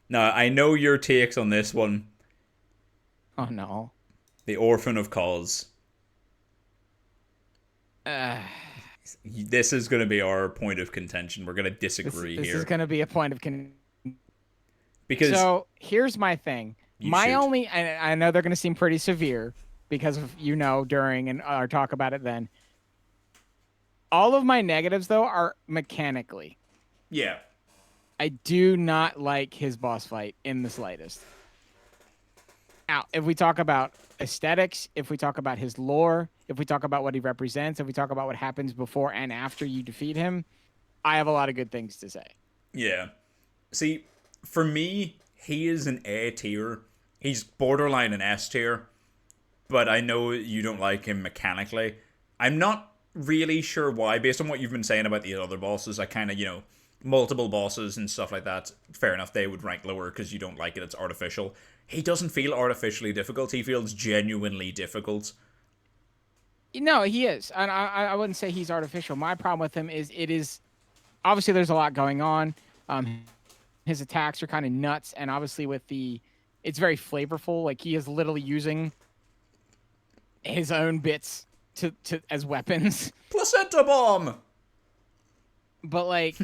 Now I know your takes on this one. Oh no. The Orphan of Cause. This is going to be our point of contention. We're going to disagree here. This is going to be a point of because so here's my thing. I know they're going to seem pretty severe because of during and our talk about it then. All of my negatives though are mechanically. Yeah. I do not like his boss fight in the slightest. Now, if we talk about aesthetics, if we talk about his lore, if we talk about what he represents, if we talk about what happens before and after you defeat him, I have a lot of good things to say. Yeah. See, for me, he is an A tier. He's borderline an S tier. But I know you don't like him mechanically. I'm not really sure why. Based on what you've been saying about the other bosses, I kind of, multiple bosses and stuff like that, fair enough, they would rank lower because you don't like it, it's artificial. He doesn't feel artificially difficult. He feels genuinely difficult. No, he is. And I wouldn't say he's artificial. My problem with him is obviously there's a lot going on. His attacks are kind of nuts. And obviously it's very flavorful. He is literally using his own bits to as weapons. Placenta bomb. But like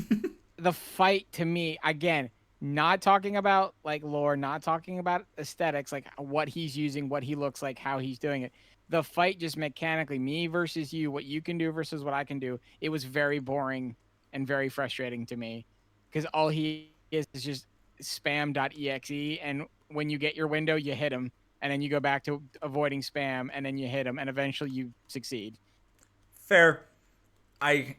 the fight to me, again, not talking about like lore, not talking about aesthetics, like what he's using, what he looks like, how he's doing it. The fight just mechanically, me versus you, what you can do versus what I can do, it was very boring and very frustrating to me. Because all he is just spam.exe, and when you get your window, you hit him, and then you go back to avoiding spam, and then you hit him, and eventually you succeed. Fair. And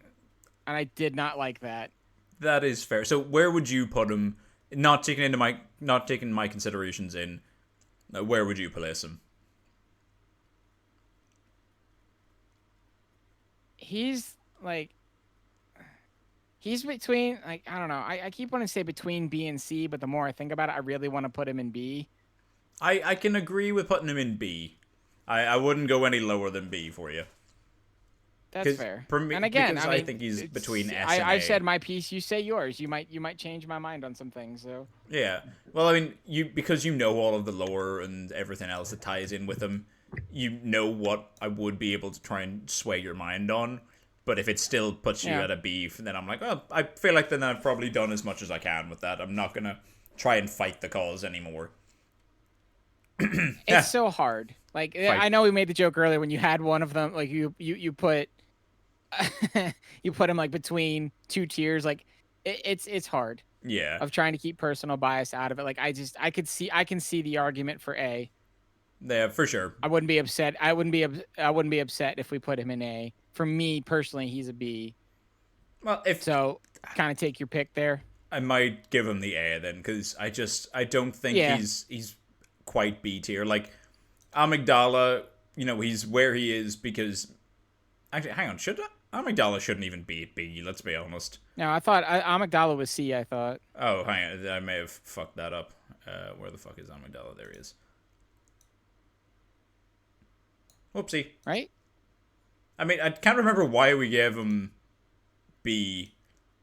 I did not like that. That is fair. So where would you put him? Not taking my considerations in. Where would you place him? He's between, like, I don't know. I keep wanting to say between B and C, but the more I think about it, I really want to put him in B. I can agree with putting him in B. I wouldn't go any lower than B for you. That's fair. And again, I think he's between S and A. I've said my piece. You say yours. You might change my mind on some things. So yeah. Well, I mean, because you know all of the lore and everything else that ties in with him, you know what I would be able to try and sway your mind on. But if it still puts you at a B, then I'm like, oh, I feel like then I've probably done as much as I can with that. I'm not gonna try and fight the cause anymore. It's so hard. Like, I know we made the joke earlier when you had one of them. Like you put. You put him like between two tiers, like it's hard. Yeah. Of trying to keep personal bias out of it. Like I can see the argument for A. Yeah, for sure. I wouldn't be upset. I wouldn't be upset if we put him in A. For me personally, he's a B. Well, kind of take your pick there. I might give him the A then, because I don't think he's quite B tier. Like Amygdala, he's where he is because. Actually, hang on. Amygdala shouldn't even be B, let's be honest. No, I thought Amygdala was C, I thought. Oh, hang on. I may have fucked that up. Where the fuck is Amygdala? There he is. Whoopsie. Right? I mean, I can't remember why we gave him B.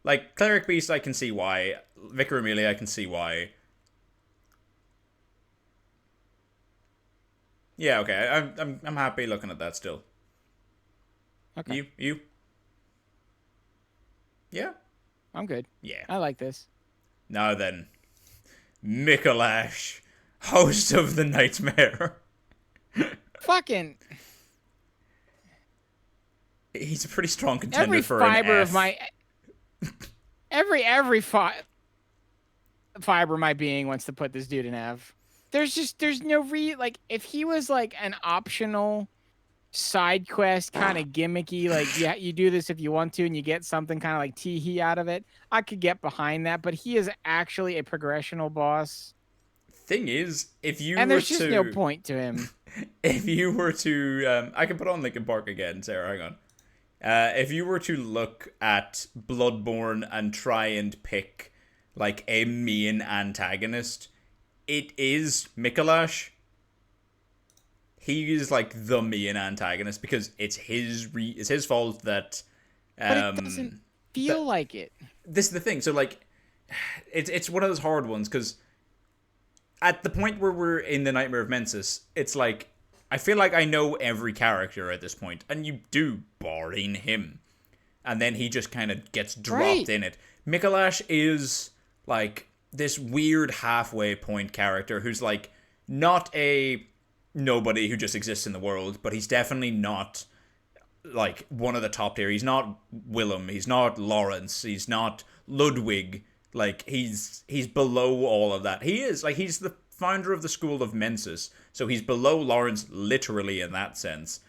Like, Cleric Beast, I can see why. Vicar Amelia, I can see why. Yeah, okay. I'm happy looking at that still. Okay. You? Yeah? I'm good. Yeah. I like this. Now then, Mikolash, host of the Nightmare. Fucking. He's a pretty strong contender for an F. Every fiber of my being wants to put this dude in F. There's no like, if he was like an optional side quest, kind of gimmicky, like, yeah, you do this if you want to and you get something kind of like tee-hee out of it, I could get behind that. But he is actually a progressional boss. Thing is, there's just no point to him. If you were to I can put on Linkin Park again, Sarah, hang on. If you were to look at Bloodborne and try and pick like a main antagonist, it is Mikolash. He is like the main antagonist because it's his fault that. But it doesn't feel like it. This is the thing. So like, it's one of those hard ones because at the point where we're in the Nightmare of Mensis, it's like I feel like I know every character at this point, and you do, barring him, and then he just kind of gets dropped in it. Mikolash is like this weird halfway point character who's like not a nobody who just exists in the world, but he's definitely not like one of the top tier. He's not Willem, he's not Lawrence, he's not Ludwig. Like he's below all of that. He's the founder of the school of Mensis, so he's below Lawrence literally in that sense.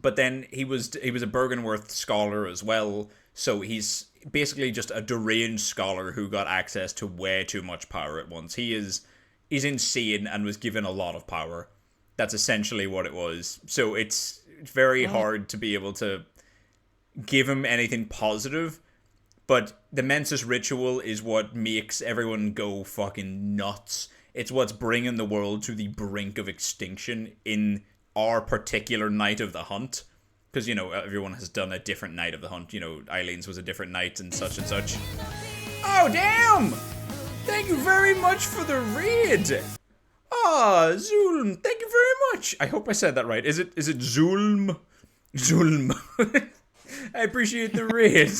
But then he was a Bergenworth scholar as well, so he's basically just a deranged scholar who got access to way too much power at once. He's insane and was given a lot of power. That's essentially what it was. So it's very hard to be able to give him anything positive. But the Mensis ritual is what makes everyone go fucking nuts. It's what's bringing the world to the brink of extinction in our particular night of the hunt. Because, everyone has done a different night of the hunt. Eileen's was a different night and such and such. Oh, damn! Thank you very much for the raid! Ah, Zulm, thank you very much. I hope I said that right. Is it Zulm? Zulm. I appreciate the raid.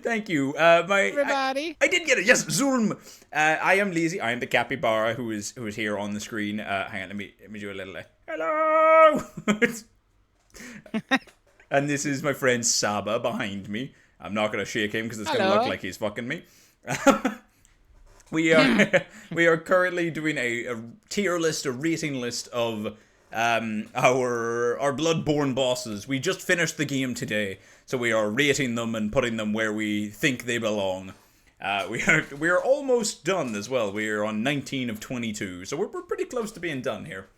Thank you. Everybody. I did get it. Yes, Zulm. I am Lazy. I am the capybara who is here on the screen. Hang on, let me do a little. Hello. And this is my friend Saba behind me. I'm not gonna shake him because it's gonna look like he's fucking me. We are currently doing a tier list, a rating list of our Bloodborne bosses. We just finished the game today, so we are rating them and putting them where we think they belong. We are almost done as well. We are on 19 of 22, so we're pretty close to being done here.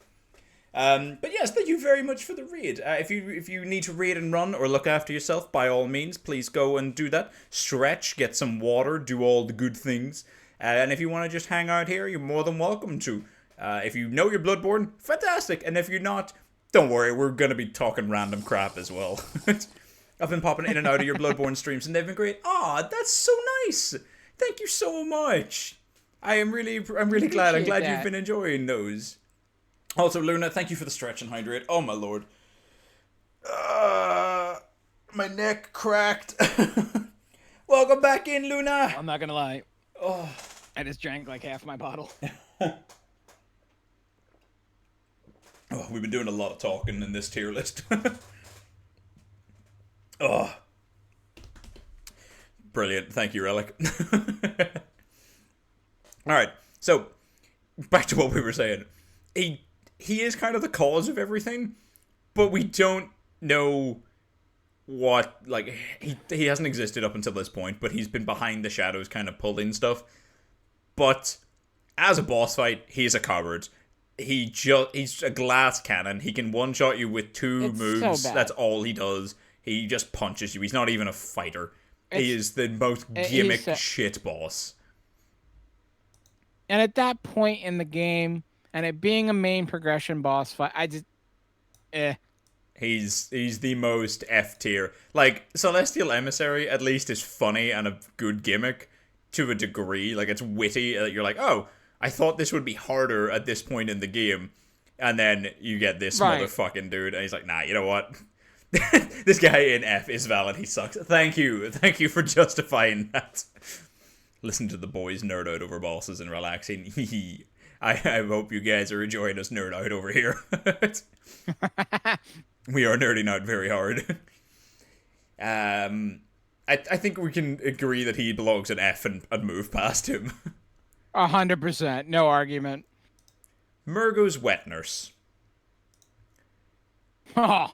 But yes, thank you very much for the raid. If you need to raid and run or look after yourself, by all means, please go and do that. Stretch, get some water, do all the good things. And if you want to just hang out here, you're more than welcome to. If you know your Bloodborne, fantastic. And if you're not, don't worry, we're going to be talking random crap as well. I've been popping in and out of your Bloodborne streams, and they've been great. Aw, that's so nice. Thank you so much. I'm really glad. I'm glad you've been enjoying those. Also, Luna, thank you for the stretch and hydrate. Oh, my lord. My neck cracked. Welcome back in, Luna. I'm not gonna lie. Oh, I just drank like half my bottle. oh, we've been doing a lot of talking in this tier list. Oh. Brilliant. Thank you, Relic. Alright, so, back to what we were saying. He is kind of the cause of everything, but we don't know what, like, he hasn't existed up until this point, but he's been behind the shadows kind of pulling stuff. But as a boss fight, he's a coward. He's a glass cannon. He can one-shot you with two moves. So that's all he does. He just punches you. He's not even a fighter. He is the most gimmick shit boss. And at that point in the game, and it being a main progression boss fight, I just, He's the most F tier. Like, Celestial Emissary at least is funny and a good gimmick to a degree. Like, it's witty. You're like, oh, I thought this would be harder at this point in the game. And then you get this motherfucking dude, and he's like, nah, you know what? This guy in F is valid. He sucks. Thank you for justifying that. Listen to the boys nerd out over bosses and relaxing. I hope you guys are enjoying us nerd out over here. We are nerding out very hard. I think we can agree that he belongs in F and move past him. 100%, no argument. Murgo's wet nurse. Oh,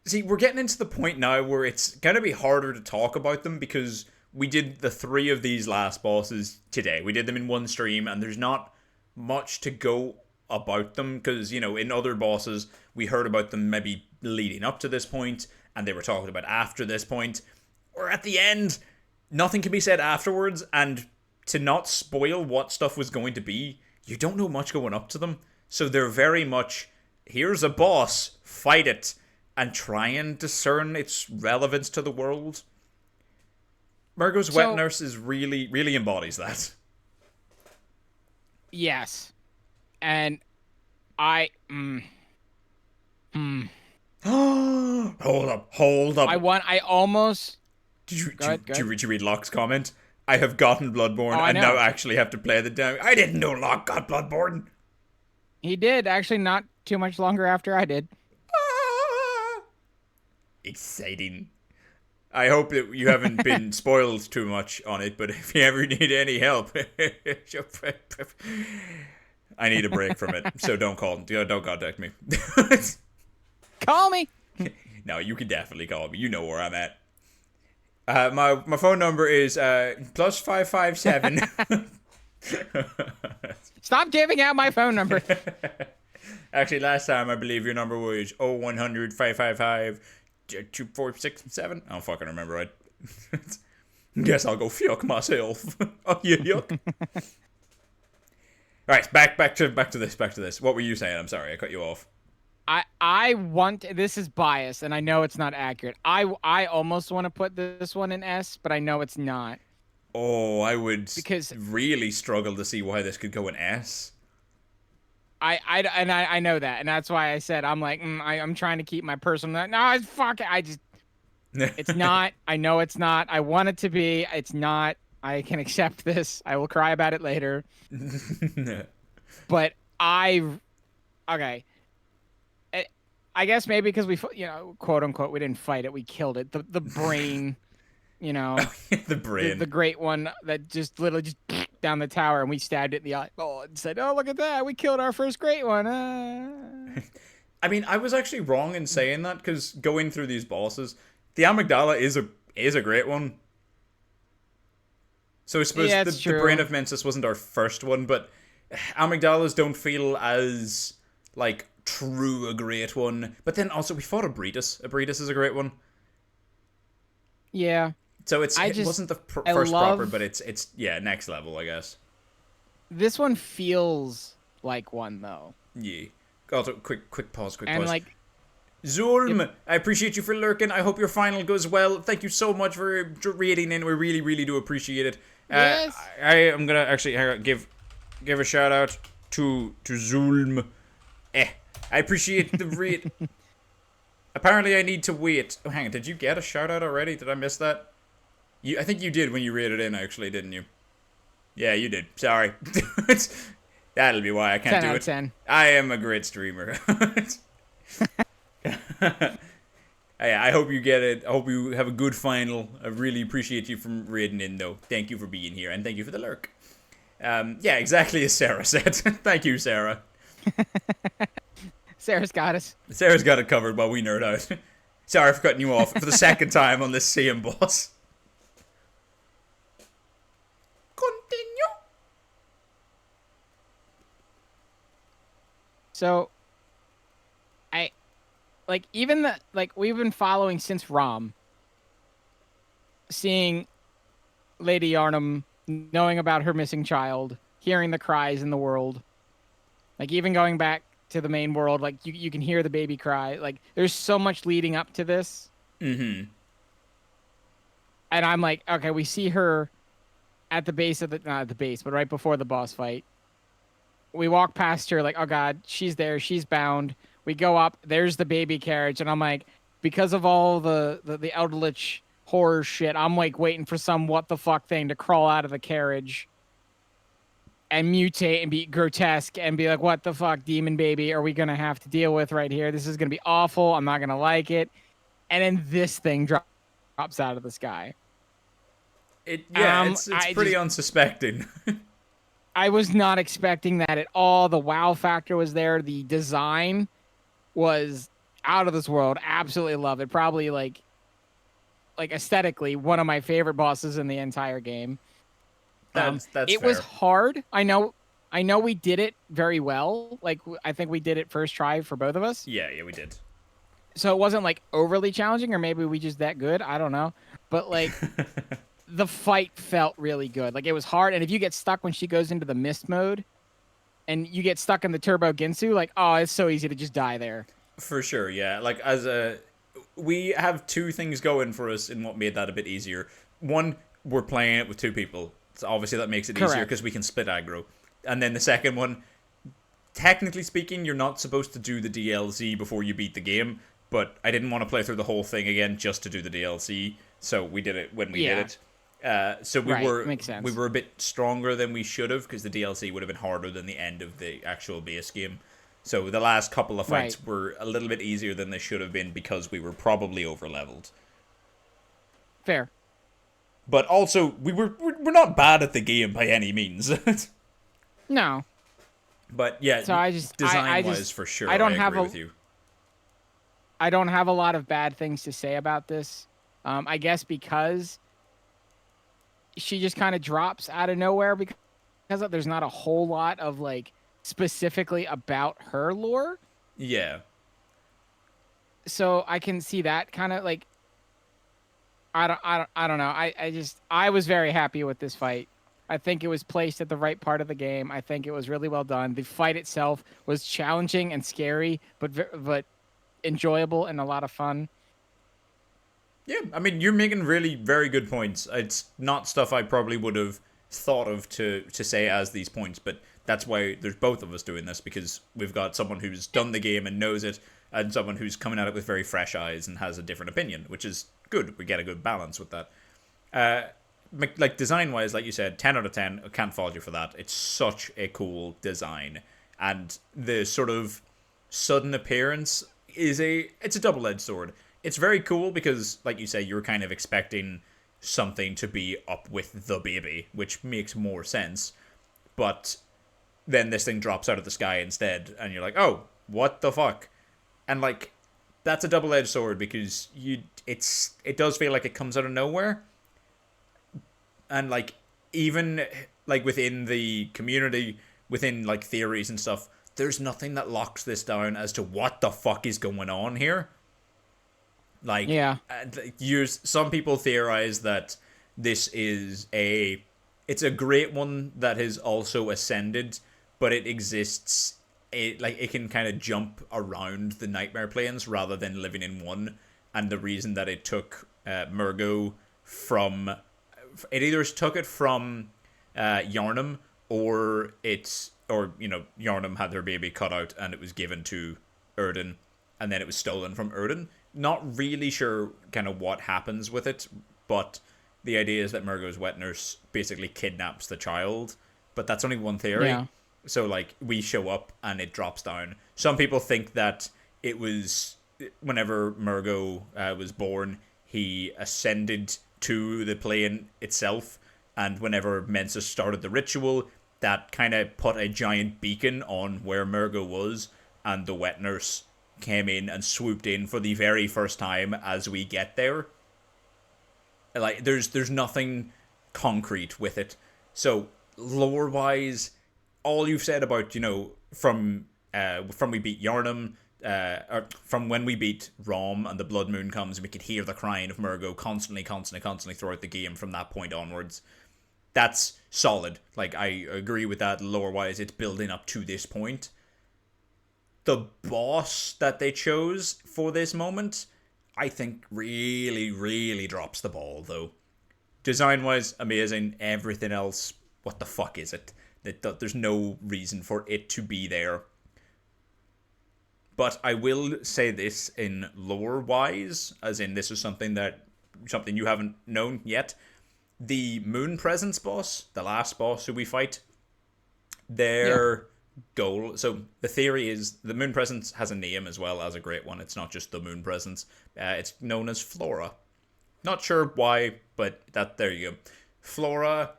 See, we're getting into the point now where it's gonna be harder to talk about them because we did the 3 of these last bosses today. We did them in one stream, and there's not much to go about them because, you know, in other bosses, we heard about them maybe leading up to this point, and they were talked about after this point. Or at the end, nothing can be said afterwards, and to not spoil what stuff was going to be, you don't know much going up to them. So they're very much, here's a boss, fight it, and try and discern its relevance to the world. Murgo's wet nurse is really embodies that. yes. And I... Hold up. I almost... Did you read Locke's comment? I have gotten Bloodborne and know. now actually have to play the demo. I didn't know Locke got Bloodborne. He did, actually not too much longer after I did. Exciting. I hope that you haven't been spoiled too much on it, but if you ever need any help, I need a break from it, so don't contact me. Call me! No, you can definitely call me. You know where I'm at. My phone number is +557. Stop giving out my phone number. Actually, last time I believe your number was 0100 555 2467. I don't fucking remember. I guess I'll go fuck myself. Oh, yeah, yuck. All right, back to this. What were you saying? I'm sorry, I cut you off. I want, this is biased, and I know it's not accurate. I almost want to put this one in S, but I know it's not. Oh, I would because really struggle to see why this could go in S. I know that, and that's why I said I'm like I'm trying to keep my personal. No, it's fuck. It's not. I know it's not. I want it to be. It's not. I can accept this. I will cry about it later. But okay. I guess maybe because we, quote unquote, we didn't fight it. We killed it. The brain, The brain. the great one that just literally just down the tower, and we stabbed it in the eyeball and said, "Oh, look at that! We killed our first great one." I mean, I was actually wrong in saying that, because going through these bosses, the amygdala is a great one. So I suppose Yeah, the brain of Mensis wasn't our first one, but amygdalas don't feel as like true a great one. But then also we fought a Breedus. A Breedus is a great one. Yeah. So it wasn't the first proper, but it's next level, I guess. This one feels like one though. Yeah. Also, quick pause. And like Zulm, I appreciate you for lurking. I hope your final goes well. Thank you so much for reading in. We really, really do appreciate it. Yes. I am gonna actually give a shout out to Zulm. I appreciate the read. Apparently, I need to wait. Oh, hang on. Did you get a shout out already? Did I miss that? I think you did when you rated in, actually, didn't you? Yeah, you did. Sorry. That'll be why I can't 10 do out it. of 10. I am a great streamer. I hope you get it. I hope you have a good final. I really appreciate you from raiding in, though. Thank you for being here, and thank you for the lurk. Yeah, exactly as Sarah said. Thank you, Sarah. Sarah's got us. Sarah's got it covered while we nerd out. Sorry for cutting you off for the second time on this same boss. Continue. So, we've been following since Rom, seeing Lady Yarnum, knowing about her missing child, hearing the cries in the world, like even going back to the main world, like you can hear the baby cry. Like there's so much leading up to this. Mm-hmm. And I'm like, okay, we see her at the base of not at the base, but right before the boss fight. We walk past her, like, oh god, she's there, she's bound. We go up, there's the baby carriage, and I'm like, because of all the Eldritch horror shit, I'm like waiting for some what the fuck thing to crawl out of the carriage and mutate and be grotesque and be like, what the fuck, demon baby, are we gonna have to deal with right here? This is gonna be awful. I'm not gonna like it. And then this thing drops out of the sky. It's pretty unsuspecting. I was not expecting that at all. The wow factor was there. The design was out of this world. Absolutely love it. Probably like aesthetically one of my favorite bosses in the entire game. That's it fair. was hard. I know we did it very well. Like I think we did it first try for both of us. Yeah, we did. So it wasn't like overly challenging, or maybe we just that good. I don't know. But like the fight felt really good. Like it was hard, and if you get stuck when she goes into the mist mode, and you get stuck in the Turbo Ginsu, like it's so easy to just die there. For sure, yeah. Like we have two things going for us in what made that a bit easier. One, we're playing it with two people. So obviously that makes it easier because we can split aggro. And then the second one, technically speaking, you're not supposed to do the DLC before you beat the game, but I didn't want to play through the whole thing again just to do the DLC, so we did it when we did it. So we were a bit stronger than we should have, because the DLC would have been harder than the end of the actual base game. So the last couple of fights were a little bit easier than they should have been because we were probably over-leveled. Fair. But also, we're not bad at the game by any means. No. But yeah, so design-wise, for sure, I agree with you. I don't have a lot of bad things to say about this. I guess because she just kind of drops out of nowhere because there's not a whole lot of like specifically about her lore. Yeah. So I can see that kind of like I don't know. I was very happy with this fight. I think it was placed at the right part of the game. I think it was really well done. The fight itself was challenging and scary, but enjoyable and a lot of fun. Yeah, I mean, you're making really very good points. It's not stuff I probably would have thought of to say as these points, but that's why there's both of us doing this, because we've got someone who's done the game and knows it, and someone who's coming at it with very fresh eyes and has a different opinion, which is good. We get a good balance with that. Like design-wise, like you said, 10 out of 10. I can't fault you for that. It's such a cool design, and the sort of sudden appearance it's a double-edged sword. It's very cool because, like you say, you're kind of expecting something to be up with the baby, which makes more sense. But then this thing drops out of the sky instead, and you're like, oh, what the fuck? And like, that's a double-edged sword because it does feel like it comes out of nowhere. And like, even like within the community, within like theories and stuff, there's nothing that locks this down as to what the fuck is going on here. Like, yeah, some people theorize that this is it's a great one that has also ascended, but it exists. It can kind of jump around the nightmare planes rather than living in one. And the reason that it took Murgo from, it either took it from Yarnum, or Yarnum had their baby cut out and it was given to Erden, and then it was stolen from Erden. Not really sure kind of what happens with it, but the idea is that Murgo's wet nurse basically kidnaps the child, but that's only one theory. Yeah. So, like, we show up and it drops down. Some people think that it was whenever Murgo was born, he ascended to the plane itself, and whenever Mensa started the ritual, that kind of put a giant beacon on where Murgo was, and the wet nurse came in and swooped in for the very first time as we get there. Like, there's nothing concrete with it. So, lore-wise, all you've said about, from we beat Yarnum, or from when we beat Rom and the Blood Moon comes, we could hear the crying of Murgo constantly throughout the game from that point onwards. That's solid. Like, I agree with that lore-wise. It's building up to this point. The boss that they chose for this moment, I think really, really drops the ball, though. Design-wise, amazing. Everything else, what the fuck is it? There's no reason for it to be there. But I will say this in lore-wise, as in this is something you haven't known yet. The Moon Presence boss, the last boss who we fight, their goal... So the theory is the Moon Presence has a name as well as a great one. It's not just the Moon Presence. It's known as Flora. Not sure why, but there you go. Flora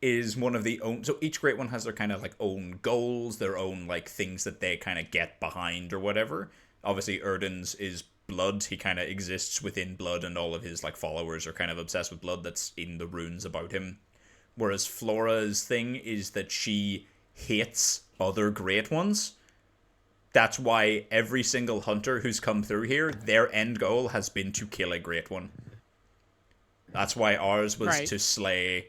is one of the own... So each great one has their kind of like own goals, their own like things that they kind of get behind or whatever. Obviously, Erden's is blood. He kind of exists within blood, and all of his like followers are kind of obsessed with blood. That's in the runes about him. Whereas Flora's thing is that she hates other great ones. That's why every single hunter who's come through here, their end goal has been to kill a great one. That's why ours was to slay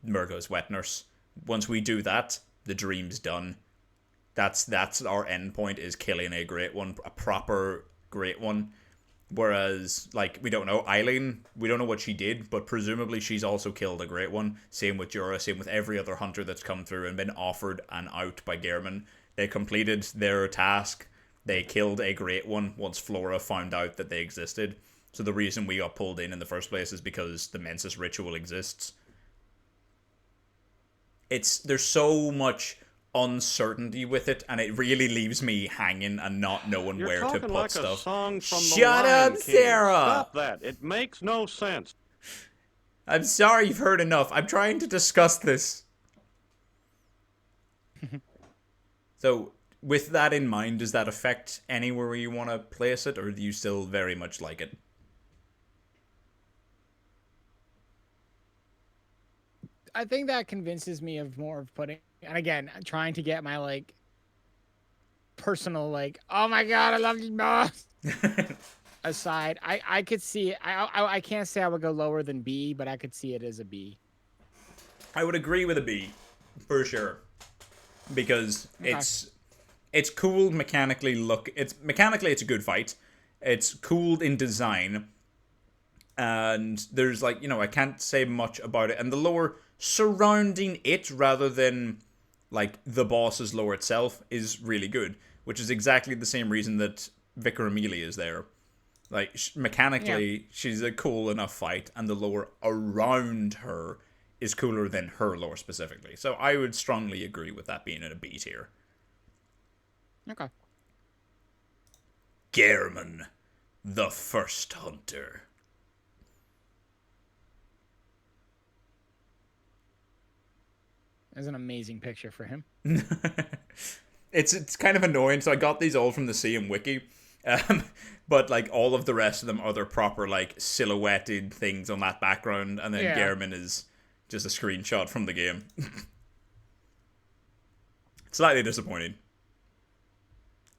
Murgo's wet nurse. Once we do that, the dream's done. That's our end point, is killing a great one, a proper great one. Whereas, like, we don't know Eileen, we don't know what she did, but presumably she's also killed a great one. Same with Jura, same with every other hunter that's come through and been offered an out by Gehrman. They completed their task. They killed a great one once Flora found out that they existed. So the reason we got pulled in the first place is because the Mensis ritual exists. There's so much uncertainty with it, and it really leaves me hanging and not knowing where to put like stuff. A song from the Shut Lion up, King. Sarah! Stop that. It makes no sense. I'm sorry you've heard enough. I'm trying to discuss this. So, with that in mind, does that affect anywhere you want to place it, or do you still very much like it? I think that convinces me of more of putting, and again, trying to get my like personal like, oh my god, I love you, boss. Aside, I could see it. I can't say I would go lower than B, but I could see it as a B. I would agree with a B, for sure, because it's cool mechanically. It's a good fight. It's cool in design, and there's like, I can't say much about it, and the lore surrounding it rather than like the boss's lore itself is really good, which is exactly the same reason that Vicar Amelia is there. Like, mechanically, she's a cool enough fight, and the lore around her is cooler than her lore specifically. So I would strongly agree with that being in a B tier. Okay. Gehrman, the First Hunter. That's an amazing picture for him. It's kind of annoying. So I got these all from the CM Wiki. But like all of the rest of them are their proper like silhouetted things on that background, and then Gehrman is just a screenshot from the game. Slightly disappointing.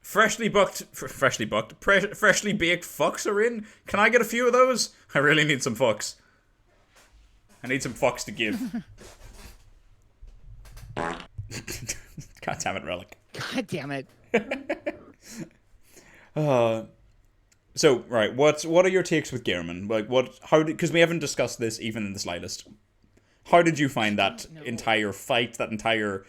Freshly baked fucks are in. Can I get a few of those? I really need some fucks. I need some fucks to give. God damn it, Relic. God damn it. So, right, what are your takes with Gehrman? Like, because we haven't discussed this even in the slightest. How did you find that entire fight, that entire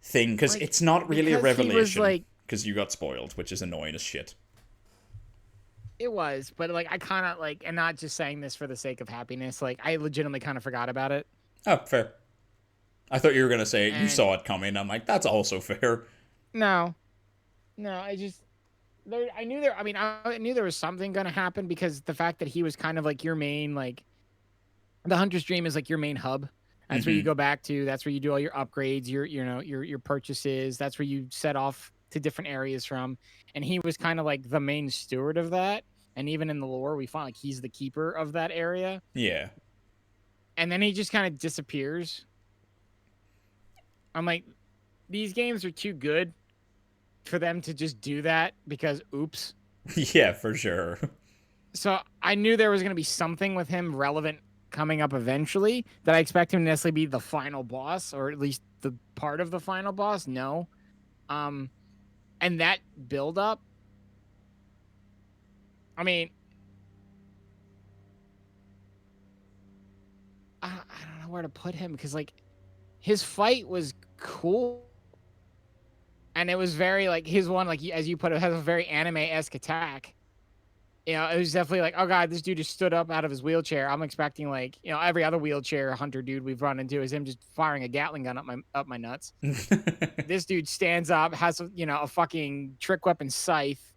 thing? Because like, it's not really a revelation. Because you got spoiled, which is annoying as shit. It was, but like, I kind of like, and not just saying this for the sake of happiness, like, I legitimately kind of forgot about it. Oh, fair. I thought you were going to say you saw it coming. I'm like, that's also fair. No, I just... I knew there was something gonna happen, because the fact that he was kind of like your main, like, the Hunter's Dream is like your main hub. That's where you go back to. That's where you do all your upgrades, your purchases. That's where you set off to different areas from. And he was kind of like the main steward of that. And even in the lore, we find like he's the keeper of that area. Yeah. And then he just kind of disappears. I'm like, these games are too good for them to just do that, because oops. Yeah, for sure. So I knew there was going to be something with him relevant coming up eventually. That I expect him to necessarily be the final boss, or at least the part of the final boss. No. And that build up, I mean, I don't know where to put him, because like his fight was cool. And it was very, like, his one, like, as you put it, has a very anime-esque attack. You know, it was definitely like, oh, God, this dude just stood up out of his wheelchair. I'm expecting, like, you know, every other wheelchair hunter dude we've run into is him just firing a Gatling gun up my nuts. This dude stands up, has, a fucking trick weapon scythe.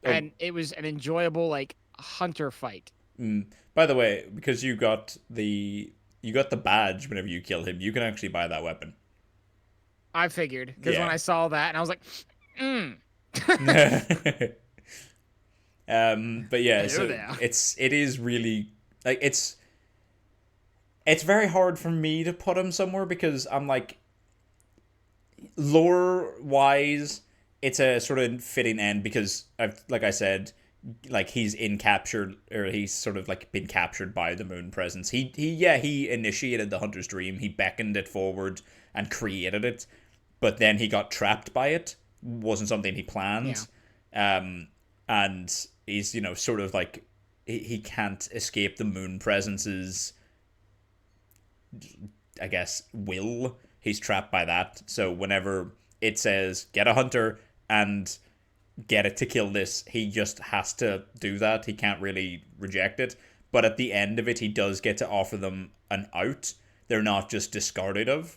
And it was an enjoyable, like, hunter fight. By the way, because you got the badge whenever you kill him, you can actually buy that weapon. I figured, because when I saw that, and I was like, but yeah, so it is really, like, it's very hard for me to put him somewhere, because I'm like, lore wise, it's a sort of fitting end, because like I said, like, he's sort of like been captured by the moon presence. He initiated the Hunter's Dream. He beckoned it forward and created it, but then he got trapped by it. Wasn't something he planned. And he's, sort of like, he can't escape the moon presence's, I guess, will. He's trapped by that. So whenever it says get a hunter and get it to kill this, he just has to do that. He can't really reject it. But at the end of it, he does get to offer them an out. They're not just discarded of.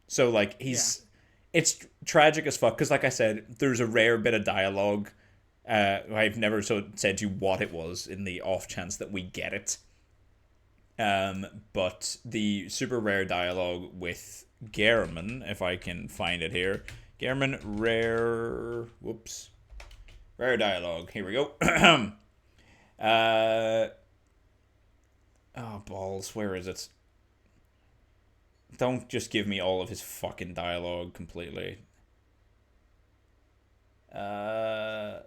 So, like, it's tragic as fuck, because, like I said, there's a rare bit of dialogue. I've never said to you what it was, in the off chance that we get it. But the super rare dialogue with Gehrman, if I can find it here. Gehrman, rare dialogue. Here we go. Oh, balls. Where is it? Don't just give me all of his fucking dialogue completely. Hang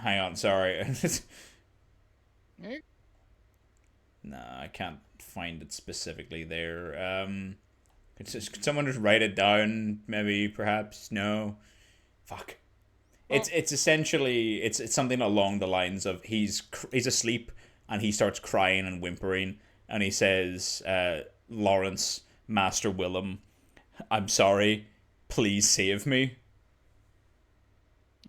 on, sorry. Nah, I can't find it specifically there. Could someone just write it down? Maybe, perhaps? No. Fuck. It's essentially it's something along the lines of he's asleep and he starts crying and whimpering and he says, Lawrence, Master Willem, I'm sorry, please save me.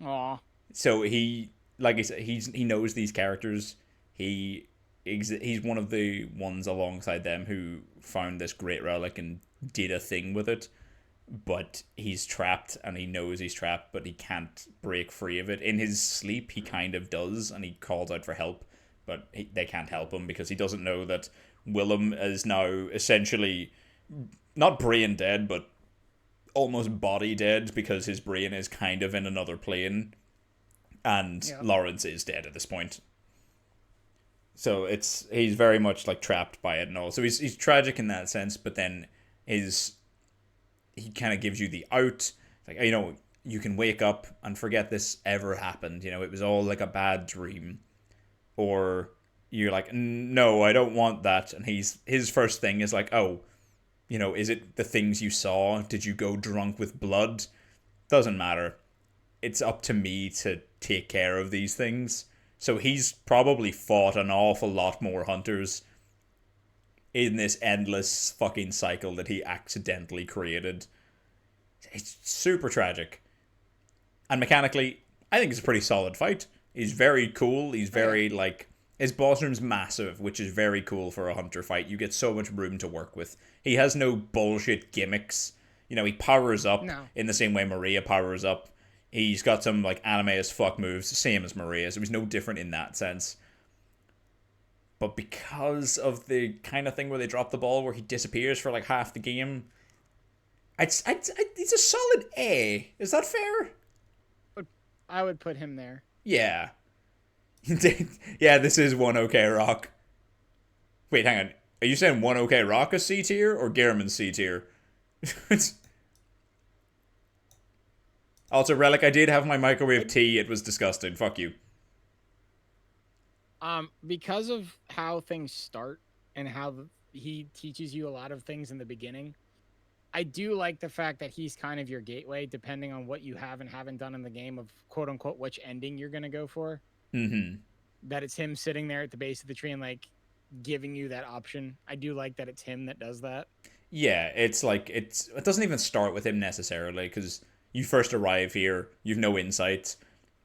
Aw. So he, like I said, he knows these characters. He's one of the ones alongside them who found this great relic and did a thing with it. But he's trapped and he knows he's trapped, but he can't break free of it. In his sleep, he kind of does, and he calls out for help, but they can't help him because he doesn't know that Willem is now essentially not brain dead, but almost body dead because his brain is kind of in another plane, and Yeah. Lawrence is dead at this point. So he's very much like trapped by it and all. So he's tragic in that sense, but then he kind of gives you the out, like, you can wake up and forget this ever happened. It was all like a bad dream, or you're like, no, I don't want that. And his first thing is like, oh, is it the things you saw? Did you go drunk with blood? Doesn't matter. It's up to me to take care of these things. So he's probably fought an awful lot more hunters in this endless fucking cycle that he accidentally created. It's super tragic. And mechanically, I think it's a pretty solid fight. He's very cool. He's very, his boss room's massive, which is very cool for a hunter fight. You get so much room to work with. He has no bullshit gimmicks. He powers up in the same way Maria powers up. He's got some, anime as fuck moves, same as Maria, so he's no different in that sense. But because of the kind of thing where they drop the ball, where he disappears for, half the game, it's a solid A. Is that fair? I would put him there. Yeah. Yeah, this is one OK Rock. Wait, hang on. Are you saying one OK Rock a C tier or Gehrman's C tier? Also, Relic, I did have my microwave tea. It was disgusting. Fuck you. Because of how things start and how he teaches you a lot of things in the beginning, I do like the fact that he's kind of your gateway, depending on what you have and haven't done in the game, of quote unquote which ending you're gonna go for. Mm-hmm. That it's him sitting there at the base of the tree and giving you that option. I do like that it's him that does that. Yeah, it doesn't even start with him necessarily, because you first arrive here, you've no insights,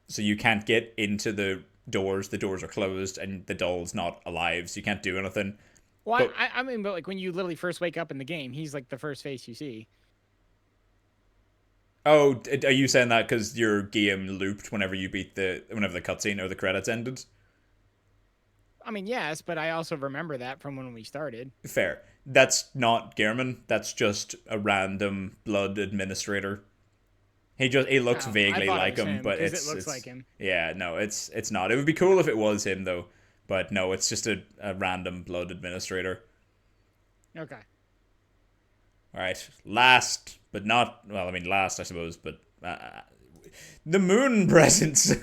so you can't get into the doors are closed, and the doll's not alive, so you can't do anything. Well, I mean, but when you literally first wake up in the game, he's the first face you see. Oh, are you saying that because your game looped whenever the cutscene or the credits ended? I mean, yes, but I also remember that from when we started. Fair. That's not Gehrman. That's just a random blood administrator. He looks vaguely like him, but it looks like him. Yeah, no, it's not. It would be cool if it was him though, but no, it's just a random blood administrator. Okay. All right, last but not last I suppose, but the moon presence,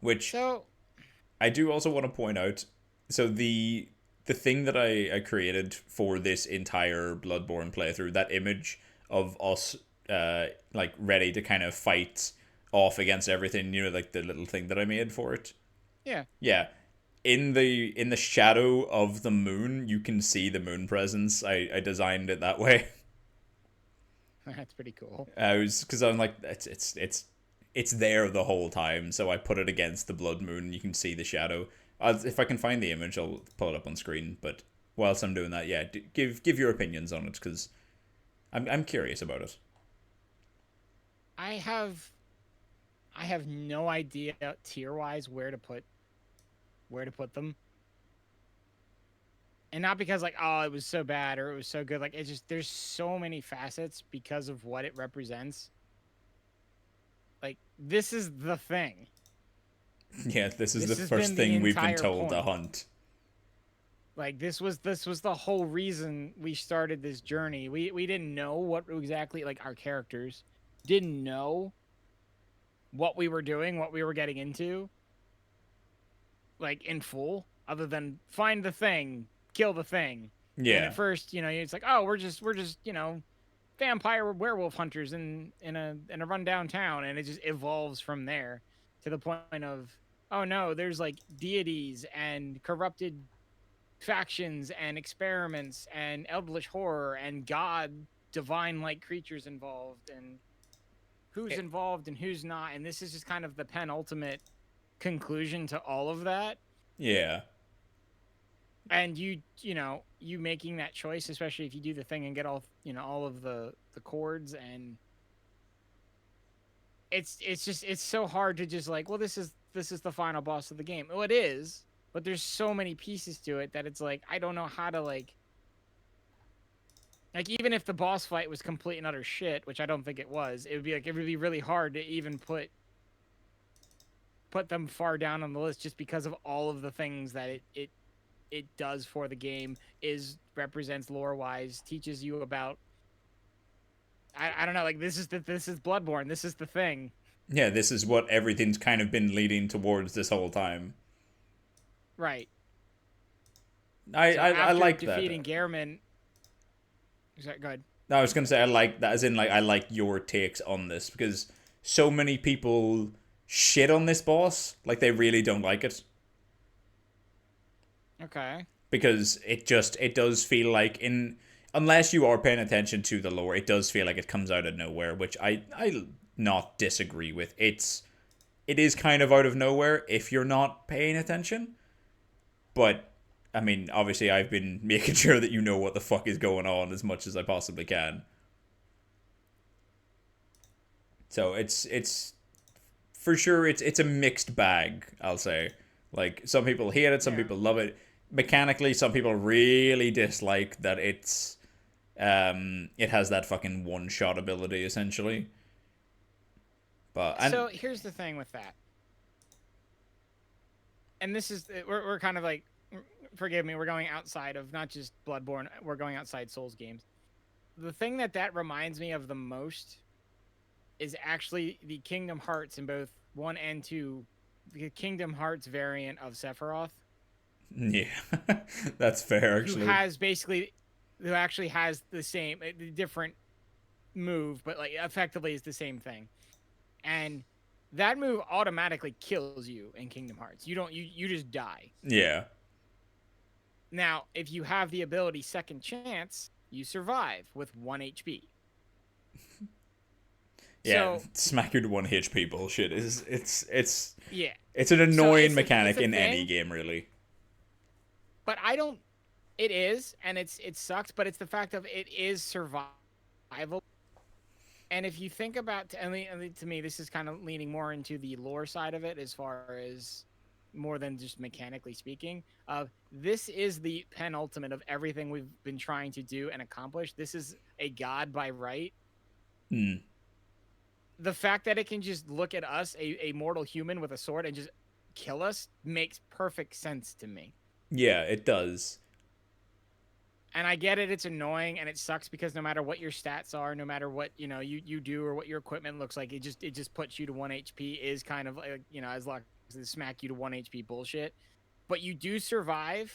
which I do also want to point out. So the thing that I created for this entire Bloodborne playthrough, that image of us ready to kind of fight off against everything, the little thing that I made for it. Yeah. Yeah. In the shadow of the moon, you can see the moon presence. I designed it that way. That's pretty cool. Because I'm like, it's there the whole time, so I put it against the blood moon, and you can see the shadow. If I can find the image, I'll pull it up on screen. But whilst I'm doing that, yeah, give your opinions on it, because I'm curious about it. I have no idea tier wise where to put them, and not because it was so bad or it was so good. It's just there's so many facets because of what it represents. This is the thing. Yeah, this is the first thing we've been told to hunt. This was the whole reason we started this journey. We didn't know what exactly our characters didn't know what we were doing, what we were getting into. In full, other than find the thing, kill the thing. Yeah. And at first, it's we're just vampire werewolf hunters in a rundown town, and it just evolves from there to the point of, oh no, there's like deities and corrupted factions and experiments and eldritch horror and god divine like creatures involved, and who's involved and who's not, and this is just kind of the penultimate conclusion to all of that. Yeah. And you making that choice, especially if you do the thing and get all of the chords, and it's so hard to just like, well, this is the final boss of the game. Well, it is, but there's so many pieces to it that it's like, I don't know how to like even if the boss fight was complete and utter shit, which I don't think it was, it would be really hard to even put them far down on the list, just because of all of the things that it does for the game, represents lore wise, teaches you about. I don't know, like this is Bloodborne. This is the thing. Yeah, this is what everything's kind of been leading towards this whole time. Right. I like that. Defeating Gehrman. Go ahead. No, I was gonna say I like that, as in like I like your takes on this, because so many people shit on this boss, like they really don't like it. Okay. Because it does feel like, unless you are paying attention to the lore, it does feel like it comes out of nowhere, which I not disagree with. It is kind of out of nowhere if you're not paying attention. But I mean, obviously I've been making sure that you know what the fuck is going on as much as I possibly can. So it's for sure it's a mixed bag, I'll say. Like, some people hate it, some people love it. Mechanically, some people really dislike that it has that fucking one-shot ability, essentially. So here's the thing with that. And this is, we're kind of like, forgive me, we're going outside of not just Bloodborne, we're going outside Souls games. The thing that reminds me of the most is actually the Kingdom Hearts in both 1 and 2, the Kingdom Hearts variant of Sephiroth. Yeah, that's fair, actually. Who actually has the same, different move, but like effectively is the same thing. And that move automatically kills you in Kingdom Hearts. You just die. Yeah. Now, if you have the ability Second Chance, you survive with 1 HP. Yeah, so, smack you to 1 HP bullshit it's yeah. It's an annoying mechanic it's in any game, really. But it is, and it sucks, but it's the fact of it is survival. And if you think about, to me, this is kind of leaning more into the lore side of it, as far as more than just mechanically speaking. This is the penultimate of everything we've been trying to do and accomplish. This is a god by right. The fact that it can just look at us, a mortal human with a sword, and just kill us makes perfect sense to me. Yeah, it does. And I get it, it's annoying and it sucks, because no matter what your stats are, no matter what you do or what your equipment looks like, it just puts you to 1 HP is kind of like, as long as they smack you to 1 HP bullshit. But you do survive.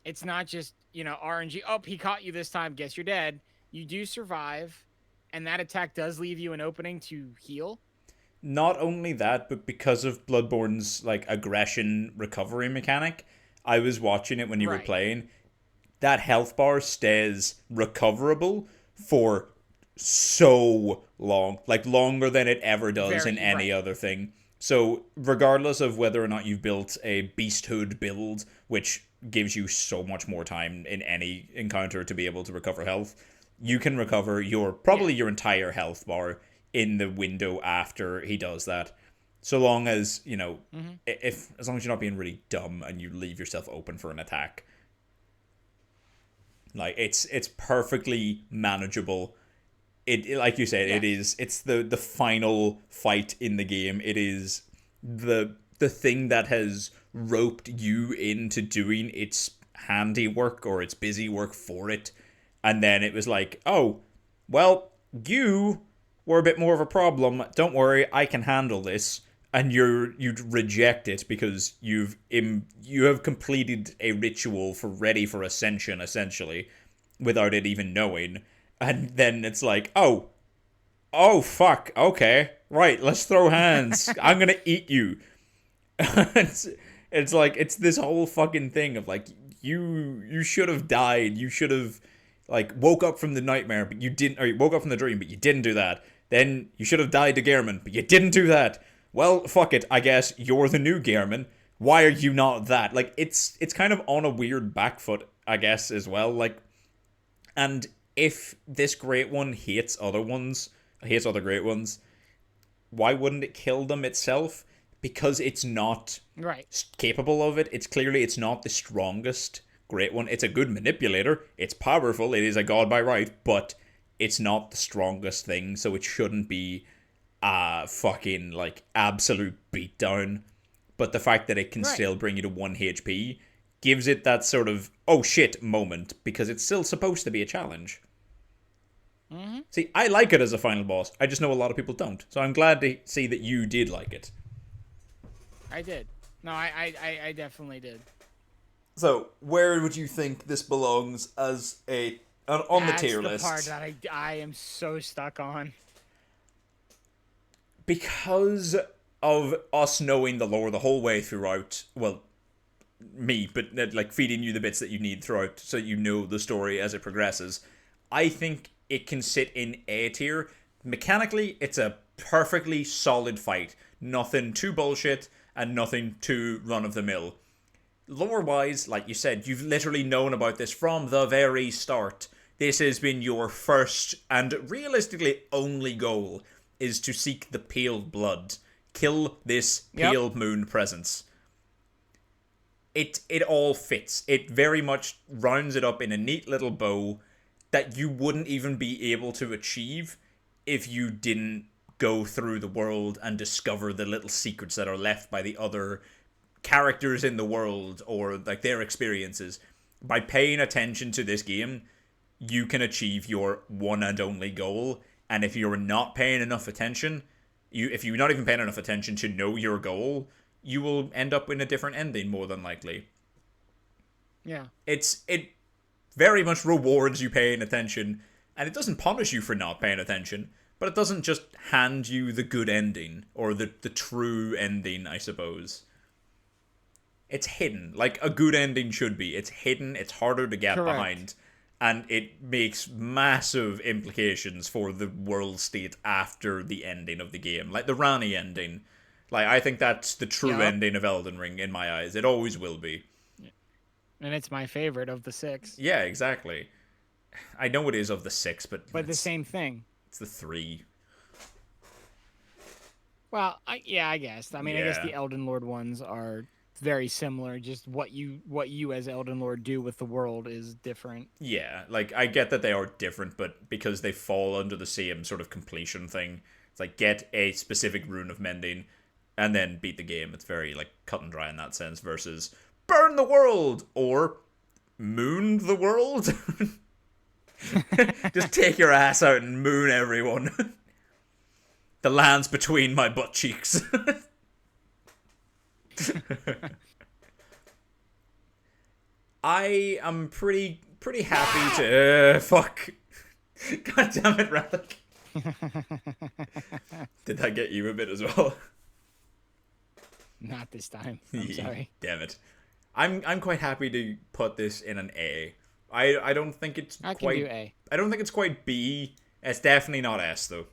It's not just, RNG, oh, he caught you this time, guess you're dead. You do survive, and that attack does leave you an opening to heal. Not only that, but because of Bloodborne's like aggression recovery mechanic, I was watching it when you were playing. That health bar stays recoverable for so long, like longer than it ever does in any other thing. So regardless of whether or not you've built a beasthood build, which gives you so much more time in any encounter to be able to recover health, you can recover your entire health bar in the window after he does that. So long as, as long as you're not being really dumb and you leave yourself open for an attack. Like, it's perfectly manageable. It like you said, it's the final fight in the game. It is the thing that has roped you into doing its handiwork or its busy work for it. And then it was like, oh, well, you were a bit more of a problem. Don't worry, I can handle this. And you'd reject it because you have completed a ritual ready for ascension, essentially, without it even knowing. And then it's like, oh fuck, okay, right, let's throw hands. I'm gonna eat you. it's like, it's this whole fucking thing of like, you should have died. You should have like woke up from the nightmare, but you didn't, or you woke up from the dream, but you didn't do that. Then you should have died to Gehrman, but you didn't do that. Well, fuck it, I guess you're the new Gehrman. Why are you not that? Like, it's kind of on a weird back foot, I guess, as well. Like, and if this great one hates other great ones, why wouldn't it kill them itself? Because it's not capable of it. It's not the strongest great one. It's a good manipulator. It's powerful. It is a god by right, but it's not the strongest thing, so it shouldn't be a fucking, like, absolute beatdown. But the fact that it can still bring you to 1 HP gives it that sort of, oh shit moment, because it's still supposed to be a challenge. Mm-hmm. See, I like it as a final boss. I just know a lot of people don't. So I'm glad to see that you did like it. I did. No, I definitely did. So, where would you think this belongs as on the tier list? That's the part that I am so stuck on. Because of us knowing the lore the whole way throughout, well, me, but like feeding you the bits that you need throughout so you know the story as it progresses, I think it can sit in A tier. Mechanically, it's a perfectly solid fight. Nothing too bullshit and nothing too run-of-the-mill. Lore-wise, like you said, you've literally known about this from the very start. This has been your first and realistically only goal, is to seek the pale blood. Kill this pale moon presence. It all fits. It very much rounds it up in a neat little bow that you wouldn't even be able to achieve if you didn't go through the world and discover the little secrets that are left by the other characters in the world, or like their experiences. By paying attention to this game, you can achieve your one and only goal. And if you're not paying enough attention, if you're not even paying enough attention to know your goal, you will end up in a different ending more than likely. Yeah. It very much rewards you paying attention, and it doesn't punish you for not paying attention, but it doesn't just hand you the good ending, or the true ending, I suppose. It's hidden, like a good ending should be. It's hidden, it's harder to get behind, and it makes massive implications for the world state after the ending of the game. Like the Rani ending. Like, I think that's the true ending of Elden Ring in my eyes. It always will be. And it's my favorite of the 6. Yeah, exactly. I know it is of the 6, but the same thing. It's the 3. Well, I guess. I mean, I guess the Elden Lord ones are very similar. Just what you as Elden Lord do with the world is different. Yeah, like, I get that they are different, but because they fall under the same sort of completion thing, it's like, get a specific rune of mending and then beat the game. It's very, like, cut and dry in that sense, versus burn the world or moon the world. Just take your ass out and moon everyone. The land's between my butt cheeks. I am pretty happy to fuck. God damn it, Relic. Did that get you a bit as well? Not this time. I'm sorry. Damn it. I'm quite happy to put this in an A. I don't think it's I can do A. I don't think it's quite B. It's definitely not S though.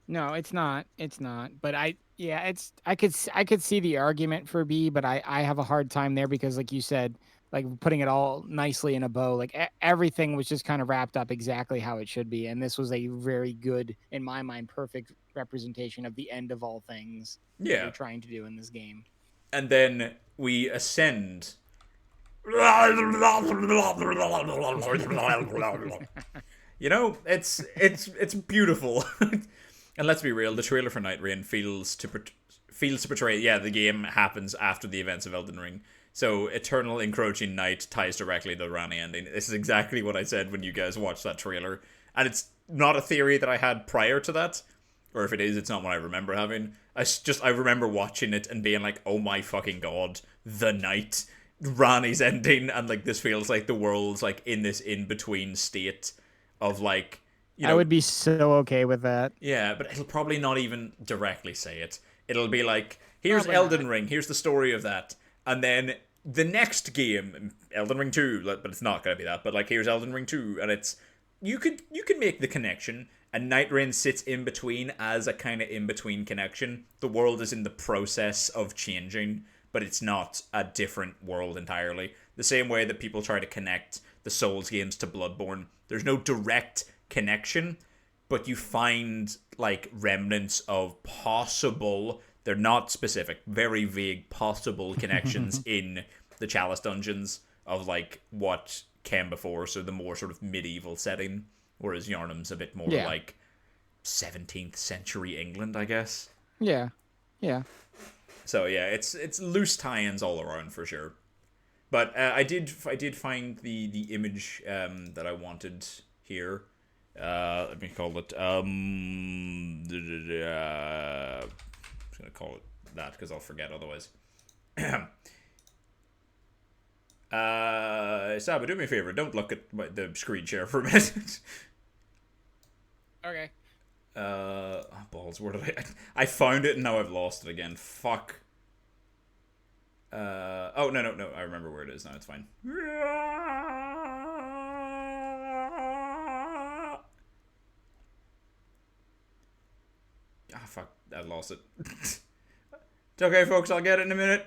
No, it's not. It's not. But I could see the argument for B, but I have a hard time there because, like you said, like putting it all nicely in a bow, like everything was just kind of wrapped up exactly how it should be, and this was a very good, in my mind, perfect representation of the end of all things. Yeah, that we're trying to do in this game. And then we ascend. You know, it's beautiful. And let's be real, the trailer for Night Rain feels to portray, the game happens after the events of Elden Ring. So eternal encroaching night ties directly to the Rani ending. This is exactly what I said when you guys watched that trailer. And it's not a theory that I had prior to that. Or if it is, it's not what I remember having. I remember watching it and being like, oh my fucking god, the night. Rani's ending, and like this feels like the world's like in this in-between state of like, I would be so okay with that. yeah, but it'll probably not even directly say it. It'll be like, here's Probably Elden not. Ring, here's the story of that. And then the next game, Elden Ring 2, but it's not going to be that, but like, here's Elden Ring 2, and it's, you can make the connection, and Night Rain sits in between as a kind of in-between connection. The world is in the process of changing, but it's not a different world entirely. The same way that people try to connect the Souls games to Bloodborne. There's no direct connection, but you find like remnants of possible, they're not specific, very vague possible connections in the Chalice dungeons of like what came before, so the more sort of medieval setting, whereas Yarnum's a bit more like 17th century England, I guess. Yeah. Yeah. So yeah, it's loose tie-ins all around for sure. But I did find the image that I wanted here. Let me call it I'm just gonna call it that because I'll forget otherwise. Saba, do me a favor. Don't look at the screen share for a minute. Okay. Balls. Where did I found it and now I've lost it again. Fuck. Oh no. I remember where it is now. It's fine. Ah, fuck. I lost it. It's okay, folks. I'll get it in a minute.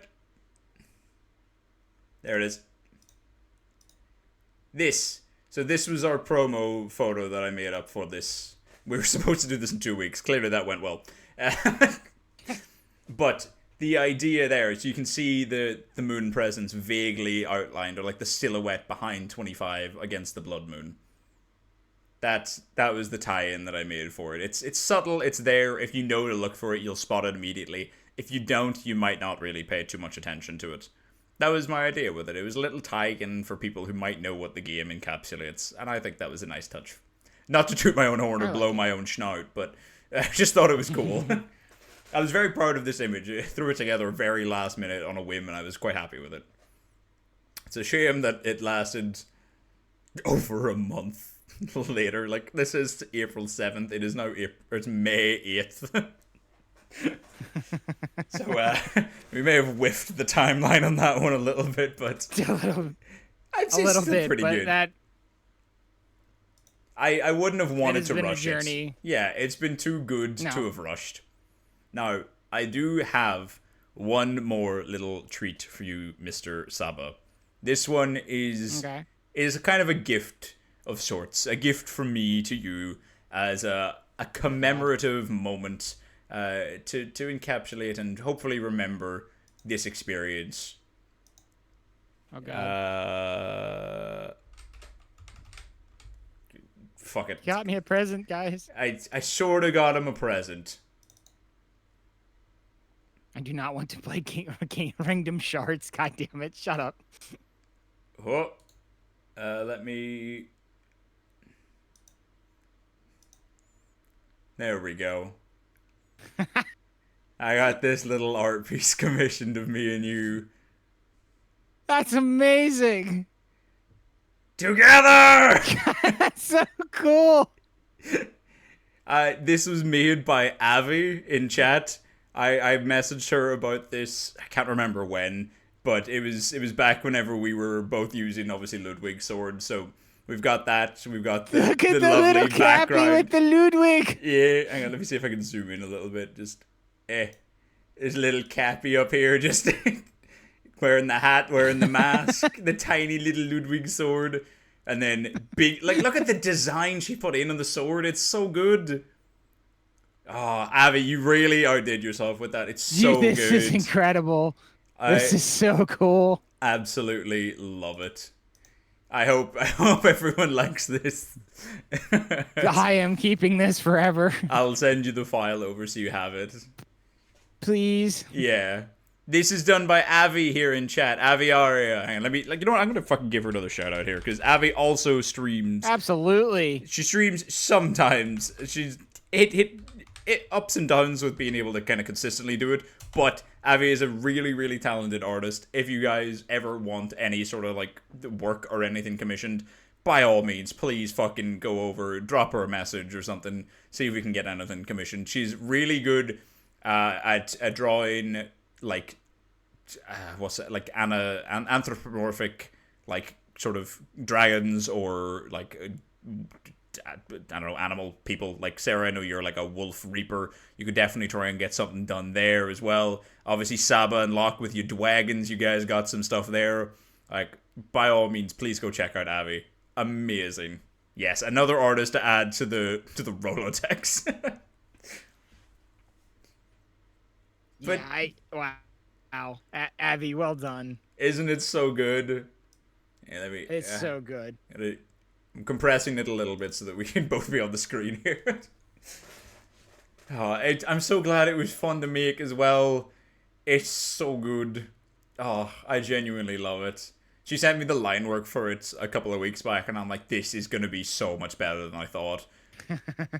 There it is. So this was our promo photo that I made up for this. We were supposed to do this in 2 weeks. Clearly that went well. But the idea there, so you can see the moon presence vaguely outlined, or like the silhouette behind 25 against the blood moon. That was the tie-in that I made for it. It's subtle, it's there. If you know to look for it, you'll spot it immediately. If you don't, you might not really pay too much attention to it. That was my idea with it. It was a little tie-in for people who might know what the game encapsulates, and I think that was a nice touch. Not to toot my own horn or blow my own snout, but I just thought it was cool. I was very proud of this image. I threw it together very last minute on a whim, and I was quite happy with it. It's a shame that it lasted over a month later. Like, this is April 7th. It is now it's May 8th. So, we may have whiffed the timeline on that one a little bit, but I'd say it's still pretty good. I wouldn't have wanted to rush it. Yeah, it's been too good to have rushed. Now, I do have one more little treat for you, Mr. Saba. This one is kind of a gift of sorts. A gift from me to you as a commemorative moment to encapsulate and hopefully remember this experience. Oh, God. Fuck it. Got me a present, guys. I sort of got him a present. I do not want to play Kingdom Shards. God damn it! Shut up. Oh, let me. There we go. I got this little art piece commissioned of me and you. That's amazing. Together. That's so cool. This was made by Avi in chat. I messaged her about this. I can't remember when, but it was back whenever we were both using obviously Ludwig's sword. So we've got that. We've got the Look at the lovely little Cappy background with the Ludwig. Yeah, hang on. Let me see if I can zoom in a little bit. Just there's a little Cappy up here, just wearing the hat, wearing the mask, the tiny little Ludwig sword, and then big. Like, look at the design she put in on the sword. It's so good. Oh, Avi, you really outdid yourself with that. It's so Dude, good. This is incredible. This is so cool. Absolutely love it. I hope everyone likes this. I am keeping this forever. I'll send you the file over so you have it. Please. Yeah. This is done by Avi here in chat. Avi Aria. Hang on, let me, you know what? I'm going to fucking give her another shout out here because Avi also streams. Absolutely. She streams sometimes. She's it ups and downs with being able to kind of consistently do it, but Avi is a really, really talented artist. If you guys ever want any sort of like work or anything commissioned, by all means, please fucking go over, drop her a message or something, see if we can get anything commissioned. She's really good at drawing, like, what's it, like, anthropomorphic, like, sort of dragons or, like, I don't know, animal people. Like, Sarah, I know you're like a wolf reaper. You could definitely try and get something done there as well. Obviously, Saba and Locke with your dwagons, you guys got some stuff there. Like, by all means, please go check out Abby. Amazing. Yes, another artist to add to the Rolodex. But wow, Abby, well done. Isn't it so good? Yeah, It's so good. I'm compressing it a little bit so that we can both be on the screen here. I'm so glad it was fun to make as well. It's so good. Oh, I genuinely love it. She sent me the line work for it a couple of weeks back, and I'm like, this is going to be so much better than I thought.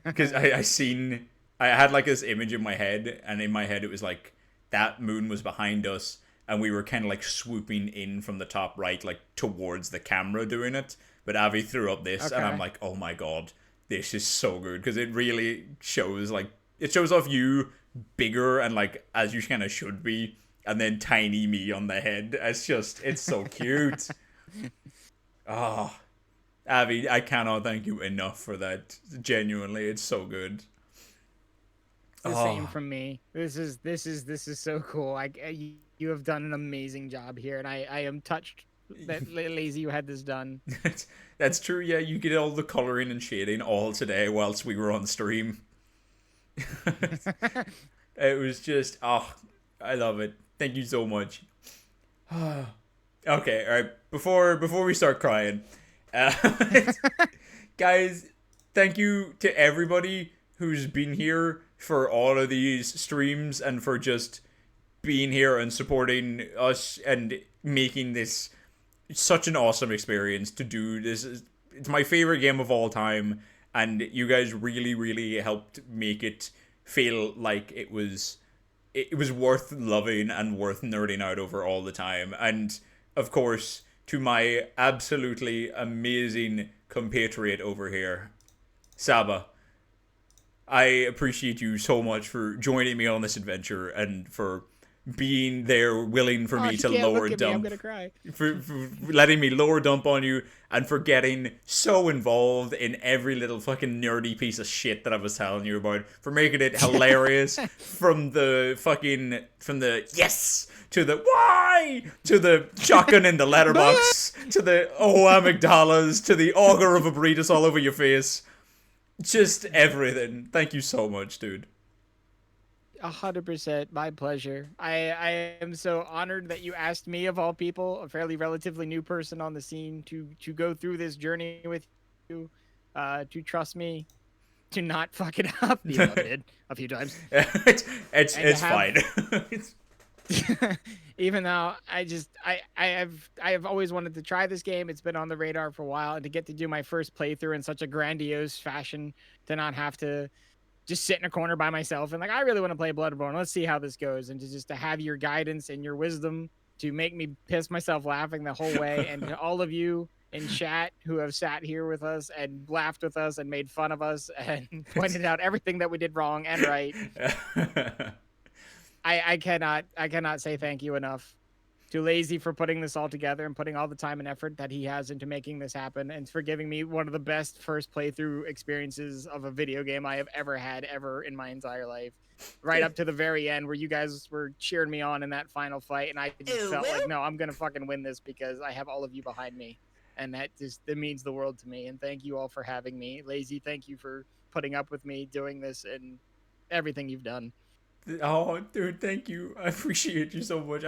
Because I had like this image in my head, and in my head it was like, that moon was behind us, and we were kind of like swooping in from the top right, like towards the camera doing it. But Avi threw up this, and I'm like, oh my god, this is so good. Because it really shows, like, it shows off you bigger and, like, as you kind of should be, and then tiny me on the head. It's so cute. Oh, Avi, I cannot thank you enough for that. Genuinely, it's so good. The same from me. This is so cool. You have done an amazing job here, and I am touched that Lazy you had this done. That's true. Yeah, you get all the coloring and shading all today whilst we were on stream. It was just I love it. Thank you so much. Okay, all right. Before we start crying, guys, thank you to everybody who's been here for all of these streams and for just being here and supporting us and making this such an awesome experience to do this. It's my favorite game of all time, and you guys really, really helped make it feel like it was worth loving and worth nerding out over all the time. And of course, to my absolutely amazing compatriot over here, Saba, I appreciate you so much for joining me on this adventure and for being there willing for me to lower dump. I'm gonna cry. For letting me lower dump on you, and for getting so involved in every little fucking nerdy piece of shit that I was telling you about, for making it hilarious, from the yes to the why to the shotgun in the letterbox to the amygdalas to the auger of a burritos all over your face. Just everything. Thank you so much, dude. 100%, my pleasure. I am so honored that you asked me, of all people, a fairly relatively new person on the scene, to go through this journey with you, to trust me, to not fuck it up. You know, I did a few times. it's fine. Even though I have always wanted to try this game. It's been on the radar for a while, and to get to do my first playthrough in such a grandiose fashion, to not have to just sit in a corner by myself and like, I really want to play Bloodborne. Let's see how this goes. And to have your guidance and your wisdom to make me piss myself laughing the whole way. And to all of you in chat who have sat here with us and laughed with us and made fun of us and pointed out everything that we did wrong and right. I cannot say thank you enough to Lazy for putting this all together and putting all the time and effort that he has into making this happen, and for giving me one of the best first playthrough experiences of a video game I have ever had in my entire life. Right up to the very end where you guys were cheering me on in that final fight, and I just felt like, no, I'm going to fucking win this because I have all of you behind me. And that means the world to me. And thank you all for having me. Lazy, thank you for putting up with me doing this and everything you've done. Oh, dude, thank you. I appreciate you so much.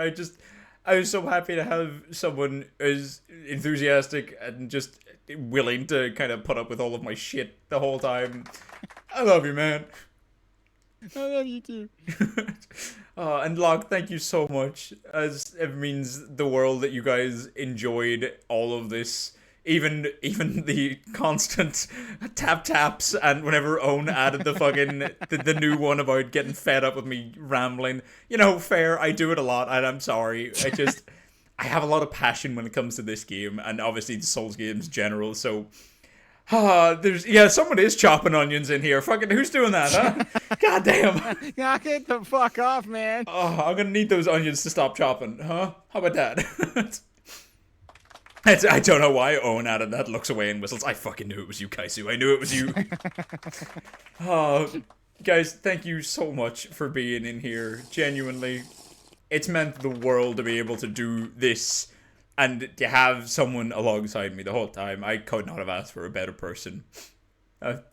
I was so happy to have someone as enthusiastic and just willing to kind of put up with all of my shit the whole time. I love you, man. I love you too. And Locke, thank you so much. As it means the world that you guys enjoyed all of this. Even the constant taps and whenever Owen added the fucking the new one about getting fed up with me rambling. You know, fair, I do it a lot and I'm sorry. I have a lot of passion when it comes to this game, and obviously the Souls games in general, so... someone is chopping onions in here. Fucking, who's doing that, huh? God damn. Knock it the fuck off, man. Oh, I'm gonna need those onions to stop chopping, huh? How about that? I don't know why Owen added that, looks away and whistles. I fucking knew it was you, Kaisu. I knew it was you. Oh, guys, thank you so much for being in here. Genuinely, it's meant the world to be able to do this and to have someone alongside me the whole time. I could not have asked for a better person.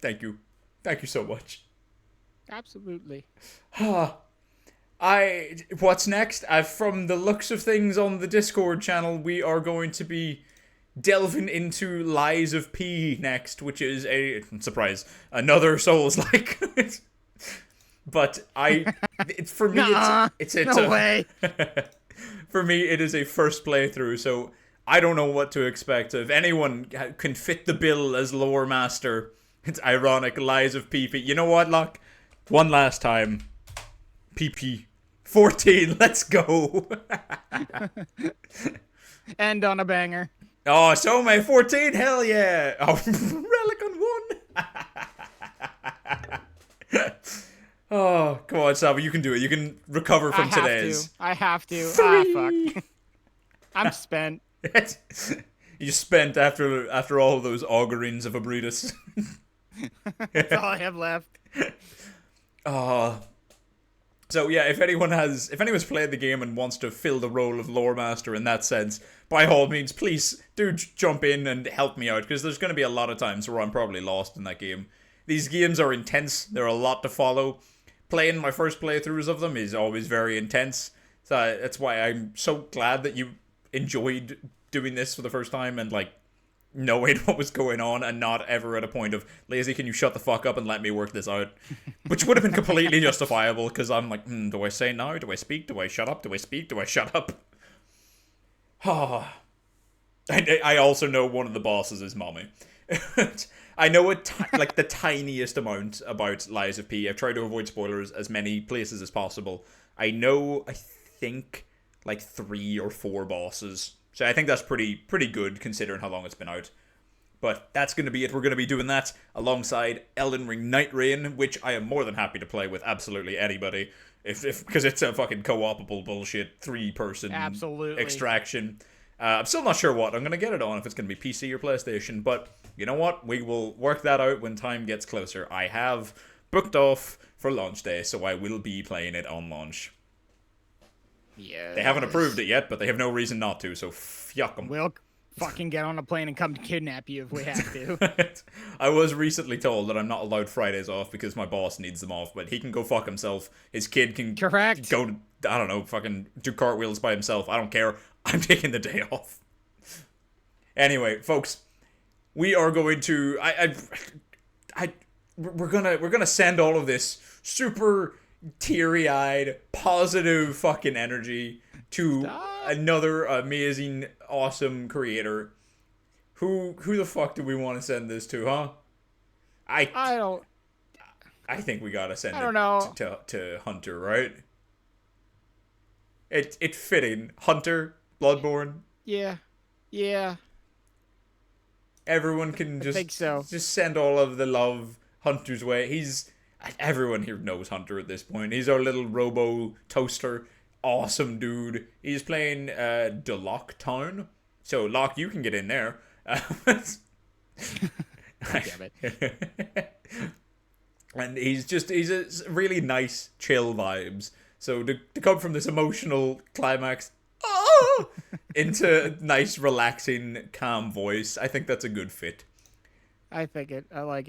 Thank you. Thank you so much. Absolutely. What's next? From the looks of things on the Discord channel, we are going to be delving into Lies of P next, which is surprise, another Souls-like. But for me, it's no way. For me, it is a first playthrough, so I don't know what to expect. If anyone can fit the bill as lore master, it's ironic. Lies of PP. You know what, Locke? One last time. PP 14. Let's go. End on a banger. Oh, so my 14. Hell yeah. Oh, relic on 1. Oh, come on, Saba. You can do it. You can recover from today's. I have to. 3. Fuck. I'm spent. You spent after all those augurings of Abritus. That's all I have left. So yeah, if anyone's played the game and wants to fill the role of lore master in that sense, by all means, please do jump in and help me out, because there's going to be a lot of times where I'm probably lost in that game. These games are intense. There are a lot to follow. Playing my first playthroughs of them is always very intense. So that's why I'm so glad that you enjoyed doing this for the first time and like knowing what was going on and not ever at a point of, Lazy, can you shut the fuck up and let me work this out? Which would have been completely justifiable, because I'm like, do I say no? Do I speak? Do I shut up? Do I speak? Do I shut up? I also know one of the bosses is Mommy. I know like the tiniest amount about Lies of P. I've tried to avoid spoilers as many places as possible. I think like 3 or 4 bosses. So I think that's pretty good considering how long it's been out. But that's going to be it. We're going to be doing that alongside Elden Ring Night Rain, which I am more than happy to play with absolutely anybody. Because it's a fucking co-opable bullshit 3-person extraction. I'm still not sure what I'm going to get it on, if it's going to be PC or PlayStation, but you know what? We will work that out when time gets closer. I have booked off for launch day, so I will be playing it on launch. Yeah. They haven't approved it yet, but they have no reason not to, so fuck them. We'll fucking get on a plane and come kidnap you if we have to. I was recently told that I'm not allowed Fridays off because my boss needs them off, but he can go fuck himself. His kid can go, I don't know, fucking do cartwheels by himself. I don't care. I'm taking the day off. Anyway, folks, we are going to we're gonna send all of this super teary-eyed, positive fucking energy to another amazing, awesome creator. Who the fuck do we want to send this to, huh? I think we gotta send it to Hunter, right? It fitting. Hunter, Bloodborne. Yeah. Everyone can just send all of the love Hunter's way. Everyone here knows Hunter at this point. He's our little robo toaster. Awesome dude. He's playing Delock Town. So Locke, you can get in there. Damn it. And he's a really nice, chill vibes. So to come from this emotional climax into nice, relaxing, calm voice, I think that's a good fit. I like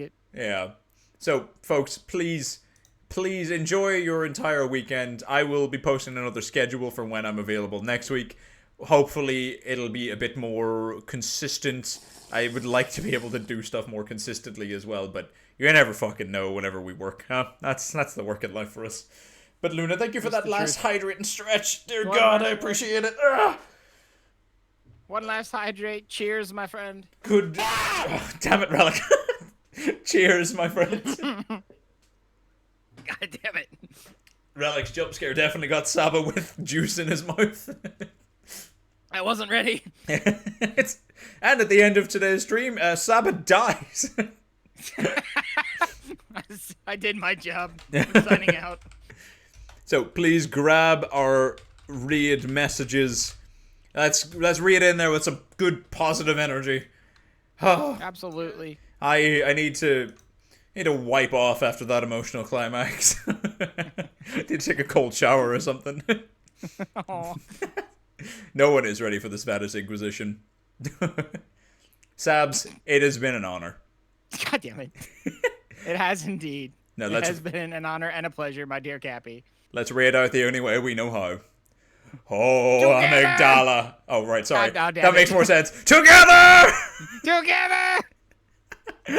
it. Yeah. So, folks, please enjoy your entire weekend. I will be posting another schedule for when I'm available next week. Hopefully, it'll be a bit more consistent. I would like to be able to do stuff more consistently as well, but you never fucking know whenever we work, huh? That's the work in life for us. But Luna, thank you for that last hydrating stretch. Dear God, I appreciate it. One last hydrate. Cheers, my friend. Good. Oh, damn it, Relic. Cheers, my friend. God damn it. Relic's jump scare definitely got SABA with juice in his mouth. I wasn't ready. And at the end of today's stream, SABA dies. I did my job. I'm signing out. So please grab our read messages. Let's read in there with some good positive energy. Oh, Absolutely. I need to wipe off after that emotional climax. Need to take a cold shower or something. Aw. No one is ready for the Spanish Inquisition. Sabs, it has been an honor. God damn it. It has indeed. No, It has been an honor and a pleasure, my dear Cappy. Let's read out the only way we know how. Oh, Together! amygdala. Oh, right, sorry. God damn That it. makes more sense. Together! Together!